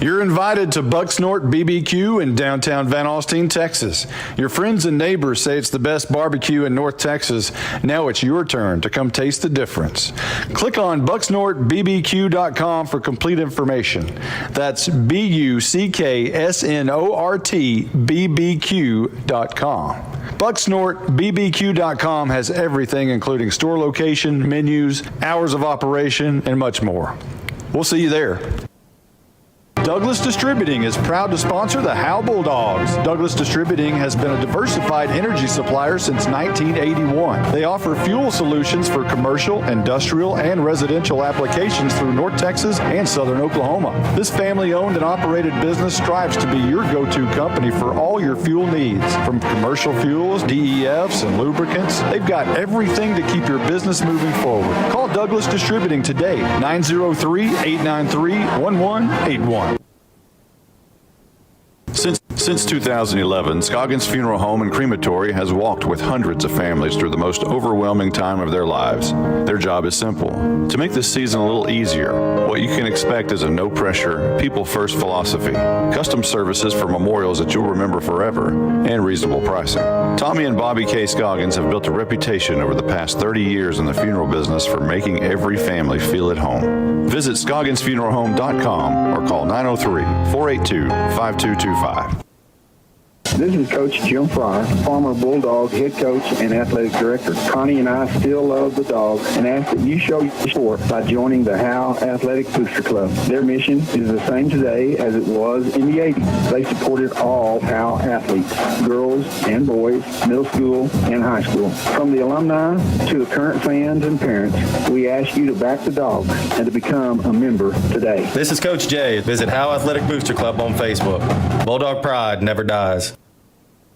You're invited to Bucksnort BBQ in downtown Van Alstyne, Texas. Your friends and neighbors say it's the best barbecue in North Texas. Now it's your turn to come taste the difference. Click on bucksnortbbq.com for complete information. That's BUCKSNORTBBQ.com. BucksnortBBQ.com has everything, including store location, menus, hours of operation, and much more. We'll see you there. Douglas Distributing is proud to sponsor the Howe Bulldogs. Douglas Distributing has been a diversified energy supplier since 1981. They offer fuel solutions for commercial, industrial, and residential applications through North Texas and Southern Oklahoma. This family-owned and operated business strives to be your go-to company for all your fuel needs. From commercial fuels, DEFs, and lubricants, they've got everything to keep your business moving forward. Call Douglas Distributing today, 903-893-1181. Since 2011, Scoggins Funeral Home and Crematory has walked with hundreds of families through the most overwhelming time of their lives. Their job is simple: to make this season a little easier. What you can expect is a no-pressure, people-first philosophy, custom services for memorials that you'll remember forever, and reasonable pricing. Tommy and Bobby K. Scoggins have built a reputation over the past 30 years in the funeral business for making every family feel at home. Visit ScogginsFuneralHome.com or call 903-482-5225. This is Coach Jim Fryer, former Bulldog head coach and athletic director. Connie and I still love the dogs and ask that you show your support by joining the Howe Athletic Booster Club. Their mission is the same today as it was in the 80s. They supported all Howe athletes, girls and boys, middle school and high school. From the alumni to the current fans and parents, we ask you to back the dogs and to become a member today. This is Coach Jay. Visit Howe Athletic Booster Club on Facebook. Bulldog pride never dies.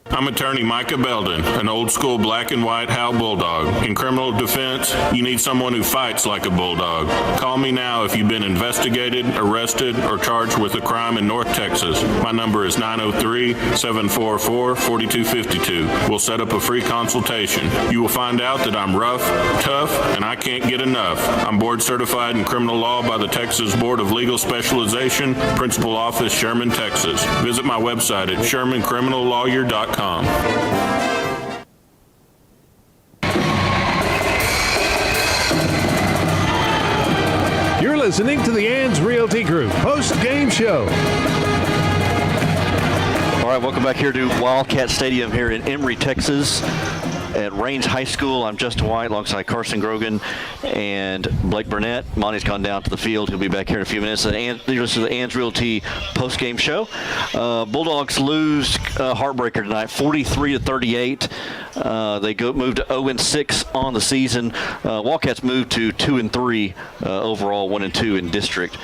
I'm attorney Micah Belden, an old school black and white Howe Bulldog. In criminal defense, you need someone who fights like a bulldog. Call me now if you've been investigated, arrested, or charged with a crime in North Texas. My number is 903-744-4252. We'll set up a free consultation. You will find out that I'm rough, tough, and I can't get enough. I'm board certified in criminal law by the Texas Board of Legal Specialization, Principal Office, Sherman, Texas. Visit my website at shermancriminallawyer.com. You're listening to the Ann's Realty Group post-game show. All right, welcome back here to Wildcat Stadium here in Emory, Texas. At Raines High School, I'm Justin White alongside Carson Grogan and Blake Burnett. Monty's gone down to the field. He'll be back here in a few minutes. This is the Ann's Realty post-game show. Bulldogs lose heartbreaker tonight, 43-38. They moved to 0-6 on the season. Wildcats moved to 2-3 overall, 1-2 in district.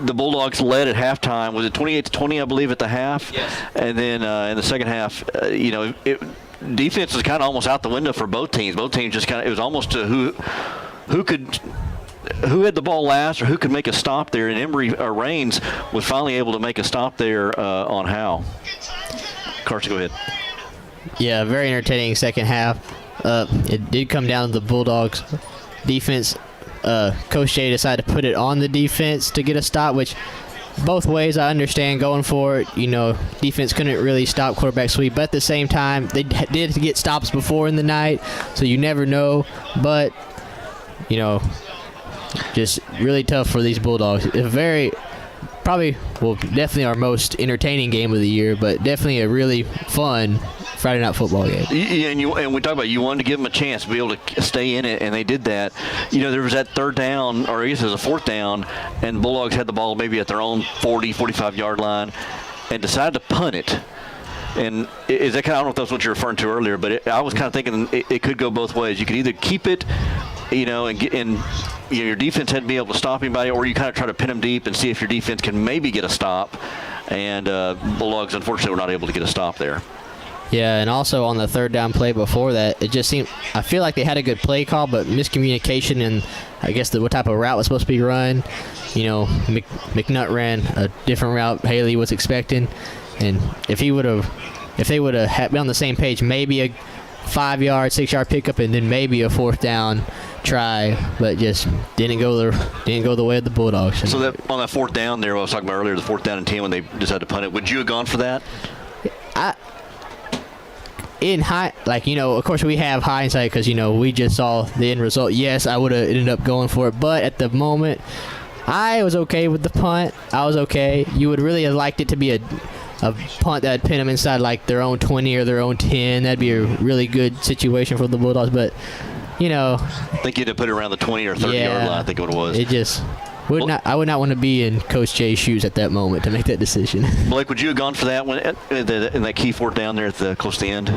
The Bulldogs led at halftime. Was it 28-20, I believe, at the half? Yes. And then in the second half, defense was kind of almost out the window for both teams. Both teams just it was almost to who had the ball last or who could make a stop there. And Raines was finally able to make a stop there on Howe. Carson, go ahead. Yeah, very entertaining second half. It did come down to the Bulldogs defense. Coach Jay decided to put it on the defense to get a stop, which both ways I understand going for it. Defense couldn't really stop quarterback sweep, but at the same time, they did get stops before in the night, so you never know. But, just really tough for these Bulldogs. Definitely our most entertaining game of the year, but definitely a really fun Friday night football game. Yeah, and we talk about you wanted to give them a chance to be able to stay in it, and they did that. There was that third down, or I guess it was a fourth down, and Bulldogs had the ball maybe at their own 40, 45-yard line and decided to punt it. And is that I don't know if that's what you're referring to earlier, but I was kind of thinking it could go both ways. You could either keep it, and your defense had to be able to stop anybody, or you kind of try to pin them deep and see if your defense can maybe get a stop. And Bulldogs, unfortunately, were not able to get a stop there. Yeah, and also on the third down play before that, it just seemed – I feel like they had a good play call, but miscommunication and I guess what type of route was supposed to be run. McNutt ran a different route Haley was expecting. And if they would have been on the same page, maybe a 5-yard, 6-yard pickup and then maybe a fourth down try, but just didn't go the way of the Bulldogs. So that on that fourth down there, I was talking about earlier, the 4th down and 10 when they decided to punt it. Would you have gone for that? Of course we have hindsight because, we just saw the end result. Yes, I would have ended up going for it, but at the moment, I was okay with the punt. I was okay. You would really have liked it to be a punt that would pin them inside like their own 20 or their own 10. That'd be a really good situation for the Bulldogs, but, I think you'd have put it around the 20 or 30-yard line, I think what it was. It just... I would not want to be in Coach Jay's shoes at that moment to make that decision. Blake, would you have gone for that in that key 4th down there close to the end?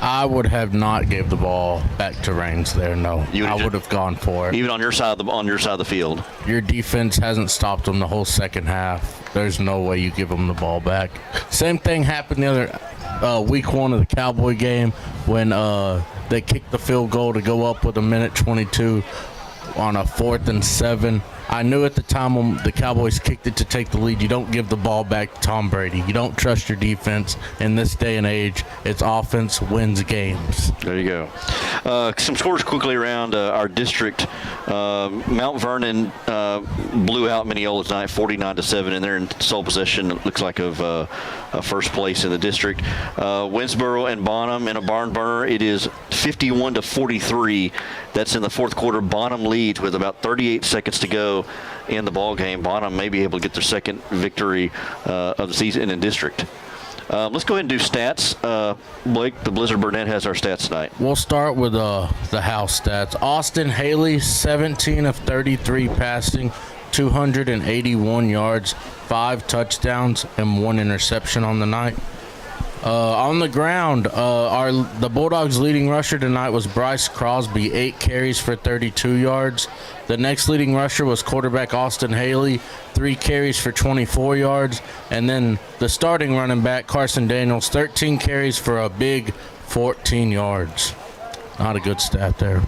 I would have not gave the ball back to Raines there. No, I would have gone for it. Even on your side of the field. Your defense hasn't stopped them the whole second half. There's no way you give them the ball back. Same thing happened the other week 1 of the Cowboy game when they kicked the field goal to go up with 1:22 on a 4th and 7. I knew at the time when the Cowboys kicked it to take the lead, you don't give the ball back to Tom Brady. You don't trust your defense. In this day and age, it's offense wins games. There you go. Some scores quickly around our district. Mount Vernon blew out Mineola tonight, 49-7, and they're in sole possession, it looks like, of first place in the district. Winsboro and Bonham in a barn burner. It is 51-43. That's in the 4th quarter. Bonham leads with about 38 seconds to go in the ball game. Bonham may be able to get their second victory of the season in district. Let's go ahead and do stats. Blake, the Blizzard Burnett has our stats tonight. We'll start with the house stats. Austin Haley, 17 of 33 passing, 281 yards, 5 touchdowns, and 1 interception on the night. On the ground, the Bulldogs' leading rusher tonight was Bryce Crosby, 8 carries for 32 yards. The next leading rusher was quarterback Austin Haley, 3 carries for 24 yards. And then the starting running back, Carson Daniels, 13 carries for a big 14 yards. Not a good stat there.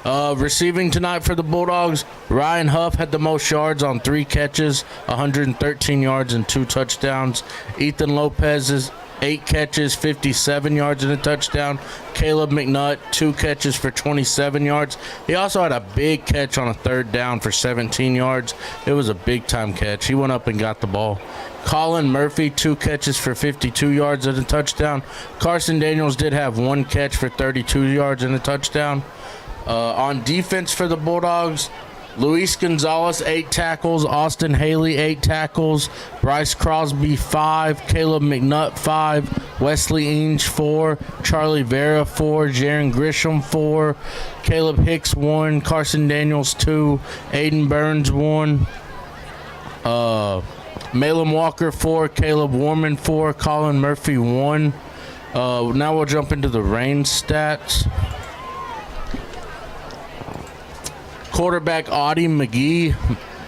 Receiving tonight for the Bulldogs, Ryan Huff had the most yards on 3 catches, 113 yards and 2 touchdowns. Ethan Lopez's 8 catches, 57 yards and a touchdown. Caleb McNutt, 2 catches for 27 yards. He also had a big catch on a 3rd down for 17 yards. It was a big-time catch. He went up and got the ball. Colin Murphy, 2 catches for 52 yards and a touchdown. Carson Daniels did have 1 catch for 32 yards and a touchdown. On defense for the Bulldogs, Luis Gonzalez, 8 tackles. Austin Haley, 8 tackles. Bryce Crosby, 5. Caleb McNutt, 5. Wesley Inge, 4. Charlie Vera, 4. Jaron Grisham, 4. Caleb Hicks, 1. Carson Daniels, 2. Aiden Burns, 1. Malin Walker, 4. Caleb Warman, 4. Colin Murphy, 1. Now we'll jump into the Raines stats. Quarterback Audie McGee,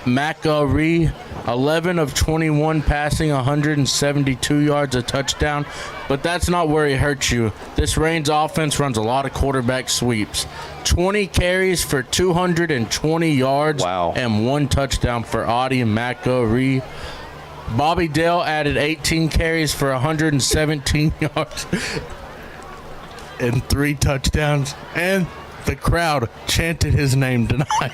Macari, 11 of 21 passing, 172 yards, a touchdown. But that's not where he hurts you. This Raines offense runs a lot of quarterback sweeps. 20 carries for 220 yards and 1 touchdown for Audie Macari. Bobby Dale added 18 carries for 117 yards and 3 touchdowns. And the crowd chanted his name tonight.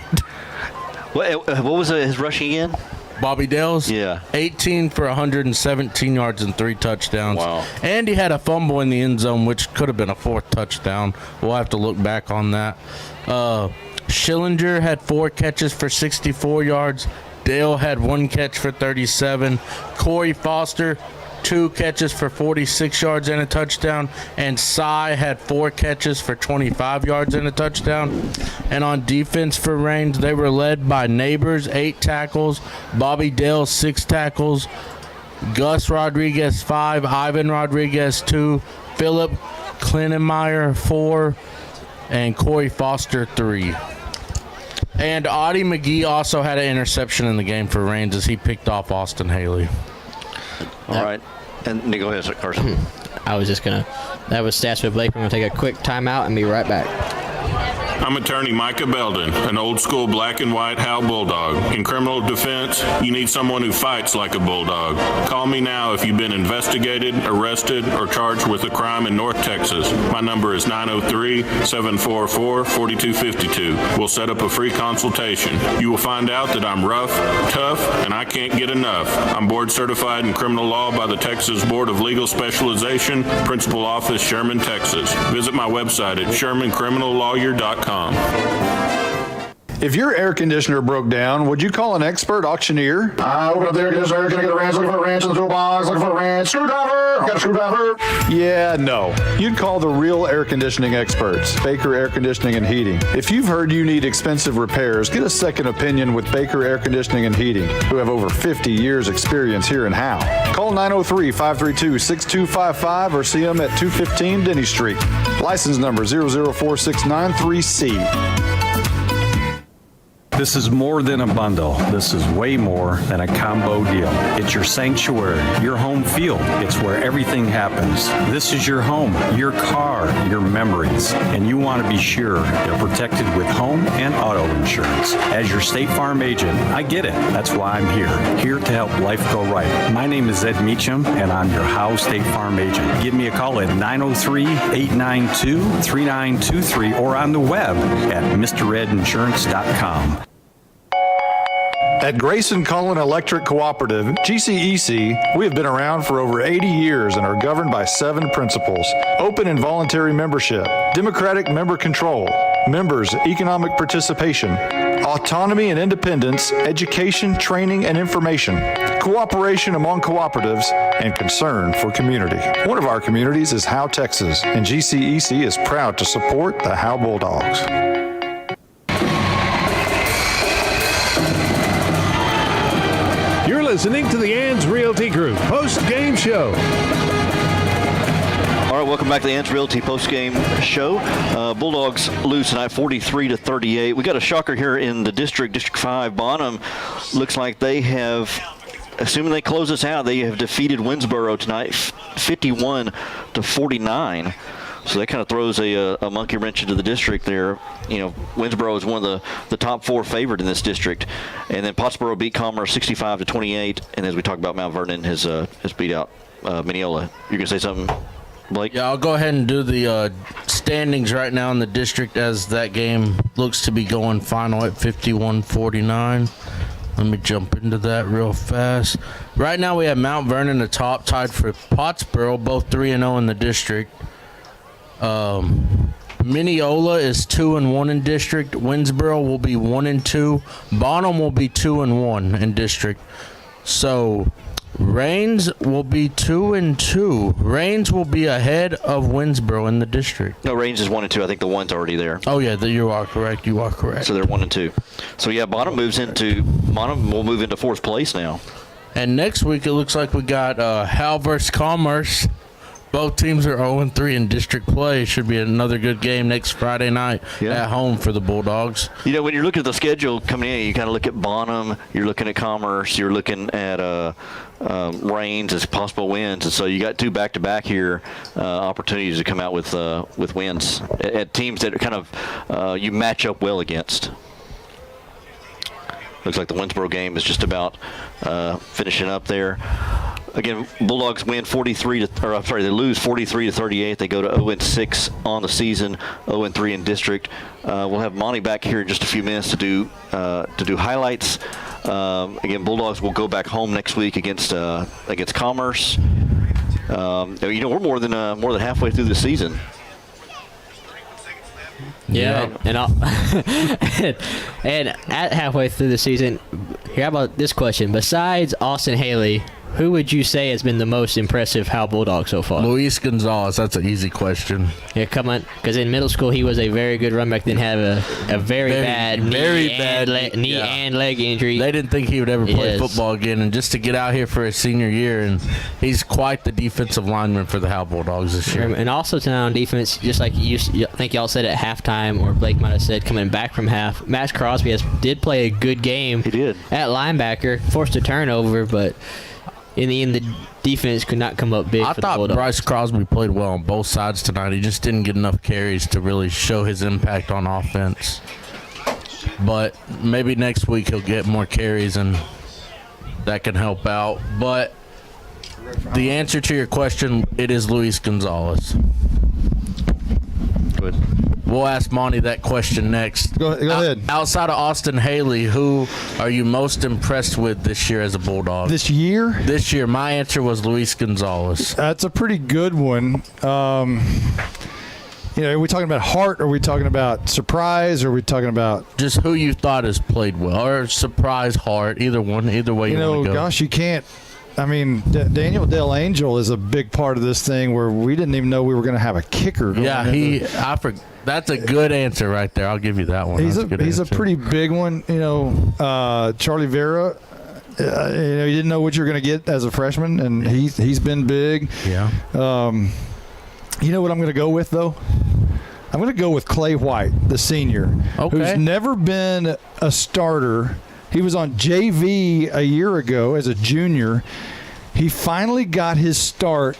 What was his rushing again? Bobby Dale's? Yeah. 18 for 117 yards and 3 touchdowns. Wow. And he had a fumble in the end zone, which could have been a 4th touchdown. We'll have to look back on that. Schillinger had 4 catches for 64 yards. Dale had 1 catch for 37. Corey Foster, 2 catches for 46 yards and a touchdown, and Cy had 4 catches for 25 yards and a touchdown. And on defense for Raines, they were led by Neighbors, 8 tackles, Bobby Dale, 6 tackles, Gus Rodriguez, 5, Ivan Rodriguez, 2, Philip Klinenmeyer, 4, and Corey Foster, 3. And Audie McGee also had an interception in the game for Raines as he picked off Austin Haley. All right. And go ahead, Carson. I was just that was stats with Blake. We're going to take a quick timeout and be right back. I'm attorney Micah Belden, an old-school black and white Howe Bulldog. In criminal defense, you need someone who fights like a bulldog. Call me now if you've been investigated, arrested, or charged with a crime in North Texas. My number is 903-744-4252. We'll set up a free consultation. You will find out that I'm rough, tough, and I can't get enough. I'm board certified in criminal law by the Texas Board of Legal Specialization, Principal Office, Sherman, Texas. Visit my website at shermancriminallawyer.com. If your air conditioner broke down, would you call an expert auctioneer? Open up the air conditioner. Can I get a wrench? Looking for a wrench in the toolbox. Looking for a wrench. Screwdriver. Got a screwdriver. Yeah, no. You'd call the real air conditioning experts, Baker Air Conditioning and Heating. If you've heard you need expensive repairs, get a second opinion with Baker Air Conditioning and Heating, who have over 50 years experience here in Howe. Call 903-532-6255 or see them at 215 Denny Street. License number 004693C. This is more than a bundle. This is way more than a combo deal. It's your sanctuary, your home field. It's where everything happens. This is your home, your car, your memories. And you want to be sure they're protected with home and auto insurance. As your State Farm agent, I get it. That's why I'm here to help life go right. My name is Ed Meacham, and I'm your Howe State Farm agent. Give me a call at 903-892-3923 or on the web at MrEdInsurance.com. At Grayson Cullen Electric Cooperative, GCEC, we have been around for over 80 years and are governed by 7 principles: open and voluntary membership, democratic member control, members' economic participation, autonomy and independence, education, training, and information, cooperation among cooperatives, and concern for community. One of our communities is Howe, Texas, and GCEC is proud to support the Howe Bulldogs. You're listening to the Ann's Realty Group post-game show. All right, welcome back to the Ann's Realty post-game show. Bulldogs lose tonight 43-38. We got a shocker here in the District 5. Bonham looks like they have, assuming they close this out, they have defeated Winsboro tonight 51-49. So that kind of throws a monkey wrench into the district there. You know, Winsboro is one of the top 4 favored in this district. And then Pottsboro beat Commerce 65-28. And as we talked about, Mount Vernon has beat out Mineola. You're going to say something, Blake? Yeah, I'll go ahead and do the standings right now in the district as that game looks to be going final at 51-49. Let me jump into that real fast. Right now we have Mount Vernon atop, tied for Pottsboro, both 3-0 in the district. Mineola is 2-1 in district. Winsboro will be 1-2. Bonham will be 2-1 in district. So Rains will be 2-2. Rains will be ahead of Winsboro in the district. No, Rains is 1-2. I think the 1's already there. Oh yeah, you are correct. You are correct. So they're 1-2. So yeah, Bonham will move into 4th place now. And next week it looks like we got Howe versus Commerce. Both teams are 0-3 in district play. Should be another good game next Friday night at home for the Bulldogs. You know, when you're looking at the schedule coming in, you kind of look at Bonham, you're looking at Commerce, you're looking at Rains as possible wins, and so you got 2 back-to-back here opportunities to come out with wins at teams that are kind of you match up well against. Looks like the Winsboro game is just about finishing up there. Again, Bulldogs win they lose 43-38. They go to 0-6 on the season, 0-3 in district. We'll have Monty back here in just a few minutes to do highlights. Again, Bulldogs will go back home next week against Commerce. We're more than halfway through the season. Yeah, and at halfway through the season, how about this question? Besides Austin Haley, who would you say has been the most impressive Howe Bulldog so far? Luis Gonzalez. That's an easy question. Yeah, come on. Because in middle school, he was a very good runback, then had a very bad knee and leg injury. They didn't think he would ever play football again, and just to get out here for his senior year, and he's quite the defensive lineman for the Howe Bulldogs this year. And also tonight on defense, just like I think y'all said at halftime, or Blake might have said coming back from half, Max Crosby did play a good game. He did. At linebacker, forced a turnover, but in the end, the defense could not come up big I for the thought Bulldogs. Bryce Crosby played well on both sides tonight. He just didn't get enough carries to really show his impact on offense. But maybe next week he'll get more carries and that can help out. But the answer to your question, it is Luis Gonzalez. Good. We'll ask Monty that question next. Go ahead. Outside of Austin Haley, who are you most impressed with this year as a Bulldog? This year? This year. My answer was Luis Gonzalez. That's a pretty good one. Are we talking about heart? Or are we talking about surprise? Or are we talking about just who you thought has played well, or surprise, heart? Either one, either way you want to go. Gosh, you can't. I mean, Daniel Del Angel is a big part of this thing where we didn't even know we were going to have a kicker. That's a good answer right there. I'll give you that one. He's a pretty big one. Charlie Vera. You didn't know what you're going to get as a freshman, and he's been big. Yeah. You know what I'm going to go with, though? I'm going to go with Clay White, the senior, who's never been a starter. He was on JV a year ago as a junior. He finally got his start.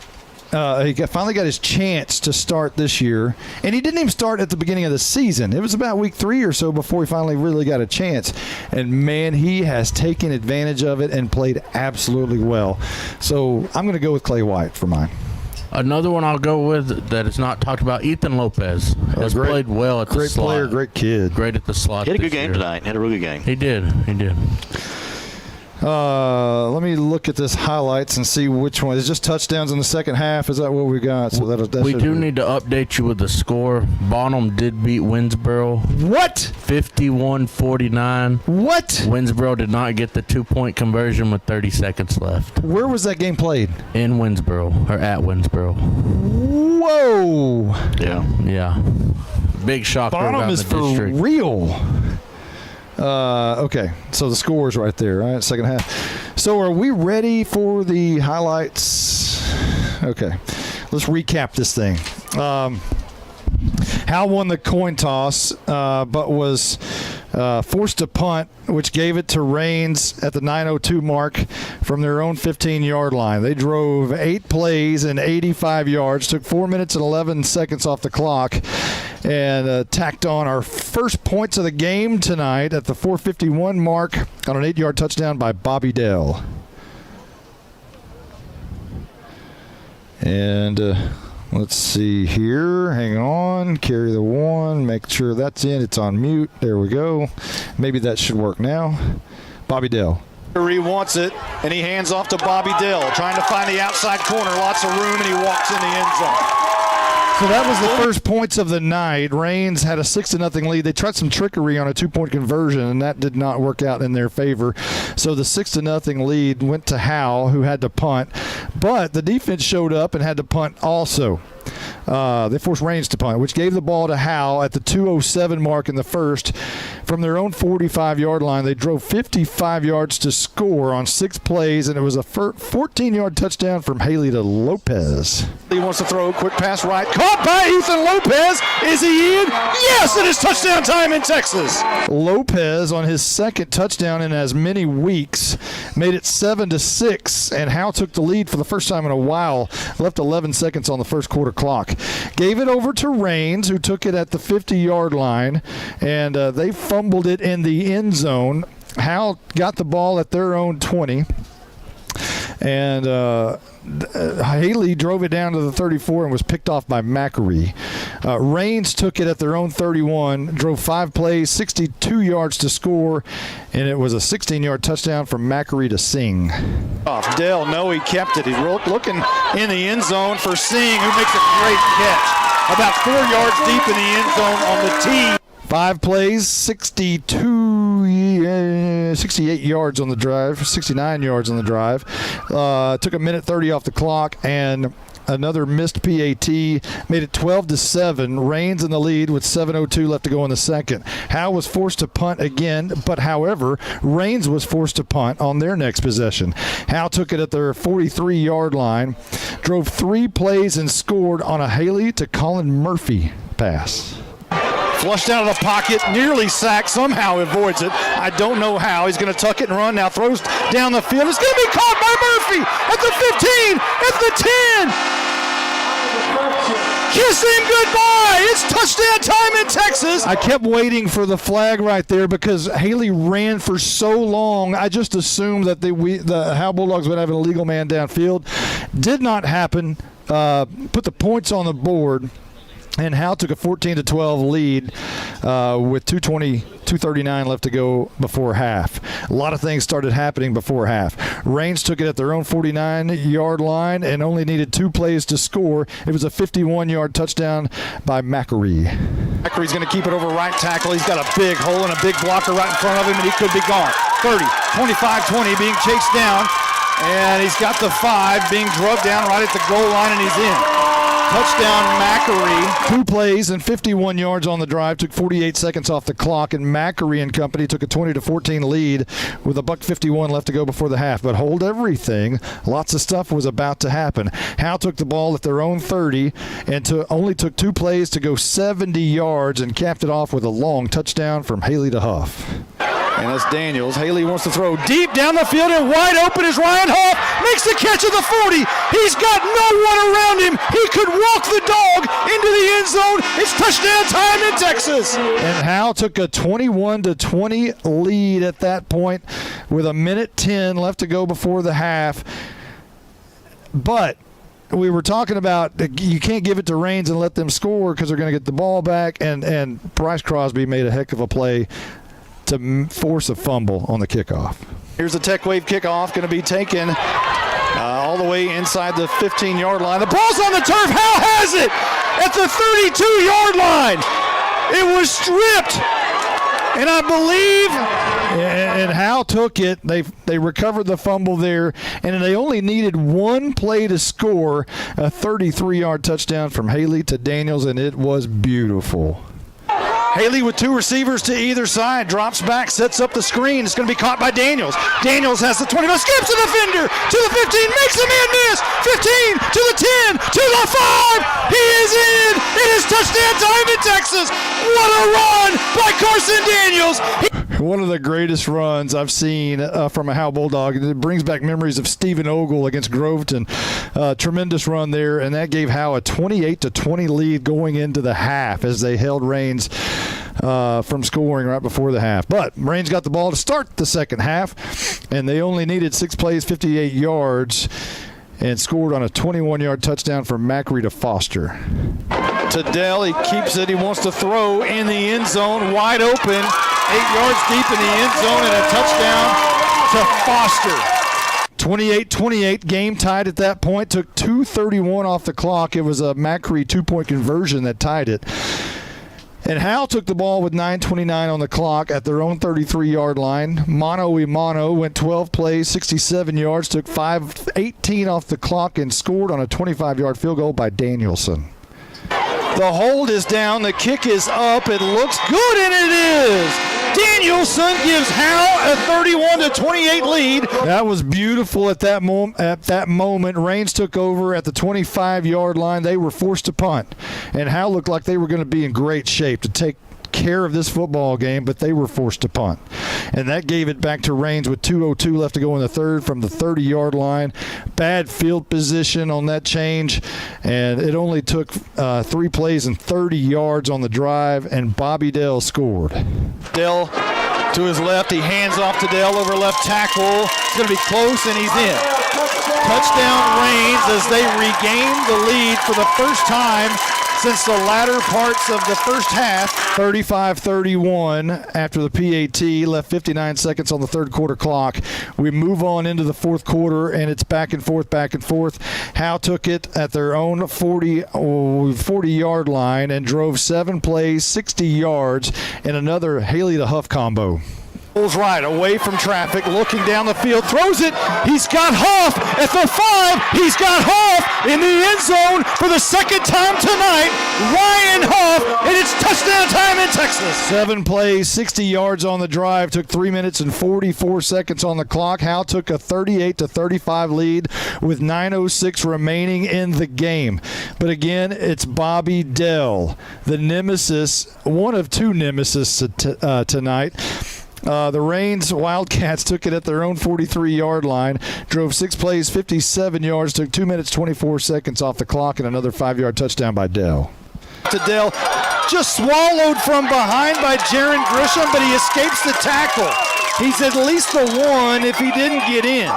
Finally got his chance to start this year. And he didn't even start at the beginning of the season. It was about week 3 or so before he finally really got a chance. And, man, he has taken advantage of it and played absolutely well. So I'm going to go with Clay White for mine. Another one I'll go with that is not talked about, Ethan Lopez has played well at the slot. Great player, great kid. Great at the slot. He had a good game tonight. Had a really good game. He did. Let me look at this highlights and see which one. Is just touchdowns in the second half? Is that what we got? So we do need to update you with the score. Bonham did beat Winsboro. What? 51-49. What? Winsboro did not get the 2-point conversion with 30 seconds left. Where was that game played? In Winsboro, or at Winsboro. Whoa. Yeah. Big shocker Bonham around is the district. For real. Okay, so the score's right there, right? Second half. So are we ready for the highlights? Okay, let's recap this thing. Howe won the coin toss, but was forced to punt, which gave it to Raines at the 9:02 mark from their own 15-yard line. They drove 8 plays and 85 yards, took 4 minutes and 11 seconds off the clock, and tacked on our first points of the game tonight at the 4:51 mark on an 8-yard touchdown by Bobby Dell. And let's see here. Hang on. Carry the one. Make sure that's in. It's on mute. There we go. Maybe that should work now. Bobby Dell. He wants it, and he hands off to Bobby Dell, trying to find the outside corner. Lots of room, and he walks in the end zone. So that was the first points of the night. Raines had a 6-0 lead. They tried some trickery on a 2-point conversion, and that did not work out in their favor. So the 6-0 lead went to Howe, who had to punt. But the defense showed up and had to punt also. They forced Raines to punt, which gave the ball to Howe at the 2:07 mark in the first. From their own 45-yard line, they drove 55 yards to score on 6 plays, and it was a 14-yard touchdown from Haley to Lopez. He wants to throw a quick pass right. Caught by Ethan Lopez. Is he in? Yes, it is touchdown time in Texas. Lopez, on his second touchdown in as many weeks, made it 7-6, and Howe took the lead for the first time in a while. Left 11 seconds on the first quarter clock. Gave it over to Raines, who took it at the 50-yard line, and they fumbled it in the end zone. Howe got the ball at their own 20, and Haley drove it down to the 34 and was picked off by Macquarie. Raines took it at their own 31, drove 5 plays, 62 yards to score, and it was a 16-yard touchdown from Macquarie to Singh. Dell, no, he kept it. He's looking in the end zone for Singh, who makes a great catch. About 4 yards deep in the end zone on the tee. 5 plays, 68 yards on the drive, 69 yards on the drive. Took a minute 30 off the clock, and another missed PAT made it 12-7. Raines in the lead with 7:02 left to go in the second. Howe was forced to punt again, but however, Raines was forced to punt on their next possession. Howe took it at their 43-yard line, drove 3 plays and scored on a Haley to Colin Murphy pass. Flushed out of the pocket, nearly sacked, somehow avoids it. I don't know how. He's going to tuck it and run now, throws down the field. It's going to be caught by Murphy at the 15, at the 10. Kiss him goodbye. It's touchdown time in Texas. I kept waiting for the flag right there because Haley ran for so long. I just assumed that the Howe Bulldogs would have an illegal man downfield. Did not happen. Put the points on the board. And Howe took a 14-12 lead with 2:39 left to go before half. A lot of things started happening before half. Raines took it at their own 49-yard line and only needed 2 plays to score. It was a 51-yard touchdown by Macquarie. Macaree's going to keep it over right tackle. He's got a big hole and a big blocker right in front of him, and he could be gone. 30, 25, 20, being chased down. And he's got the 5 being drugged down right at the goal line, and he's in. Touchdown, Macquarie. 2 plays and 51 yards on the drive. Took 48 seconds off the clock, and Macquarie and company took a 20-14 lead with $1:51 left to go before the half. But hold everything. Lots of stuff was about to happen. Howe took the ball at their own 30 and only took 2 plays to go 70 yards and capped it off with a long touchdown from Haley to Huff. And that's Daniels. Haley wants to throw deep down the field, and wide open is Ryan Huff. Makes the catch at the 40. He's got no one around him. He could walk the dog into the end zone. It's touchdown time in Texas. And Howe took a 21-20 lead at that point with 1:10 left to go before the half. But we were talking about you can't give it to Raines and let them score because they're going to get the ball back. And Bryce Crosby made a heck of a play to force a fumble on the kickoff. Here's the Tech Wave kickoff, going to be taken all the way inside the 15-yard line. The ball's on the turf. Howe has it at the 32-yard line. It was stripped, and I believe. And Howe took it. They recovered the fumble there, and they only needed 1 play to score a 33-yard touchdown from Haley to Daniels, and it was beautiful. Haley with 2 receivers to either side, drops back, sets up the screen. It's going to be caught by Daniels. Daniels has the 20, skips the defender to the 15, makes the man miss. 15 to the 10 to the 5. He is in. It is touchdown time in Texas. What a run by Carson Daniels. One of the greatest runs I've seen from a Howe Bulldog. It brings back memories of Stephen Ogle against Groveton. Tremendous run there, and that gave Howe a 28-20 lead going into the half as they held Raines from scoring right before the half. But Raines got the ball to start the second half, and they only needed 6 plays, 58 yards, and scored on a 21-yard touchdown from Macquarie to Foster. To Dell, he keeps it. He wants to throw in the end zone, wide open, 8 yards deep in the end zone, and a touchdown to Foster. 28-28, game tied at that point. Took 2:31 off the clock. It was a Macquarie 2-point conversion that tied it. And Howe took the ball with 9:29 on the clock at their own 33-yard line. Mano went 12 plays, 67 yards, took 5:18 off the clock, and scored on a 25-yard field goal by Danielson. The hold is down. The kick is up. It looks good, and it is. Danielson gives Howe a 31-28 lead. That was beautiful at that moment. Raines took over at the 25-yard line. They were forced to punt, and Howe looked like they were going to be in great shape to take care of this football game, but they were forced to punt. And that gave it back to Raines with 2:02 left to go in the third from the 30-yard line. Bad field position on that change, and it only took 3 plays and 30 yards on the drive, and Bobby Dell scored. Dell to his left. He hands off to Dell over left tackle. It's going to be close, and he's in. Touchdown Raines as they regain the lead for the first time since the latter parts of the first half. 35-31 after the PAT, left 59 seconds on the third quarter clock. We move on into the fourth quarter, and it's back and forth. Howe took it at their own 40-yard line and drove 7 plays, 60 yards, and another Haley to Huff combo. Pulls right, away from traffic, looking down the field, throws it. He's got Hoff at the 5. He's got Hoff in the end zone for the second time tonight. Ryan Hoff, and it's touchdown time in Texas. 7 plays, 60 yards on the drive, took 3 minutes and 44 seconds on the clock. Howe took a 38-35 lead with 9:06 remaining in the game. But again, it's Bobby Dell, the nemesis, one of two nemesis tonight. The Rains Wildcats took it at their own 43-yard line, drove 6 plays, 57 yards, took 2 minutes, 24 seconds off the clock, and another 5-yard touchdown by Dell. To Dell, just swallowed from behind by Jaron Grisham, but he escapes the tackle. He's at least the one if he didn't get in.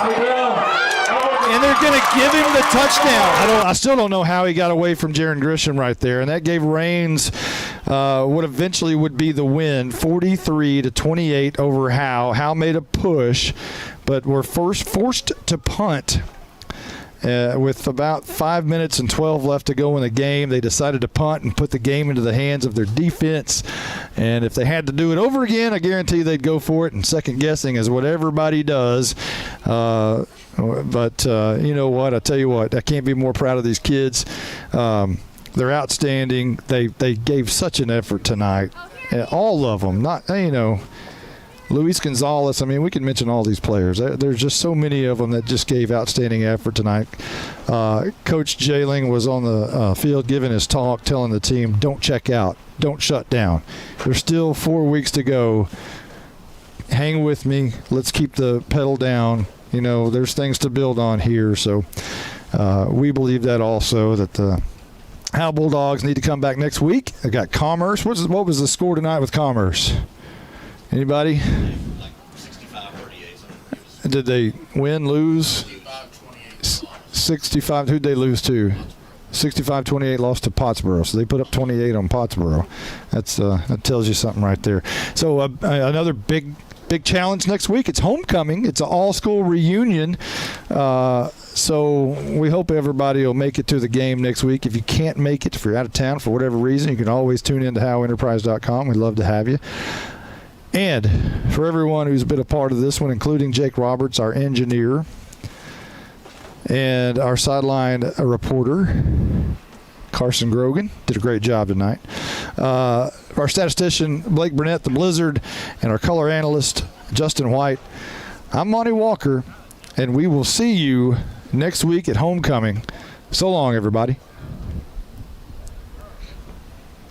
And they're going to give him the touchdown. I still don't know how he got away from Jaron Grisham right there, and that gave Rains what eventually would be the win, 43-28 over Howe. Howe made a push, but were forced to punt. With about 5 minutes and 12 left to go in the game, they decided to punt and put the game into the hands of their defense. And if they had to do it over again, I guarantee they'd go for it. And second guessing is what everybody does. But you know what? I tell you what, I can't be more proud of these kids. They're outstanding. They gave such an effort tonight. All of them. Luis Gonzalez, we can mention all these players. There's just so many of them that just gave outstanding effort tonight. Coach Jailing was on the field giving his talk, telling the team, don't check out, don't shut down. There's still 4 weeks to go. Hang with me. Let's keep the pedal down. There's things to build on here. So we believe that also, that the Howe Bulldogs need to come back next week. They got Commerce. What was the score tonight with Commerce? Anybody? 65-38. Did they win, lose? 65. Who'd they lose to? 65-28 lost to Pottsboro. So they put up 28 on Pottsboro. That tells you something right there. So another big challenge next week. It's homecoming. It's an all-school reunion. So we hope everybody will make it to the game next week. If you can't make it, if you're out of town for whatever reason, you can always tune in to HoweEnterprise.com. We'd love to have you. And for everyone who's been a part of this one, including Jake Roberts, our engineer, and our sideline reporter, Carson Grogan, did a great job tonight. Our statistician, Blake Burnett, the Blizzard, and our color analyst, Justin White. I'm Monty Walker, and we will see you next week at homecoming. So long, everybody.